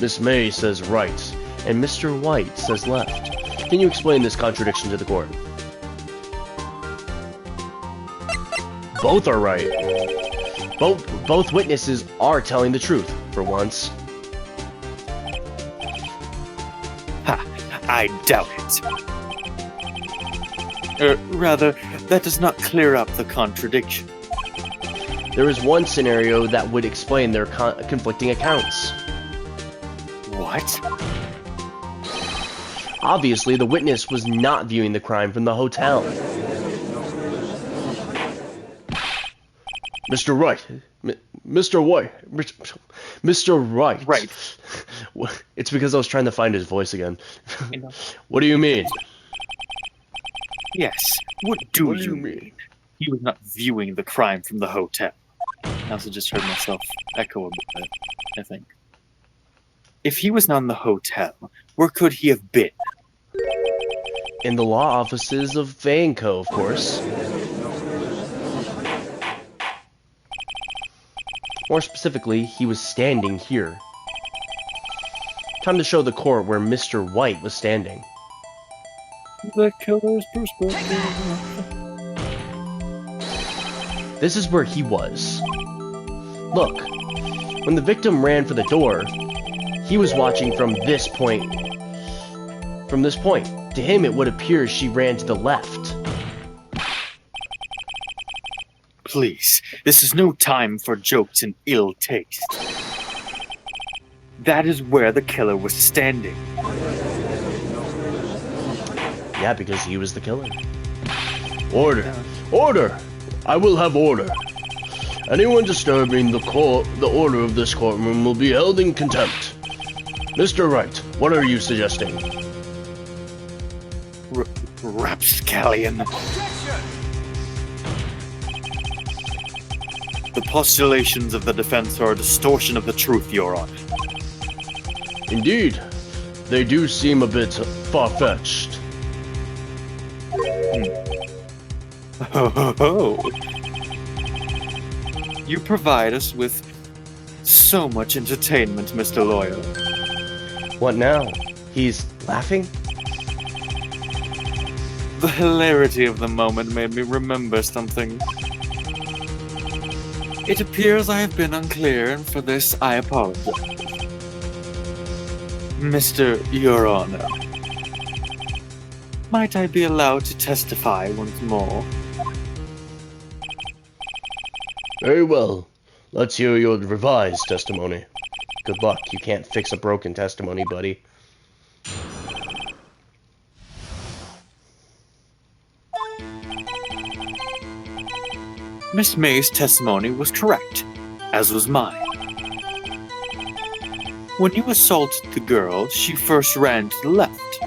Miss May says right, and Mr. White says left. Can you explain this contradiction to the court? Both are right. Both witnesses are telling the truth, for once. Ha! I doubt it. Rather, that does not clear up the contradiction. There is one scenario that would explain their conflicting accounts. What? Obviously, the witness was not viewing the crime from the hotel. Mr. Wright. Mr. White. Mr. Wright. Right. It's because I was trying to find his voice again. What do you mean? Yes. What do you mean? He was not viewing the crime from the hotel. I also just heard myself echo a bit, I think. If he was not in the hotel, where could he have been? In the law offices of Vanco, of course. More specifically, he was standing here. Time to show the court where Mr. White was standing. The killer's perspective. This is where he was. Look, when the victim ran for the door, he was watching from this point. From this point. To him, it would appear she ran to the left. Please, this is no time for jokes and ill taste. That is where the killer was standing. Yeah, because he was the killer. Order! Order! I will have order. Anyone disturbing the order of this courtroom will be held in contempt. Mr. Wright, what are you suggesting? Rapscallion. The postulations of the defense are a distortion of the truth, Your Honor. Indeed. They do seem a bit far-fetched. Oh. You provide us with so much entertainment, Mr. Lawyer. What now? He's laughing? The hilarity of the moment made me remember something. It appears I have been unclear, and for this I apologize. Mr. Your Honor, might I be allowed to testify once more? Very well. Let's hear your revised testimony. Good luck. You can't fix a broken testimony, buddy. Miss May's testimony was correct, as was mine. When you assaulted the girl, she first ran to the left.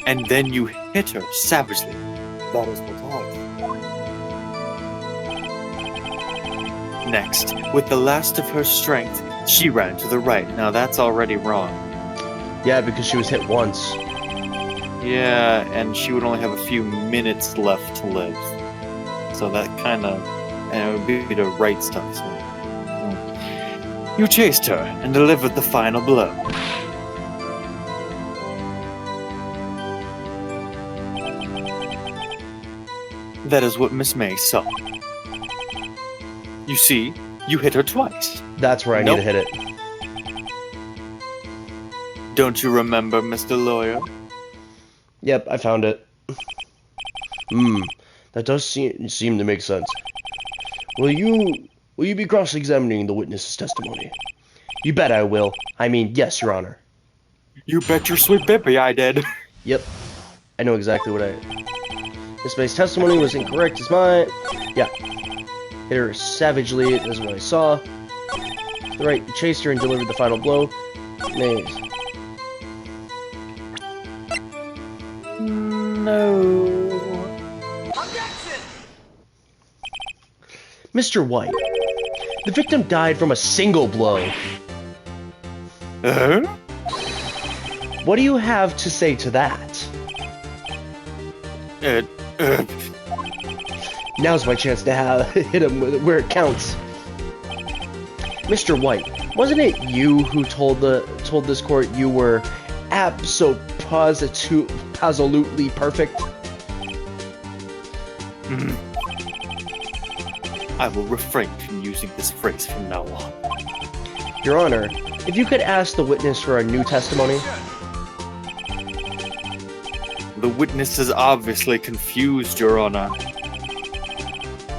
and then you hit her savagely. That is what's happened. Next, with the last of her strength, she ran to the right. Now that's already wrong. Yeah, because she was hit once. Yeah, and she would only have a few minutes left to live. So that kind of, and it would be the right stuff. So. You chased her and delivered the final blow. That is what Miss May saw. You see, you hit her twice. That's where I need to hit it. Don't you remember, Mr. Lawyer? Yep, I found it. That does seem to make sense. Will you be cross-examining the witness's testimony? You bet I will. I mean, yes, Your Honor. You bet your sweet bippy I did. Yep. I know exactly what Miss May's testimony was incorrect as mine. Yeah. Hit her savagely, that's what I saw. To the right, you chased her and delivered the final blow. Maze. No. Mr. White, the victim died from a single blow. What do you have to say to that? Now's my chance to hit him where it counts. Mr. White, wasn't it you who told this court you were absolutely perfect? I will refrain from using this phrase from now on. Your Honor, if you could ask the witness for a new testimony. The witness is obviously confused, Your Honor.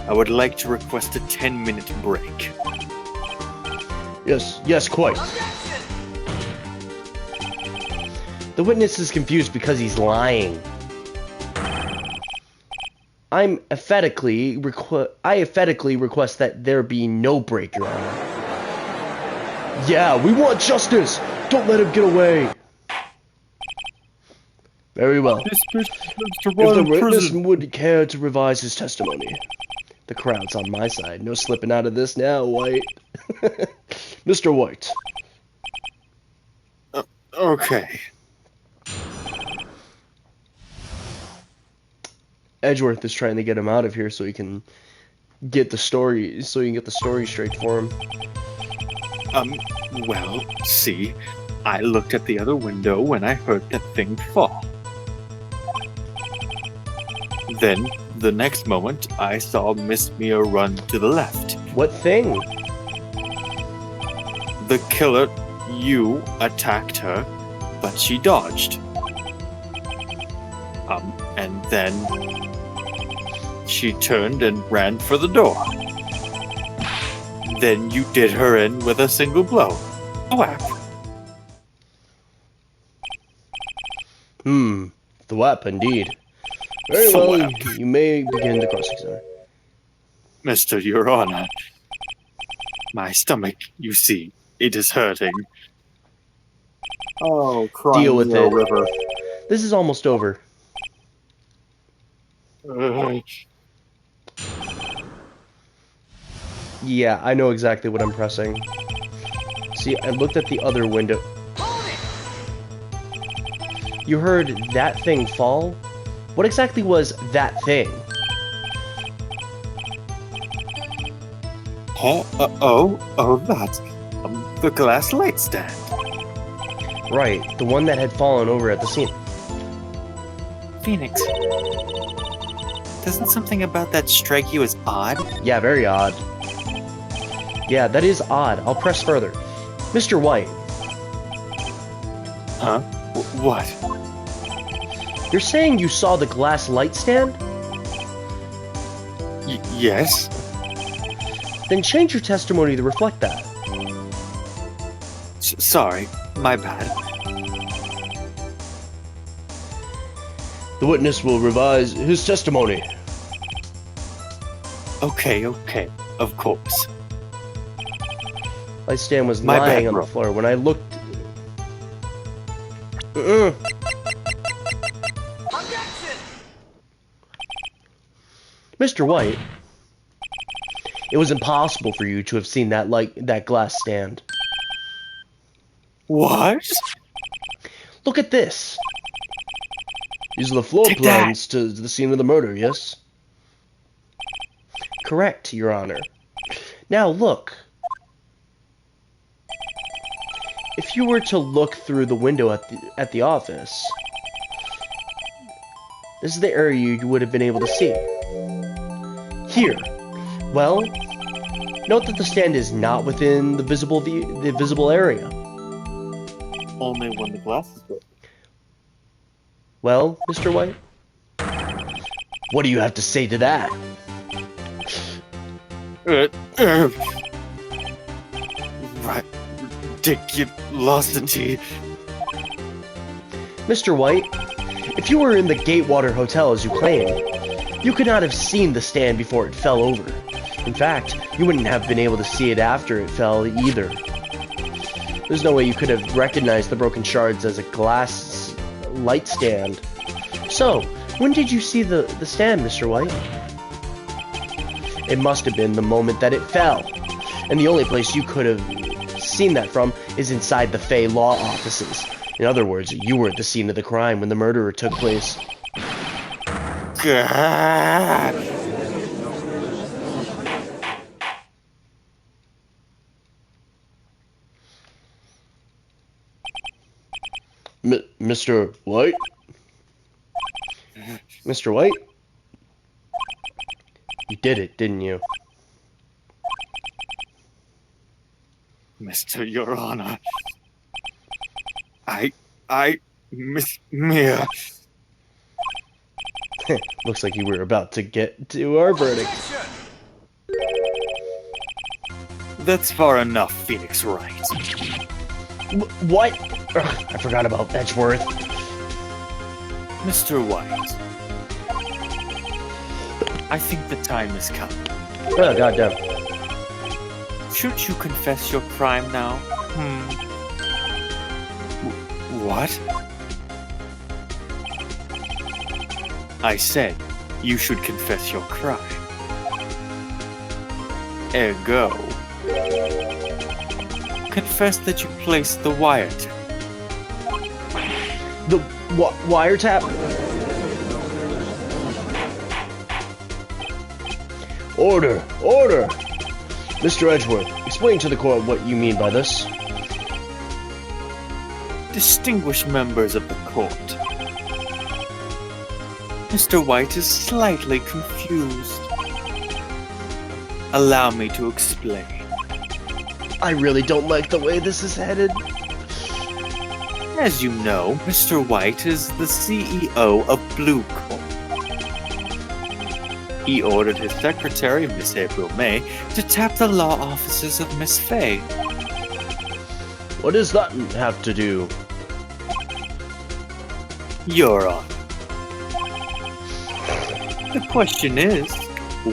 I would like to request a 10-minute break. Yes, quite. The witness is confused because he's lying. I emphatically request that there be no break, Your Honor. Yeah, we want justice! Don't let him get away! Very well. If the witness would care to revise his testimony. The crowd's on my side. No slipping out of this now, White. Mr. White. Okay. Edgeworth is trying to get him out of here so he can get the story straight for him. Well, see, I looked at the other window when I heard that thing fall. Then, the next moment, I saw Miss Mia run to the left. What thing? The killer, you, attacked her, but she dodged. And then she turned and ran for the door. Then you did her in with a single blow. Whack. Thwap indeed. Very well, you may begin the cross-examine. Mr. Your Honor, my stomach, you see, it is hurting. Oh, crying Deal with it. River. This is almost over. Yeah, I know exactly what I'm pressing. See, I looked at the other window. You heard that thing fall? What exactly was that thing? That's the glass light stand. Right, the one that had fallen over at the scene. Phoenix, doesn't something about that strike you as odd? Yeah, very odd. Yeah, that is odd. I'll press further. Mr. White. Huh? What? You're saying you saw the glass light stand? Yes? Then change your testimony to reflect that. Sorry, my bad. The witness will revise his testimony. Okay, of course. Light stand was My lying bad, on bro. the floor when I looked. Mr. White, it was impossible for you to have seen that glass stand. What? Look at this. These are the floor Take plans to the scene of the murder, yes? Correct, Your Honor. Now look. If you were to look through the window at the office, this is the area you would have been able to see. Here. Well, note that the stand is not within the visible area. Only when the glass is broken. Well, Mr. White? What do you have to say to that? Right. Ridiculosity. Mr. White, if you were in the Gatewater Hotel as you claim, you could not have seen the stand before it fell over. In fact, you wouldn't have been able to see it after it fell either. There's no way you could have recognized the broken shards as a glass light stand. So, when did you see the stand, Mr. White? It must have been the moment that it fell. And the only place you could have seen that from is inside the Fey law offices. In other words, you were at the scene of the crime when the murder took place. God. Mr. White? Mr. White? You did it, didn't you? Mr. Your Honor. Miss Mia. Looks like you were about to get to our verdict. That's far enough, Phoenix Wright. What? Ugh, I forgot about Edgeworth. Mr. White. I think the time has come. Oh, goddamn. Should you confess your crime now? What? I said you should confess your crime. Ergo, confess that you placed the wiretap. The wiretap? Order! Order! Mr. Edgeworth, explain to the court what you mean by this. Distinguished members of the court. Mr. White is slightly confused. Allow me to explain. I really don't like the way this is headed. As you know, Mr. White is the CEO of Blue Corp. He ordered his secretary, Miss April May, to tap the law offices of Miss Fay. What does that have to do? Your Honor. The question is,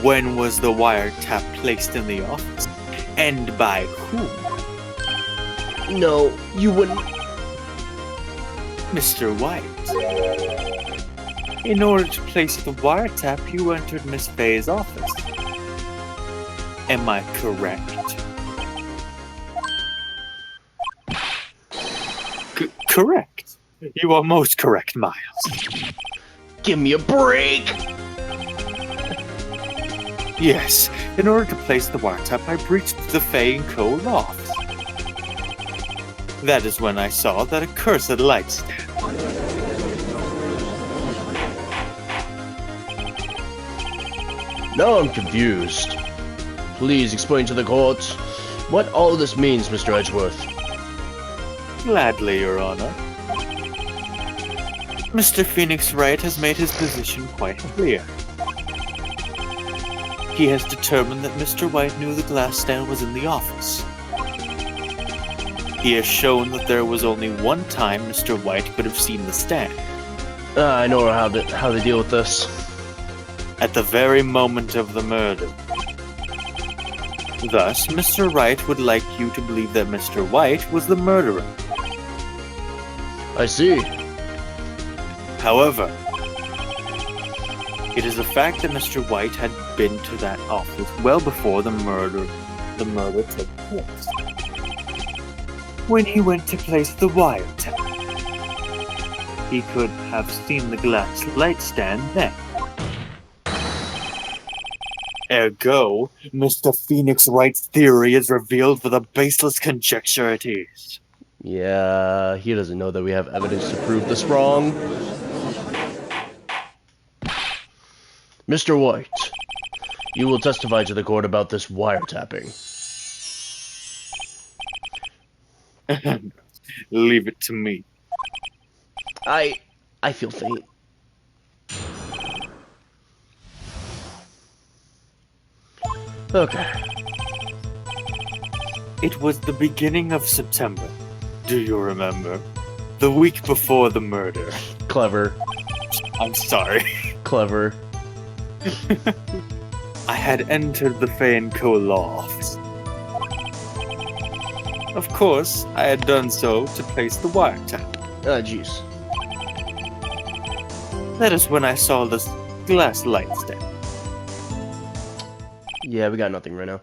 when was the wiretap placed in the office? And by whom? No, you wouldn't. Mr. White. In order to place the wiretap, you entered Miss Fay's office. Am I correct? Correct. You are most correct, Miles. Give me a break! Yes, in order to place the wiretap, I breached the Fay & Co. loft. That is when I saw that accursed light stand. Now I'm confused. Please explain to the court what all this means, Mr. Edgeworth. Gladly, Your Honor. Mr. Phoenix Wright has made his position quite clear. He has determined that Mr. White knew the glass stand was in the office. He has shown that there was only one time Mr. White could have seen the stand. I know how they deal with this. At the very moment of the murder. Thus, Mr. Wright would like you to believe that Mr. White was the murderer. I see. However, it is a fact that Mr. White had been to that office well before the murder took place. When he went to place the wiretap, he could have seen the glass light stand then. Ergo, Mr. Phoenix Wright's theory is revealed for the baseless conjecture it is. Yeah, he doesn't know that we have evidence to prove this wrong. Mr. White, you will testify to the court about this wiretapping. Leave it to me. I feel faint. Okay. It was the beginning of September. Do you remember? The week before the murder. Clever. I'm sorry. Clever. I had entered the Fay & Co. law office. Of course, I had done so to place the wiretap. Ah, jeez. That is when I saw this glass light stand. Yeah, we got nothing right now.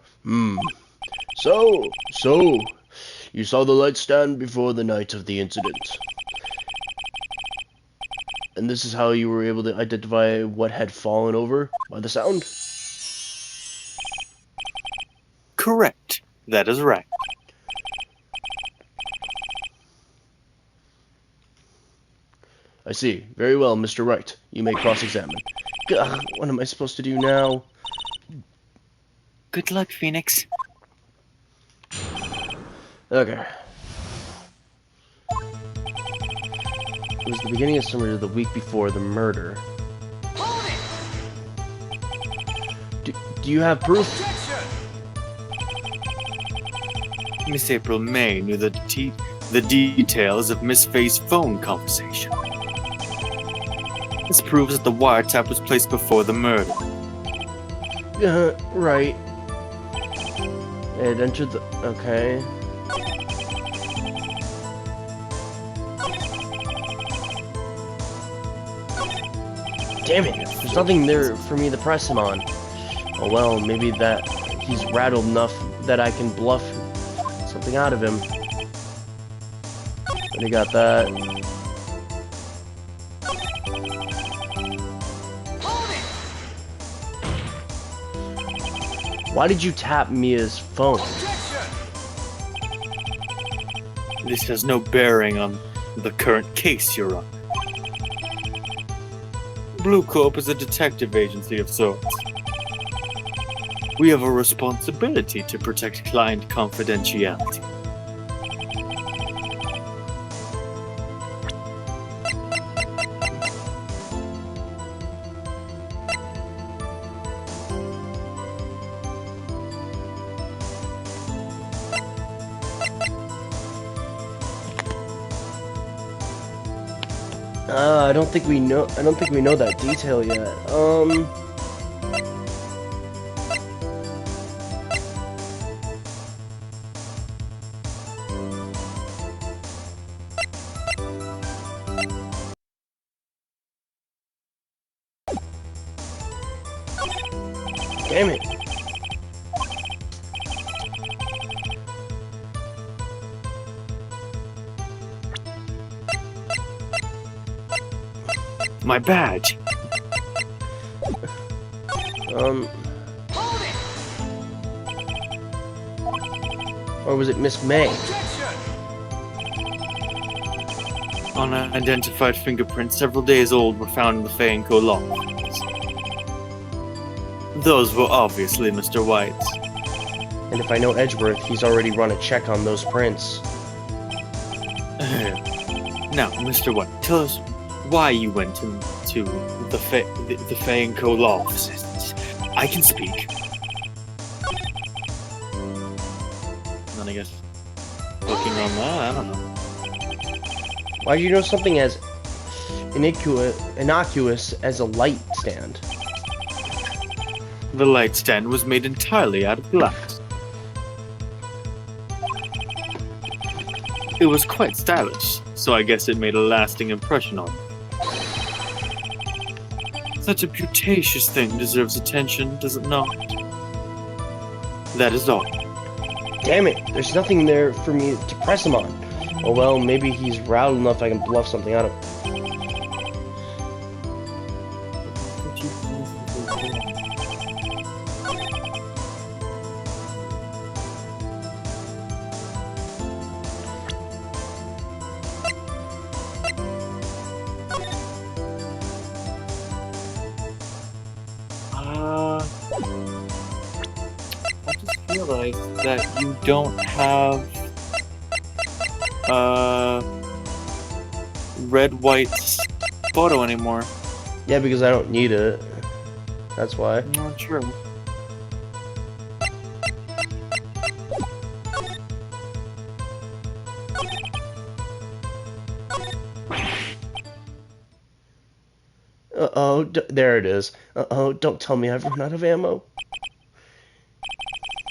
So, you saw the light stand before the night of the incident. And this is how you were able to identify what had fallen over by the sound? Correct. That is right. I see. Very well, Mr. Wright. You may cross-examine. Gah, what am I supposed to do now? Good luck, Phoenix. Okay. It was the beginning of summer, the week before the murder. Do you have proof? Miss April May knew the details of Miss Fay's phone conversation. This proves that the wiretap was placed before the murder. Right. It entered the... Okay. Damn it! There's nothing there for me to press him on. Oh well, maybe that he's rattled enough that I can bluff something out of him. Then he got that. Why did you tap Mia's phone? This has no bearing on the current case you're on. Blue Corp is a detective agency of sorts. We have a responsibility to protect client confidentiality. I don't think we know that detail yet. Damn it. My badge! Or was it Miss May? Unidentified fingerprints several days old were found in the Fay & Co. law office. Those were obviously Mr. White's. And if I know Edgeworth, he's already run a check on those prints. Now, Mr. White, tell us why you went to the Fay & Co. law offices. I can speak. And then I guess looking on that, I don't know. Why do you know something as innocuous as a light stand? The light stand was made entirely out of glass. It was quite stylish, so I guess it made a lasting impression on me. Such a putacious thing deserves attention, does it not? That is all. Damn it, there's nothing there for me to press him on. Oh well, maybe he's rattled enough I can bluff something out of him. I just realized that you don't have Red White's photo anymore. Yeah, because I don't need it. That's why. Not true. Uh-oh, there it is. Uh-oh, don't tell me I've run out of ammo.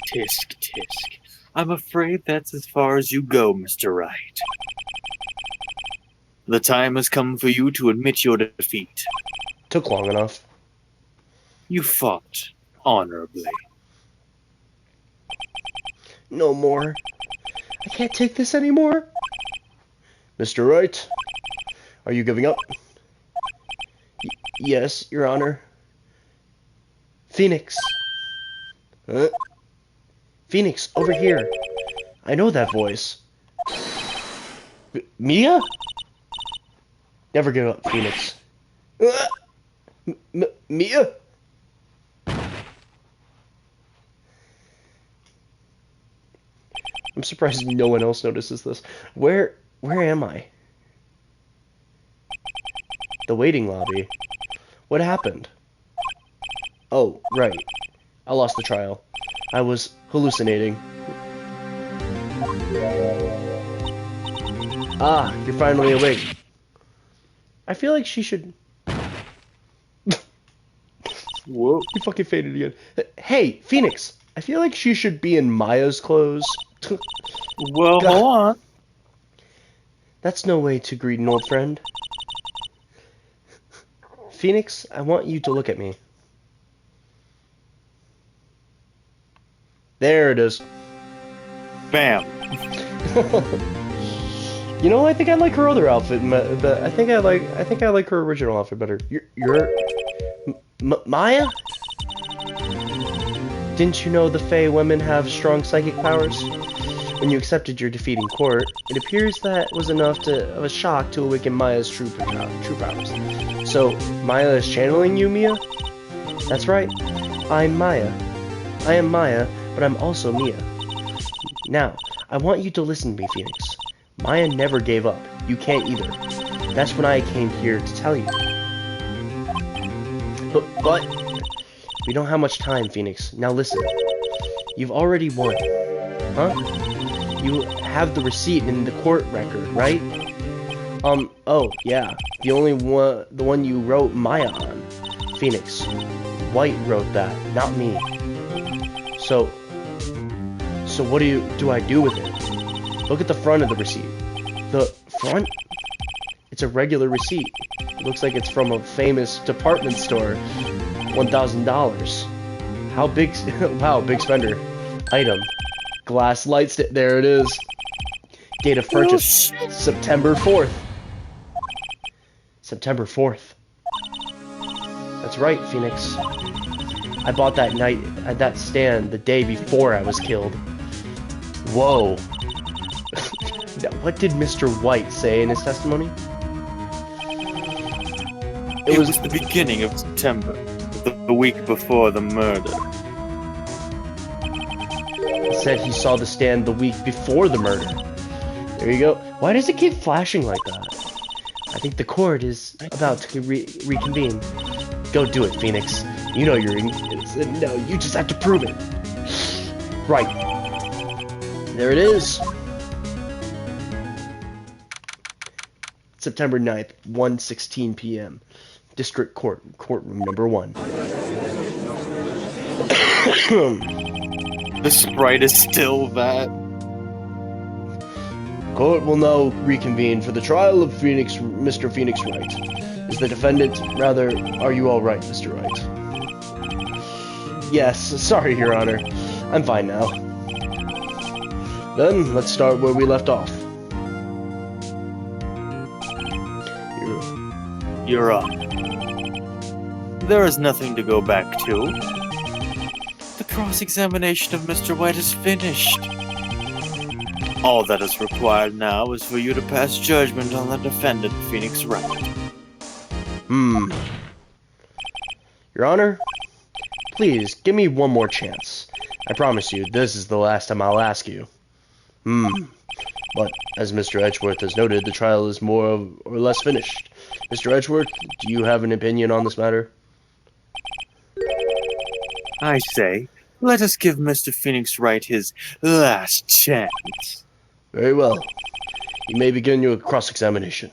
Tisk, tisk. I'm afraid that's as far as you go, Mr. Wright. The time has come for you to admit your defeat. Took long enough. You fought honorably. No more. I can't take this anymore. Mr. Wright, are you giving up? Yes, Your Honor. Phoenix. Huh? Phoenix, over here. I know that voice. Mia? Never give up, Phoenix. Mia? I'm surprised no one else notices this. Where am I? The waiting lobby. What happened? Oh, right. I lost the trial. I was hallucinating. Ah, you're finally awake. I feel like she should... Whoa. You fucking faded again. Hey, Phoenix! I feel like she should be in Maya's clothes. Well, hold on. That's no way to greet an old friend. Phoenix, I want you to look at me. There it is. Bam. You know, I think I like her other outfit, but I think I like her original outfit better. You're Maya? Didn't you know the Fey women have strong psychic powers? When you accepted your defeat in court, it appears that was enough of a shock to awaken Maya's true powers. So, Maya is channeling you, Mia? That's right. I'm Maya. I am Maya, but I'm also Mia. Now, I want you to listen to me, Phoenix. Maya never gave up. You can't either. That's what I came here to tell you. But we don't have much time, Phoenix. Now listen. You've already won. Huh? You have the receipt in the court record, right? Oh, yeah. The one you wrote Maya on. Phoenix. White wrote that, not me. So what do I do with it? Look at the front of the receipt. The front? It's a regular receipt. It looks like it's from a famous department store. $1,000. How big? Wow, big spender. Item. Glass light stick. There it is. Date of purchase. September 4th. September 4th. That's right, Phoenix. I bought that night at that stand the day before I was killed. Whoa. Now, what did Mr. White say in his testimony? It was the beginning of September, the week before the murder. He said he saw the stand the week before the murder. There you go. Why does it keep flashing like that? I think the court is about to reconvene. Go do it, Phoenix. You know you're no, you just have to prove it. Right. There it is. September 9th, 1:16 p.m. District Court, courtroom number 1. The sprite is still that. Court will now reconvene for the trial of Mr. Phoenix Wright. Is the defendant, rather, are you all right, Mr. Wright? Yes, sorry, Your Honor. I'm fine now. Then, let's start where we left off. You're up. There is nothing to go back to. The cross-examination of Mr. White is finished. All that is required now is for you to pass judgment on the defendant, Phoenix Wright. Your Honor, please, give me one more chance. I promise you, this is the last time I'll ask you. But, as Mr. Edgeworth has noted, the trial is more or less finished. Mr. Edgeworth, do you have an opinion on this matter? I say, let us give Mr. Phoenix Wright his last chance. Very well. You may begin your cross-examination.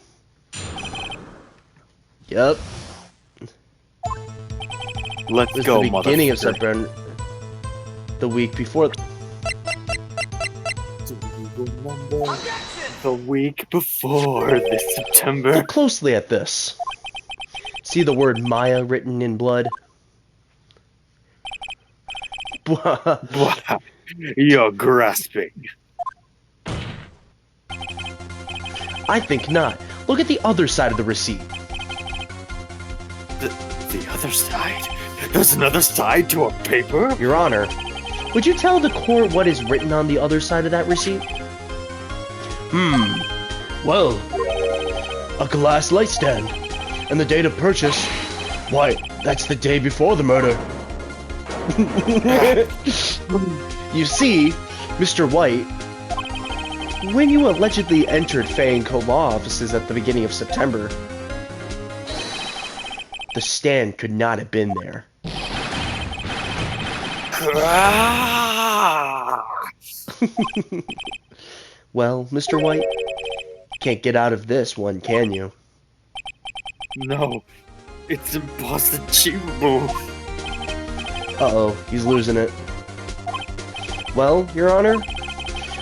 Yep. Let's It was go, the beginning of motherfucker. September. The week before. The week before this September. Look closely at this. See the word Maya written in blood? Wow, you're grasping. I think not. Look at the other side of the receipt. The other side? There's another side to a paper? Your Honor, would you tell the court what is written on the other side of that receipt? Well, a glass light stand. And the date of purchase, why, that's the day before the murder. You see, Mr. White, when you allegedly entered Fang Co. law offices at the beginning of September, the stand could not have been there. Well, Mr. White, you can't get out of this one, can you? No, it's impossible. Uh-oh, he's losing it. Well, Your Honor,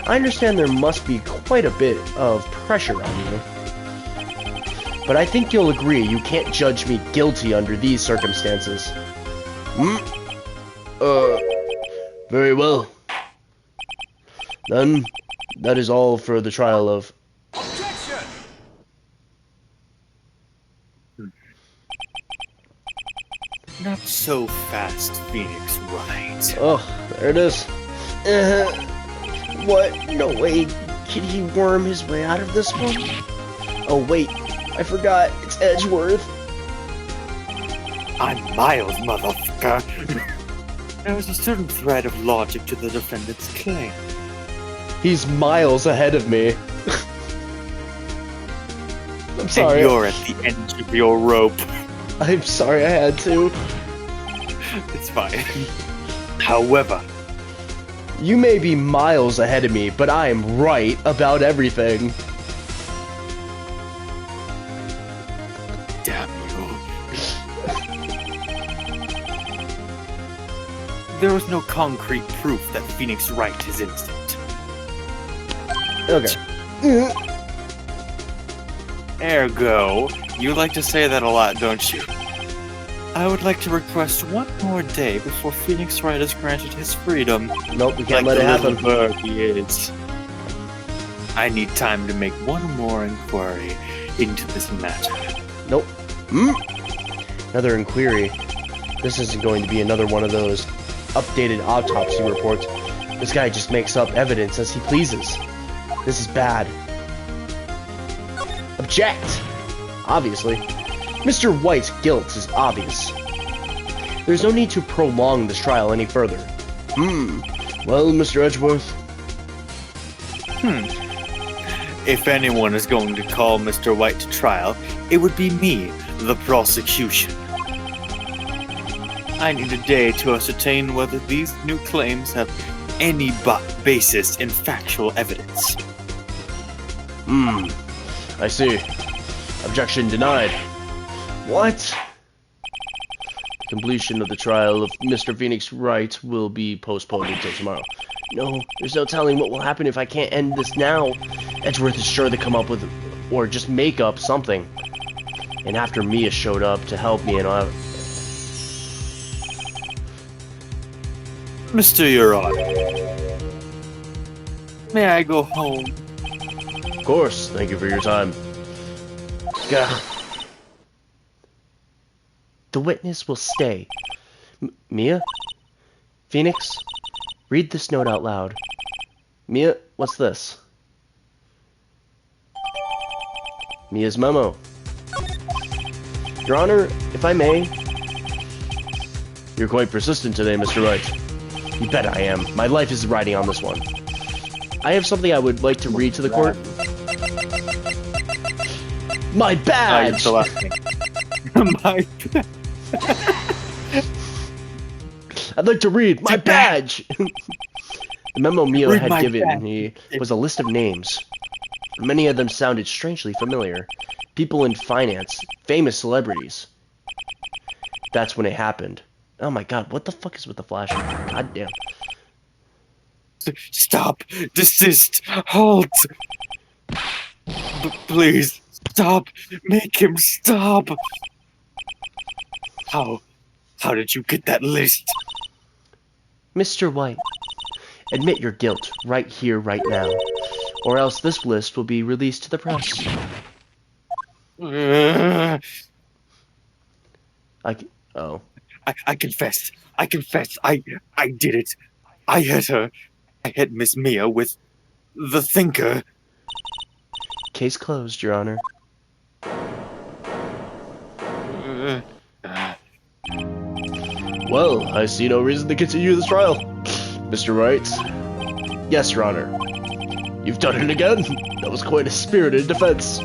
I understand there must be quite a bit of pressure on you. But I think you'll agree you can't judge me guilty under these circumstances. Very well. Then, that is all for the trial of... Objection! Not so fast, Phoenix Wright. Oh, there it is. What? No way. Can he worm his way out of this one? Oh, wait. I forgot. It's Edgeworth. I'm Miles, motherfucker. There is a certain thread of logic to the defendant's claim. He's miles ahead of me. I'm sorry. And you're at the end of your rope. I'm sorry I had to. It's fine. However, You may be miles ahead of me, but I am right about everything. damn you. There is no concrete proof that Phoenix Wright is innocent. Okay. Ergo, you like to say that a lot, don't you? I would like to request one more day before Phoenix Wright is granted his freedom. Nope, we can't Like let it the happen. little bird he is. I need time to make one more inquiry into this matter. Nope. Another inquiry. This isn't going to be another one of those updated autopsy reports. This guy just makes up evidence as he pleases. This is bad. Object! Obviously. Mr. White's guilt is obvious. There's no need to prolong this trial any further. Well, Mr. Edgeworth? If anyone is going to call Mr. White to trial, it would be me, the prosecution. I need a day to ascertain whether these new claims have any basis in factual evidence. I see. Objection denied. What? Completion of the trial of Mr. Phoenix Wright will be postponed until tomorrow. No, there's no telling what will happen if I can't end this now. Edgeworth is sure to come up with, or just make up something. And after Mia showed up to help me and all... Mr. Your may I go home? Of course, thank you for your time. Gah. The witness will stay. Mia? Phoenix? Read this note out loud. Mia, what's this? Mia's memo. Your Honor, if I may... You're quite persistent today, Mr. Wright. You bet I am. My life is riding on this one. I have something I would like to read to the court. My badge! The last thing. My badge. I'd like to read my badge! The memo Mia Read had my given badge. me was a list of names. Many of them sounded strangely familiar. People in finance, famous celebrities. That's when it happened. Oh my god, what the fuck is with the flashing? God damn. Stop! Desist! Halt! Please, stop! Make him stop! How did you get that list? Mr. White, admit your guilt right here, right now. Or else this list will be released to the press. Oh. I confess. I confess. I did it. I hit her. I hit Miss Mia with the thinker. Case closed, Your Honor. Well, I see no reason to continue this trial. Mr. Wright? Yes, Your Honor. You've done it again? That was quite a spirited defense.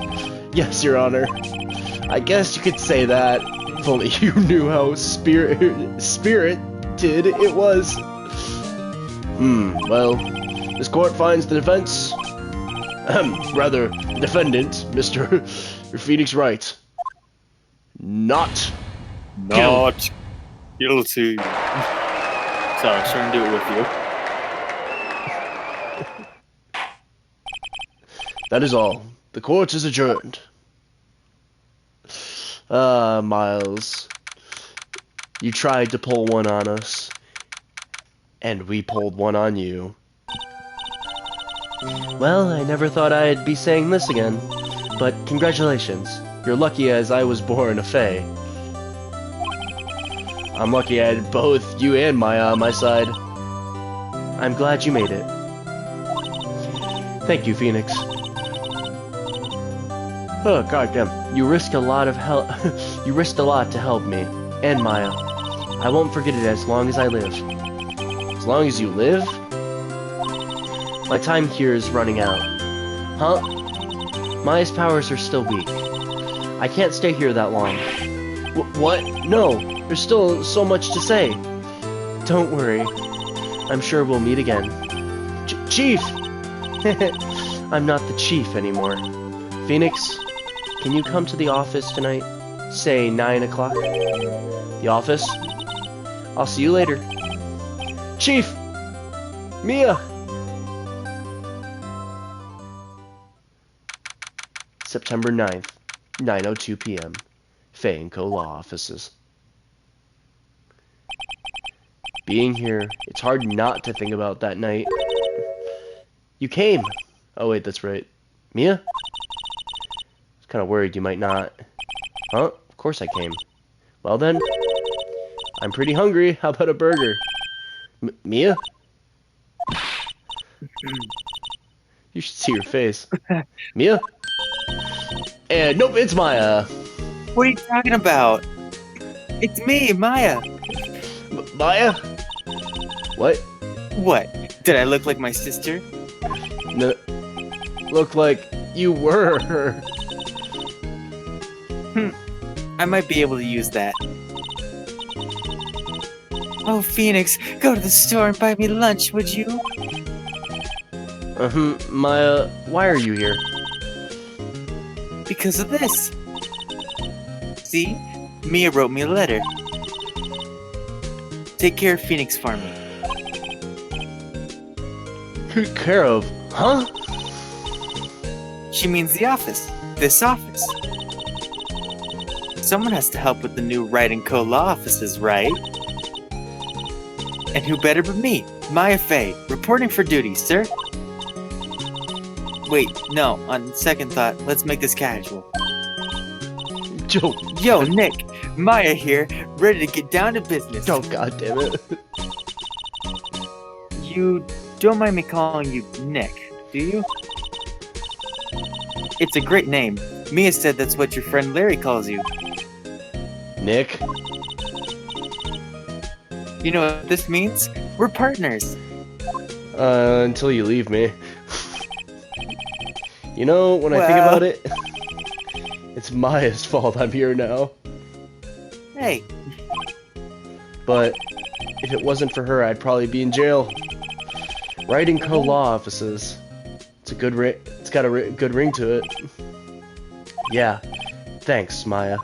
Yes, Your Honor. I guess you could say that. If only you knew how spirited it was. Well, this court finds the defense... rather, the defendant, Mr. Phoenix Wright. Not guilty. Sorry, I was trying to do it with you. That is all. The court is adjourned. Miles. You tried to pull one on us. And we pulled one on you. Well, I never thought I'd be saying this again. But congratulations. You're lucky as I was born a Fae. I'm lucky I had both you and Maya on my side. I'm glad you made it. Thank you, Phoenix. Oh, goddamn. You risked a lot of help. You risked a lot to help me. And Maya. I won't forget it as long as I live. As long as you live? My time here is running out. Huh? Maya's powers are still weak. I can't stay here that long. What? No, there's still so much to say. Don't worry. I'm sure we'll meet again. Chief! I'm not the chief anymore. Phoenix, can you come to the office tonight? Say 9 o'clock? The office? I'll see you later. Chief! Mia! September 9th, 9:02 p.m. Faye & Co. Law Offices. Being here, it's hard not to think about that night. You came! Oh wait, that's right. Mia? I was kind of worried you might not. Huh? Of course I came. Well then, I'm pretty hungry. How about a burger? Mia? You should see your face. Mia? And nope, it's Maya. What are you talking about? It's me, Maya. Maya? What? What? Did I look like my sister? No. Look like you were her. I might be able to use that. Oh, Phoenix, go to the store and buy me lunch, would you? Maya, why are you here? Because of this. See? Mia wrote me a letter. Take care of Phoenix for me. Take care of? Huh? She means the office. This office. Someone has to help with the new Wright & Co. law offices, right? And who better but me, Maya Fey, reporting for duty, sir. Wait, no, on second thought, let's make this casual. Yo, Nick, Maya here, ready to get down to business. Oh, god damn it. You don't mind me calling you Nick, do you? It's a great name. Mia said that's what your friend Larry calls you. Nick? You know what this means? We're partners. Until you leave me. You know, when I think about it, it's Maya's fault I'm here now. Hey. But if it wasn't for her, I'd probably be in jail. Wright & Co. law offices. It's a good it's got a good ring to it. Yeah. Thanks, Maya.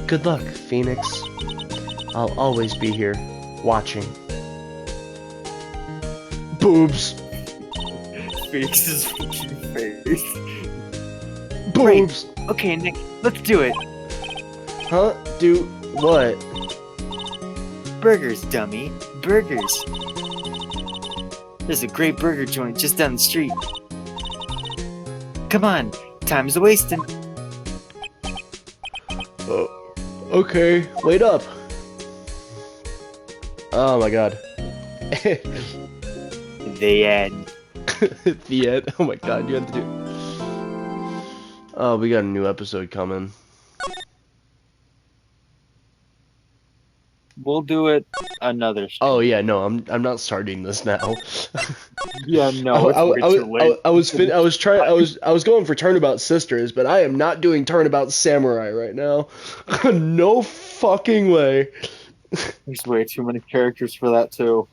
Good luck, Phoenix. I'll always be here, watching. Boobs. Phoenix's fucking face. Boobs. Right. Okay, Nick, let's do it. Huh? Do what? Burgers, dummy. Burgers. There's a great burger joint just down the street. Come on, time's a-wasting. Okay, wait up. Oh my god. The end. The end. Oh my god, you have to do. Oh, we got a new episode coming. We'll do it another stream. Oh yeah, no, I'm not starting this now. Yeah, no, it's way too late. I was going for Turnabout Sisters, but I am not doing Turnabout Samurai right now. No fucking way. There's way too many characters for that too.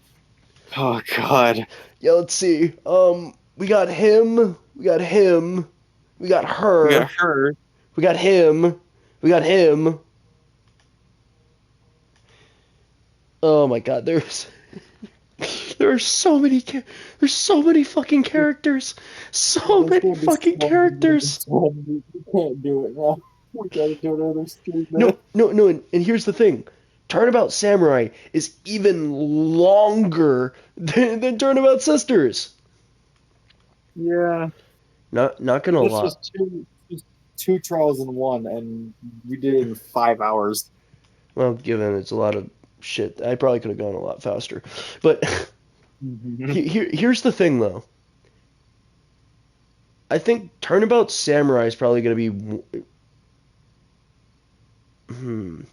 Oh god. Yeah, let's see. We got him. We got him. We got her. We got her. We got him. We got him. Oh my god, there are so many fucking characters. So many fucking characters. We can't do it now. We gotta do another stream now. No, and here's the thing. Turnabout Samurai is even longer than Turnabout Sisters. Yeah. Not gonna lie. This was two trials in one, and we did it in 5 hours. Well, given it's a lot of shit, I probably could have gone a lot faster. But here's the thing, though. I think Turnabout Samurai is probably going to be...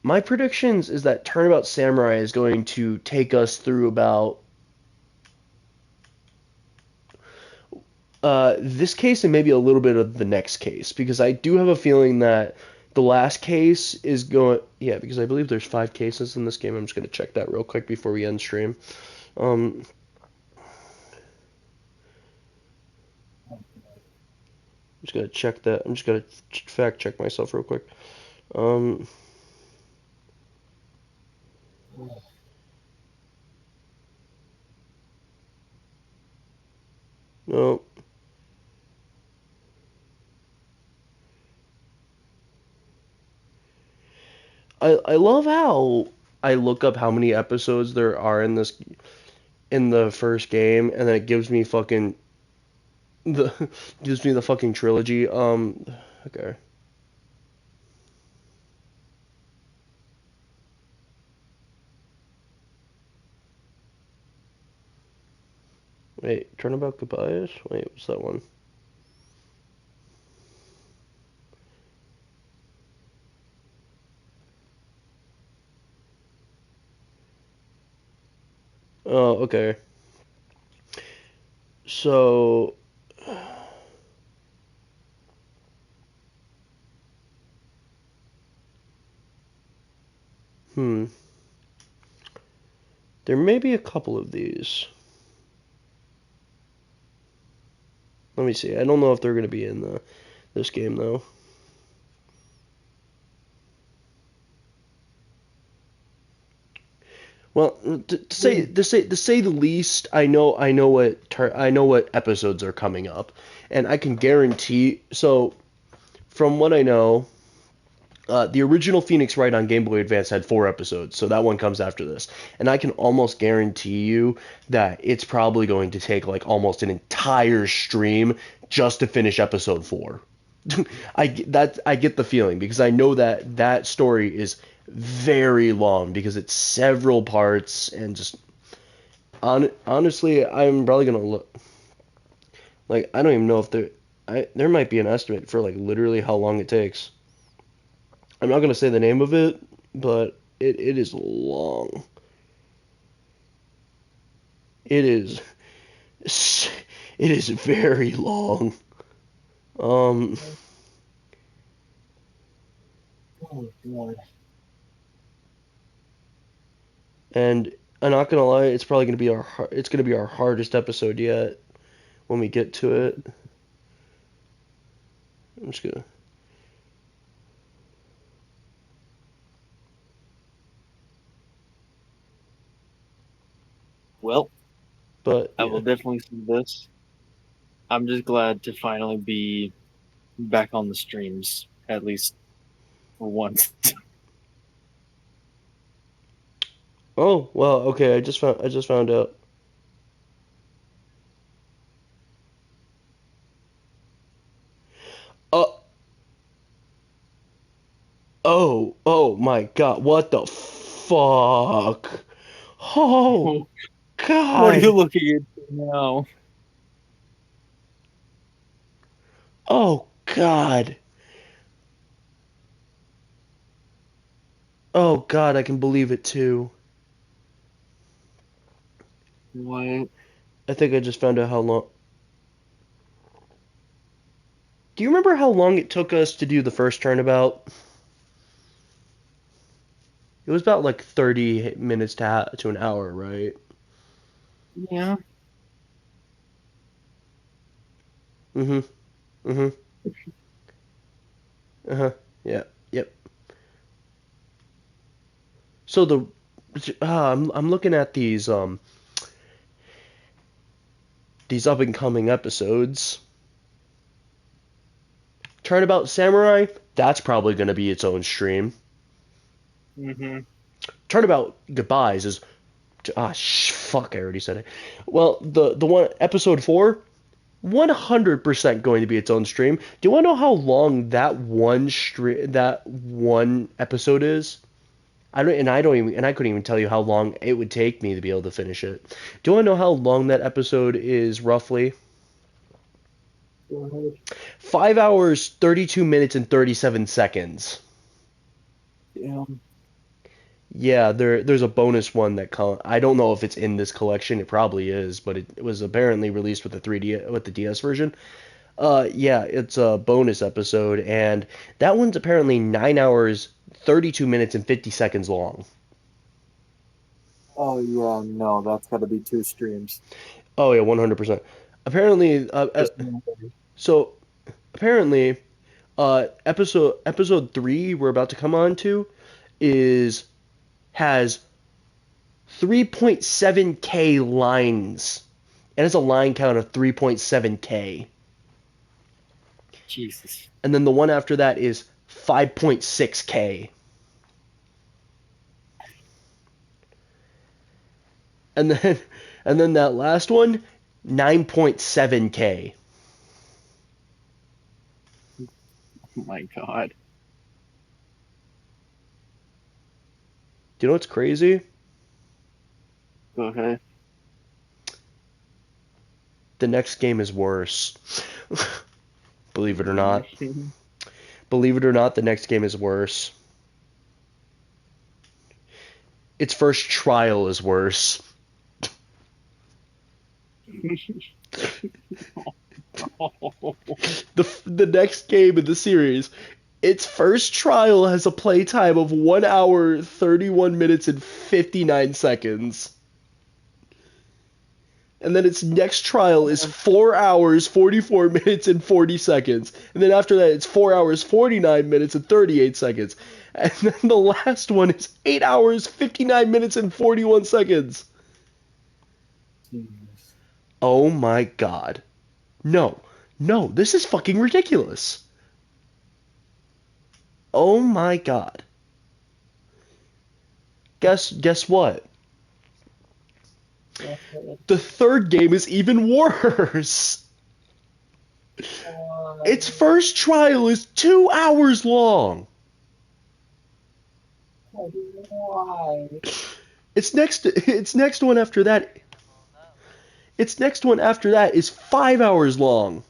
My predictions is that Turnabout Samurai is going to take us through about... this case and maybe a little bit of the next case, because I do have a feeling that the last case is going... Yeah, because I believe there's 5 cases in this game. I'm just going to check that real quick before we end stream. I'm just going to check that. I'm just going to fact check myself real quick. No. I love how I look up how many episodes there are in the first game, and then it gives me fucking the fucking trilogy. Okay. Wait, Turnabout Goodbyes? Wait, what's that one? Oh, okay. So... There may be a couple of these. Let me see. I don't know if they're going to be in this game, though. Well, to say the least, I know what episodes are coming up, and I can guarantee. So, from what I know, the original Phoenix Wright on Game Boy Advance had 4 episodes, so that one comes after this, and I can almost guarantee you that it's probably going to take like almost an entire stream just to finish episode 4. I get the feeling because I know that story is very long because it's several parts and just honestly I'm probably gonna look like I don't even know if there might be an estimate for like literally how long it takes. I'm not gonna say the name of it, but it is long. It is it is very long. Um. Oh God. And I'm not gonna lie, it's probably gonna be our hardest episode yet when we get to it. I'm just gonna. Well, But I yeah. will definitely see this. I'm just glad to finally be back on the streams, at least for once. Oh well, okay. I just found out. Oh oh my God! What the fuck? Oh What are you God! looking at now? Oh God! Oh God! I can believe it too. What? I think I just found out how long. Do you remember how long it took us to do the first turnabout? It was about like 30 minutes to an hour, right? Yeah. Mm-hmm. Mm-hmm. Uh-huh. Yeah. Yep. So I'm looking at these up and coming episodes. Turnabout Samurai, that's probably going to be its own stream. Mm-hmm. Turnabout Goodbyes is fuck, I already said it. Well, the one episode 4, 100% going to be its own stream. Do you want to know how long that one episode is? I couldn't even tell you how long it would take me to be able to finish it. Do you want to know how long that episode is roughly? 5 hours, 32 minutes, and 37 seconds. Yeah. Yeah, there's a bonus one I don't know if it's in this collection. It probably is, but it was apparently released with the DS version. Yeah, it's a bonus episode, and that one's apparently 9 hours, 32 minutes, and 50 seconds long. Oh yeah, no, that's got to be 2 streams. Oh yeah, 100%. Apparently, so apparently, episode 3 we're about to come on to has 3.7k lines. It has a line count of 3.7k. Jesus. And then the one after that is 5.6k. And then that last one, 9.7k. Oh my God. Do you know what's crazy? Okay. The next game is worse. Believe it or not. Believe it or not, the next game is worse. Its first trial is worse. The next game in the series, its first trial has a playtime of 1 hour, 31 minutes, and 59 seconds. And then its next trial is 4 hours, 44 minutes, and 40 seconds. And then after that, it's 4 hours, 49 minutes, and 38 seconds. And then the last one is 8 hours, 59 minutes, and 41 seconds. Oh my god. No. No, this is fucking ridiculous. Oh my god. Guess what? The third game is even worse. Its first trial is 2 hours long. Why? Its next one after that. Its next one after that is 5 hours long.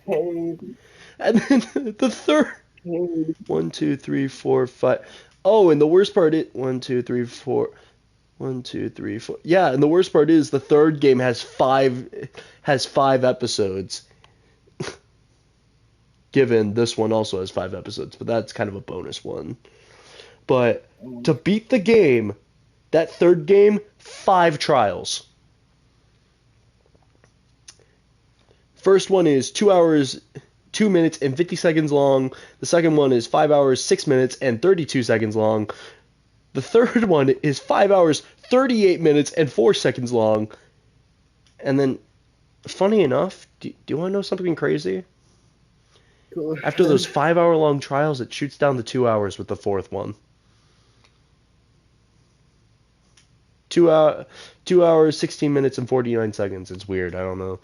Paid. And then the third. 1, 2, 3, 4, 5. Oh, and the worst part is 1, 2, 3, 4. 1, 2, 3, 4. Yeah, and the worst part is the third game has five episodes. Given this one also has 5 episodes, but that's kind of a bonus one. But to beat the game, that third game, 5 trials. First one is 2 hours, 2 minutes, and 50 seconds long. The second one is 5 hours, 6 minutes, and 32 seconds long. The third one is 5 hours, 38 minutes, and 4 seconds long. And then, funny enough, do you want to know something crazy? After those 5 hour long trials, it shoots down to 2 hours with the fourth one. 2 hours, 16 minutes, and 49 seconds. It's weird. I don't know.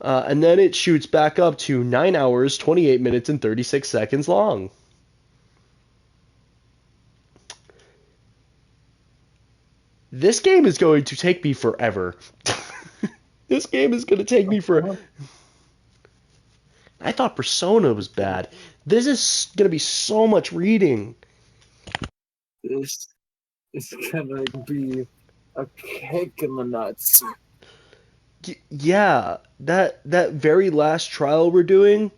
And then it shoots back up to 9 hours, 28 minutes, and 36 seconds long. This game is going to take me forever. This game is going to take me for... I thought Persona was bad. This is going to be so much reading. This is gonna be a kick in the nuts. Yeah, that very last trial we're doing,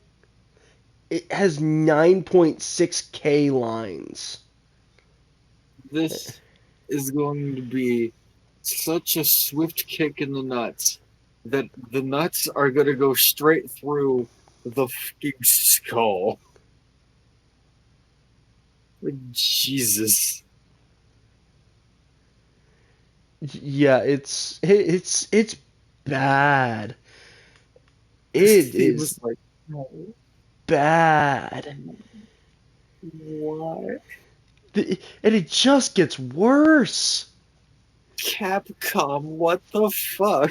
it has 9.6k lines. This is going to be such a swift kick in the nuts that the nuts are gonna go straight through the fucking skull. Like, Jesus. Yeah, it's bad. It He is was like, no, bad. what? And it just gets worse. Capcom, what the fuck?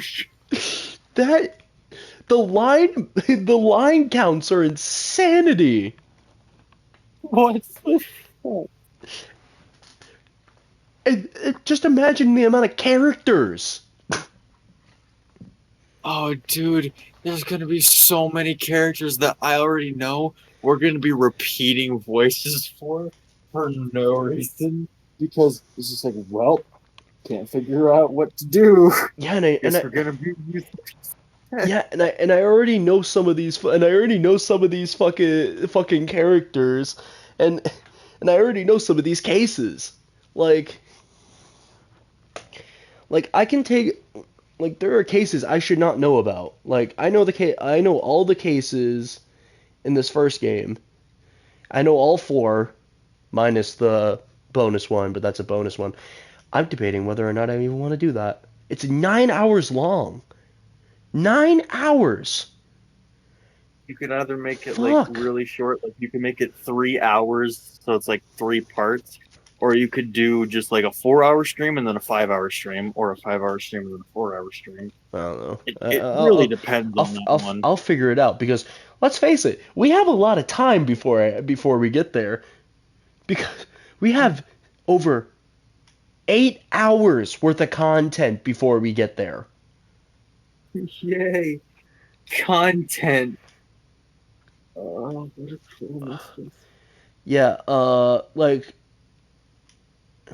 That the line counts are insanity. What the fuck? And just imagine the amount of characters. Oh, dude, there's gonna be so many characters that I already know we're gonna be repeating voices for no reason because it's just like, well, can't figure out what to do. Yeah, and Guess we're gonna be and I already know some of these fucking characters, and I already know some of these cases. Like I can take, like, there are cases I should not know about. Like, I know all the cases in this first game. I know all 4, minus the bonus one, but that's a bonus one. I'm debating whether or not I even want to do that. It's 9 hours long. 9 hours. You could either make it Fuck. like really short, like you can make it 3 hours, so it's like 3 parts, or you could do just like a 4-hour stream and then a 5-hour stream, or a 5-hour stream and then a 4-hour stream. I don't know. It really depends on that one. I'll figure it out, because let's face it, we have a lot of time before we get there, because we have over 8 hours worth of content before we get there. Yay! Content. Oh, what a cool mistress. Yeah, like, I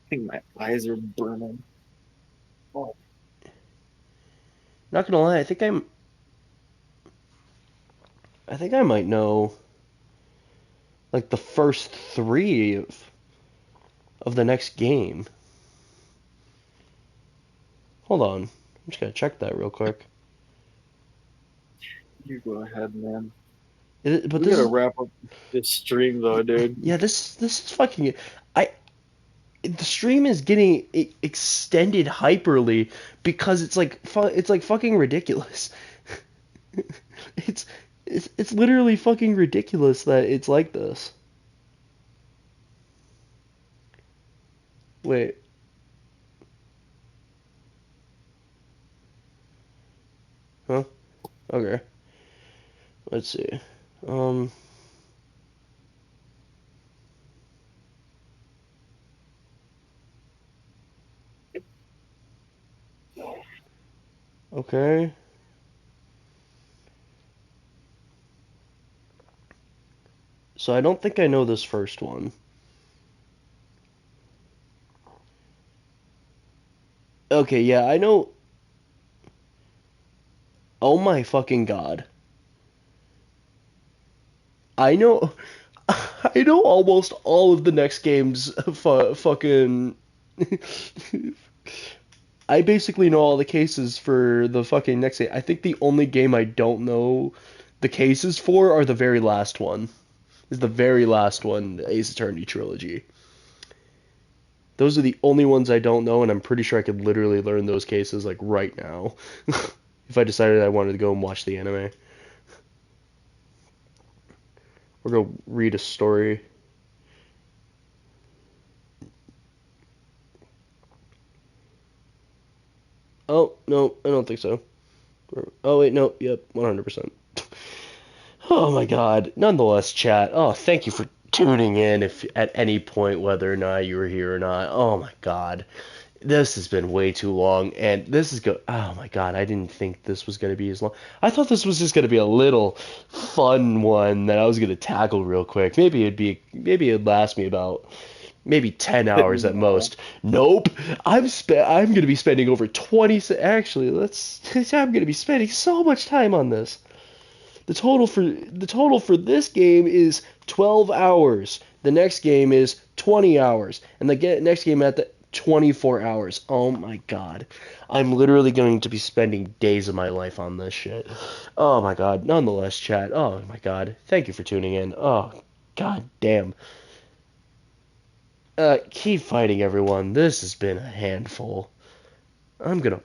think my eyes are burning. Oh. not gonna lie, I think I might know, like, the first 3 of the next game. Hold on, I'm just gonna check that real quick. You go ahead, man. But We this gotta is wrap up this stream though, dude. yeah, this is fucking. I The stream is getting extended hyperly because it's like fucking ridiculous. It's it's literally fucking ridiculous that it's like this. Wait. Huh? Okay. Let's see. Um. Okay. So I don't think I know this first one. Okay, yeah, I know. Oh my fucking god. I know. I know almost all of the next games. Fucking. I basically know all the cases for the fucking next game. I think the only game I don't know the cases for are the very last one. Is the very last one, the Ace Attorney trilogy. Those are the only ones I don't know, and I'm pretty sure I could literally learn those cases like right now. If I decided I wanted to go and watch the anime. Or go read a story. Oh, no, I don't think so. Oh, wait, no, yep, 100%. Oh my god. Nonetheless, chat, oh, thank you for tuning in if at any point, whether or not you were here or not. Oh my god. This has been way too long, and this is oh my god, I didn't think this was going to be as long. I thought this was just going to be a little fun one that I was going to tackle real quick. Maybe it'd last me about maybe 10 hours at No. most. Nope. I'm going to be spending over 20 actually, I'm going to be spending so much time on this. The total for this game is 12 hours. The next game is 20 hours, and the next game at the 24 hours. Oh my god. I'm literally going to be spending days of my life on this shit. Oh my god. Nonetheless, chat. Oh my god. Thank you for tuning in. Oh god damn. Keep fighting, everyone. This has been a handful. I'm gonna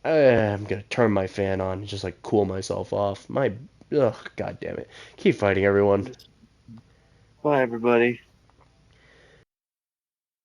I'm gonna turn my fan on and just like cool myself off. God damn it. Keep fighting, everyone. Bye, everybody.